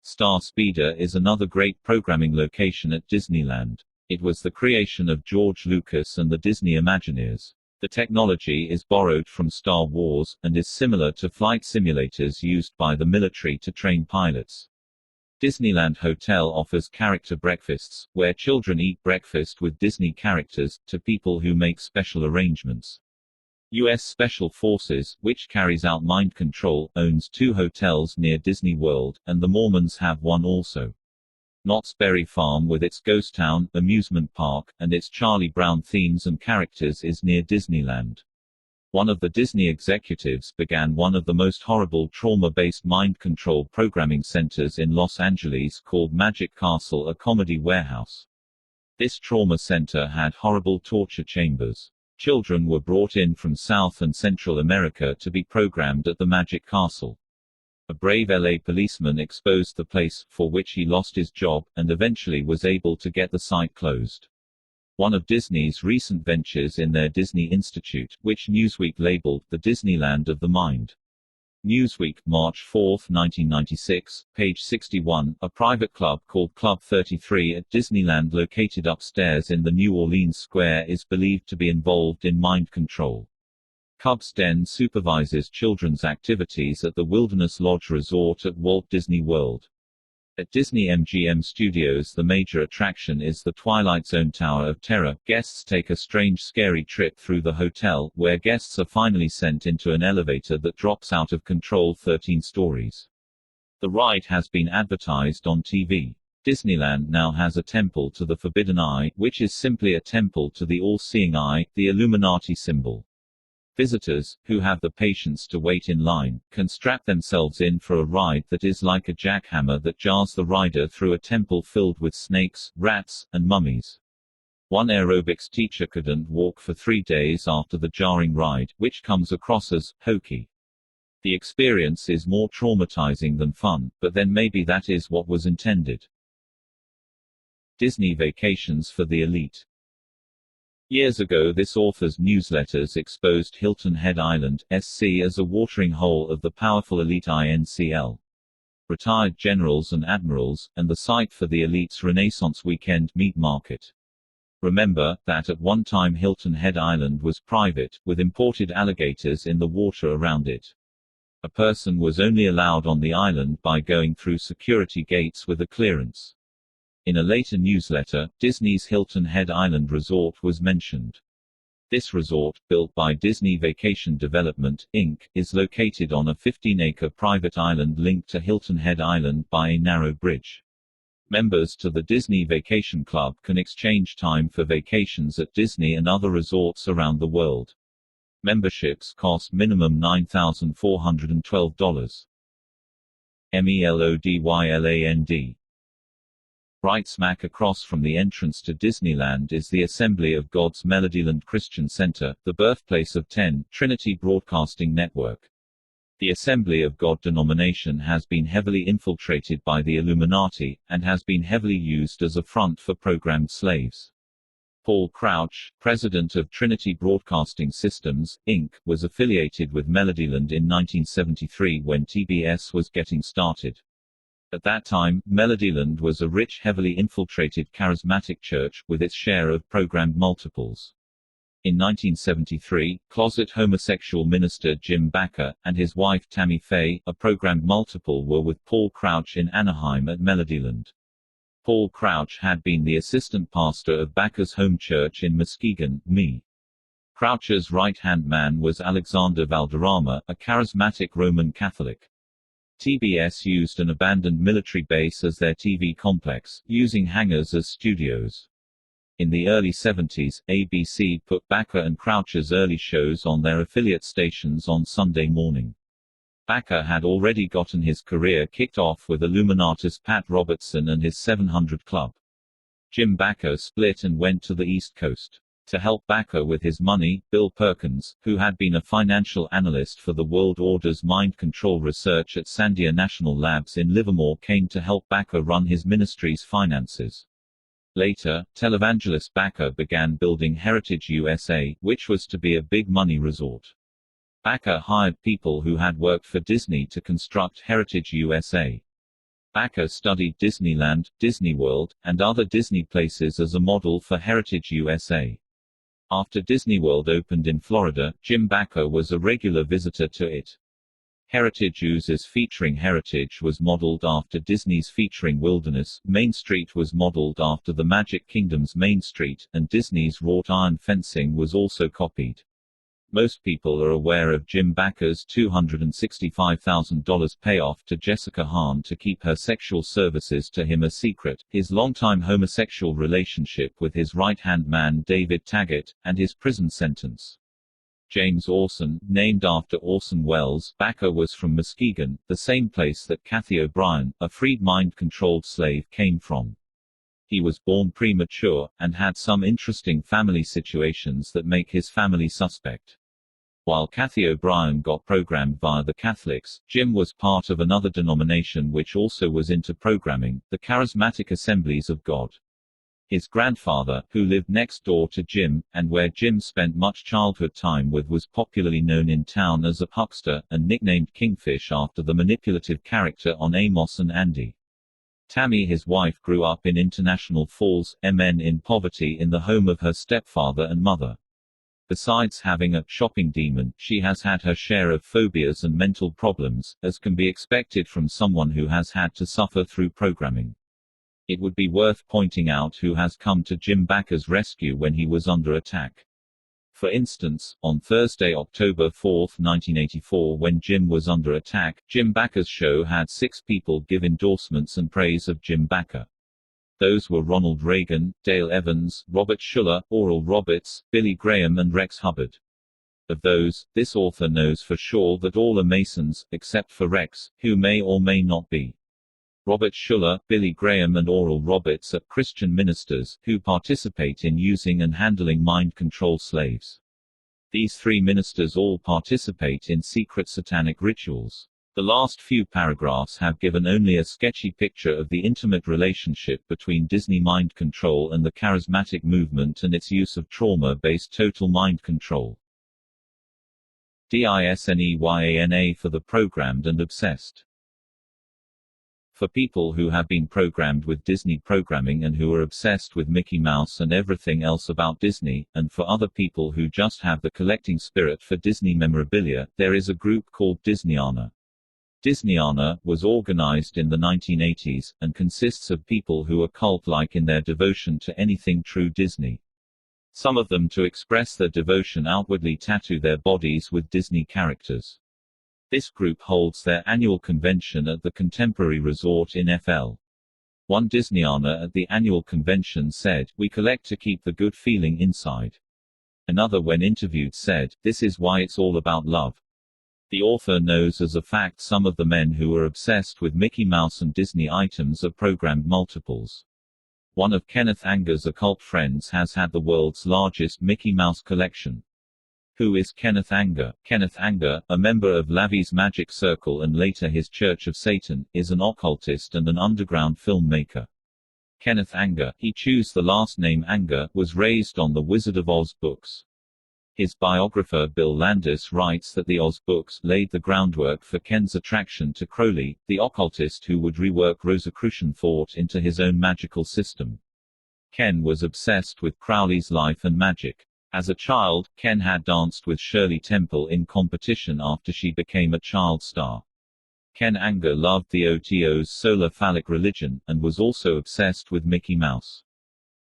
Star Speeder is another great programming location at Disneyland. It was the creation of George Lucas and the Disney Imagineers. The technology is borrowed from Star Wars, and is similar to flight simulators used by the military to train pilots. Disneyland Hotel offers character breakfasts, where children eat breakfast with Disney characters, to people who make special arrangements. U.S. Special Forces, which carries out mind control, owns 2 hotels near Disney World, and the Mormons have one also. Knott's Berry Farm with its ghost town, amusement park, and its Charlie Brown themes and characters is near Disneyland. One of the Disney executives began one of the most horrible trauma-based mind control programming centers in Los Angeles called Magic Castle, a comedy warehouse. This trauma center had horrible torture chambers. Children were brought in from South and Central America to be programmed at the Magic Castle. A brave LA policeman exposed the place, for which he lost his job, and eventually was able to get the site closed. One of Disney's recent ventures in their Disney Institute, which Newsweek labeled the Disneyland of the Mind. Newsweek, March 4, 1996, page 61, a private club called Club 33 at Disneyland located upstairs in the New Orleans Square is believed to be involved in mind control. Cub's Den supervises children's activities at the Wilderness Lodge Resort at Walt Disney World. At Disney MGM Studios, the major attraction is the Twilight Zone Tower of Terror. Guests take a strange, scary trip through the hotel, where guests are finally sent into an elevator that drops out of control 13 stories. The ride has been advertised on TV. Disneyland now has a temple to the Forbidden Eye, which is simply a temple to the all-seeing eye, the Illuminati symbol. Visitors, who have the patience to wait in line, can strap themselves in for a ride that is like a jackhammer that jars the rider through a temple filled with snakes, rats, and mummies. One aerobics teacher couldn't walk for 3 days after the jarring ride, which comes across as hokey. The experience is more traumatizing than fun, but then maybe that is what was intended. Disney Vacations for the Elite. Years ago, this author's newsletters exposed Hilton Head Island, SC, as a watering hole of the powerful elite INCL. Retired generals and admirals, and the site for the elite's Renaissance weekend meat market. Remember, that at one time Hilton Head Island was private, with imported alligators in the water around it. A person was only allowed on the island by going through security gates with a clearance. In a later newsletter, Disney's Hilton Head Island Resort was mentioned. This resort, built by Disney Vacation Development, Inc., is located on a 15-acre private island linked to Hilton Head Island by a narrow bridge. Members to the Disney Vacation Club can exchange time for vacations at Disney and other resorts around the world. Memberships cost minimum $9,412. MELODYLAND. Right smack across from the entrance to Disneyland is the Assembly of God's Melodyland Christian Center, the birthplace of 10, Trinity Broadcasting Network. The Assembly of God denomination has been heavily infiltrated by the Illuminati, and has been heavily used as a front for programmed slaves. Paul Crouch, president of Trinity Broadcasting Systems, Inc., was affiliated with Melodyland in 1973 when TBS was getting started. At that time, Melodyland was a rich, heavily infiltrated charismatic church, with its share of programmed multiples. In 1973, closet homosexual minister Jim Bakker, and his wife Tammy Faye, a programmed multiple, were with Paul Crouch in Anaheim at Melodyland. Paul Crouch had been the assistant pastor of Bakker's home church in Muskegon, ME. Crouch's right-hand man was Alexander Valderrama, a charismatic Roman Catholic. TBS used an abandoned military base as their TV complex, using hangars as studios. In the early 70s, ABC put Bakker and Crouch's early shows on their affiliate stations on Sunday morning. Bakker had already gotten his career kicked off with Illuminatist Pat Robertson and his 700 Club. Jim Bakker split and went to the East Coast. To help Bakker with his money, Bill Perkins, who had been a financial analyst for the World Order's mind control research at Sandia National Labs in Livermore, came to help Bakker run his ministry's finances. Later, televangelist Bakker began building Heritage USA, which was to be a big money resort. Bakker hired people who had worked for Disney to construct Heritage USA. Bakker studied Disneyland, Disney World, and other Disney places as a model for Heritage USA. After Disney World opened in Florida, Jim Bakker was a regular visitor to it. Heritage Uses featuring Heritage was modeled after Disney's featuring Wilderness, Main Street was modeled after the Magic Kingdom's Main Street, and Disney's wrought iron fencing was also copied. Most people are aware of Jim Bakker's $265,000 payoff to Jessica Hahn to keep her sexual services to him a secret, his longtime homosexual relationship with his right-hand man David Taggart, and his prison sentence. James Orson, named after Orson Welles, Bakker was from Muskegon, the same place that Kathy O'Brien, a freed mind-controlled slave, came from. He was born premature, and had some interesting family situations that make his family suspect. While Kathy O'Brien got programmed via the Catholics, Jim was part of another denomination which also was into programming, the Charismatic Assemblies of God. His grandfather, who lived next door to Jim, and where Jim spent much childhood time with, was popularly known in town as a huckster, and nicknamed Kingfish after the manipulative character on Amos and Andy. Tammy, his wife, grew up in International Falls, MN, in poverty in the home of her stepfather and mother. Besides having a shopping demon, she has had her share of phobias and mental problems, as can be expected from someone who has had to suffer through programming. It would be worth pointing out who has come to Jim Bakker's rescue when he was under attack. For instance, on Thursday, October 4, 1984, when Jim was under attack, Jim Bakker's show had 6 people give endorsements and praise of Jim Bakker. Those were Ronald Reagan, Dale Evans, Robert Schuller, Oral Roberts, Billy Graham and Rex Hubbard. Of those, this author knows for sure that all are Masons, except for Rex, who may or may not be. Robert Schuller, Billy Graham and Oral Roberts are Christian ministers, who participate in using and handling mind-control slaves. These 3 ministers all participate in secret satanic rituals. The last few paragraphs have given only a sketchy picture of the intimate relationship between Disney mind control and the charismatic movement and its use of trauma-based total mind control. DISNEYANA for the programmed and obsessed. For people who have been programmed with Disney programming and who are obsessed with Mickey Mouse and everything else about Disney, and for other people who just have the collecting spirit for Disney memorabilia, there is a group called Disneyana. Disneyana was organized in the 1980s, and consists of people who are cult-like in their devotion to anything true Disney. Some of them, to express their devotion, outwardly tattoo their bodies with Disney characters. This group holds their annual convention at the Contemporary Resort in FL. One Disneyana at the annual convention said, "We collect to keep the good feeling inside." Another, when interviewed, said, "This is why it's all about love." The author knows as a fact some of the men who are obsessed with Mickey Mouse and Disney items are programmed multiples. One of Kenneth Anger's occult friends has had the world's largest Mickey Mouse collection. Who is Kenneth Anger? Kenneth Anger, a member of Lavi's Magic Circle and later his Church of Satan, is an occultist and an underground filmmaker. Kenneth Anger, he chose the last name Anger, was raised on the Wizard of Oz books. His biographer Bill Landis writes that the Oz books laid the groundwork for Ken's attraction to Crowley, the occultist who would rework Rosicrucian thought into his own magical system. Ken was obsessed with Crowley's life and magic. As a child, Ken had danced with Shirley Temple in competition after she became a child star. Ken Anger loved the OTO's solar phallic religion, and was also obsessed with Mickey Mouse.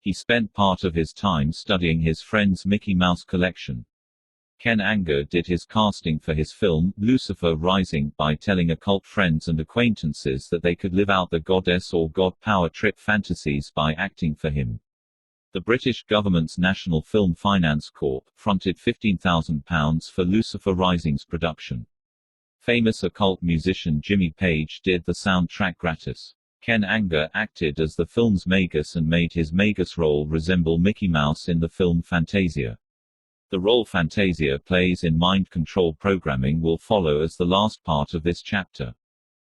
He spent part of his time studying his friend's Mickey Mouse collection. Ken Anger did his casting for his film, Lucifer Rising, by telling occult friends and acquaintances that they could live out the goddess or god power trip fantasies by acting for him. The British government's National Film Finance Corp. Fronted £15,000 for Lucifer Rising's production. Famous occult musician Jimmy Page did the soundtrack gratis. Ken Anger acted as the film's Magus and made his Magus role resemble Mickey Mouse in the film Fantasia. The role Fantasia plays in mind control programming will follow as the last part of this chapter.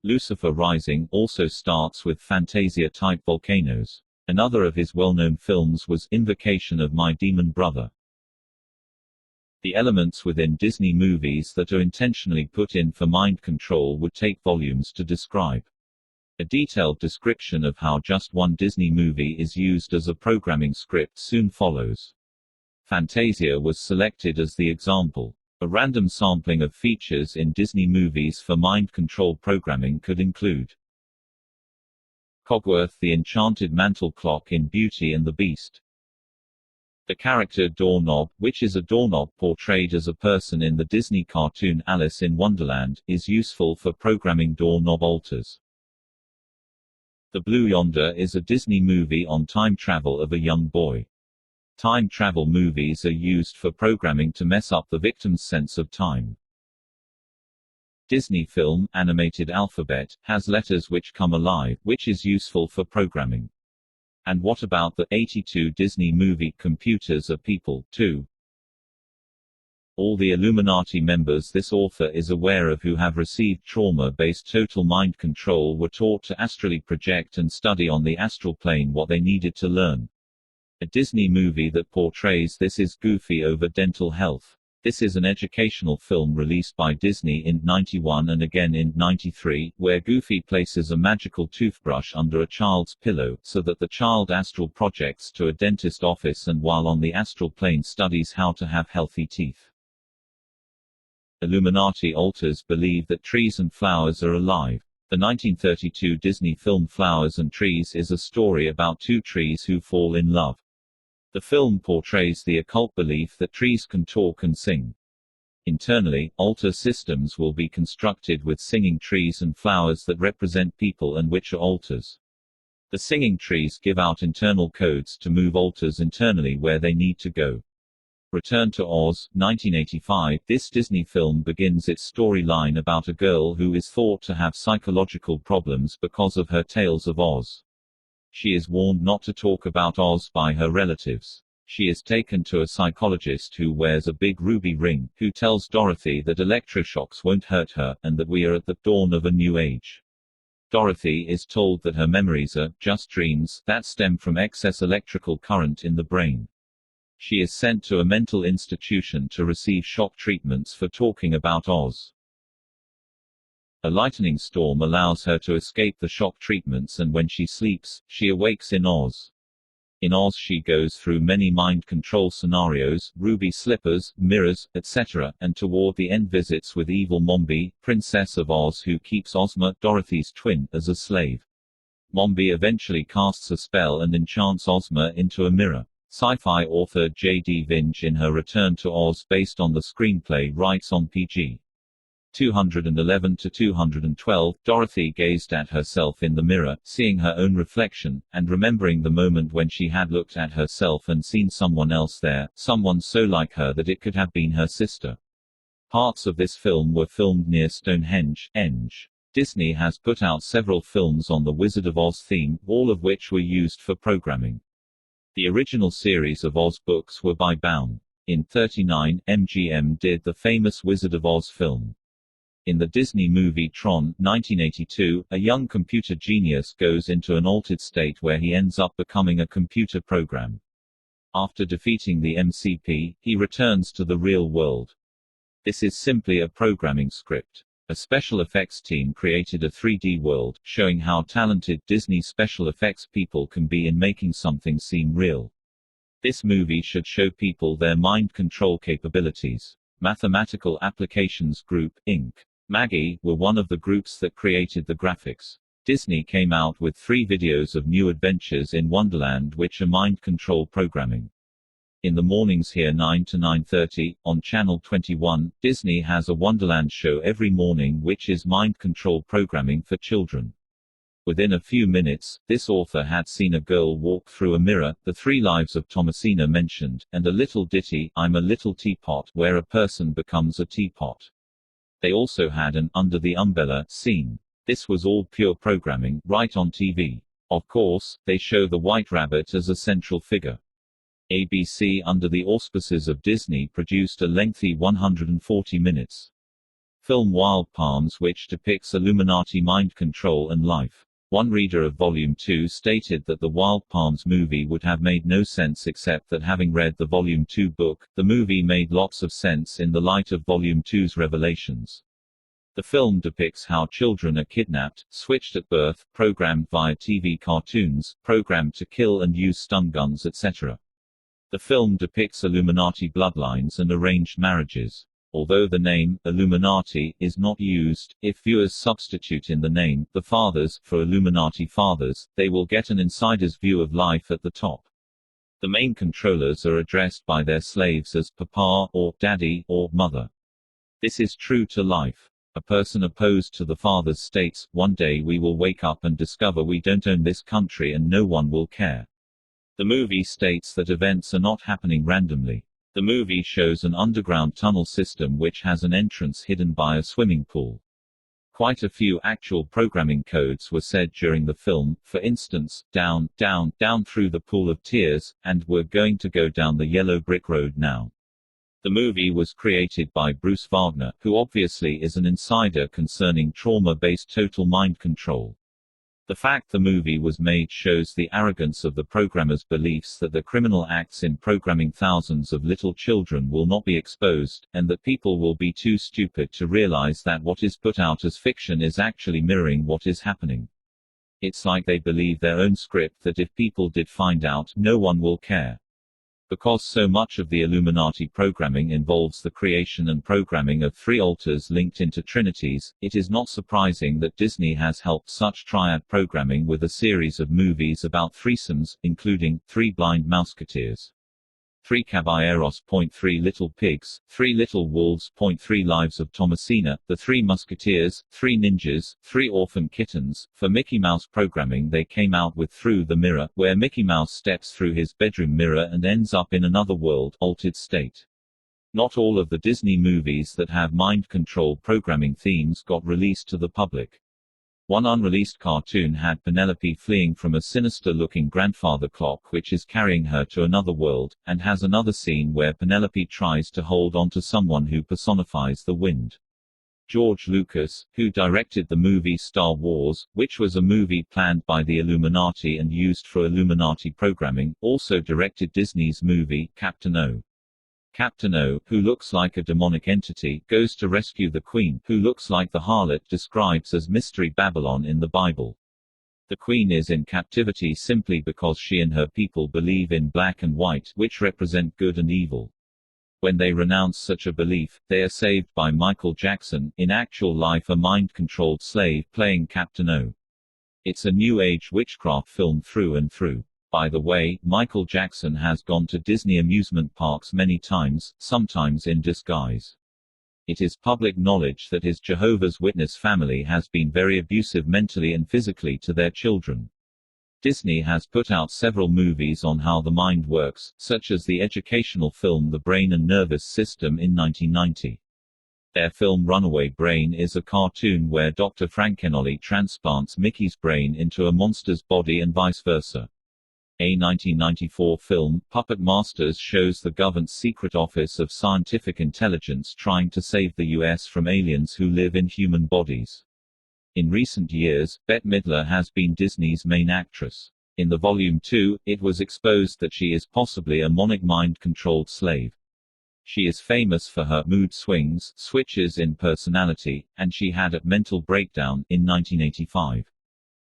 Lucifer Rising also starts with Fantasia-type volcanoes. Another of his well-known films was Invocation of My Demon Brother. The elements within Disney movies that are intentionally put in for mind control would take volumes to describe. A detailed description of how just one Disney movie is used as a programming script soon follows. Fantasia was selected as the example. A random sampling of features in Disney movies for mind control programming could include Cogworth, the enchanted mantle clock in Beauty and the Beast, The character Doorknob, which is a doorknob portrayed as a person in the Disney cartoon Alice in Wonderland, is useful for programming doorknob alters. The Blue Yonder is a Disney movie on time travel of a young boy. Time travel movies are used for programming to mess up the victim's sense of time. Disney film, animated alphabet, has letters which come alive, which is useful for programming. And what about the 82 Disney movie Computers Are People, too? All the Illuminati members this author is aware of who have received trauma-based total mind control were taught to astrally project and study on the astral plane what they needed to learn. A Disney movie that portrays this is Goofy over Dental Health. This is an educational film released by Disney in '91 and again in '93, where Goofy places a magical toothbrush under a child's pillow, so that the child astral projects to a dentist office and while on the astral plane studies how to have healthy teeth. Illuminati alters believe that trees and flowers are alive. The 1932 Disney film Flowers and Trees is a story about two trees who fall in love. The film portrays the occult belief that trees can talk and sing. Internally, altar systems will be constructed with singing trees and flowers that represent people and which are altars. The singing trees give out internal codes to move altars internally where they need to go. Return to Oz, 1985. This Disney film begins its storyline about a girl who is thought to have psychological problems because of her tales of Oz. She is warned not to talk about Oz by her relatives. She is taken to a psychologist who wears a big ruby ring, who tells Dorothy that electroshocks won't hurt her, and that we are at the dawn of a new age. Dorothy is told that her memories are just dreams that stem from excess electrical current in the brain. She is sent to a mental institution to receive shock treatments for talking about Oz. A lightning storm allows her to escape the shock treatments, and when she sleeps, she awakes in Oz. In Oz she goes through many mind control scenarios, ruby slippers, mirrors, etc., and toward the end visits with evil Mombi, Princess of Oz, who keeps Ozma, Dorothy's twin, as a slave. Mombi eventually casts a spell and enchants Ozma into a mirror. Sci-fi author J.D. Vinge in her Return to Oz based on the screenplay writes on pg. 211-212, Dorothy gazed at herself in the mirror, seeing her own reflection, and remembering the moment when she had looked at herself and seen someone else there, someone so like her that it could have been her sister. Parts of this film were filmed near Stonehenge, Enge. Disney has put out several films on the Wizard of Oz theme, all of which were used for programming. The original series of Oz books were by Baum. In '39, MGM did the famous Wizard of Oz film. In the Disney movie Tron, 1982, a young computer genius goes into an altered state where he ends up becoming a computer program. After defeating the MCP, he returns to the real world. This is simply a programming script. A special effects team created a 3D world, showing how talented Disney special effects people can be in making something seem real. This movie should show people their mind control capabilities. Mathematical Applications Group, Inc. Maggie were one of the groups that created the graphics. Disney came out with 3 videos of New Adventures in Wonderland which are mind control programming. In the mornings here 9 to 9:30, on Channel 21, Disney has a Wonderland show every morning which is mind control programming for children. Within a few minutes, this author had seen a girl walk through a mirror, the 3 lives of Thomasina mentioned, and a little ditty, I'm a Little Teapot, where a person becomes a teapot. They also had an Under the Umbrella scene. This was all pure programming, right on TV. Of course, they show the White Rabbit as a central figure. ABC under the auspices of Disney produced a lengthy 140 minutes film Wild Palms which depicts Illuminati mind control and life. One reader of Volume 2 stated that the Wild Palms movie would have made no sense except that having read the Volume 2 book, the movie made lots of sense in the light of Volume 2's revelations. The film depicts how children are kidnapped, switched at birth, programmed via TV cartoons, programmed to kill and use stun guns, etc. The film depicts Illuminati bloodlines and arranged marriages. Although the name, Illuminati, is not used, if viewers substitute in the name, the Fathers, for Illuminati Fathers, they will get an insider's view of life at the top. The main controllers are addressed by their slaves as Papa, or Daddy, or Mother. This is true to life. A person opposed to the fathers states, "One day we will wake up and discover we don't own this country and no one will care." The movie states that events are not happening randomly. The movie shows an underground tunnel system which has an entrance hidden by a swimming pool. Quite a few actual programming codes were said during the film, for instance, down, down, down through the pool of tears, and we're going to go down the yellow brick road now. The movie was created by Bruce Wagner, who obviously is an insider concerning trauma-based total mind control. The fact the movie was made shows the arrogance of the programmer's beliefs that the criminal acts in programming thousands of little children will not be exposed, and that people will be too stupid to realize that what is put out as fiction is actually mirroring what is happening. It's like they believe their own script that if people did find out, no one will care. Because so much of the Illuminati programming involves the creation and programming of three alters linked into trinities, it is not surprising that Disney has helped such triad programming with a series of movies about threesomes, including Three Blind Mouseketeers, Three Caballeros. 3 Little Pigs, Three Little Wolves. 3 Lives of Thomasina, The Three Musketeers, Three Ninjas, Three Orphan Kittens. For Mickey Mouse programming they came out with Through the Mirror, where Mickey Mouse steps through his bedroom mirror and ends up in another world, altered state. Not all of the Disney movies that have mind control programming themes got released to the public. One unreleased cartoon had Penelope fleeing from a sinister-looking grandfather clock which is carrying her to another world, and has another scene where Penelope tries to hold onto someone who personifies the wind. George Lucas, who directed the movie Star Wars, which was a movie planned by the Illuminati and used for Illuminati programming, also directed Disney's movie, Captain O. Captain O, who looks like a demonic entity, goes to rescue the Queen, who looks like the harlot describes as Mystery Babylon in the Bible. The Queen is in captivity simply because she and her people believe in black and white, which represent good and evil. When they renounce such a belief, they are saved by Michael Jackson, in actual life a mind-controlled slave playing Captain O. It's a New Age witchcraft film through and through. By the way, Michael Jackson has gone to Disney amusement parks many times, sometimes in disguise. It is public knowledge that his Jehovah's Witness family has been very abusive mentally and physically to their children. Disney has put out several movies on how the mind works, such as the educational film The Brain and Nervous System in 1990. Their film Runaway Brain is a cartoon where Dr. Frankenolly transplants Mickey's brain into a monster's body and vice versa. A 1994 film, Puppet Masters, shows the government's secret office of scientific intelligence trying to save the U.S. from aliens who live in human bodies. In recent years, Bette Midler has been Disney's main actress. In the Volume 2, it was exposed that she is possibly a monic mind-controlled slave. She is famous for her mood swings, switches in personality, and she had a mental breakdown in 1985.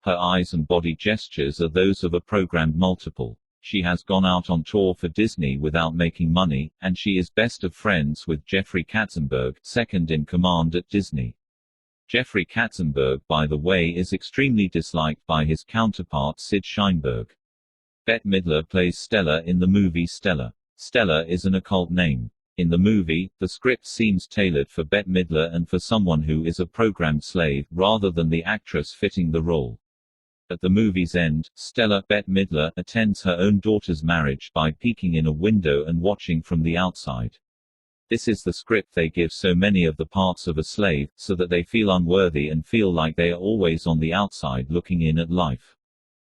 Her eyes and body gestures are those of a programmed multiple. She has gone out on tour for Disney without making money, and she is best of friends with Jeffrey Katzenberg, second in command at Disney. Jeffrey Katzenberg, by the way, is extremely disliked by his counterpart Sid Sheinberg. Bette Midler plays Stella in the movie Stella. Stella is an occult name. In the movie, the script seems tailored for Bette Midler and for someone who is a programmed slave, rather than the actress fitting the role. At the movie's end, Stella, Bette Midler, attends her own daughter's marriage by peeking in a window and watching from the outside. This is the script they give so many of the parts of a slave, so that they feel unworthy and feel like they are always on the outside looking in at life.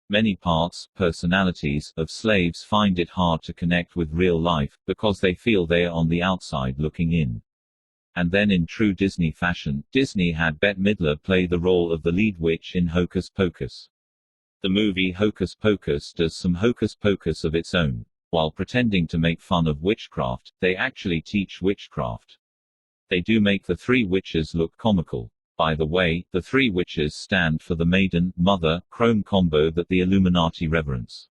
Many parts, personalities, of slaves find it hard to connect with real life, because they feel they are on the outside looking in. And then in true Disney fashion, Disney had Bette Midler play the role of the lead witch in Hocus Pocus. The movie Hocus Pocus does some hocus pocus of its own. While pretending to make fun of witchcraft, they actually teach witchcraft. They do make the three witches look comical. By the way, the three witches stand for the maiden, mother, crone combo that the Illuminati reverence.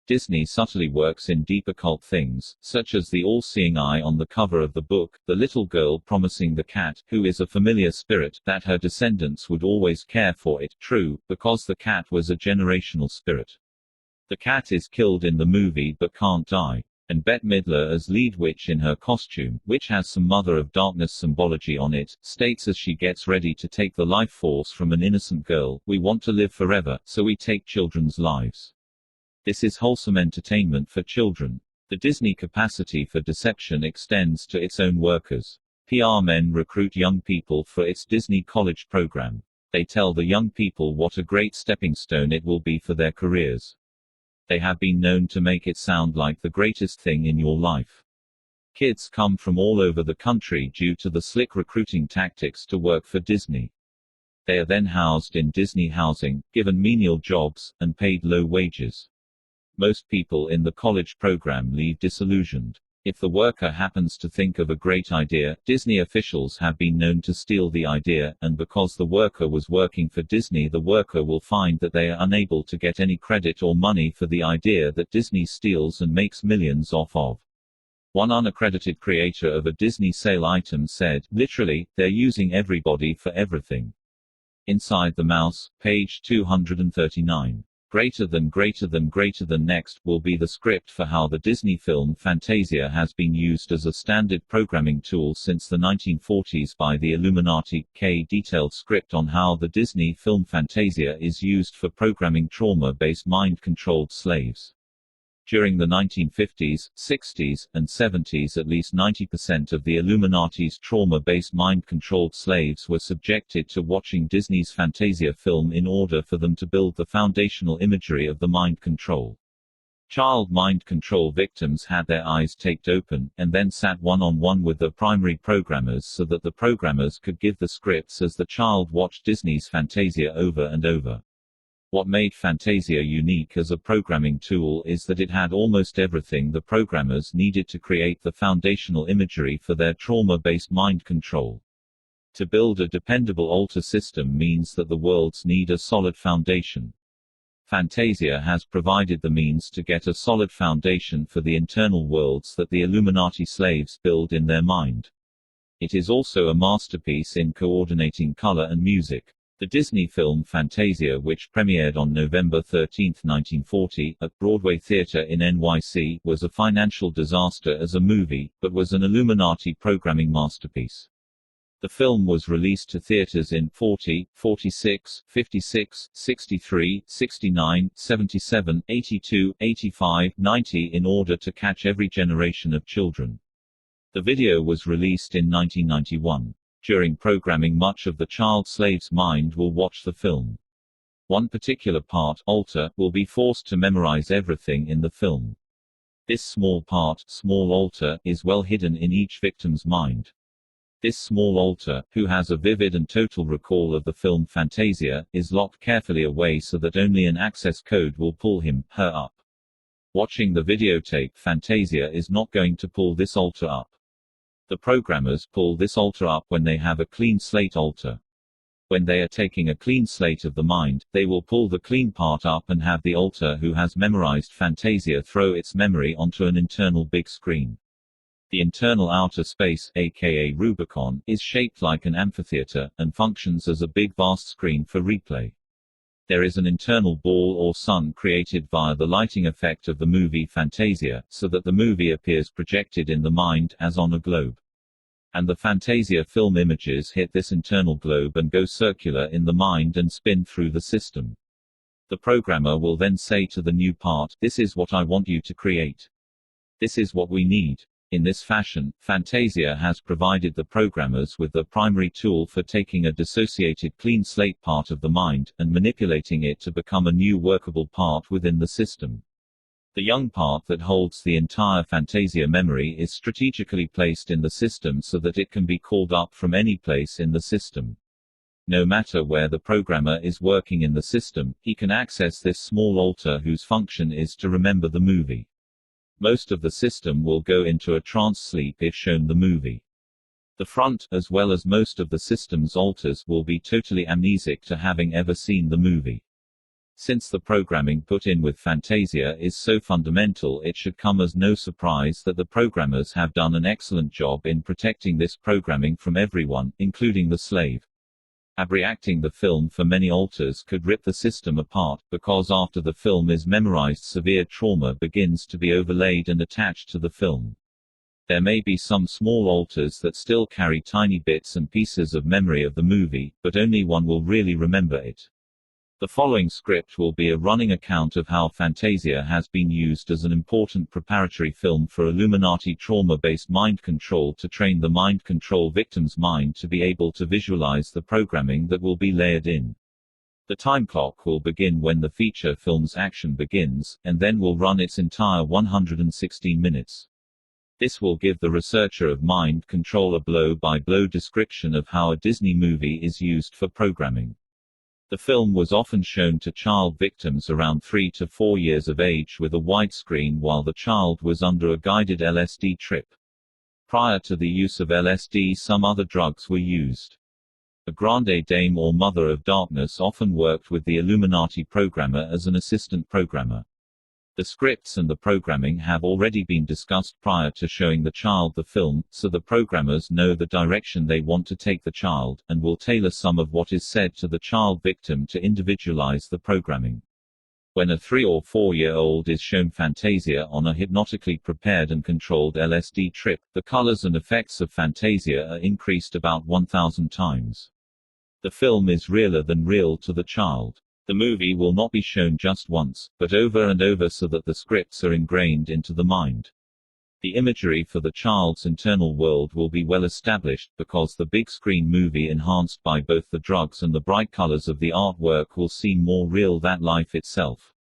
Disney subtly works in deep occult things, such as the all-seeing eye on the cover of the book, the little girl promising the cat, who is a familiar spirit, that her descendants would always care for it, true, because the cat was a generational spirit. The cat is killed in the movie but can't die. And Bette Midler as lead witch in her costume, which has some Mother of Darkness symbology on it, states as she gets ready to take the life force from an innocent girl, "We want to live forever, so we take children's lives." This is wholesome entertainment for children. The Disney capacity for deception extends to its own workers. PR men recruit young people for its Disney College program. They tell the young people what a great stepping stone it will be for their careers. They have been known to make it sound like the greatest thing in your life. Kids come from all over the country due to the slick recruiting tactics to work for Disney. They are then housed in Disney housing, given menial jobs, and paid low wages. Most people in the college program leave disillusioned. If the worker happens to think of a great idea, Disney officials have been known to steal the idea, and because the worker was working for Disney, the worker will find that they are unable to get any credit or money for the idea that Disney steals and makes millions off of. One unaccredited creator of a Disney sale item said, "Literally, they're using everybody for everything." Inside the Mouse, page 239. Greater than next, will be the script for how the Disney film Fantasia has been used as a standard programming tool since the 1940s by the Illuminati. Detailed script on how the Disney film Fantasia is used for programming trauma-based mind-controlled slaves. During the 1950s, 60s, and 70s, at least 90% of the Illuminati's trauma-based mind-controlled slaves were subjected to watching Disney's Fantasia film in order for them to build the foundational imagery of the mind control. Child mind control victims had their eyes taped open, and then sat one-on-one with the primary programmers so that the programmers could give the scripts as the child watched Disney's Fantasia over and over. What made Fantasia unique as a programming tool is that it had almost everything the programmers needed to create the foundational imagery for their trauma-based mind control. To build a dependable altar system means that the worlds need a solid foundation. Fantasia has provided the means to get a solid foundation for the internal worlds that the Illuminati slaves build in their mind. It is also a masterpiece in coordinating color and music. The Disney film Fantasia, which premiered on November 13, 1940, at Broadway Theatre in NYC, was a financial disaster as a movie, but was an Illuminati programming masterpiece. The film was released to theaters in 40, 46, 56, 63, 69, 77, 82, 85, 90 in order to catch every generation of children. The video was released in 1991. During programming, much of the child slave's mind will watch the film. One particular part, altar, will be forced to memorize everything in the film. This small part, small altar, is well hidden in each victim's mind. This small altar, who has a vivid and total recall of the film Fantasia, is locked carefully away so that only an access code will pull him/her up. Watching the videotape, Fantasia is not going to pull this altar up. The programmers pull this altar up when they have a clean slate altar. When they are taking a clean slate of the mind, they will pull the clean part up and have the altar who has memorized Fantasia throw its memory onto an internal big screen. The internal outer space, aka Rubicon, is shaped like an amphitheater, and functions as a big vast screen for replay. There is an internal ball or sun created via the lighting effect of the movie Fantasia, so that the movie appears projected in the mind, as on a globe. And the Fantasia film images hit this internal globe and go circular in the mind and spin through the system. The programmer will then say to the new part, "This is what I want you to create. This is what we need." In this fashion, Fantasia has provided the programmers with the primary tool for taking a dissociated clean slate part of the mind, and manipulating it to become a new workable part within the system. The young part that holds the entire Fantasia memory is strategically placed in the system so that it can be called up from any place in the system. No matter where the programmer is working in the system, he can access this small altar whose function is to remember the movie. Most of the system will go into a trance sleep if shown the movie. The front, as well as most of the system's alters, will be totally amnesic to having ever seen the movie. Since the programming put in with Fantasia is so fundamental, it should come as no surprise that the programmers have done an excellent job in protecting this programming from everyone, including the slave. Abreacting the film for many alters could rip the system apart, because after the film is memorized, severe trauma begins to be overlaid and attached to the film. There may be some small alters that still carry tiny bits and pieces of memory of the movie, but only one will really remember it. The following script will be a running account of how Fantasia has been used as an important preparatory film for Illuminati trauma-based mind control to train the mind control victim's mind to be able to visualize the programming that will be layered in. The time clock will begin when the feature film's action begins, and then will run its entire 116 minutes. This will give the researcher of mind control a blow-by-blow description of how a Disney movie is used for programming. The film was often shown to child victims around 3 to 4 years of age with a widescreen while the child was under a guided LSD trip. Prior to the use of LSD, some other drugs were used. A grande dame or mother of darkness often worked with the Illuminati programmer as an assistant programmer. The scripts and the programming have already been discussed prior to showing the child the film, so the programmers know the direction they want to take the child, and will tailor some of what is said to the child victim to individualize the programming. When a 3 or 4-year-old is shown Fantasia on a hypnotically prepared and controlled LSD trip, the colors and effects of Fantasia are increased about 1,000 times. The film is realer than real to the child. The movie will not be shown just once, but over and over so that the scripts are ingrained into the mind. The imagery for the child's internal world will be well established, because the big screen movie enhanced by both the drugs and the bright colors of the artwork will seem more real than life itself.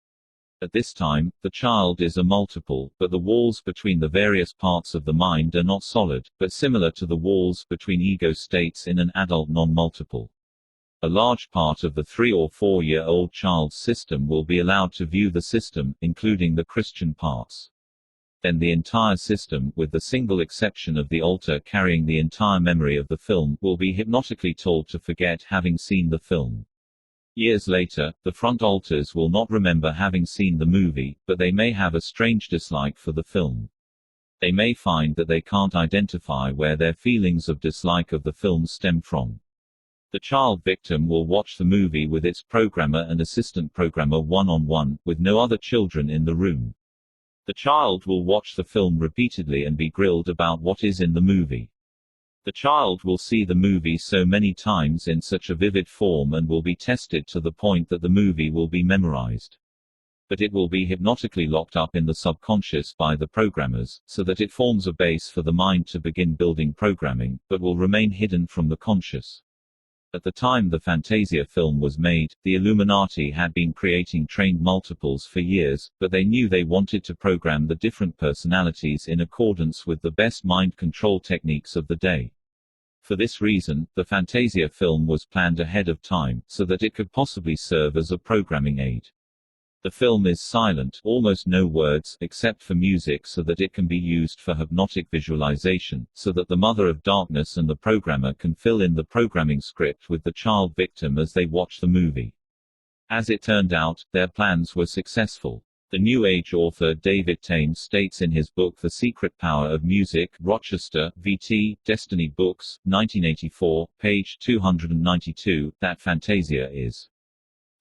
At this time, the child is a multiple, but the walls between the various parts of the mind are not solid, but similar to the walls between ego states in an adult non-multiple. A large part of the 3 or 4-year-old child's system will be allowed to view the system, including the Christian parts. Then the entire system, with the single exception of the alter carrying the entire memory of the film, will be hypnotically told to forget having seen the film. Years later, the front alters will not remember having seen the movie, but they may have a strange dislike for the film. They may find that they can't identify where their feelings of dislike of the film stem from. The child victim will watch the movie with its programmer and assistant programmer one-on-one, with no other children in the room. The child will watch the film repeatedly and be grilled about what is in the movie. The child will see the movie so many times in such a vivid form and will be tested to the point that the movie will be memorized. But it will be hypnotically locked up in the subconscious by the programmers, so that it forms a base for the mind to begin building programming, but will remain hidden from the conscious. At the time the Fantasia film was made, the Illuminati had been creating trained multiples for years, but they knew they wanted to program the different personalities in accordance with the best mind control techniques of the day. For this reason, the Fantasia film was planned ahead of time, so that it could possibly serve as a programming aid. The film is silent, almost no words, except for music, so that it can be used for hypnotic visualization, so that the mother of darkness and the programmer can fill in the programming script with the child victim as they watch the movie. As it turned out, their plans were successful. The New Age author David Tame states in his book The Secret Power of Music, Rochester, VT, Destiny Books, 1984, page 292, that Fantasia is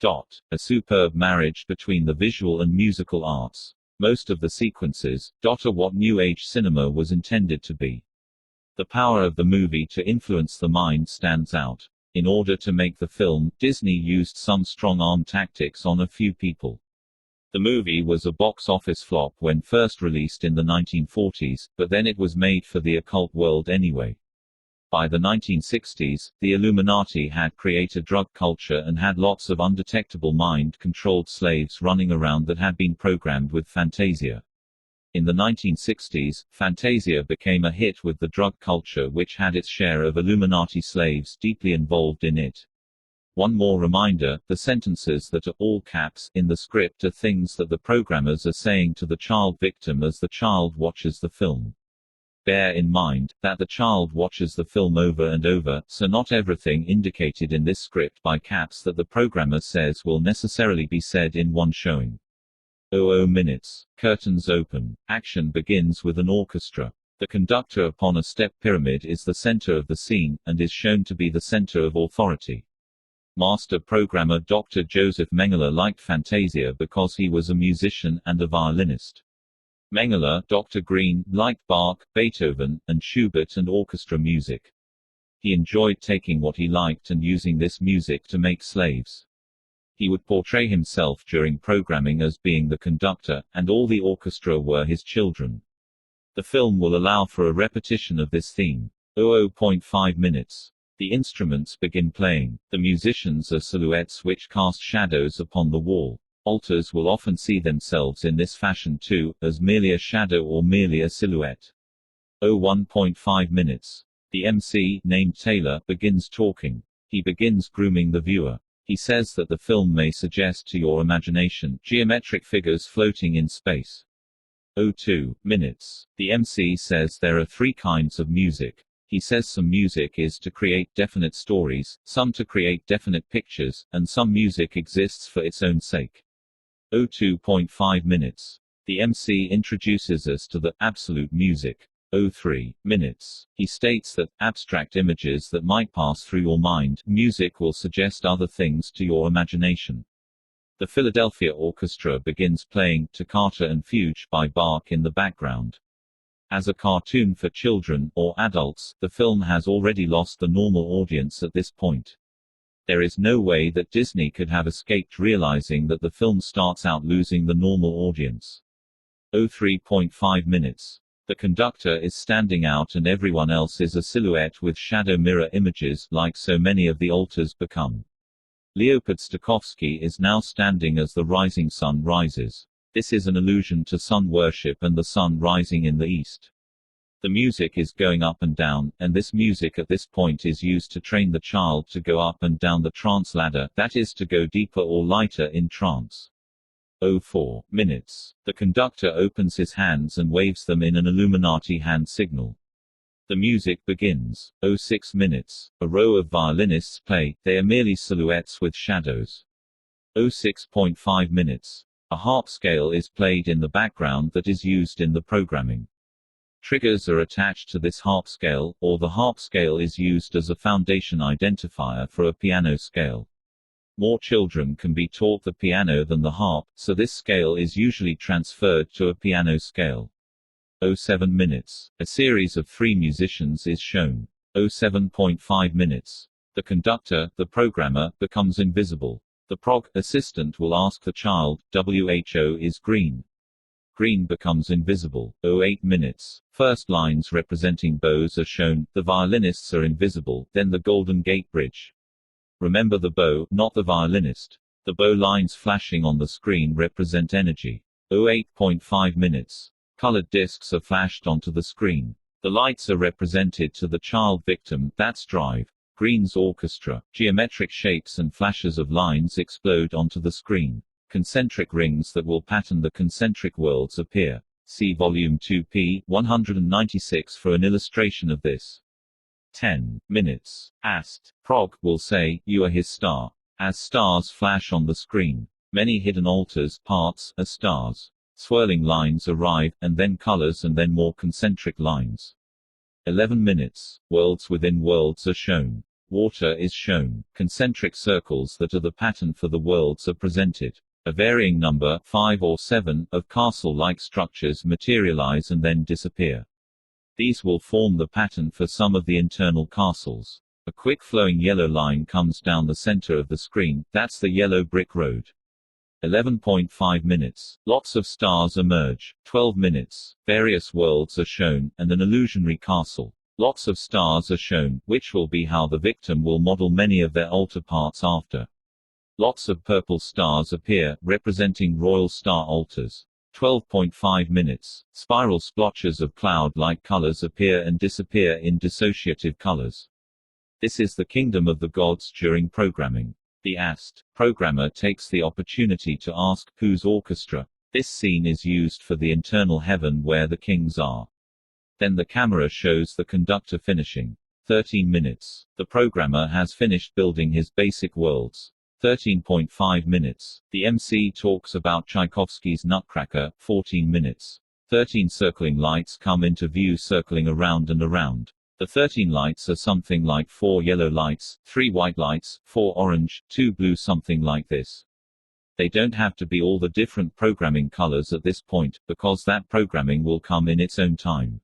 a superb marriage between the visual and musical arts. Most of the sequences are what New Age cinema was intended to be. The power of the movie to influence the mind stands out. In order to make the film, Disney used some strong-arm tactics on a few people. The movie was a box office flop when first released in the 1940s, but then it was made for the occult world anyway. By the 1960s, the Illuminati had created drug culture and had lots of undetectable mind-controlled slaves running around that had been programmed with Fantasia. In the 1960s, Fantasia became a hit with the drug culture, which had its share of Illuminati slaves deeply involved in it. One more reminder, the sentences that are all caps in the script are things that the programmers are saying to the child victim as the child watches the film. Bear in mind that the child watches the film over and over, so not everything indicated in this script by caps that the programmer says will necessarily be said in one showing. 00 minutes. Curtains open. Action begins with an orchestra. The conductor upon a step pyramid is the center of the scene, and is shown to be the center of authority. Master programmer Dr. Joseph Mengele liked Fantasia because he was a musician and a violinist. Mengele, Dr. Green, liked Bach, Beethoven, and Schubert and orchestra music. He enjoyed taking what he liked and using this music to make slaves. He would portray himself during programming as being the conductor, and all the orchestra were his children. The film will allow for a repetition of this theme. 0.5 minutes. The instruments begin playing. The musicians are silhouettes which cast shadows upon the wall. Altars will often see themselves in this fashion too, as merely a shadow or merely a silhouette. 1.5 minutes. The MC, named Taylor, begins talking. He begins grooming the viewer. He says that the film may suggest to your imagination geometric figures floating in space. 2 minutes. The MC says there are 3 kinds of music. He says some music is to create definite stories, some to create definite pictures, and some music exists for its own sake. 2.5 minutes. The MC introduces us to the absolute music. 3 minutes. He states that abstract images that might pass through your mind, music will suggest other things to your imagination. The Philadelphia Orchestra begins playing Toccata and Fugue by Bach in the background. As a cartoon for children, or adults, the film has already lost the normal audience at this point. There is no way that Disney could have escaped realizing that the film starts out losing the normal audience. 3.5 minutes. The conductor is standing out and everyone else is a silhouette with shadow mirror images, like so many of the altars become. Leopold Stokowski is now standing as the rising sun rises. This is an allusion to sun worship and the sun rising in the east. The music is going up and down, and this music at this point is used to train the child to go up and down the trance ladder, that is to go deeper or lighter in trance. 4 minutes. The conductor opens his hands and waves them in an Illuminati hand signal. The music begins. 6 minutes. A row of violinists play, they are merely silhouettes with shadows. 6.5 minutes. A harp scale is played in the background that is used in the programming. Triggers are attached to this harp scale, or the harp scale is used as a foundation identifier for a piano scale. More children can be taught the piano than the harp, so this scale is usually transferred to a piano scale. 7 minutes. A series of 3 musicians is shown. 7.5 minutes. The conductor, the programmer, becomes invisible. The prog assistant will ask the child, "WHO is green." Green becomes invisible. 8 minutes. First lines representing bows are shown, the violinists are invisible, then the Golden Gate Bridge. Remember the bow, not the violinist. The bow lines flashing on the screen represent energy. 8.5 minutes. Colored discs are flashed onto the screen. The lights are represented to the child victim, that's Drive. Green's orchestra. Geometric shapes and flashes of lines explode onto the screen. Concentric rings that will pattern the concentric worlds appear. See Volume 2p. 196 for an illustration of this. 10 minutes. Ast. Prog will say, "You are his star." As stars flash on the screen. Many hidden altars, parts, are stars. Swirling lines arrive, and then colors and then more concentric lines. 11 minutes. Worlds within worlds are shown. Water is shown. Concentric circles that are the pattern for the worlds are presented. A varying number, 5 or 7, of castle-like structures materialize and then disappear. These will form the pattern for some of the internal castles. A quick flowing yellow line comes down the center of the screen, that's the yellow brick road. 11.5 minutes. Lots of stars emerge. 12 minutes. Various worlds are shown, and an illusionary castle. Lots of stars are shown, which will be how the victim will model many of their altar parts after. Lots of purple stars appear, representing royal star altars. 12.5 minutes. Spiral splotches of cloud-like colors appear and disappear in dissociative colors. This is the kingdom of the gods during programming. The Ast programmer takes the opportunity to ask, "Whose orchestra?" This scene is used for the internal heaven where the kings are. Then the camera shows the conductor finishing. 13 minutes. The programmer has finished building his basic worlds. 13.5 minutes. The MC talks about Tchaikovsky's Nutcracker. 14 minutes. 13 circling lights come into view circling around and around. The 13 lights are something like 4 yellow lights, 3 white lights, 4 orange, 2 blue, something like this. They don't have to be all the different programming colors at this point, because that programming will come in its own time.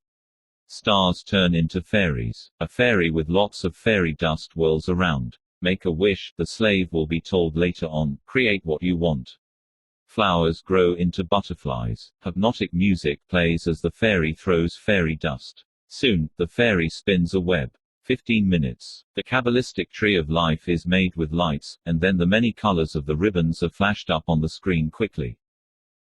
Stars turn into fairies. A fairy with lots of fairy dust whirls around. Make a wish, the slave will be told later on, create what you want. Flowers grow into butterflies. Hypnotic music plays as the fairy throws fairy dust. Soon, the fairy spins a web. 15 minutes. The Kabbalistic tree of life is made with lights, and then the many colors of the ribbons are flashed up on the screen quickly.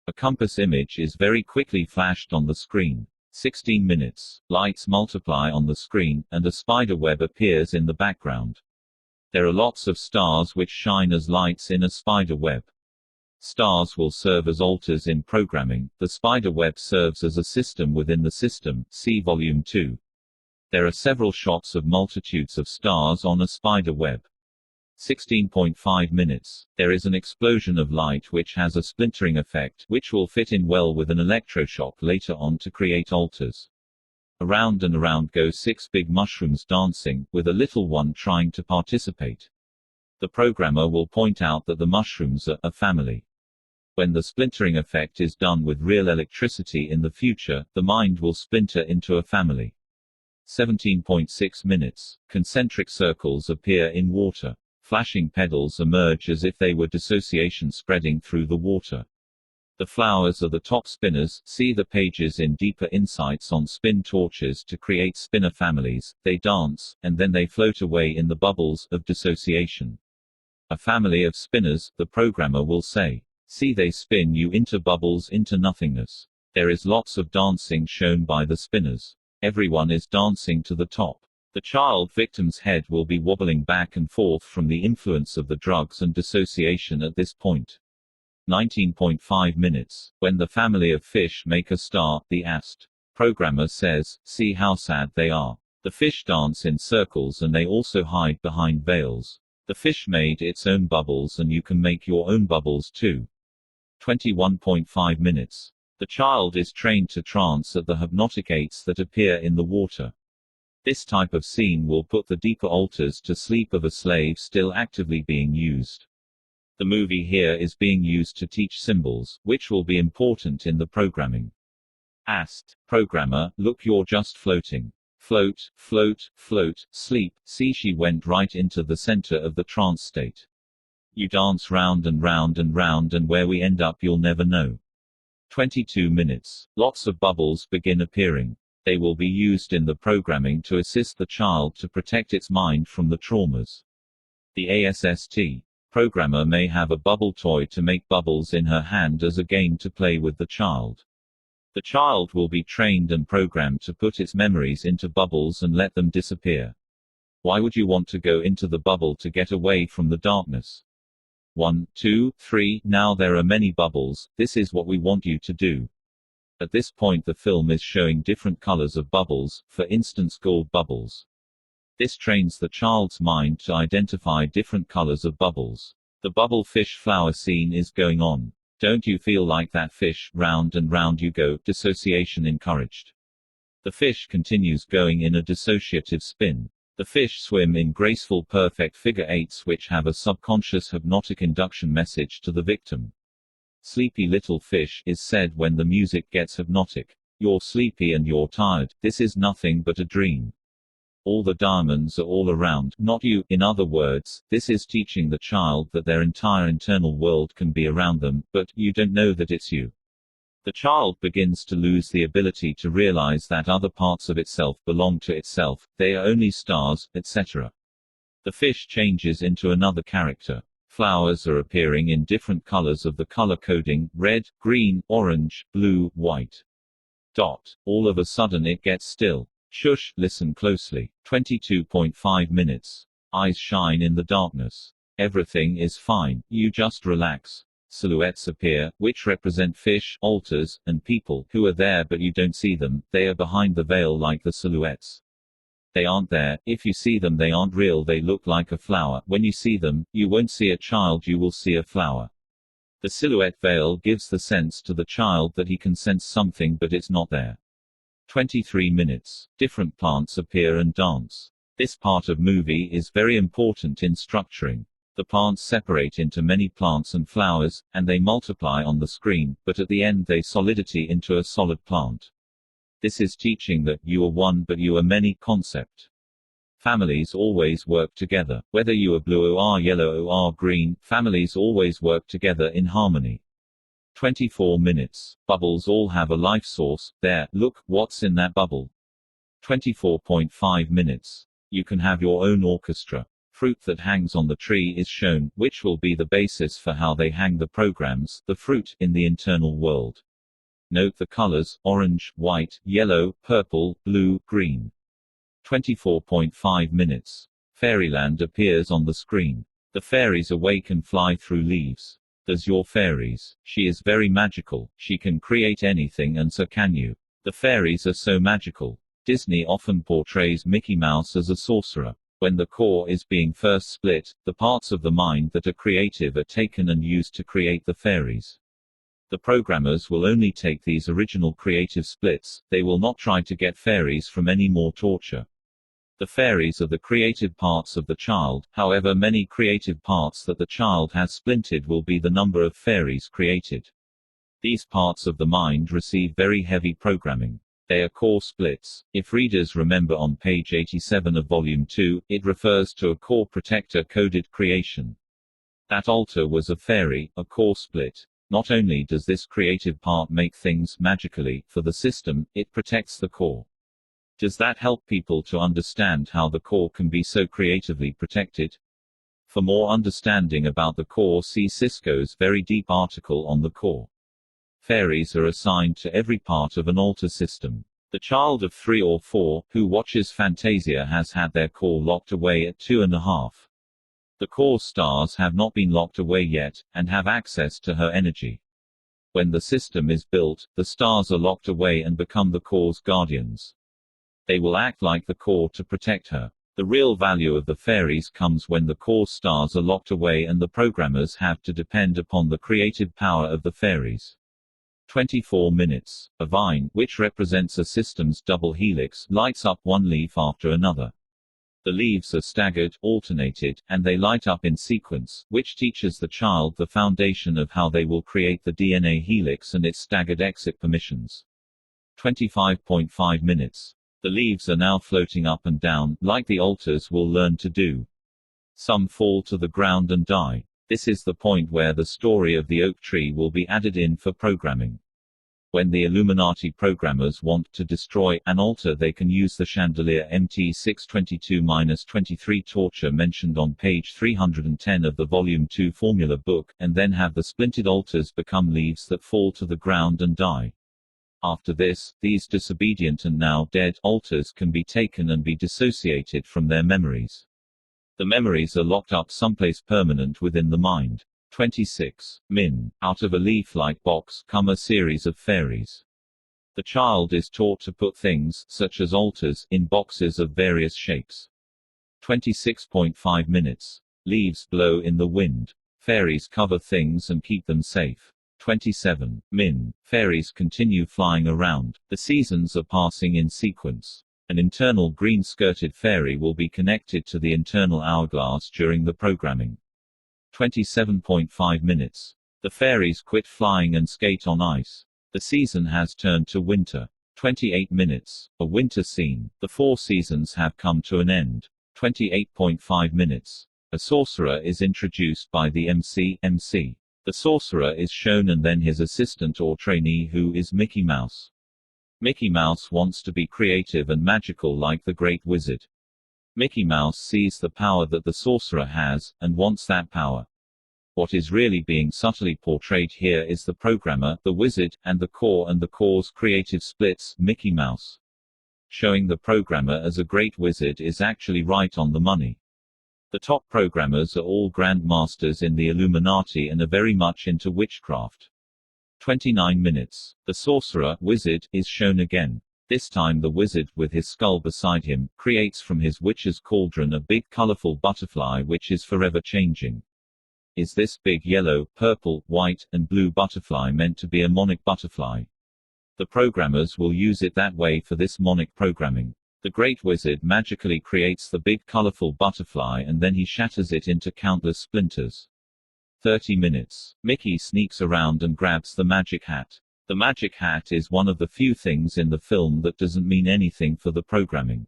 A compass image is very quickly flashed on the screen. 16 minutes. Lights multiply on the screen, and a spider web appears in the background. There are lots of stars which shine as lights in a spider web. Stars will serve as altars in programming. The spider web serves as a system within the system. See Volume 2. There are several shots of multitudes of stars on a spider web. 16.5 minutes. There is an explosion of light which has a splintering effect, which will fit in well with an electroshock later on to create altars. Around and around go 6 big mushrooms dancing, with a little one trying to participate. The programmer will point out that the mushrooms are a family. When the splintering effect is done with real electricity in the future, the mind will splinter into a family. 17.6 minutes. Concentric circles appear in water. Flashing pedals emerge as if they were dissociation spreading through the water. The flowers are the top spinners. See the pages in deeper insights on spin torches to create spinner families. They dance, and then they float away in the bubbles of dissociation. A family of spinners, the programmer will say. See, they spin you into bubbles, into nothingness. There is lots of dancing shown by the spinners. Everyone is dancing to the top. The child victim's head will be wobbling back and forth from the influence of the drugs and dissociation at this point. 19.5 minutes. When the family of fish make a star, the AST programmer says, see how sad they are. The fish dance in circles and they also hide behind veils. The fish made its own bubbles and you can make your own bubbles too. 21.5 minutes. The child is trained to trance at the hypnotic aids that appear in the water. This type of scene will put the deeper altars to sleep of a slave still actively being used. The movie here is being used to teach symbols, which will be important in the programming. AST programmer, look, you're just floating. Float, float, float, sleep. See, she went right into the center of the trance state. You dance round and round and round, and where we end up you'll never know. 22 minutes. Lots of bubbles begin appearing. They will be used in the programming to assist the child to protect its mind from the traumas. The ASST programmer may have a bubble toy to make bubbles in her hand as a game to play with the child. The child will be trained and programmed to put its memories into bubbles and let them disappear. Why would you want to go into the bubble to get away from the darkness? 1, 2, 3, now there are many bubbles, this is what we want you to do. At this point the film is showing different colors of bubbles, for instance gold bubbles. This trains the child's mind to identify different colors of bubbles. The bubble fish flower scene is going on. Don't you feel like that fish? Round and round you go, dissociation encouraged. The fish continues going in a dissociative spin. The fish swim in graceful perfect figure eights which have a subconscious hypnotic induction message to the victim. Sleepy little fish is said when the music gets hypnotic. You're sleepy and you're tired, this is nothing but a dream. All the diamonds are all around, not you. In other words, this is teaching the child that their entire internal world can be around them, but you don't know that it's you. The child begins to lose the ability to realize that other parts of itself belong to itself, they are only stars, etc. The fish changes into another character. Flowers are appearing in different colors of the color coding, red, green, orange, blue, white. Dot. All of a sudden it gets still. Shush, listen closely. 22.5 minutes. Eyes shine in the darkness. Everything is fine, you just relax. Silhouettes appear, which represent fish, altars, and people, who are there but you don't see them, they are behind the veil like the silhouettes. They aren't there, if you see them they aren't real, they look like a flower. When you see them, you won't see a child, you will see a flower. The silhouette veil gives the sense to the child that he can sense something but it's not there. 23 minutes. Different plants appear and dance. This part of movie is very important in structuring. The plants separate into many plants and flowers, and they multiply on the screen, but at the end they solidity into a solid plant. This is teaching that you are one but you are many concept. Families always work together. Whether you are blue or yellow or green, families always work together in harmony. 24 minutes. Bubbles all have a life source. There, look, what's in that bubble? 24.5 minutes. You can have your own orchestra. Fruit that hangs on the tree is shown, which will be the basis for how they hang the programs, the fruit, in the internal world. Note the colors: orange, white, yellow, purple, blue, green. 24.5 minutes. Fairyland appears on the screen. The fairies awake and fly through leaves. Does your fairies? She is very magical. She can create anything, and so can you. The fairies are so magical. Disney often portrays Mickey Mouse as a sorcerer. When the core is being first split, the parts of the mind that are creative are taken and used to create the fairies. The programmers will only take these original creative splits. They will not try to get fairies from any more torture. The fairies are the creative parts of the child, however many creative parts that the child has splinted will be the number of fairies created. These parts of the mind receive very heavy programming. They are core splits. If readers remember on page 87 of Volume 2, it refers to a core protector coded creation. That altar was a fairy, a core split. Not only does this creative part make things magically for the system, it protects the core. Does that help people to understand how the core can be so creatively protected? For more understanding about the core, see Cisco's very deep article on the core. Fairies are assigned to every part of an altar system. The child of 3 or 4, who watches Fantasia, has had their core locked away at 2.5. The core stars have not been locked away yet, and have access to her energy. When the system is built, the stars are locked away and become the core's guardians. They will act like the core to protect her. The real value of the fairies comes when the core stars are locked away and the programmers have to depend upon the creative power of the fairies. 24 minutes. A vine, which represents a system's double helix, lights up one leaf after another. The leaves are staggered, alternated, and they light up in sequence, which teaches the child the foundation of how they will create the DNA helix and its staggered exit permissions. 25.5 minutes. The leaves are now floating up and down, like the altars will learn to do. Some fall to the ground and die. This is the point where the story of the oak tree will be added in for programming. When the Illuminati programmers want to destroy an altar, they can use the chandelier MT622-23 torture mentioned on page 310 of the Volume 2 formula book, and then have the splinted altars become leaves that fall to the ground and die. After this, these disobedient and now dead altars can be taken and be dissociated from their memories. The memories are locked up someplace permanent within the mind. 26. Min. Out of a leaf-like box come a series of fairies. The child is taught to put things, such as altars, in boxes of various shapes. 26.5 minutes. Leaves blow in the wind. Fairies cover things and keep them safe. 27. Min. Fairies continue flying around. The seasons are passing in sequence. An internal green-skirted fairy will be connected to the internal hourglass during the programming. 27.5 minutes. The fairies quit flying and skate on ice. The season has turned to winter. 28 minutes. A winter scene. The 4 seasons have come to an end. 28.5 minutes. A sorcerer is introduced by the MC. The sorcerer is shown and then his assistant or trainee, who is Mickey Mouse. Mickey Mouse wants to be creative and magical like the Great Wizard. Mickey Mouse sees the power that the sorcerer has, and wants that power. What is really being subtly portrayed here is the programmer, the wizard, and the core's creative splits, Mickey Mouse. Showing the programmer as a great wizard is actually right on the money. The top programmers are all grandmasters in the Illuminati and are very much into witchcraft. 29 minutes. The sorcerer, wizard, is shown again. This time the wizard, with his skull beside him, creates from his witch's cauldron a big colorful butterfly which is forever changing. Is this big yellow, purple, white, and blue butterfly meant to be a monarch butterfly? The programmers will use it that way for this mnemonic programming. The Great Wizard magically creates the big colorful butterfly and then he shatters it into countless splinters. 30 minutes. Mickey sneaks around and grabs the magic hat. The magic hat is one of the few things in the film that doesn't mean anything for the programming.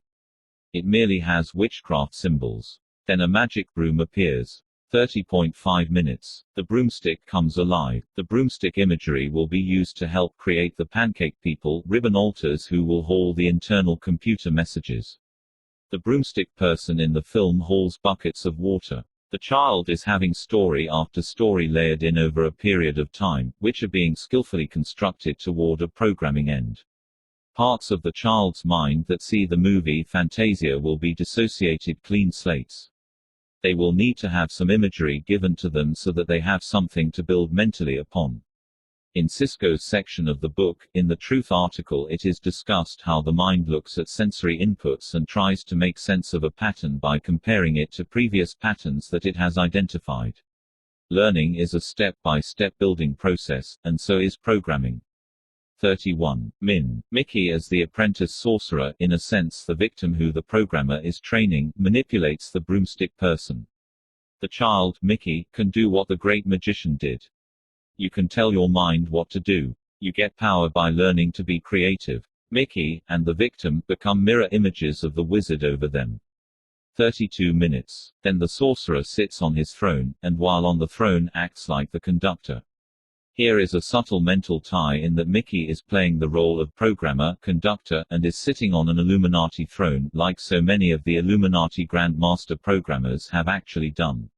It merely has witchcraft symbols. Then a magic broom appears. 30.5 minutes. The broomstick comes alive. The broomstick imagery will be used to help create the pancake people, ribbon altars who will haul the internal computer messages. The broomstick person in the film hauls buckets of water. The child is having story after story layered in over a period of time, which are being skillfully constructed toward a programming end. Parts of the child's mind that see the movie Fantasia will be dissociated clean slates. They will need to have some imagery given to them so that they have something to build mentally upon. In Cisco's section of the book, in the Truth article, it is discussed how the mind looks at sensory inputs and tries to make sense of a pattern by comparing it to previous patterns that it has identified. Learning is a step-by-step building process, and so is programming. 31. Mickey as the apprentice sorcerer, in a sense the victim who the programmer is training, manipulates the broomstick person. The child, Mickey, can do what the great magician did. You can tell your mind what to do. You get power by learning to be creative. Mickey, and the victim, become mirror images of the wizard over them. 32 minutes. Then the sorcerer sits on his throne, and while on the throne acts like the conductor. Here is a subtle mental tie in that Mickey is playing the role of programmer, conductor, and is sitting on an Illuminati throne, like so many of the Illuminati Grand Master programmers have actually done.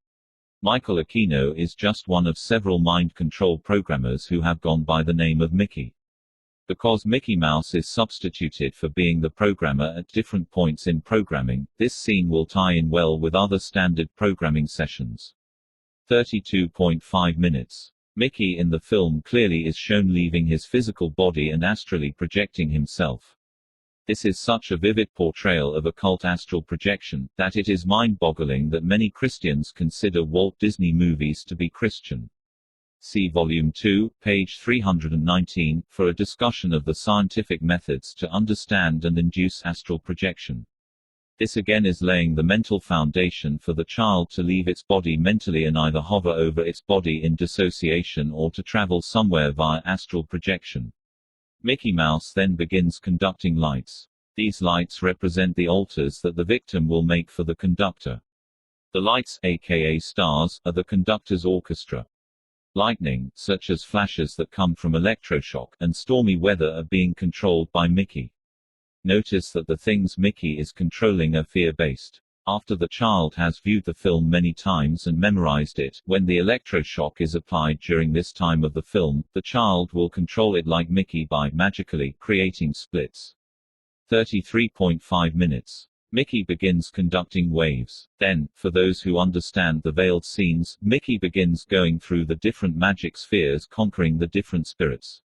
Michael Aquino is just one of several mind control programmers who have gone by the name of Mickey. Because Mickey Mouse is substituted for being the programmer at different points in programming, this scene will tie in well with other standard programming sessions. 32.5 minutes. Mickey in the film clearly is shown leaving his physical body and astrally projecting himself. This is such a vivid portrayal of occult astral projection, that it is mind-boggling that many Christians consider Walt Disney movies to be Christian. See Volume 2, page 319, for a discussion of the scientific methods to understand and induce astral projection. This again is laying the mental foundation for the child to leave its body mentally and either hover over its body in dissociation or to travel somewhere via astral projection. Mickey Mouse then begins conducting lights. These lights represent the altars that the victim will make for the conductor. The lights, aka stars, are the conductor's orchestra. Lightning, such as flashes that come from electroshock, and stormy weather are being controlled by Mickey. Notice that the things Mickey is controlling are fear-based. After the child has viewed the film many times and memorized it, when the electroshock is applied during this time of the film, the child will control it like Mickey by magically creating splits. 33.5 minutes. Mickey begins conducting waves. Then, for those who understand the veiled scenes, Mickey begins going through the different magic spheres conquering the different spirits.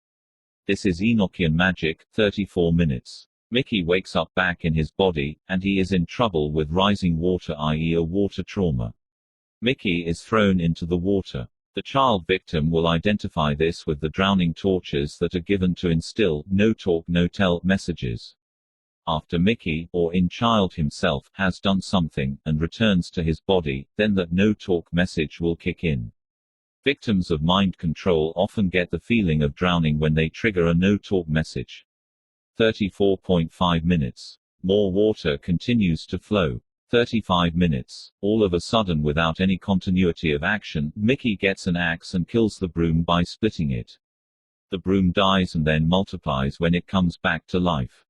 This is Enochian magic. 34 minutes. Mickey wakes up back in his body, and he is in trouble with rising water, i.e. a water trauma. Mickey is thrown into the water. The child victim will identify this with the drowning torches that are given to instill no talk no tell messages. After Mickey, or in child himself, has done something, and returns to his body, then that no talk message will kick in. Victims of mind control often get the feeling of drowning when they trigger a no talk message. 34.5 minutes. More water continues to flow. 35 minutes. All of a sudden, without any continuity of action, Mickey gets an axe and kills the broom by splitting it. The broom dies and then multiplies when it comes back to life.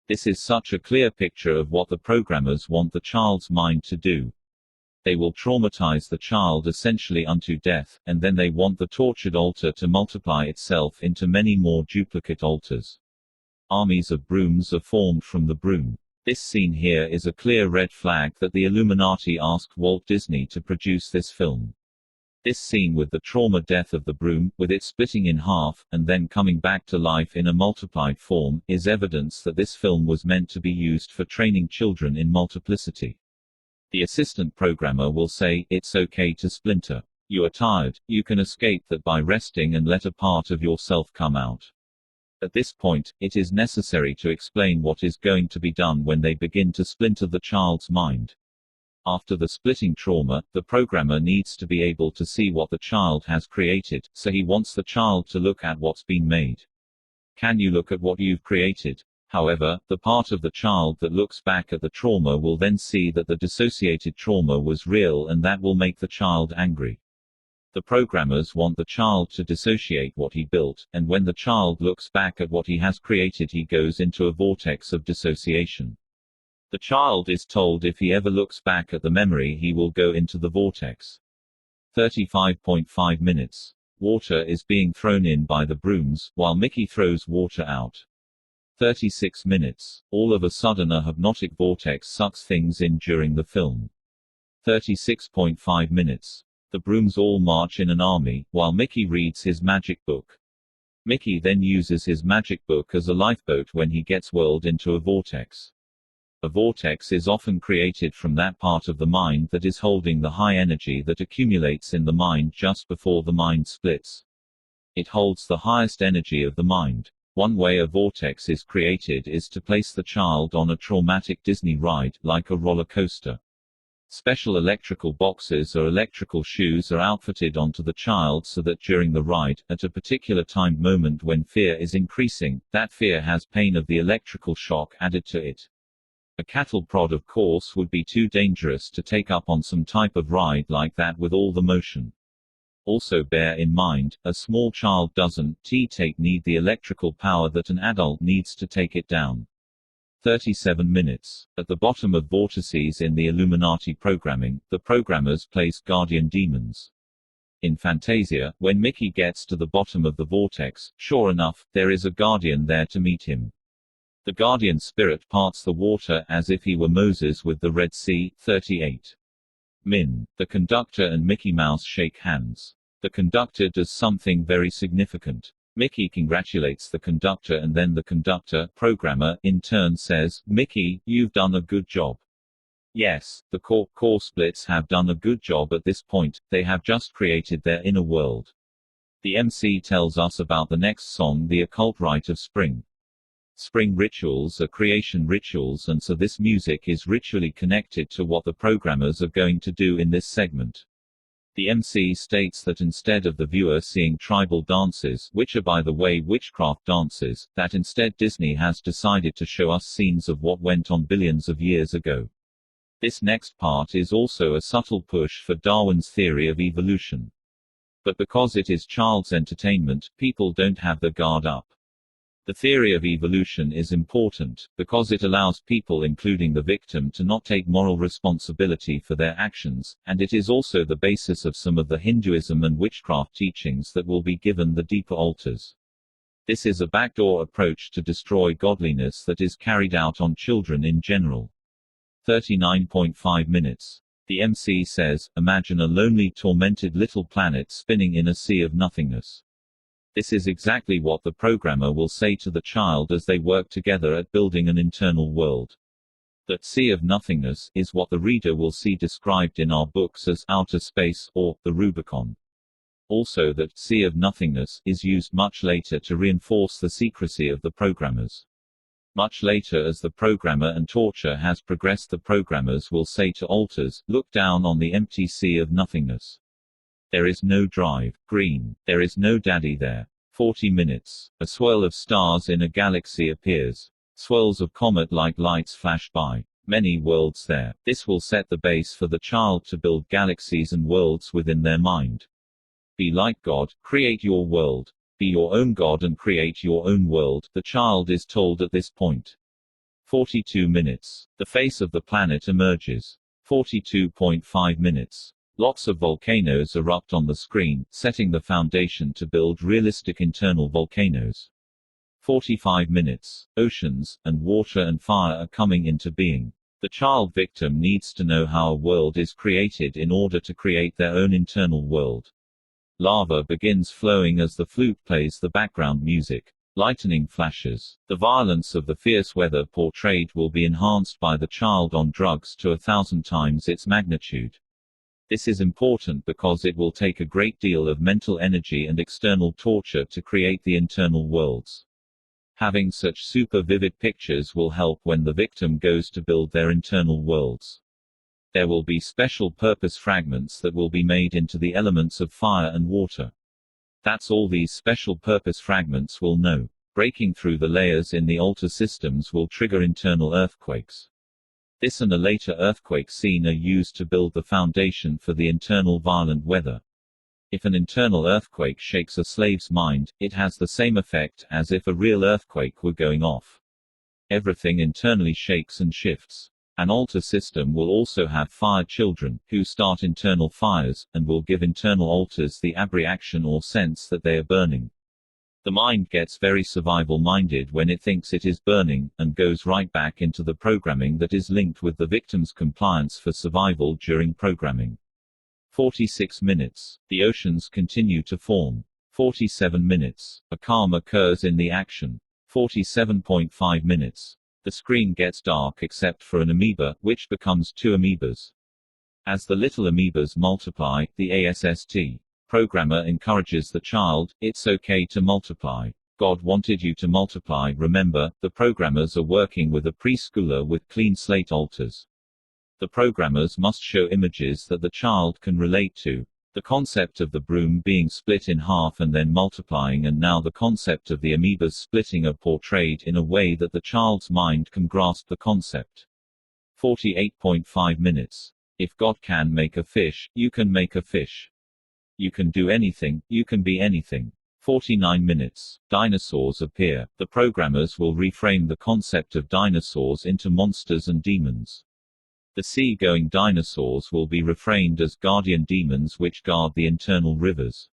This is such a clear picture of what the programmers want the child's mind to do. They will traumatize the child essentially unto death, and then they want the tortured altar to multiply itself into many more duplicate altars. Armies of brooms are formed from the broom. This scene here is a clear red flag that the Illuminati asked Walt Disney to produce this film. This scene with the trauma death of the broom, with it splitting in half, and then coming back to life in a multiplied form, is evidence that this film was meant to be used for training children in multiplicity. The assistant programmer will say, "It's okay to splinter. You are tired, you can escape that by resting and let a part of yourself come out." At this point, it is necessary to explain what is going to be done when they begin to splinter the child's mind. After the splitting trauma, the programmer needs to be able to see what the child has created, so he wants the child to look at what's been made. Can you look at what you've created? However, the part of the child that looks back at the trauma will then see that the dissociated trauma was real, and that will make the child angry. The programmers want the child to dissociate what he built, and when the child looks back at what he has created, he goes into a vortex of dissociation. The child is told if he ever looks back at the memory, he will go into the vortex. 35.5 minutes. Water is being thrown in by the brooms, while Mickey throws water out. 36 minutes. All of a sudden a hypnotic vortex sucks things in during the film. 36.5 minutes. The brooms all march in an army, while Mickey reads his magic book. Mickey then uses his magic book as a lifeboat when he gets whirled into a vortex. A vortex is often created from that part of the mind that is holding the high energy that accumulates in the mind just before the mind splits. It holds the highest energy of the mind. One way a vortex is created is to place the child on a traumatic Disney ride, like a roller coaster. Special electrical boxes or electrical shoes are outfitted onto the child so that during the ride, at a particular timed moment when fear is increasing, that fear has pain of the electrical shock added to it. A cattle prod, of course, would be too dangerous to take up on some type of ride like that with all the motion. Also bear in mind, a small child doesn't need the electrical power that an adult needs to take it down. 37 minutes. At the bottom of vortices in the Illuminati programming, the programmers place guardian demons. In Fantasia, when Mickey gets to the bottom of the vortex, sure enough, there is a guardian there to meet him. The guardian spirit parts the water as if he were Moses with the Red Sea. 38 min. The conductor and Mickey Mouse shake hands. The conductor does something very significant. Mickey congratulates the conductor, and then the conductor, programmer, in turn says, "Mickey, you've done a good job." Yes, the core splits have done a good job at this point, they have just created their inner world. The MC tells us about the next song, The Occult Rite of Spring. Spring rituals are creation rituals, and so this music is ritually connected to what the programmers are going to do in this segment. The MC states that instead of the viewer seeing tribal dances, which are by the way witchcraft dances, that instead Disney has decided to show us scenes of what went on billions of years ago. This next part is also a subtle push for Darwin's theory of evolution. But because it is child's entertainment, people don't have their guard up. The theory of evolution is important, because it allows people, including the victim, to not take moral responsibility for their actions, and it is also the basis of some of the Hinduism and witchcraft teachings that will be given the deeper altars. This is a backdoor approach to destroy godliness that is carried out on children in general. 39.5 minutes. The MC says, "Imagine a lonely, tormented little planet spinning in a sea of nothingness." This is exactly what the programmer will say to the child as they work together at building an internal world. That sea of nothingness is what the reader will see described in our books as outer space, or the Rubicon. Also, that sea of nothingness is used much later to reinforce the secrecy of the programmers. Much later, as the programmer and torture has progressed, the programmers will say to altars, "Look down on the empty sea of nothingness. There is no drive, green. There is no daddy there." 40 minutes. A swirl of stars in a galaxy appears. Swirls of comet-like lights flash by. Many worlds there. This will set the base for the child to build galaxies and worlds within their mind. Be like God, create your world. Be your own God and create your own world, the child is told at this point. 42 minutes. The face of the planet emerges. 42.5 minutes. Lots of volcanoes erupt on the screen, setting the foundation to build realistic internal volcanoes. 45 minutes. Oceans, and water and fire are coming into being. The child victim needs to know how a world is created in order to create their own internal world. Lava begins flowing as the flute plays the background music. Lightning flashes. The violence of the fierce weather portrayed will be enhanced by the child on drugs to 1,000 times its magnitude. This is important because it will take a great deal of mental energy and external torture to create the internal worlds. Having such super vivid pictures will help when the victim goes to build their internal worlds. There will be special purpose fragments that will be made into the elements of fire and water. That's all these special purpose fragments will know. Breaking through the layers in the altar systems will trigger internal earthquakes. This and a later earthquake scene are used to build the foundation for the internal violent weather. If an internal earthquake shakes a slave's mind, it has the same effect as if a real earthquake were going off. Everything internally shakes and shifts. An altar system will also have fire children, who start internal fires, and will give internal altars the abreaction or sense that they are burning. The mind gets very survival-minded when it thinks it is burning, and goes right back into the programming that is linked with the victim's compliance for survival during programming. 46 minutes. The oceans continue to form. 47 minutes. A calm occurs in the action. 47.5 minutes. The screen gets dark except for an amoeba, which becomes 2 amoebas. As the little amoebas multiply, the ASST programmer encourages the child, "It's okay to multiply. God wanted you to multiply." Remember, the programmers are working with a preschooler with clean slate altars. The programmers must show images that the child can relate to. The concept of the broom being split in half and then multiplying, and now the concept of the amoebas splitting, are portrayed in a way that the child's mind can grasp the concept. 48.5 minutes. If God can make a fish, you can make a fish. You can do anything, you can be anything. 49 minutes. Dinosaurs appear. The programmers will reframe the concept of dinosaurs into monsters and demons. The sea-going dinosaurs will be reframed as guardian demons which guard the internal rivers.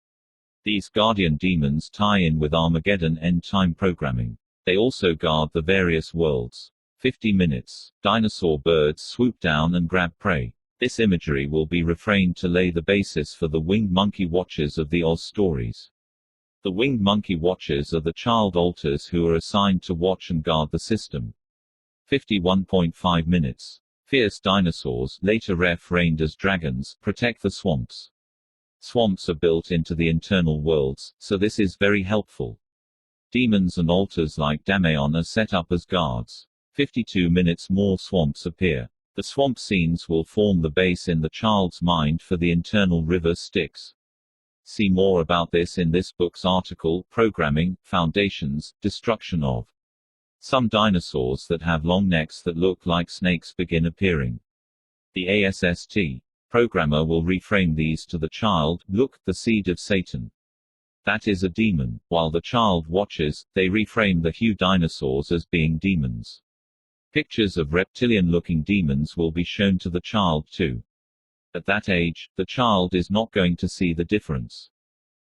These guardian demons tie in with Armageddon end-time programming. They also guard the various worlds. 50 minutes. Dinosaur birds swoop down and grab prey. This imagery will be reframed to lay the basis for the winged monkey watchers of the Oz stories. The winged monkey watchers are the child altars who are assigned to watch and guard the system. 51.5 minutes. Fierce dinosaurs, later reframed as dragons, protect the swamps. Swamps are built into the internal worlds, so this is very helpful. Demons and altars like Damaon are set up as guards. 52 minutes. More swamps appear. The swamp scenes will form the base in the child's mind for the internal river Styx. See more about this in this book's article, Programming, Foundations, Destruction of. Some dinosaurs that have long necks that look like snakes begin appearing. The ASST programmer will reframe these to the child, "Look, the seed of Satan. That is a demon." While the child watches, they reframe the Hue dinosaurs as being demons. Pictures of reptilian-looking demons will be shown to the child too. At that age, the child is not going to see the difference.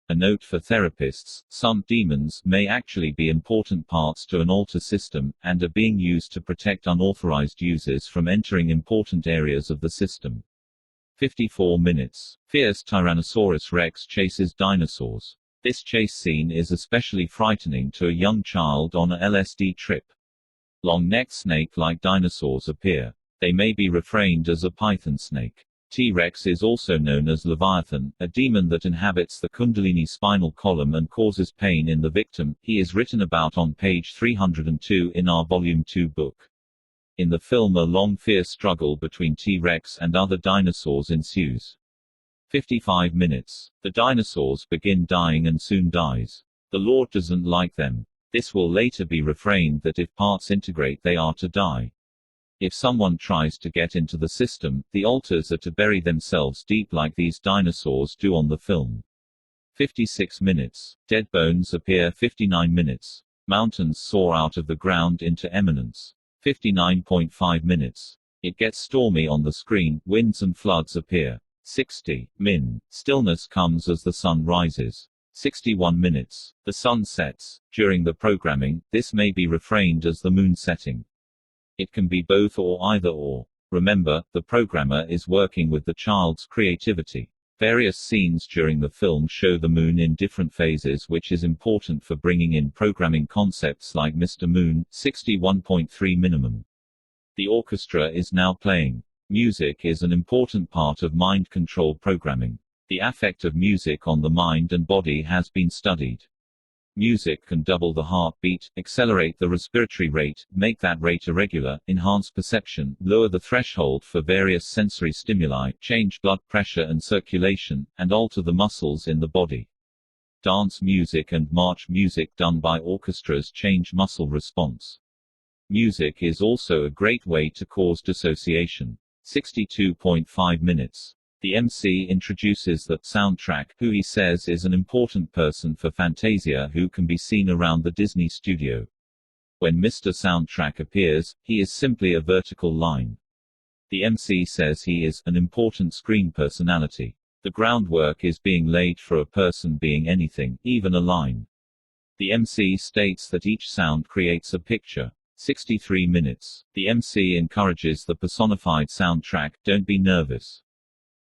A note for therapists: some demons may actually be important parts to an altar system, and are being used to protect unauthorized users from entering important areas of the system. 54 minutes. Fierce Tyrannosaurus Rex chases dinosaurs. This chase scene is especially frightening to a young child on a LSD trip. Long-necked snake-like dinosaurs appear. They may be reframed as a python snake. T-Rex is also known as Leviathan, a demon that inhabits the Kundalini spinal column and causes pain in the victim. He is written about on page 302 in our Volume 2 book. In the film, a long, fierce struggle between T-Rex and other dinosaurs ensues. 55 minutes. The dinosaurs begin dying and soon dies. The Lord doesn't like them. This will later be reframed that if parts integrate they are to die. If someone tries to get into the system, the altars are to bury themselves deep like these dinosaurs do on the film. 56 minutes. Dead bones appear. 59 minutes. Mountains soar out of the ground into eminence. 59.5 minutes. It gets stormy on the screen, winds and floods appear. 60 min. Stillness comes as the sun rises. 61 minutes. The sun sets. During the programming, this may be reframed as the moon setting. It can be both or either or. Remember, the programmer is working with the child's creativity. Various scenes during the film show the moon in different phases, which is important for bringing in programming concepts like Mr. Moon. 61.3 minimum. The orchestra is now playing. Music is an important part of mind control programming. The affect of music on the mind and body has been studied. Music can double the heartbeat, accelerate the respiratory rate, make that rate irregular, enhance perception, lower the threshold for various sensory stimuli, change blood pressure and circulation, and alter the muscles in the body. Dance music and march music done by orchestras change muscle response. Music is also a great way to cause dissociation. 62.5 minutes. The MC introduces the soundtrack, who he says is an important person for Fantasia who can be seen around the Disney studio. When Mr. Soundtrack appears, he is simply a vertical line. The MC says he is an important screen personality. The groundwork is being laid for a person being anything, even a line. The MC states that each sound creates a picture. 63 minutes. The MC encourages the personified soundtrack, don't be nervous.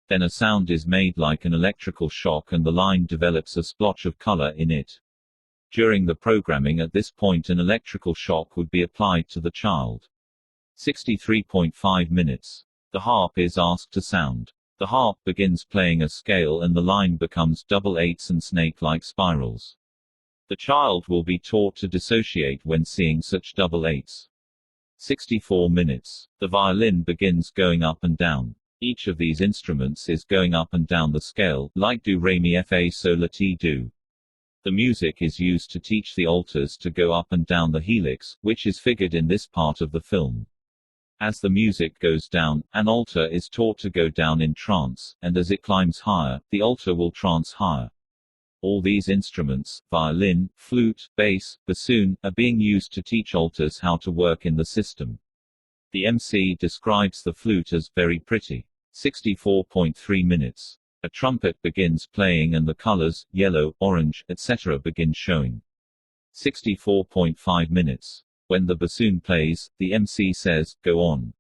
Then a sound is made like an electrical shock and the line develops a splotch of color in it. During the programming at this point an electrical shock would be applied to the child. 63.5 minutes. The harp is asked to sound. The harp begins playing a scale and the line becomes double eights and snake-like spirals. The child will be taught to dissociate when seeing such double eights. 64 minutes. The violin begins going up and down. Each of these instruments is going up and down the scale, like do re mi fa sol la ti do. The music is used to teach the alters to go up and down the helix, which is figured in this part of the film. As the music goes down, an alter is taught to go down in trance, and as it climbs higher, the alter will trance higher. All these instruments, violin, flute, bass, bassoon, are being used to teach alters how to work in the system. The MC describes the flute as very pretty. 64.3 minutes. A trumpet begins playing and the colors, yellow, orange, etc. begin showing. 64.5 minutes. When the bassoon plays, the MC says, go on.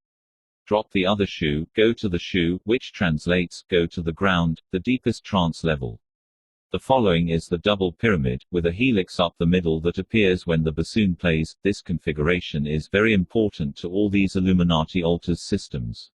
Drop the other shoe, go to the shoe, which translates, go to the ground, the deepest trance level. The following is the double pyramid, with a helix up the middle that appears when the bassoon plays. This configuration is very important to all these Illuminati alters systems.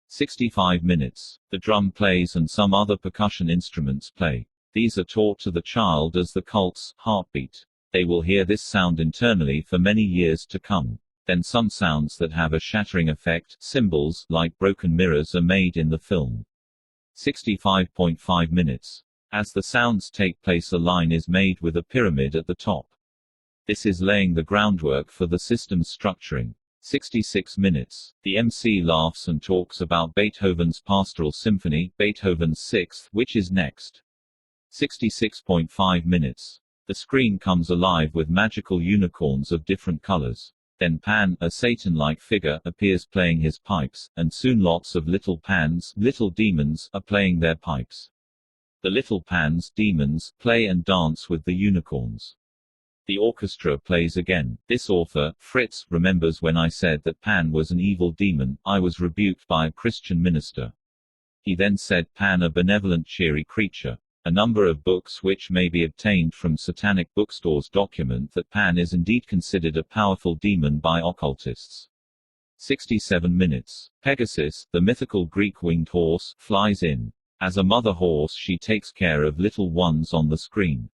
65 minutes. The drum plays and some other percussion instruments play. These are taught to the child as the cult's heartbeat. They will hear this sound internally for many years to come. Then some sounds that have a shattering effect, symbols, like broken mirrors, are made in the film. 65.5 minutes. As the sounds take place, a line is made with a pyramid at the top. This is laying the groundwork for the system's structuring. 66 minutes. The MC laughs and talks about Beethoven's Pastoral Symphony, Beethoven's Sixth, which is next. 66.5 minutes. The screen comes alive with magical unicorns of different colors. Then Pan, a Satan-like figure, appears playing his pipes, and soon lots of little pans, little demons, are playing their pipes. The little pans, demons, play and dance with the unicorns. The orchestra plays again. This author, Fritz, remembers when I said that Pan was an evil demon, I was rebuked by a Christian minister. He then said Pan a benevolent cheery creature. A number of books which may be obtained from satanic bookstores document that Pan is indeed considered a powerful demon by occultists. 67 minutes. Pegasus, the mythical Greek winged horse, flies in. As a mother horse she takes care of little ones on the screen.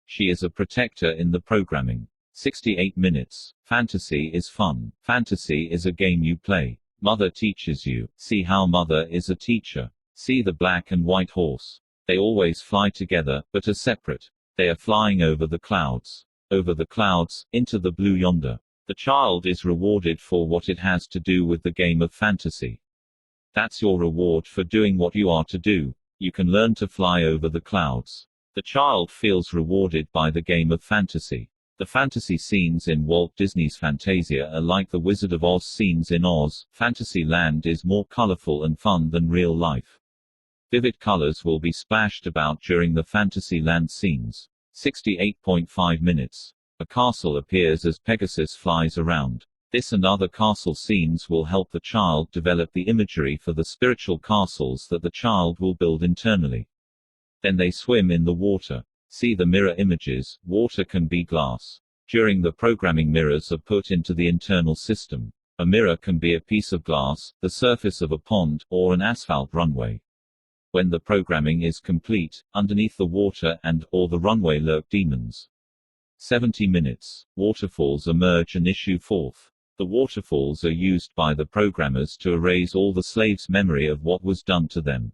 She is a protector in the programming. 68 minutes. Fantasy is fun. Fantasy is a game you play. Mother teaches you. See how Mother is a teacher. See the black and white horse. They always fly together, but are separate. They are flying over the clouds. Over the clouds, into the blue yonder. The child is rewarded for what it has to do with the game of fantasy. That's your reward for doing what you are to do. You can learn to fly over the clouds. The child feels rewarded by the game of fantasy. The fantasy scenes in Walt Disney's Fantasia are like the Wizard of Oz scenes in Oz. Fantasyland is more colorful and fun than real life. Vivid colors will be splashed about during the Fantasyland scenes. 68.5 minutes. A castle appears as Pegasus flies around. This and other castle scenes will help the child develop the imagery for the spiritual castles that the child will build internally. Then they swim in the water. See the mirror images. Water can be glass. During the programming, mirrors are put into the internal system. A mirror can be a piece of glass, the surface of a pond, or an asphalt runway. When the programming is complete, underneath the water and/or the runway lurk demons. 70 minutes. Waterfalls emerge and issue forth. The waterfalls are used by the programmers to erase all the slaves' memory of what was done to them.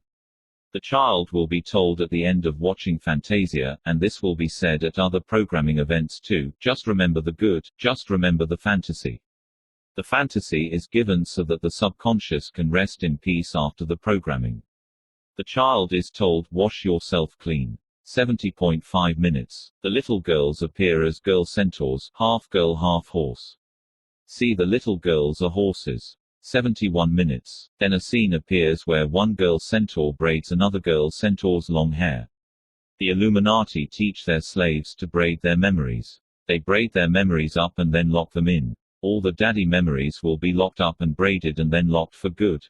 The child will be told at the end of watching Fantasia, and this will be said at other programming events too, just remember the good, just remember the fantasy. The fantasy is given so that the subconscious can rest in peace after the programming. The child is told, wash yourself clean. 70.5 minutes. The little girls appear as girl centaurs, half girl half horse. See, the little girls are horses. 71 minutes. Then a scene appears where one girl centaur braids another girl centaur's long hair. The Illuminati teach their slaves to braid their memories. They braid their memories up and then lock them in. All the daddy memories will be locked up and braided and then locked for good.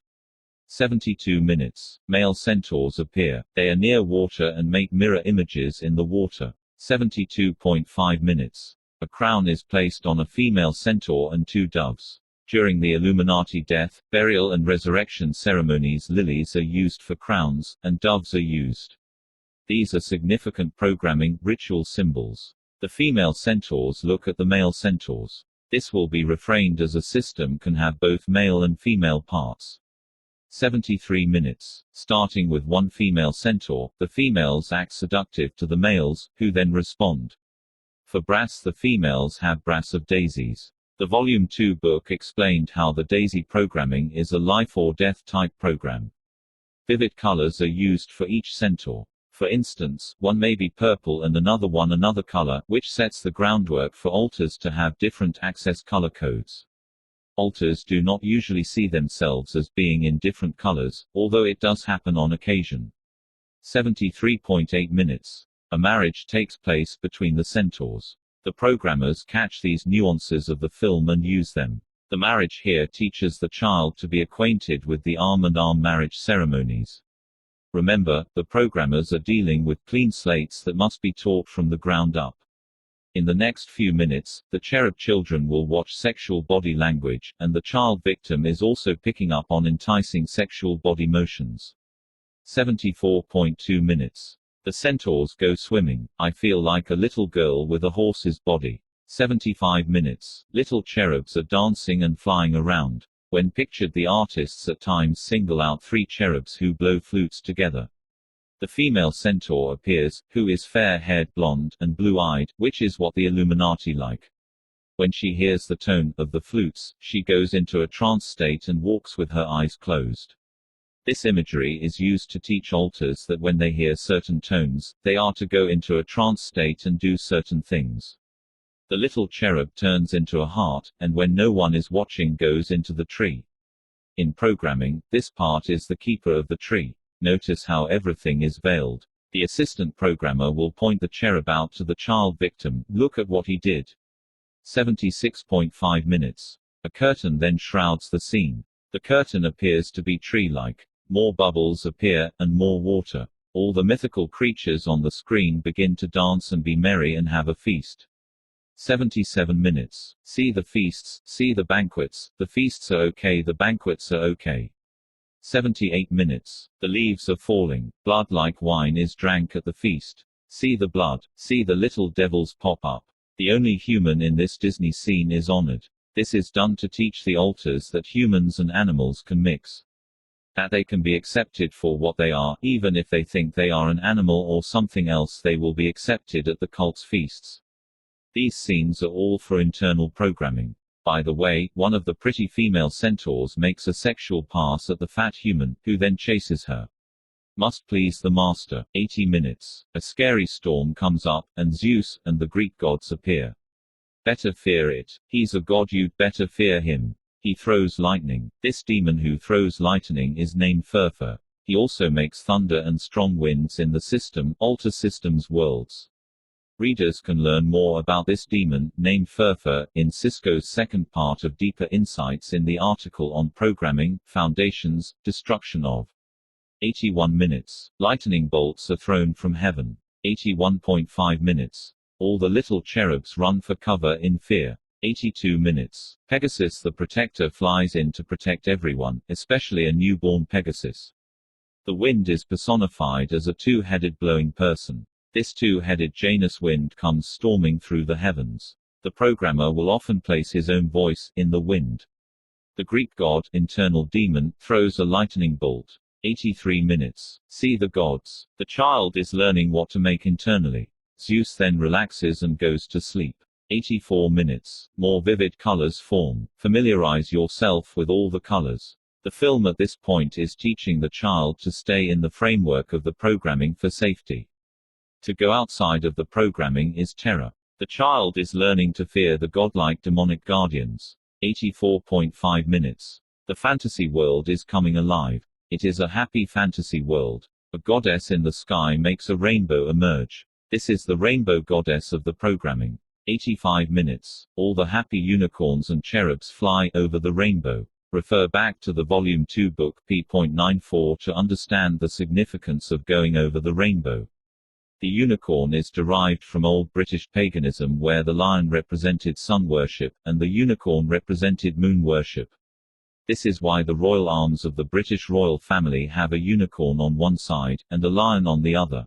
72 minutes. Male centaurs appear. They are near water and make mirror images in the water. 72.5 minutes. A crown is placed on a female centaur and two doves. During the Illuminati death, burial and resurrection ceremonies, lilies are used for crowns, and doves are used. These are significant programming, ritual symbols. The female centaurs look at the male centaurs. This will be refrained as a system can have both male and female parts. 73 minutes. Starting with one female centaur, the females act seductive to the males, who then respond. For brass, the females have brass of daisies. The Volume 2 book explained how the daisy programming is a life or death type program. Vivid colors are used for each centaur. For instance, one may be purple and another one another color, which sets the groundwork for alters to have different access color codes. Alters do not usually see themselves as being in different colors, although it does happen on occasion. 73.8 minutes. A marriage takes place between the centaurs. The programmers catch these nuances of the film and use them. The marriage here teaches the child to be acquainted with the arm-and-arm marriage ceremonies. Remember, the programmers are dealing with clean slates that must be taught from the ground up. In the next few minutes, the cherub children will watch sexual body language, and the child victim is also picking up on enticing sexual body motions. 74.2 minutes. The centaurs go swimming. I feel like a little girl with a horse's body. 75 minutes. Little cherubs are dancing and flying around. When pictured, the artists at times single out 3 cherubs who blow flutes together. The female centaur appears, who is fair-haired, blonde, and blue-eyed, which is what the Illuminati like. When she hears the tone of the flutes, she goes into a trance state and walks with her eyes closed. This imagery is used to teach alters that when they hear certain tones, they are to go into a trance state and do certain things. The little cherub turns into a heart, and when no one is watching goes into the tree. In programming, this part is the keeper of the tree. Notice how everything is veiled. The assistant programmer will point the cherub out to the child victim, look at what he did. 76.5 minutes. A curtain then shrouds the scene. The curtain appears to be tree-like. More bubbles appear, and more water. All the mythical creatures on the screen begin to dance and be merry and have a feast. 77 minutes. See the feasts, see the banquets, the feasts are okay, the banquets are okay. 78 minutes. The leaves are falling. Blood like wine is drank at the feast. See the blood. See the little devils pop up. The only human in this Disney scene is honored. This is done to teach the alters that humans and animals can mix. That they can be accepted for what they are, even if they think they are an animal or something else, they will be accepted at the cult's feasts. These scenes are all for internal programming. By the way, one of the pretty female centaurs makes a sexual pass at the fat human, who then chases her. Must please the master. 80 minutes. A scary storm comes up, and Zeus and the Greek gods appear. Better fear it. He's a god, you'd better fear him. He throws lightning. This demon who throws lightning is named Furfur. He also makes thunder and strong winds in the system, Alter Systems worlds. Readers can learn more about this demon, named Furfur, in Cisco's second part of Deeper Insights in the article on Programming, Foundations, Destruction of. 81 minutes. Lightning bolts are thrown from heaven. 81.5 minutes. All the little cherubs run for cover in fear. 82 minutes. Pegasus the Protector flies in to protect everyone, especially a newborn Pegasus. The wind is personified as a two-headed blowing person. This two-headed Janus wind comes storming through the heavens. The programmer will often place his own voice in the wind. The Greek god, internal demon, throws a lightning bolt. 83 minutes. See the gods. The child is learning what to make internally. Zeus then relaxes and goes to sleep. 84 minutes. More vivid colors form. Familiarize yourself with all the colors. The film at this point is teaching the child to stay in the framework of the programming for safety. To go outside of the programming is terror. The child is learning to fear the godlike demonic guardians. 84.5 minutes. The fantasy world is coming alive. It is a happy fantasy world. A goddess in the sky makes a rainbow emerge. This is the rainbow goddess of the programming. 85 minutes. All the happy unicorns and cherubs fly over the rainbow. Refer back to the Volume 2 book p.94 to understand the significance of going over the rainbow. The unicorn is derived from Old British paganism where the lion represented sun worship, and the unicorn represented moon worship. This is why the royal arms of the British royal family have a unicorn on one side, and a lion on the other.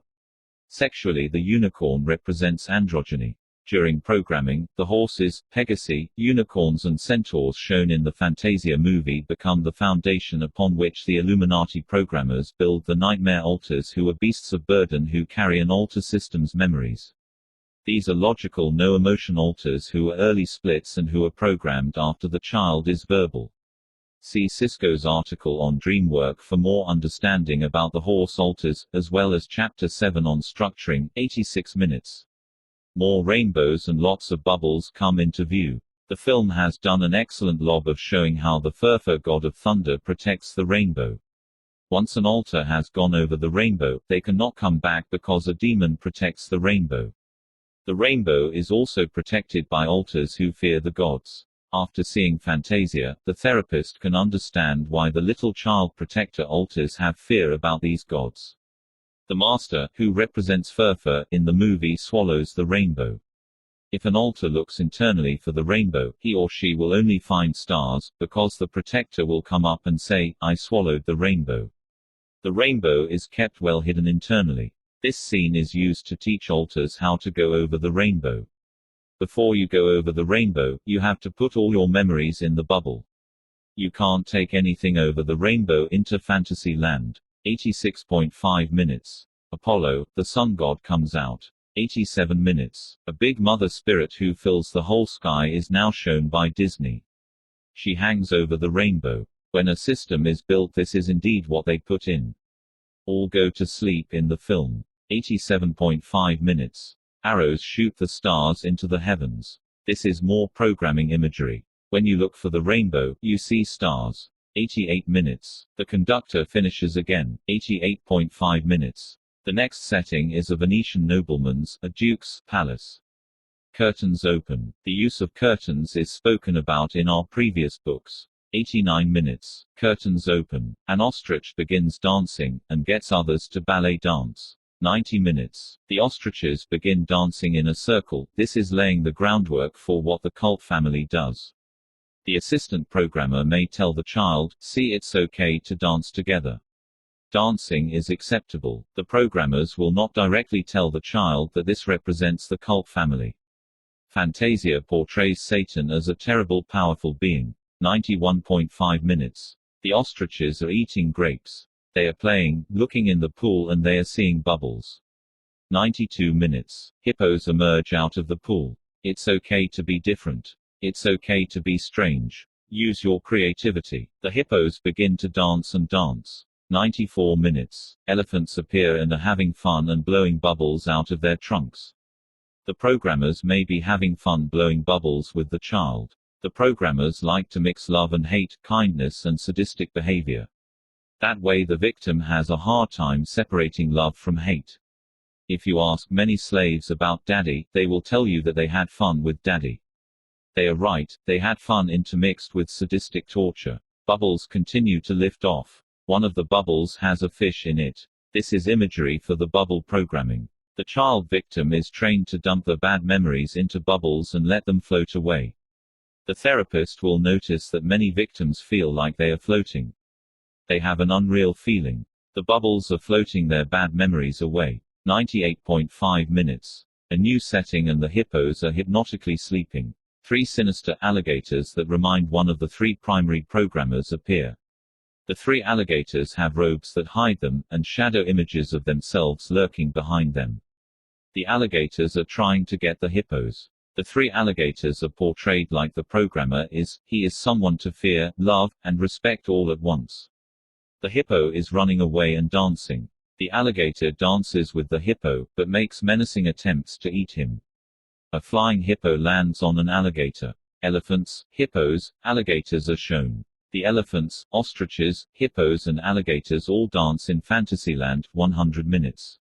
Sexually, the unicorn represents androgyny. During programming, the horses, Pegasi, unicorns and centaurs shown in the Fantasia movie become the foundation upon which the Illuminati programmers build the nightmare alters who are beasts of burden who carry an alter system's memories. These are logical no-emotion alters who are early splits and who are programmed after the child is verbal. See Cisco's article on dream work for more understanding about the horse alters, as well as Chapter 7 on structuring. 86 minutes. More rainbows and lots of bubbles come into view. The film has done an excellent job of showing how the Furfur god of thunder protects the rainbow. Once an altar has gone over the rainbow, they cannot come back because a demon protects the rainbow. The rainbow is also protected by altars who fear the gods. After seeing Fantasia, the therapist can understand why the little child protector altars have fear about these gods. The master, who represents Furfur, in the movie swallows the rainbow. If an altar looks internally for the rainbow, he or she will only find stars, because the protector will come up and say, "I swallowed the rainbow." The rainbow is kept well hidden internally. This scene is used to teach altars how to go over the rainbow. Before you go over the rainbow, you have to put all your memories in the bubble. You can't take anything over the rainbow into fantasy land. 86.5 minutes. Apollo, the sun god, comes out. 87 minutes. A big mother spirit who fills the whole sky is now shown by Disney. She hangs over the rainbow. When a system is built, this is indeed what they put in. All go to sleep in the film. 87.5 minutes. Arrows shoot the stars into the heavens. This is more programming imagery. When you look for the rainbow, you see stars. 88 minutes. The conductor finishes again. 88.5 minutes. The next setting is a Venetian nobleman's, a duke's, palace. Curtains open. The use of curtains is spoken about in our previous books. 89 minutes. Curtains open. An ostrich begins dancing, and gets others to ballet dance. 90 minutes. The ostriches begin dancing in a circle. This is laying the groundwork for what the cult family does. The assistant programmer may tell the child, "See, it's okay to dance together. Dancing is acceptable." The programmers will not directly tell the child that this represents the cult family. Fantasia portrays Satan as a terrible, powerful being. 91.5 minutes. The ostriches are eating grapes. They are playing, looking in the pool, and they are seeing bubbles. 92 minutes. Hippos emerge out of the pool. It's okay to be different. It's okay to be strange. Use your creativity. The hippos begin to dance and dance. 94 minutes. Elephants appear and are having fun and blowing bubbles out of their trunks. The programmers may be having fun blowing bubbles with the child. The programmers like to mix love and hate, kindness and sadistic behavior. That way the victim has a hard time separating love from hate. If you ask many slaves about daddy, they will tell you that they had fun with daddy. They are right, they had fun intermixed with sadistic torture. Bubbles continue to lift off. One of the bubbles has a fish in it. This is imagery for the bubble programming. The child victim is trained to dump the bad memories into bubbles and let them float away. The therapist will notice that many victims feel like they are floating. They have an unreal feeling. The bubbles are floating their bad memories away. 98.5 minutes. A new setting and the hippos are hypnotically sleeping. 3 sinister alligators that remind one of the 3 primary programmers appear. The 3 alligators have robes that hide them, and shadow images of themselves lurking behind them. The alligators are trying to get the hippos. The 3 alligators are portrayed like the programmer is. He is someone to fear, love, and respect all at once. The hippo is running away and dancing. The alligator dances with the hippo, but makes menacing attempts to eat him. A flying hippo lands on an alligator. Elephants, hippos, alligators are shown. The elephants, ostriches, hippos and alligators all dance in Fantasyland, 100 minutes.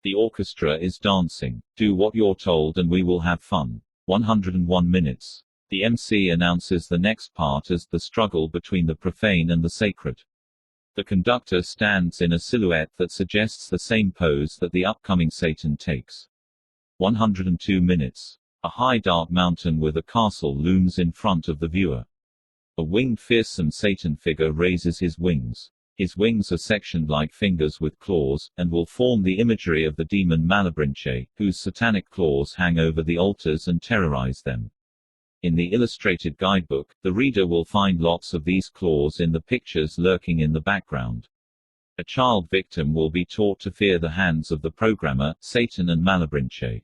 The orchestra is dancing. Do what you're told and we will have fun. 101 minutes. The MC announces the next part as the struggle between the profane and the sacred. The conductor stands in a silhouette that suggests the same pose that the upcoming Satan takes. 102 minutes. A high dark mountain with a castle looms in front of the viewer. A winged fearsome Satan figure raises his wings. His wings are sectioned like fingers with claws, and will form the imagery of the demon Malabrinche, whose satanic claws hang over the altars and terrorize them. In the illustrated guidebook, the reader will find lots of these claws in the pictures lurking in the background. A child victim will be taught to fear the hands of the programmer, Satan and Malabrinche.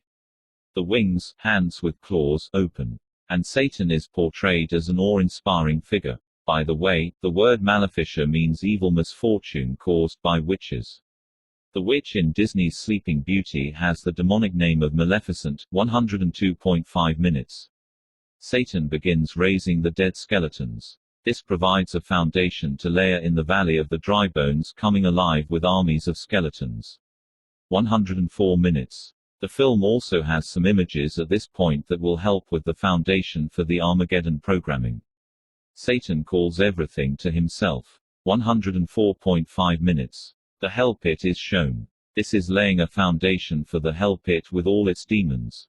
The wings, hands with claws, open. And Satan is portrayed as an awe-inspiring figure. By the way, the word maleficia means evil misfortune caused by witches. The witch in Disney's Sleeping Beauty has the demonic name of Maleficent. 102.5 minutes. Satan begins raising the dead skeletons. This provides a foundation to layer in the Valley of the Dry Bones, coming alive with armies of skeletons. 104 minutes. The film also has some images at this point that will help with the foundation for the Armageddon programming. Satan calls everything to himself. 104.5 minutes. The Hell Pit is shown. This is laying a foundation for the Hell Pit with all its demons.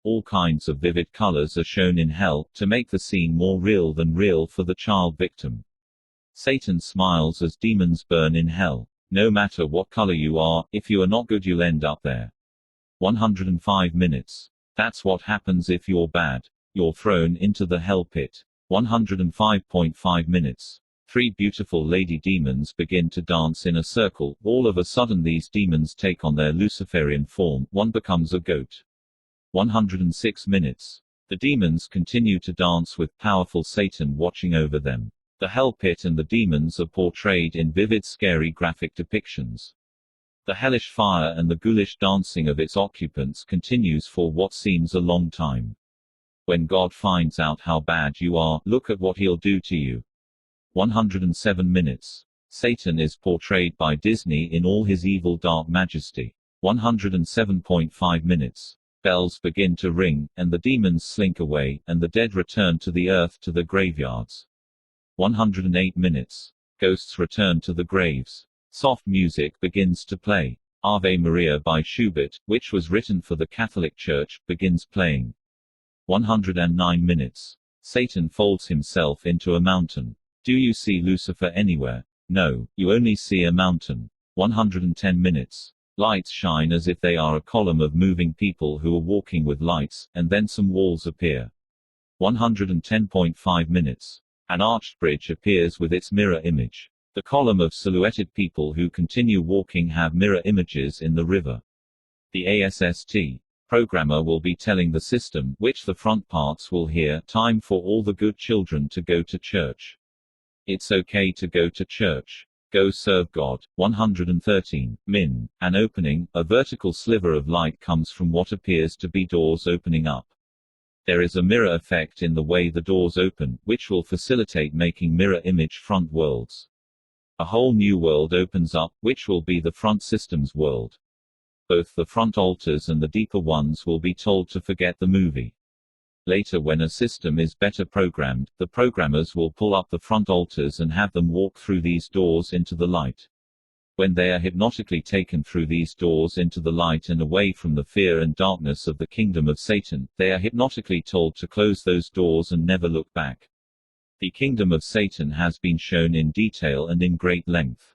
All kinds of vivid colors are shown in hell, to make the scene more real than real for the child victim. Satan smiles as demons burn in hell. No matter what color you are, if you are not good you'll end up there. 105 minutes. That's what happens if you're bad. You're thrown into the hell pit. 105.5 minutes. 3 beautiful lady demons begin to dance in a circle. All of a sudden these demons take on their Luciferian form. One becomes a goat. 106 minutes. The demons continue to dance with powerful Satan watching over them. The hell pit and the demons are portrayed in vivid, scary graphic depictions. The hellish fire and the ghoulish dancing of its occupants continues for what seems a long time. When God finds out how bad you are, look at what he'll do to you. 107 minutes. Satan is portrayed by Disney in all his evil dark majesty. 107.5 minutes. Bells begin to ring, and the demons slink away, and the dead return to the earth to their graveyards. 108 minutes. Ghosts return to the graves. Soft music begins to play. Ave Maria by Schubert, which was written for the Catholic Church, begins playing. 109 minutes. Satan folds himself into a mountain. Do you see Lucifer anywhere? No, you only see a mountain. 110 minutes. Lights shine as if they are a column of moving people who are walking with lights, and then some walls appear. 110.5 minutes. An arched bridge appears with its mirror image. The column of silhouetted people who continue walking have mirror images in the river. The ASST programmer will be telling the system, which the front parts will hear, time for all the good children to go to church. It's okay to go to church. Go serve God. 113. Min. An opening, a vertical sliver of light comes from what appears to be doors opening up. There is a mirror effect in the way the doors open, which will facilitate making mirror image front worlds. A whole new world opens up, which will be the front system's world. Both the front altars and the deeper ones will be told to forget the movie. Later, when a system is better programmed, the programmers will pull up the front altars and have them walk through these doors into the light. When they are hypnotically taken through these doors into the light and away from the fear and darkness of the kingdom of Satan, they are hypnotically told to close those doors and never look back. The kingdom of Satan has been shown in detail and in great length.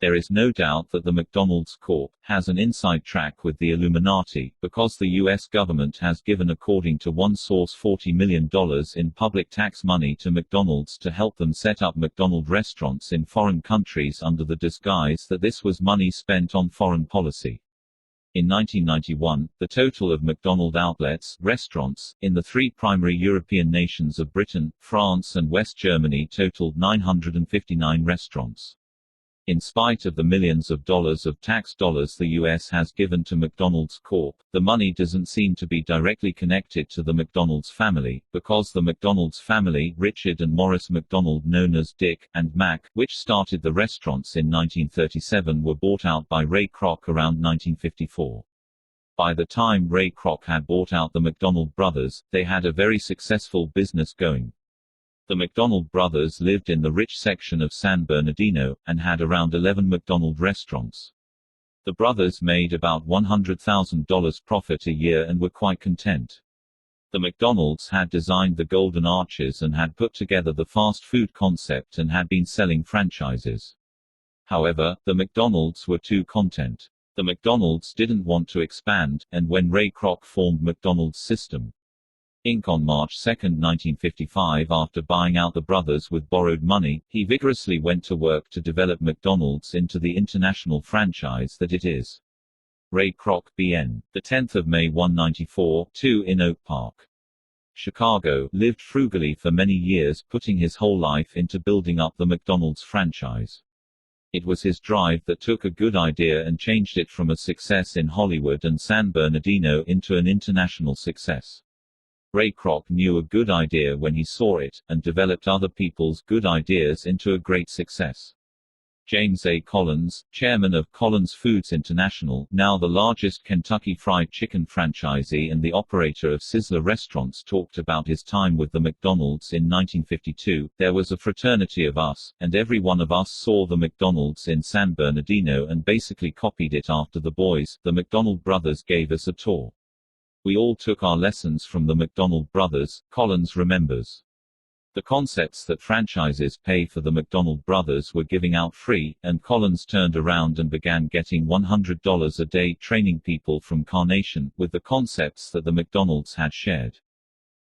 There is no doubt that the McDonald's Corp. Has an inside track with the Illuminati, because the U.S. government has given, according to one source, $40 million in public tax money to McDonald's to help them set up McDonald restaurants in foreign countries under the disguise that this was money spent on foreign policy. In 1991, the total of McDonald outlets restaurants in the three primary European nations of Britain, France and West Germany totaled 959 restaurants. In spite of the millions of dollars of tax dollars the U.S. has given to McDonald's Corp., the money doesn't seem to be directly connected to the McDonald's family, because the McDonald's family, Richard and Morris McDonald, known as Dick and Mac, which started the restaurants in 1937, were bought out by Ray Kroc around 1954. By the time Ray Kroc had bought out the McDonald brothers, they had a very successful business going. The McDonald brothers lived in the rich section of San Bernardino, and had around 11 McDonald restaurants. The brothers made about $100,000 profit a year and were quite content. The McDonalds had designed the Golden Arches and had put together the fast food concept and had been selling franchises. However, the McDonalds were too content. The McDonalds didn't want to expand, and when Ray Kroc formed McDonald's System, Inc. on March 2, 1955, after buying out the brothers with borrowed money, he vigorously went to work to develop McDonald's into the international franchise that it is. Ray Kroc, B.N. The 10th of May 1994, 2 in Oak Park, Chicago, lived frugally for many years, putting his whole life into building up the McDonald's franchise. It was his drive that took a good idea and changed it from a success in Hollywood and San Bernardino into an international success. Ray Kroc knew a good idea when he saw it, and developed other people's good ideas into a great success. James A. Collins, chairman of Collins Foods International, now the largest Kentucky Fried Chicken franchisee and the operator of Sizzler restaurants, talked about his time with the McDonald's in 1952. There was a fraternity of us, and every one of us saw the McDonald's in San Bernardino and basically copied it after the boys. The McDonald brothers gave us a tour. We all took our lessons from the McDonald brothers, Collins remembers. The concepts that franchises pay for the McDonald brothers were giving out free, and Collins turned around and began getting $100 a day training people from Carnation, with the concepts that the McDonald's had shared.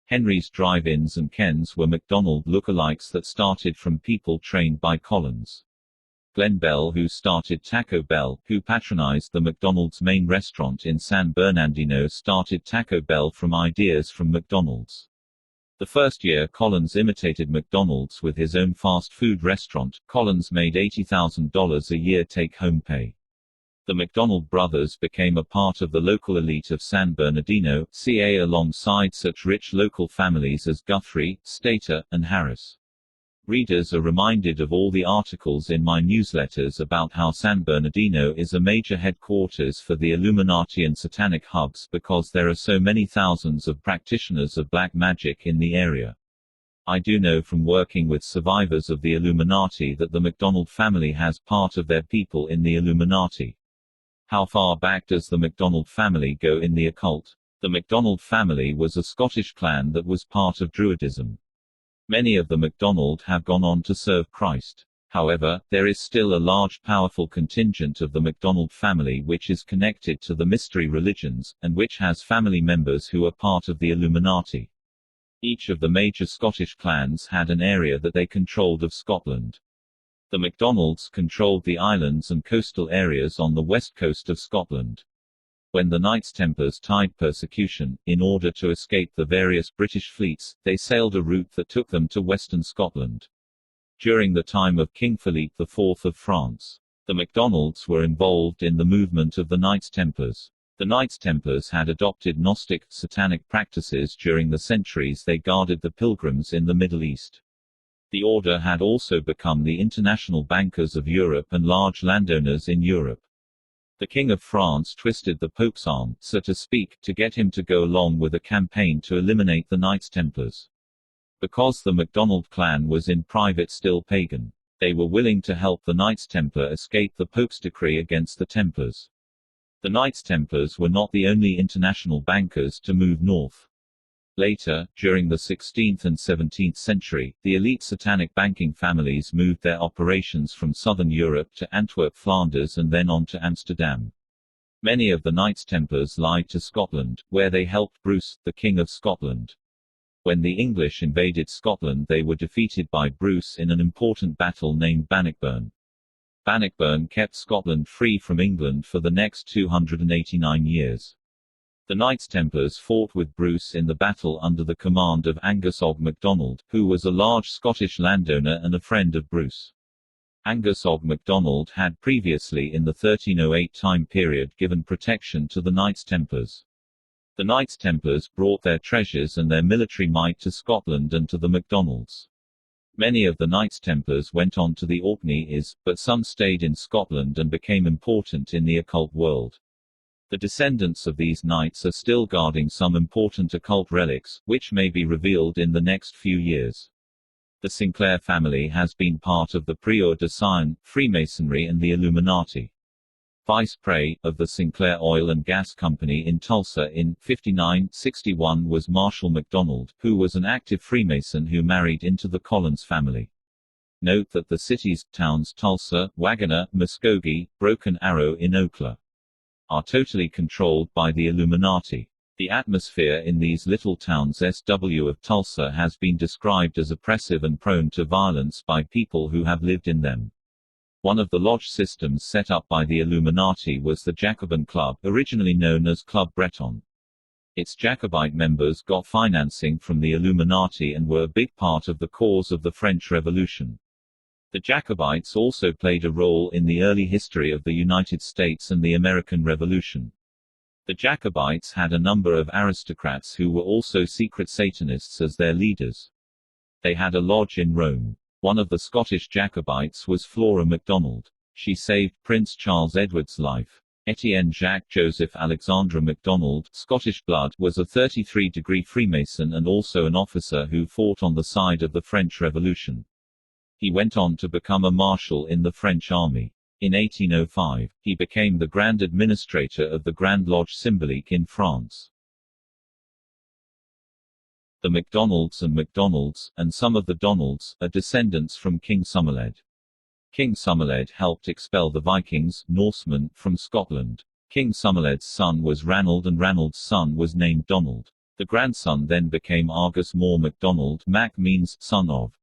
Henry's Drive-Ins and Ken's were McDonald lookalikes that started from people trained by Collins. Glenn Bell, who started Taco Bell, who patronized the McDonald's main restaurant in San Bernardino, started Taco Bell from ideas from McDonald's. The first year Collins imitated McDonald's with his own fast food restaurant, Collins made $80,000 a year take-home pay. The McDonald brothers became a part of the local elite of San Bernardino, CA, alongside such rich local families as Guthrie, Stater, and Harris. Readers are reminded of all the articles in my newsletters about how San Bernardino is a major headquarters for the Illuminati and satanic hubs because there are so many thousands of practitioners of black magic in the area. I do know from working with survivors of the Illuminati that the McDonald family has part of their people in the Illuminati. How far back does the McDonald family go in the occult? The McDonald family was a Scottish clan that was part of Druidism. Many of the McDonald have gone on to serve Christ. However, there is still a large powerful contingent of the McDonald family which is connected to the mystery religions, and which has family members who are part of the Illuminati. Each of the major Scottish clans had an area that they controlled of Scotland. The McDonalds controlled the islands and coastal areas on the west coast of Scotland. When the Knights Templars tied persecution, in order to escape the various British fleets, they sailed a route that took them to western Scotland. During the time of King Philippe IV of France, the McDonalds were involved in the movement of the Knights Templars. The Knights Templars had adopted Gnostic, satanic practices during the centuries they guarded the pilgrims in the Middle East. The order had also become the international bankers of Europe and large landowners in Europe. The King of France twisted the Pope's arm, so to speak, to get him to go along with a campaign to eliminate the Knights Templars. Because the MacDonald clan was in private still pagan, they were willing to help the Knights Templar escape the Pope's decree against the Templars. The Knights Templars were not the only international bankers to move north. Later, during the 16th and 17th century, the elite satanic banking families moved their operations from southern Europe to Antwerp, Flanders and then on to Amsterdam. Many of the Knights Templars lied to Scotland, where they helped Bruce, the King of Scotland. When the English invaded Scotland, they were defeated by Bruce in an important battle named Bannockburn. Bannockburn kept Scotland free from England for the next 289 years. The Knights Templars fought with Bruce in the battle under the command of Angus Og MacDonald, who was a large Scottish landowner and a friend of Bruce. Angus Og MacDonald had previously in the 1308 time period given protection to the Knights Templars. The Knights Templars brought their treasures and their military might to Scotland and to the MacDonalds. Many of the Knights Templars went on to the Orkneys, but some stayed in Scotland and became important in the occult world. The descendants of these knights are still guarding some important occult relics, which may be revealed in the next few years. The Sinclair family has been part of the Prieur de Sion, Freemasonry and the Illuminati. Vice Prey, of the Sinclair Oil and Gas Company in Tulsa in 5961 was Marshall McDonald, who was an active Freemason who married into the Collins family. Note that the cities, towns Tulsa, Waggoner, Muskogee, Broken Arrow in Oklahoma, are totally controlled by the Illuminati. The atmosphere in these little towns SW of Tulsa has been described as oppressive and prone to violence by people who have lived in them. One of the lodge systems set up by the Illuminati was the Jacobin Club, originally known as Club Breton. Its Jacobite members got financing from the Illuminati and were a big part of the cause of the French Revolution. The Jacobites also played a role in the early history of the United States and the American Revolution. The Jacobites had a number of aristocrats who were also secret Satanists as their leaders. They had a lodge in Rome. One of the Scottish Jacobites was Flora MacDonald. She saved Prince Charles Edward's life. Etienne Jacques Joseph Alexandre MacDonald, Scottish blood, was a 33-degree Freemason and also an officer who fought on the side of the French Revolution. He went on to become a marshal in the French army. In 1805, he became the Grand Administrator of the Grand Lodge Symbolique in France. The MacDonalds and some of the Donalds, are descendants from King Somerled. King Somerled helped expel the Vikings, Norsemen, from Scotland. King Somerled's son was Ranald and Ranald's son was named Donald. The grandson then became Argus More MacDonald. Mac means son of.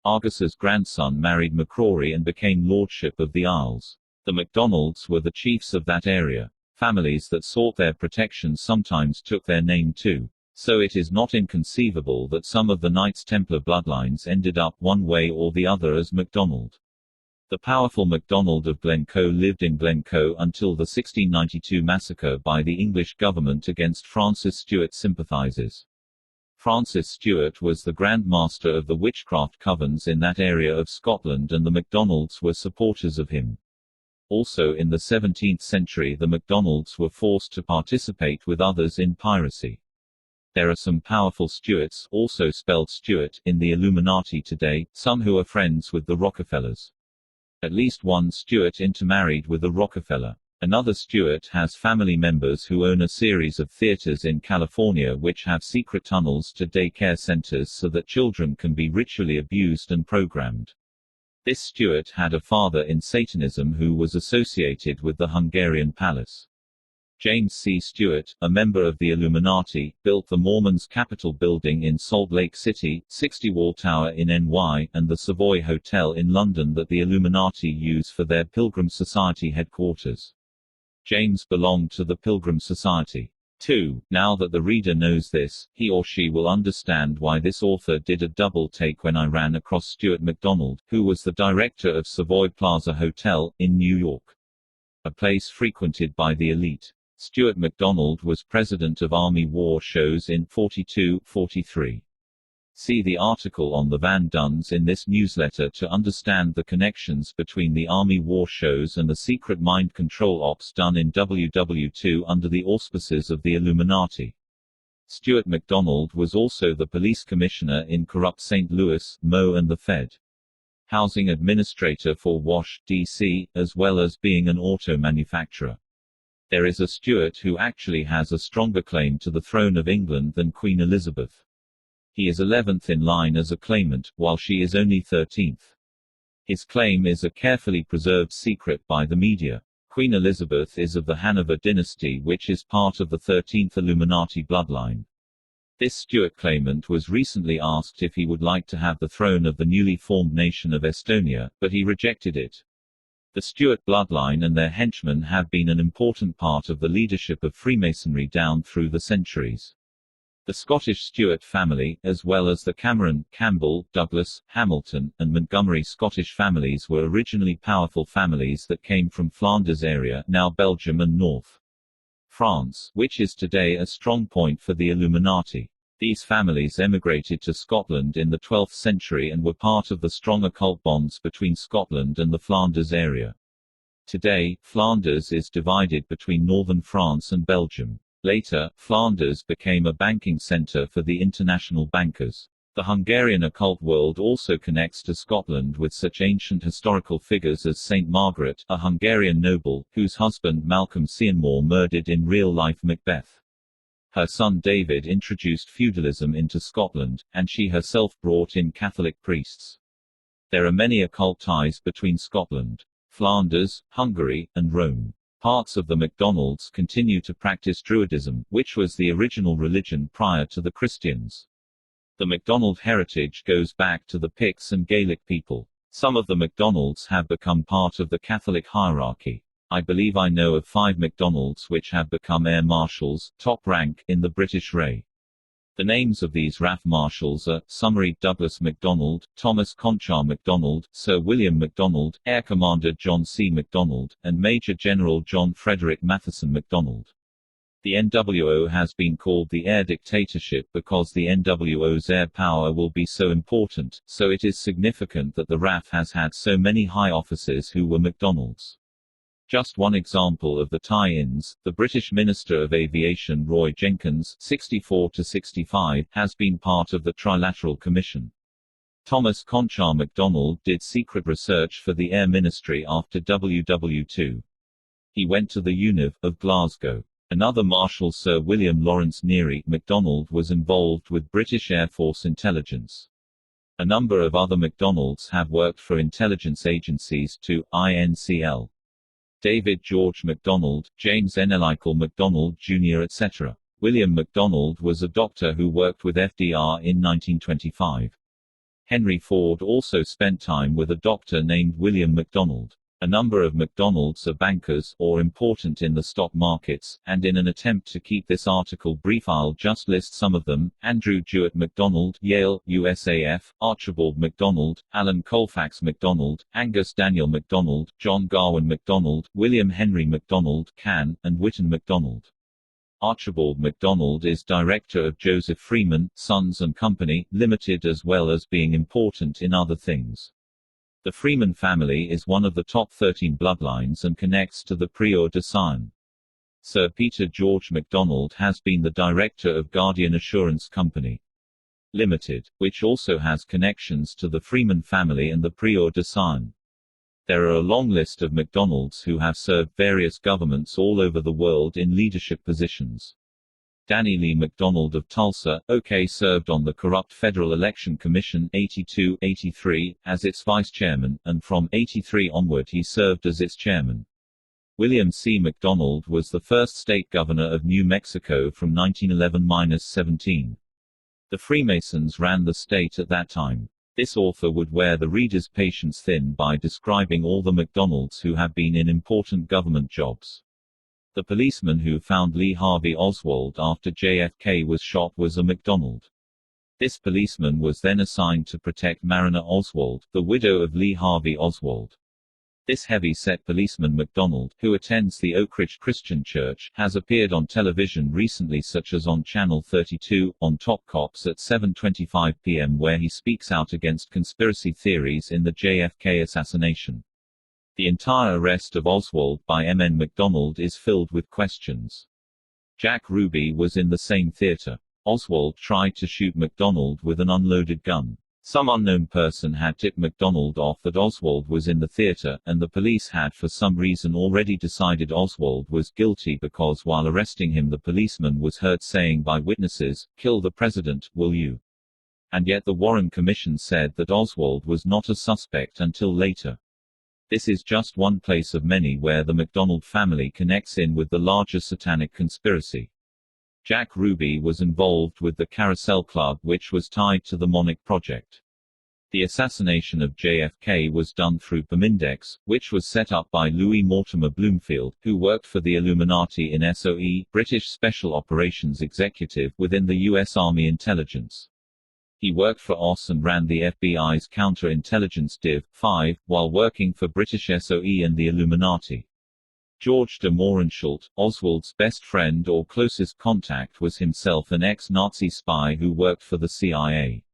Argus's grandson married MacRory and became Lordship of the Isles. The MacDonalds were the chiefs of that area. Families that sought their protection sometimes took their name too. So it is not inconceivable that some of the Knights Templar bloodlines ended up one way or the other as MacDonald. The powerful MacDonald of Glencoe lived in Glencoe until the 1692 massacre by the English government against Francis Stuart sympathizers. Francis Stuart was the Grand Master of the witchcraft covens in that area of Scotland and the MacDonalds were supporters of him. Also in the 17th century the MacDonalds were forced to participate with others in piracy. There are some powerful Stuarts, also spelled Stuart, in the Illuminati today, some who are friends with the Rockefellers. At least one Stuart intermarried with a Rockefeller. Another Stuart has family members who own a series of theaters in California which have secret tunnels to daycare centers so that children can be ritually abused and programmed. This Stuart had a father in Satanism who was associated with the Hungarian palace. James C. Stewart, a member of the Illuminati, built the Mormons' Capitol building in Salt Lake City, 60 Wall Tower in NY, and the Savoy Hotel in London that the Illuminati use for their Pilgrim Society headquarters. James belonged to the Pilgrim Society. 2. Now that the reader knows this, he or she will understand why this author did a double take when I ran across Stuart MacDonald, who was the director of Savoy Plaza Hotel, in New York. A place frequented by the elite. Stuart MacDonald was president of Army War Shows in 42-43. See the article on the Van Duns in this newsletter to understand the connections between the Army War Shows and the secret mind control ops done in WW2 under the auspices of the Illuminati. Stuart MacDonald was also the police commissioner in corrupt St. Louis, Mo and the Fed. Housing administrator for Wash, D.C., as well as being an auto manufacturer. There is a Stuart who actually has a stronger claim to the throne of England than Queen Elizabeth. He is 11th in line as a claimant, while she is only 13th. His claim is a carefully preserved secret by the media. Queen Elizabeth is of the Hanover dynasty, which is part of the 13th Illuminati bloodline. This Stuart claimant was recently asked if he would like to have the throne of the newly formed nation of Estonia, but he rejected it. The Stuart bloodline and their henchmen have been an important part of the leadership of Freemasonry down through the centuries. The Scottish Stuart family, as well as the Cameron, Campbell, Douglas, Hamilton, and Montgomery Scottish families were originally powerful families that came from Flanders area, now Belgium and North France, which is today a strong point for the Illuminati. These families emigrated to Scotland in the 12th century and were part of the strong occult bonds between Scotland and the Flanders area. Today, Flanders is divided between northern France and Belgium. Later, Flanders became a banking centre for the international bankers. The Hungarian occult world also connects to Scotland with such ancient historical figures as Saint Margaret, a Hungarian noble, whose husband Malcolm Seymour murdered in real-life Macbeth. Her son David introduced feudalism into Scotland, and she herself brought in Catholic priests. There are many occult ties between Scotland, Flanders, Hungary, and Rome. Parts of the McDonalds continue to practice Druidism, which was the original religion prior to the Christians. The McDonald heritage goes back to the Picts and Gaelic people. Some of the McDonalds have become part of the Catholic hierarchy. I believe I know of 5 McDonalds which have become air marshals, top rank, in the British Ray. The names of these RAF marshals are, Summary Douglas MacDonald, Thomas Conchar MacDonald, Sir William MacDonald, Air Commander John C. MacDonald, and Major General John Frederick Matheson MacDonald. The NWO has been called the air dictatorship because the NWO's air power will be so important, so it is significant that the RAF has had so many high officers who were MacDonalds. Just one example of the tie-ins, the British Minister of Aviation Roy Jenkins 64–65, has been part of the Trilateral Commission. Thomas Conchar MacDonald did secret research for the Air Ministry after WW2. He went to the UNIV of Glasgow. Another Marshal Sir William Lawrence Neary MacDonald was involved with British Air Force intelligence. A number of other MacDonalds have worked for intelligence agencies too, INCL. David George MacDonald, James Enelical MacDonald Jr. etc. William MacDonald was a doctor who worked with FDR in 1925. Henry Ford also spent time with a doctor named William MacDonald. A number of MacDonalds are bankers, or important in the stock markets, and in an attempt to keep this article brief I'll just list some of them: Andrew Jewett MacDonald, Yale, USAF, Archibald MacDonald, Alan Colfax MacDonald, Angus Daniel MacDonald, John Garwin MacDonald, William Henry MacDonald, Cann, and Whitton MacDonald. Archibald MacDonald is director of Joseph Freeman, Sons and Company, Limited, as well as being important in other things. The Freeman family is one of the top 13 bloodlines and connects to the Prieur de Sion. Sir Peter George MacDonald has been the director of Guardian Assurance Company Limited, which also has connections to the Freeman family and the Prieur de Sion. There are a long list of MacDonalds who have served various governments all over the world in leadership positions. Danny Lee MacDonald of Tulsa, OK, served on the corrupt Federal Election Commission 82–83 as its vice chairman, and from 83 onward he served as its chairman. William C. MacDonald was the first state governor of New Mexico from 1911–17. The Freemasons ran the state at that time. This author would wear the reader's patience thin by describing all the MacDonalds who have been in important government jobs. The policeman who found Lee Harvey Oswald after JFK was shot was a MacDonald. This policeman was then assigned to protect Marina Oswald, the widow of Lee Harvey Oswald. This heavy-set policeman MacDonald, who attends the Oak Ridge Christian Church, has appeared on television recently, such as on Channel 32, on Top Cops at 7:25 p.m., where he speaks out against conspiracy theories in the JFK assassination. The entire arrest of Oswald by M.N. MacDonald is filled with questions. Jack Ruby was in the same theater. Oswald tried to shoot MacDonald with an unloaded gun. Some unknown person had tipped McDonald off that Oswald was in the theater, and the police had for some reason already decided Oswald was guilty because while arresting him the policeman was heard saying by witnesses, "Kill the president, will you?" And yet the Warren Commission said that Oswald was not a suspect until later. This is just one place of many where the McDonald family connects in with the larger satanic conspiracy. Jack Ruby was involved with the Carousel Club, which was tied to the Monarch Project. The assassination of JFK was done through Pomindex, which was set up by Louis Mortimer Bloomfield, who worked for the Illuminati in SOE, British Special Operations Executive, within the U.S. Army Intelligence. He worked for OSS and ran the FBI's Counterintelligence Div. 5, while working for British SOE and the Illuminati. George de Mohrenschildt, Oswald's best friend or closest contact, was himself an ex-Nazi spy who worked for the CIA.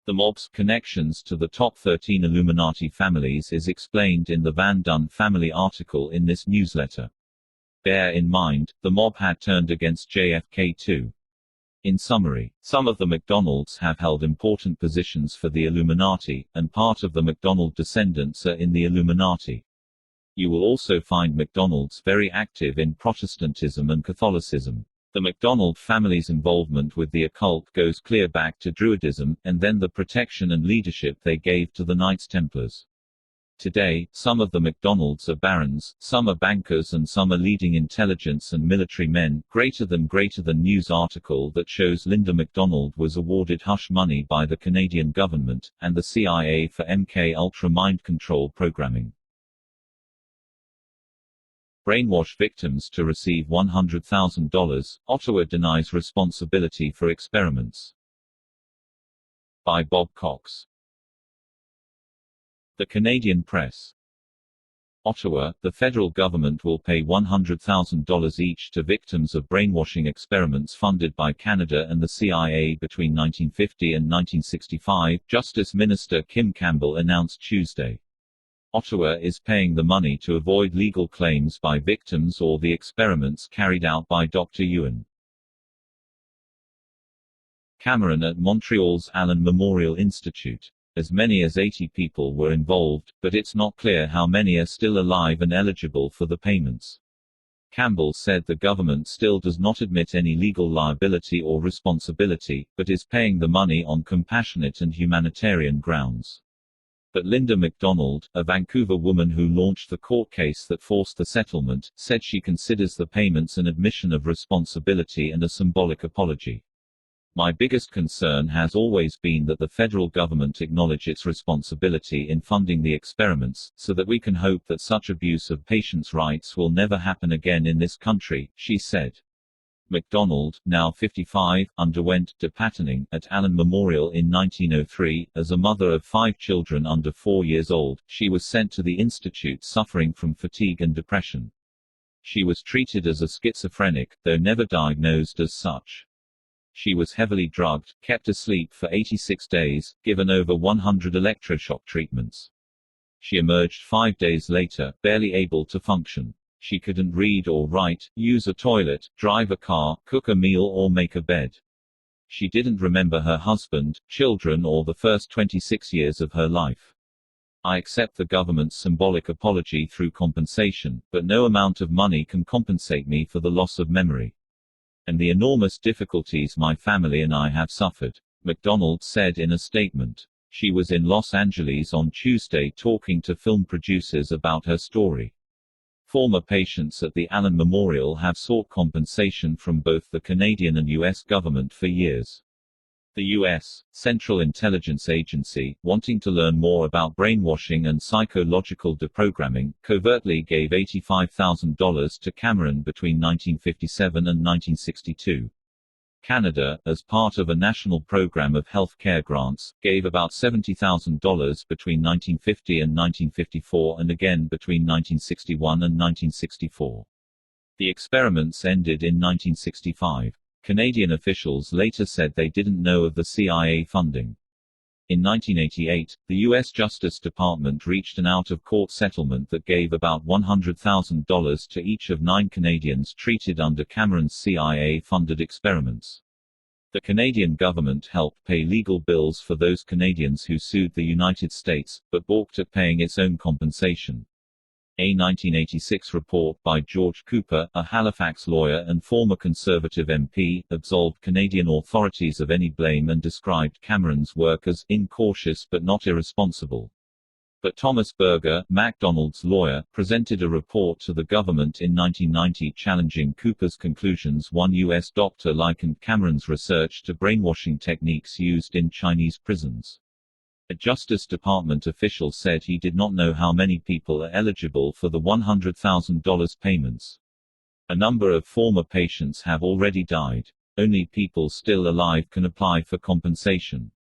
The mob's connections to the top 13 Illuminati families is explained in the Van Dunn family article in this newsletter. Bear in mind, the mob had turned against JFK too. In summary, some of the McDonalds have held important positions for the Illuminati, and part of the McDonald descendants are in the Illuminati. You will also find McDonalds very active in Protestantism and Catholicism. The McDonald family's involvement with the occult goes clear back to Druidism, and then the protection and leadership they gave to the Knights Templars. Today, some of the McDonalds are barons, some are bankers, and some are leading intelligence and military men. Greater than news article that shows Linda McDonald was awarded hush money by the Canadian government, and the CIA for MK-Ultra mind control programming. Brainwash victims to receive $100,000, Ottawa denies responsibility for experiments. By Bob Cox. The Canadian Press. Ottawa, the federal government will pay $100,000 each to victims of brainwashing experiments funded by Canada and the CIA between 1950 and 1965, Justice Minister Kim Campbell announced Tuesday. Ottawa is paying the money to avoid legal claims by victims or the experiments carried out by Dr. Ewan Cameron at Montreal's Allen Memorial Institute. As many as 80 people were involved, but it's not clear how many are still alive and eligible for the payments. Campbell said the government still does not admit any legal liability or responsibility, but is paying the money on compassionate and humanitarian grounds. But Linda McDonald, a Vancouver woman who launched the court case that forced the settlement, said she considers the payments an admission of responsibility and a symbolic apology. My biggest concern has always been that the federal government acknowledge its responsibility in funding the experiments, so that we can hope that such abuse of patients' rights will never happen again in this country, she said. McDonald, now 55, underwent depatterning at Allen Memorial in 1903. As a mother of 5 children under 4 years old, she was sent to the institute suffering from fatigue and depression. She was treated as a schizophrenic, though never diagnosed as such. She was heavily drugged, kept asleep for 86 days, given over 100 electroshock treatments. She emerged 5 days later, barely able to function. She couldn't read or write, use a toilet, drive a car, cook a meal or make a bed. She didn't remember her husband, children or the first 26 years of her life. I accept the government's symbolic apology through compensation, but no amount of money can compensate me for the loss of memory. And the enormous difficulties my family and I have suffered, McDonald said in a statement. She was in Los Angeles on Tuesday talking to film producers about her story. Former patients at the Allen Memorial have sought compensation from both the Canadian and U.S. government for years. The U.S. Central Intelligence Agency, wanting to learn more about brainwashing and psychological deprogramming, covertly gave $85,000 to Cameron between 1957 and 1962. Canada, as part of a national program of health care grants, gave about $70,000 between 1950 and 1954 and again between 1961 and 1964. The experiments ended in 1965. Canadian officials later said they didn't know of the CIA funding. In 1988, the U.S. Justice Department reached an out-of-court settlement that gave about $100,000 to each of 9 Canadians treated under Cameron's CIA-funded experiments. The Canadian government helped pay legal bills for those Canadians who sued the United States, but balked at paying its own compensation. A 1986 report by George Cooper, a Halifax lawyer and former Conservative MP, absolved Canadian authorities of any blame and described Cameron's work as incautious but not irresponsible. But Thomas Berger, McDonald's lawyer, presented a report to the government in 1990 challenging Cooper's conclusions. One U.S. doctor likened Cameron's research to brainwashing techniques used in Chinese prisons. A Justice Department official said he did not know how many people are eligible for the $100,000 payments. A number of former patients have already died. Only people still alive can apply for compensation.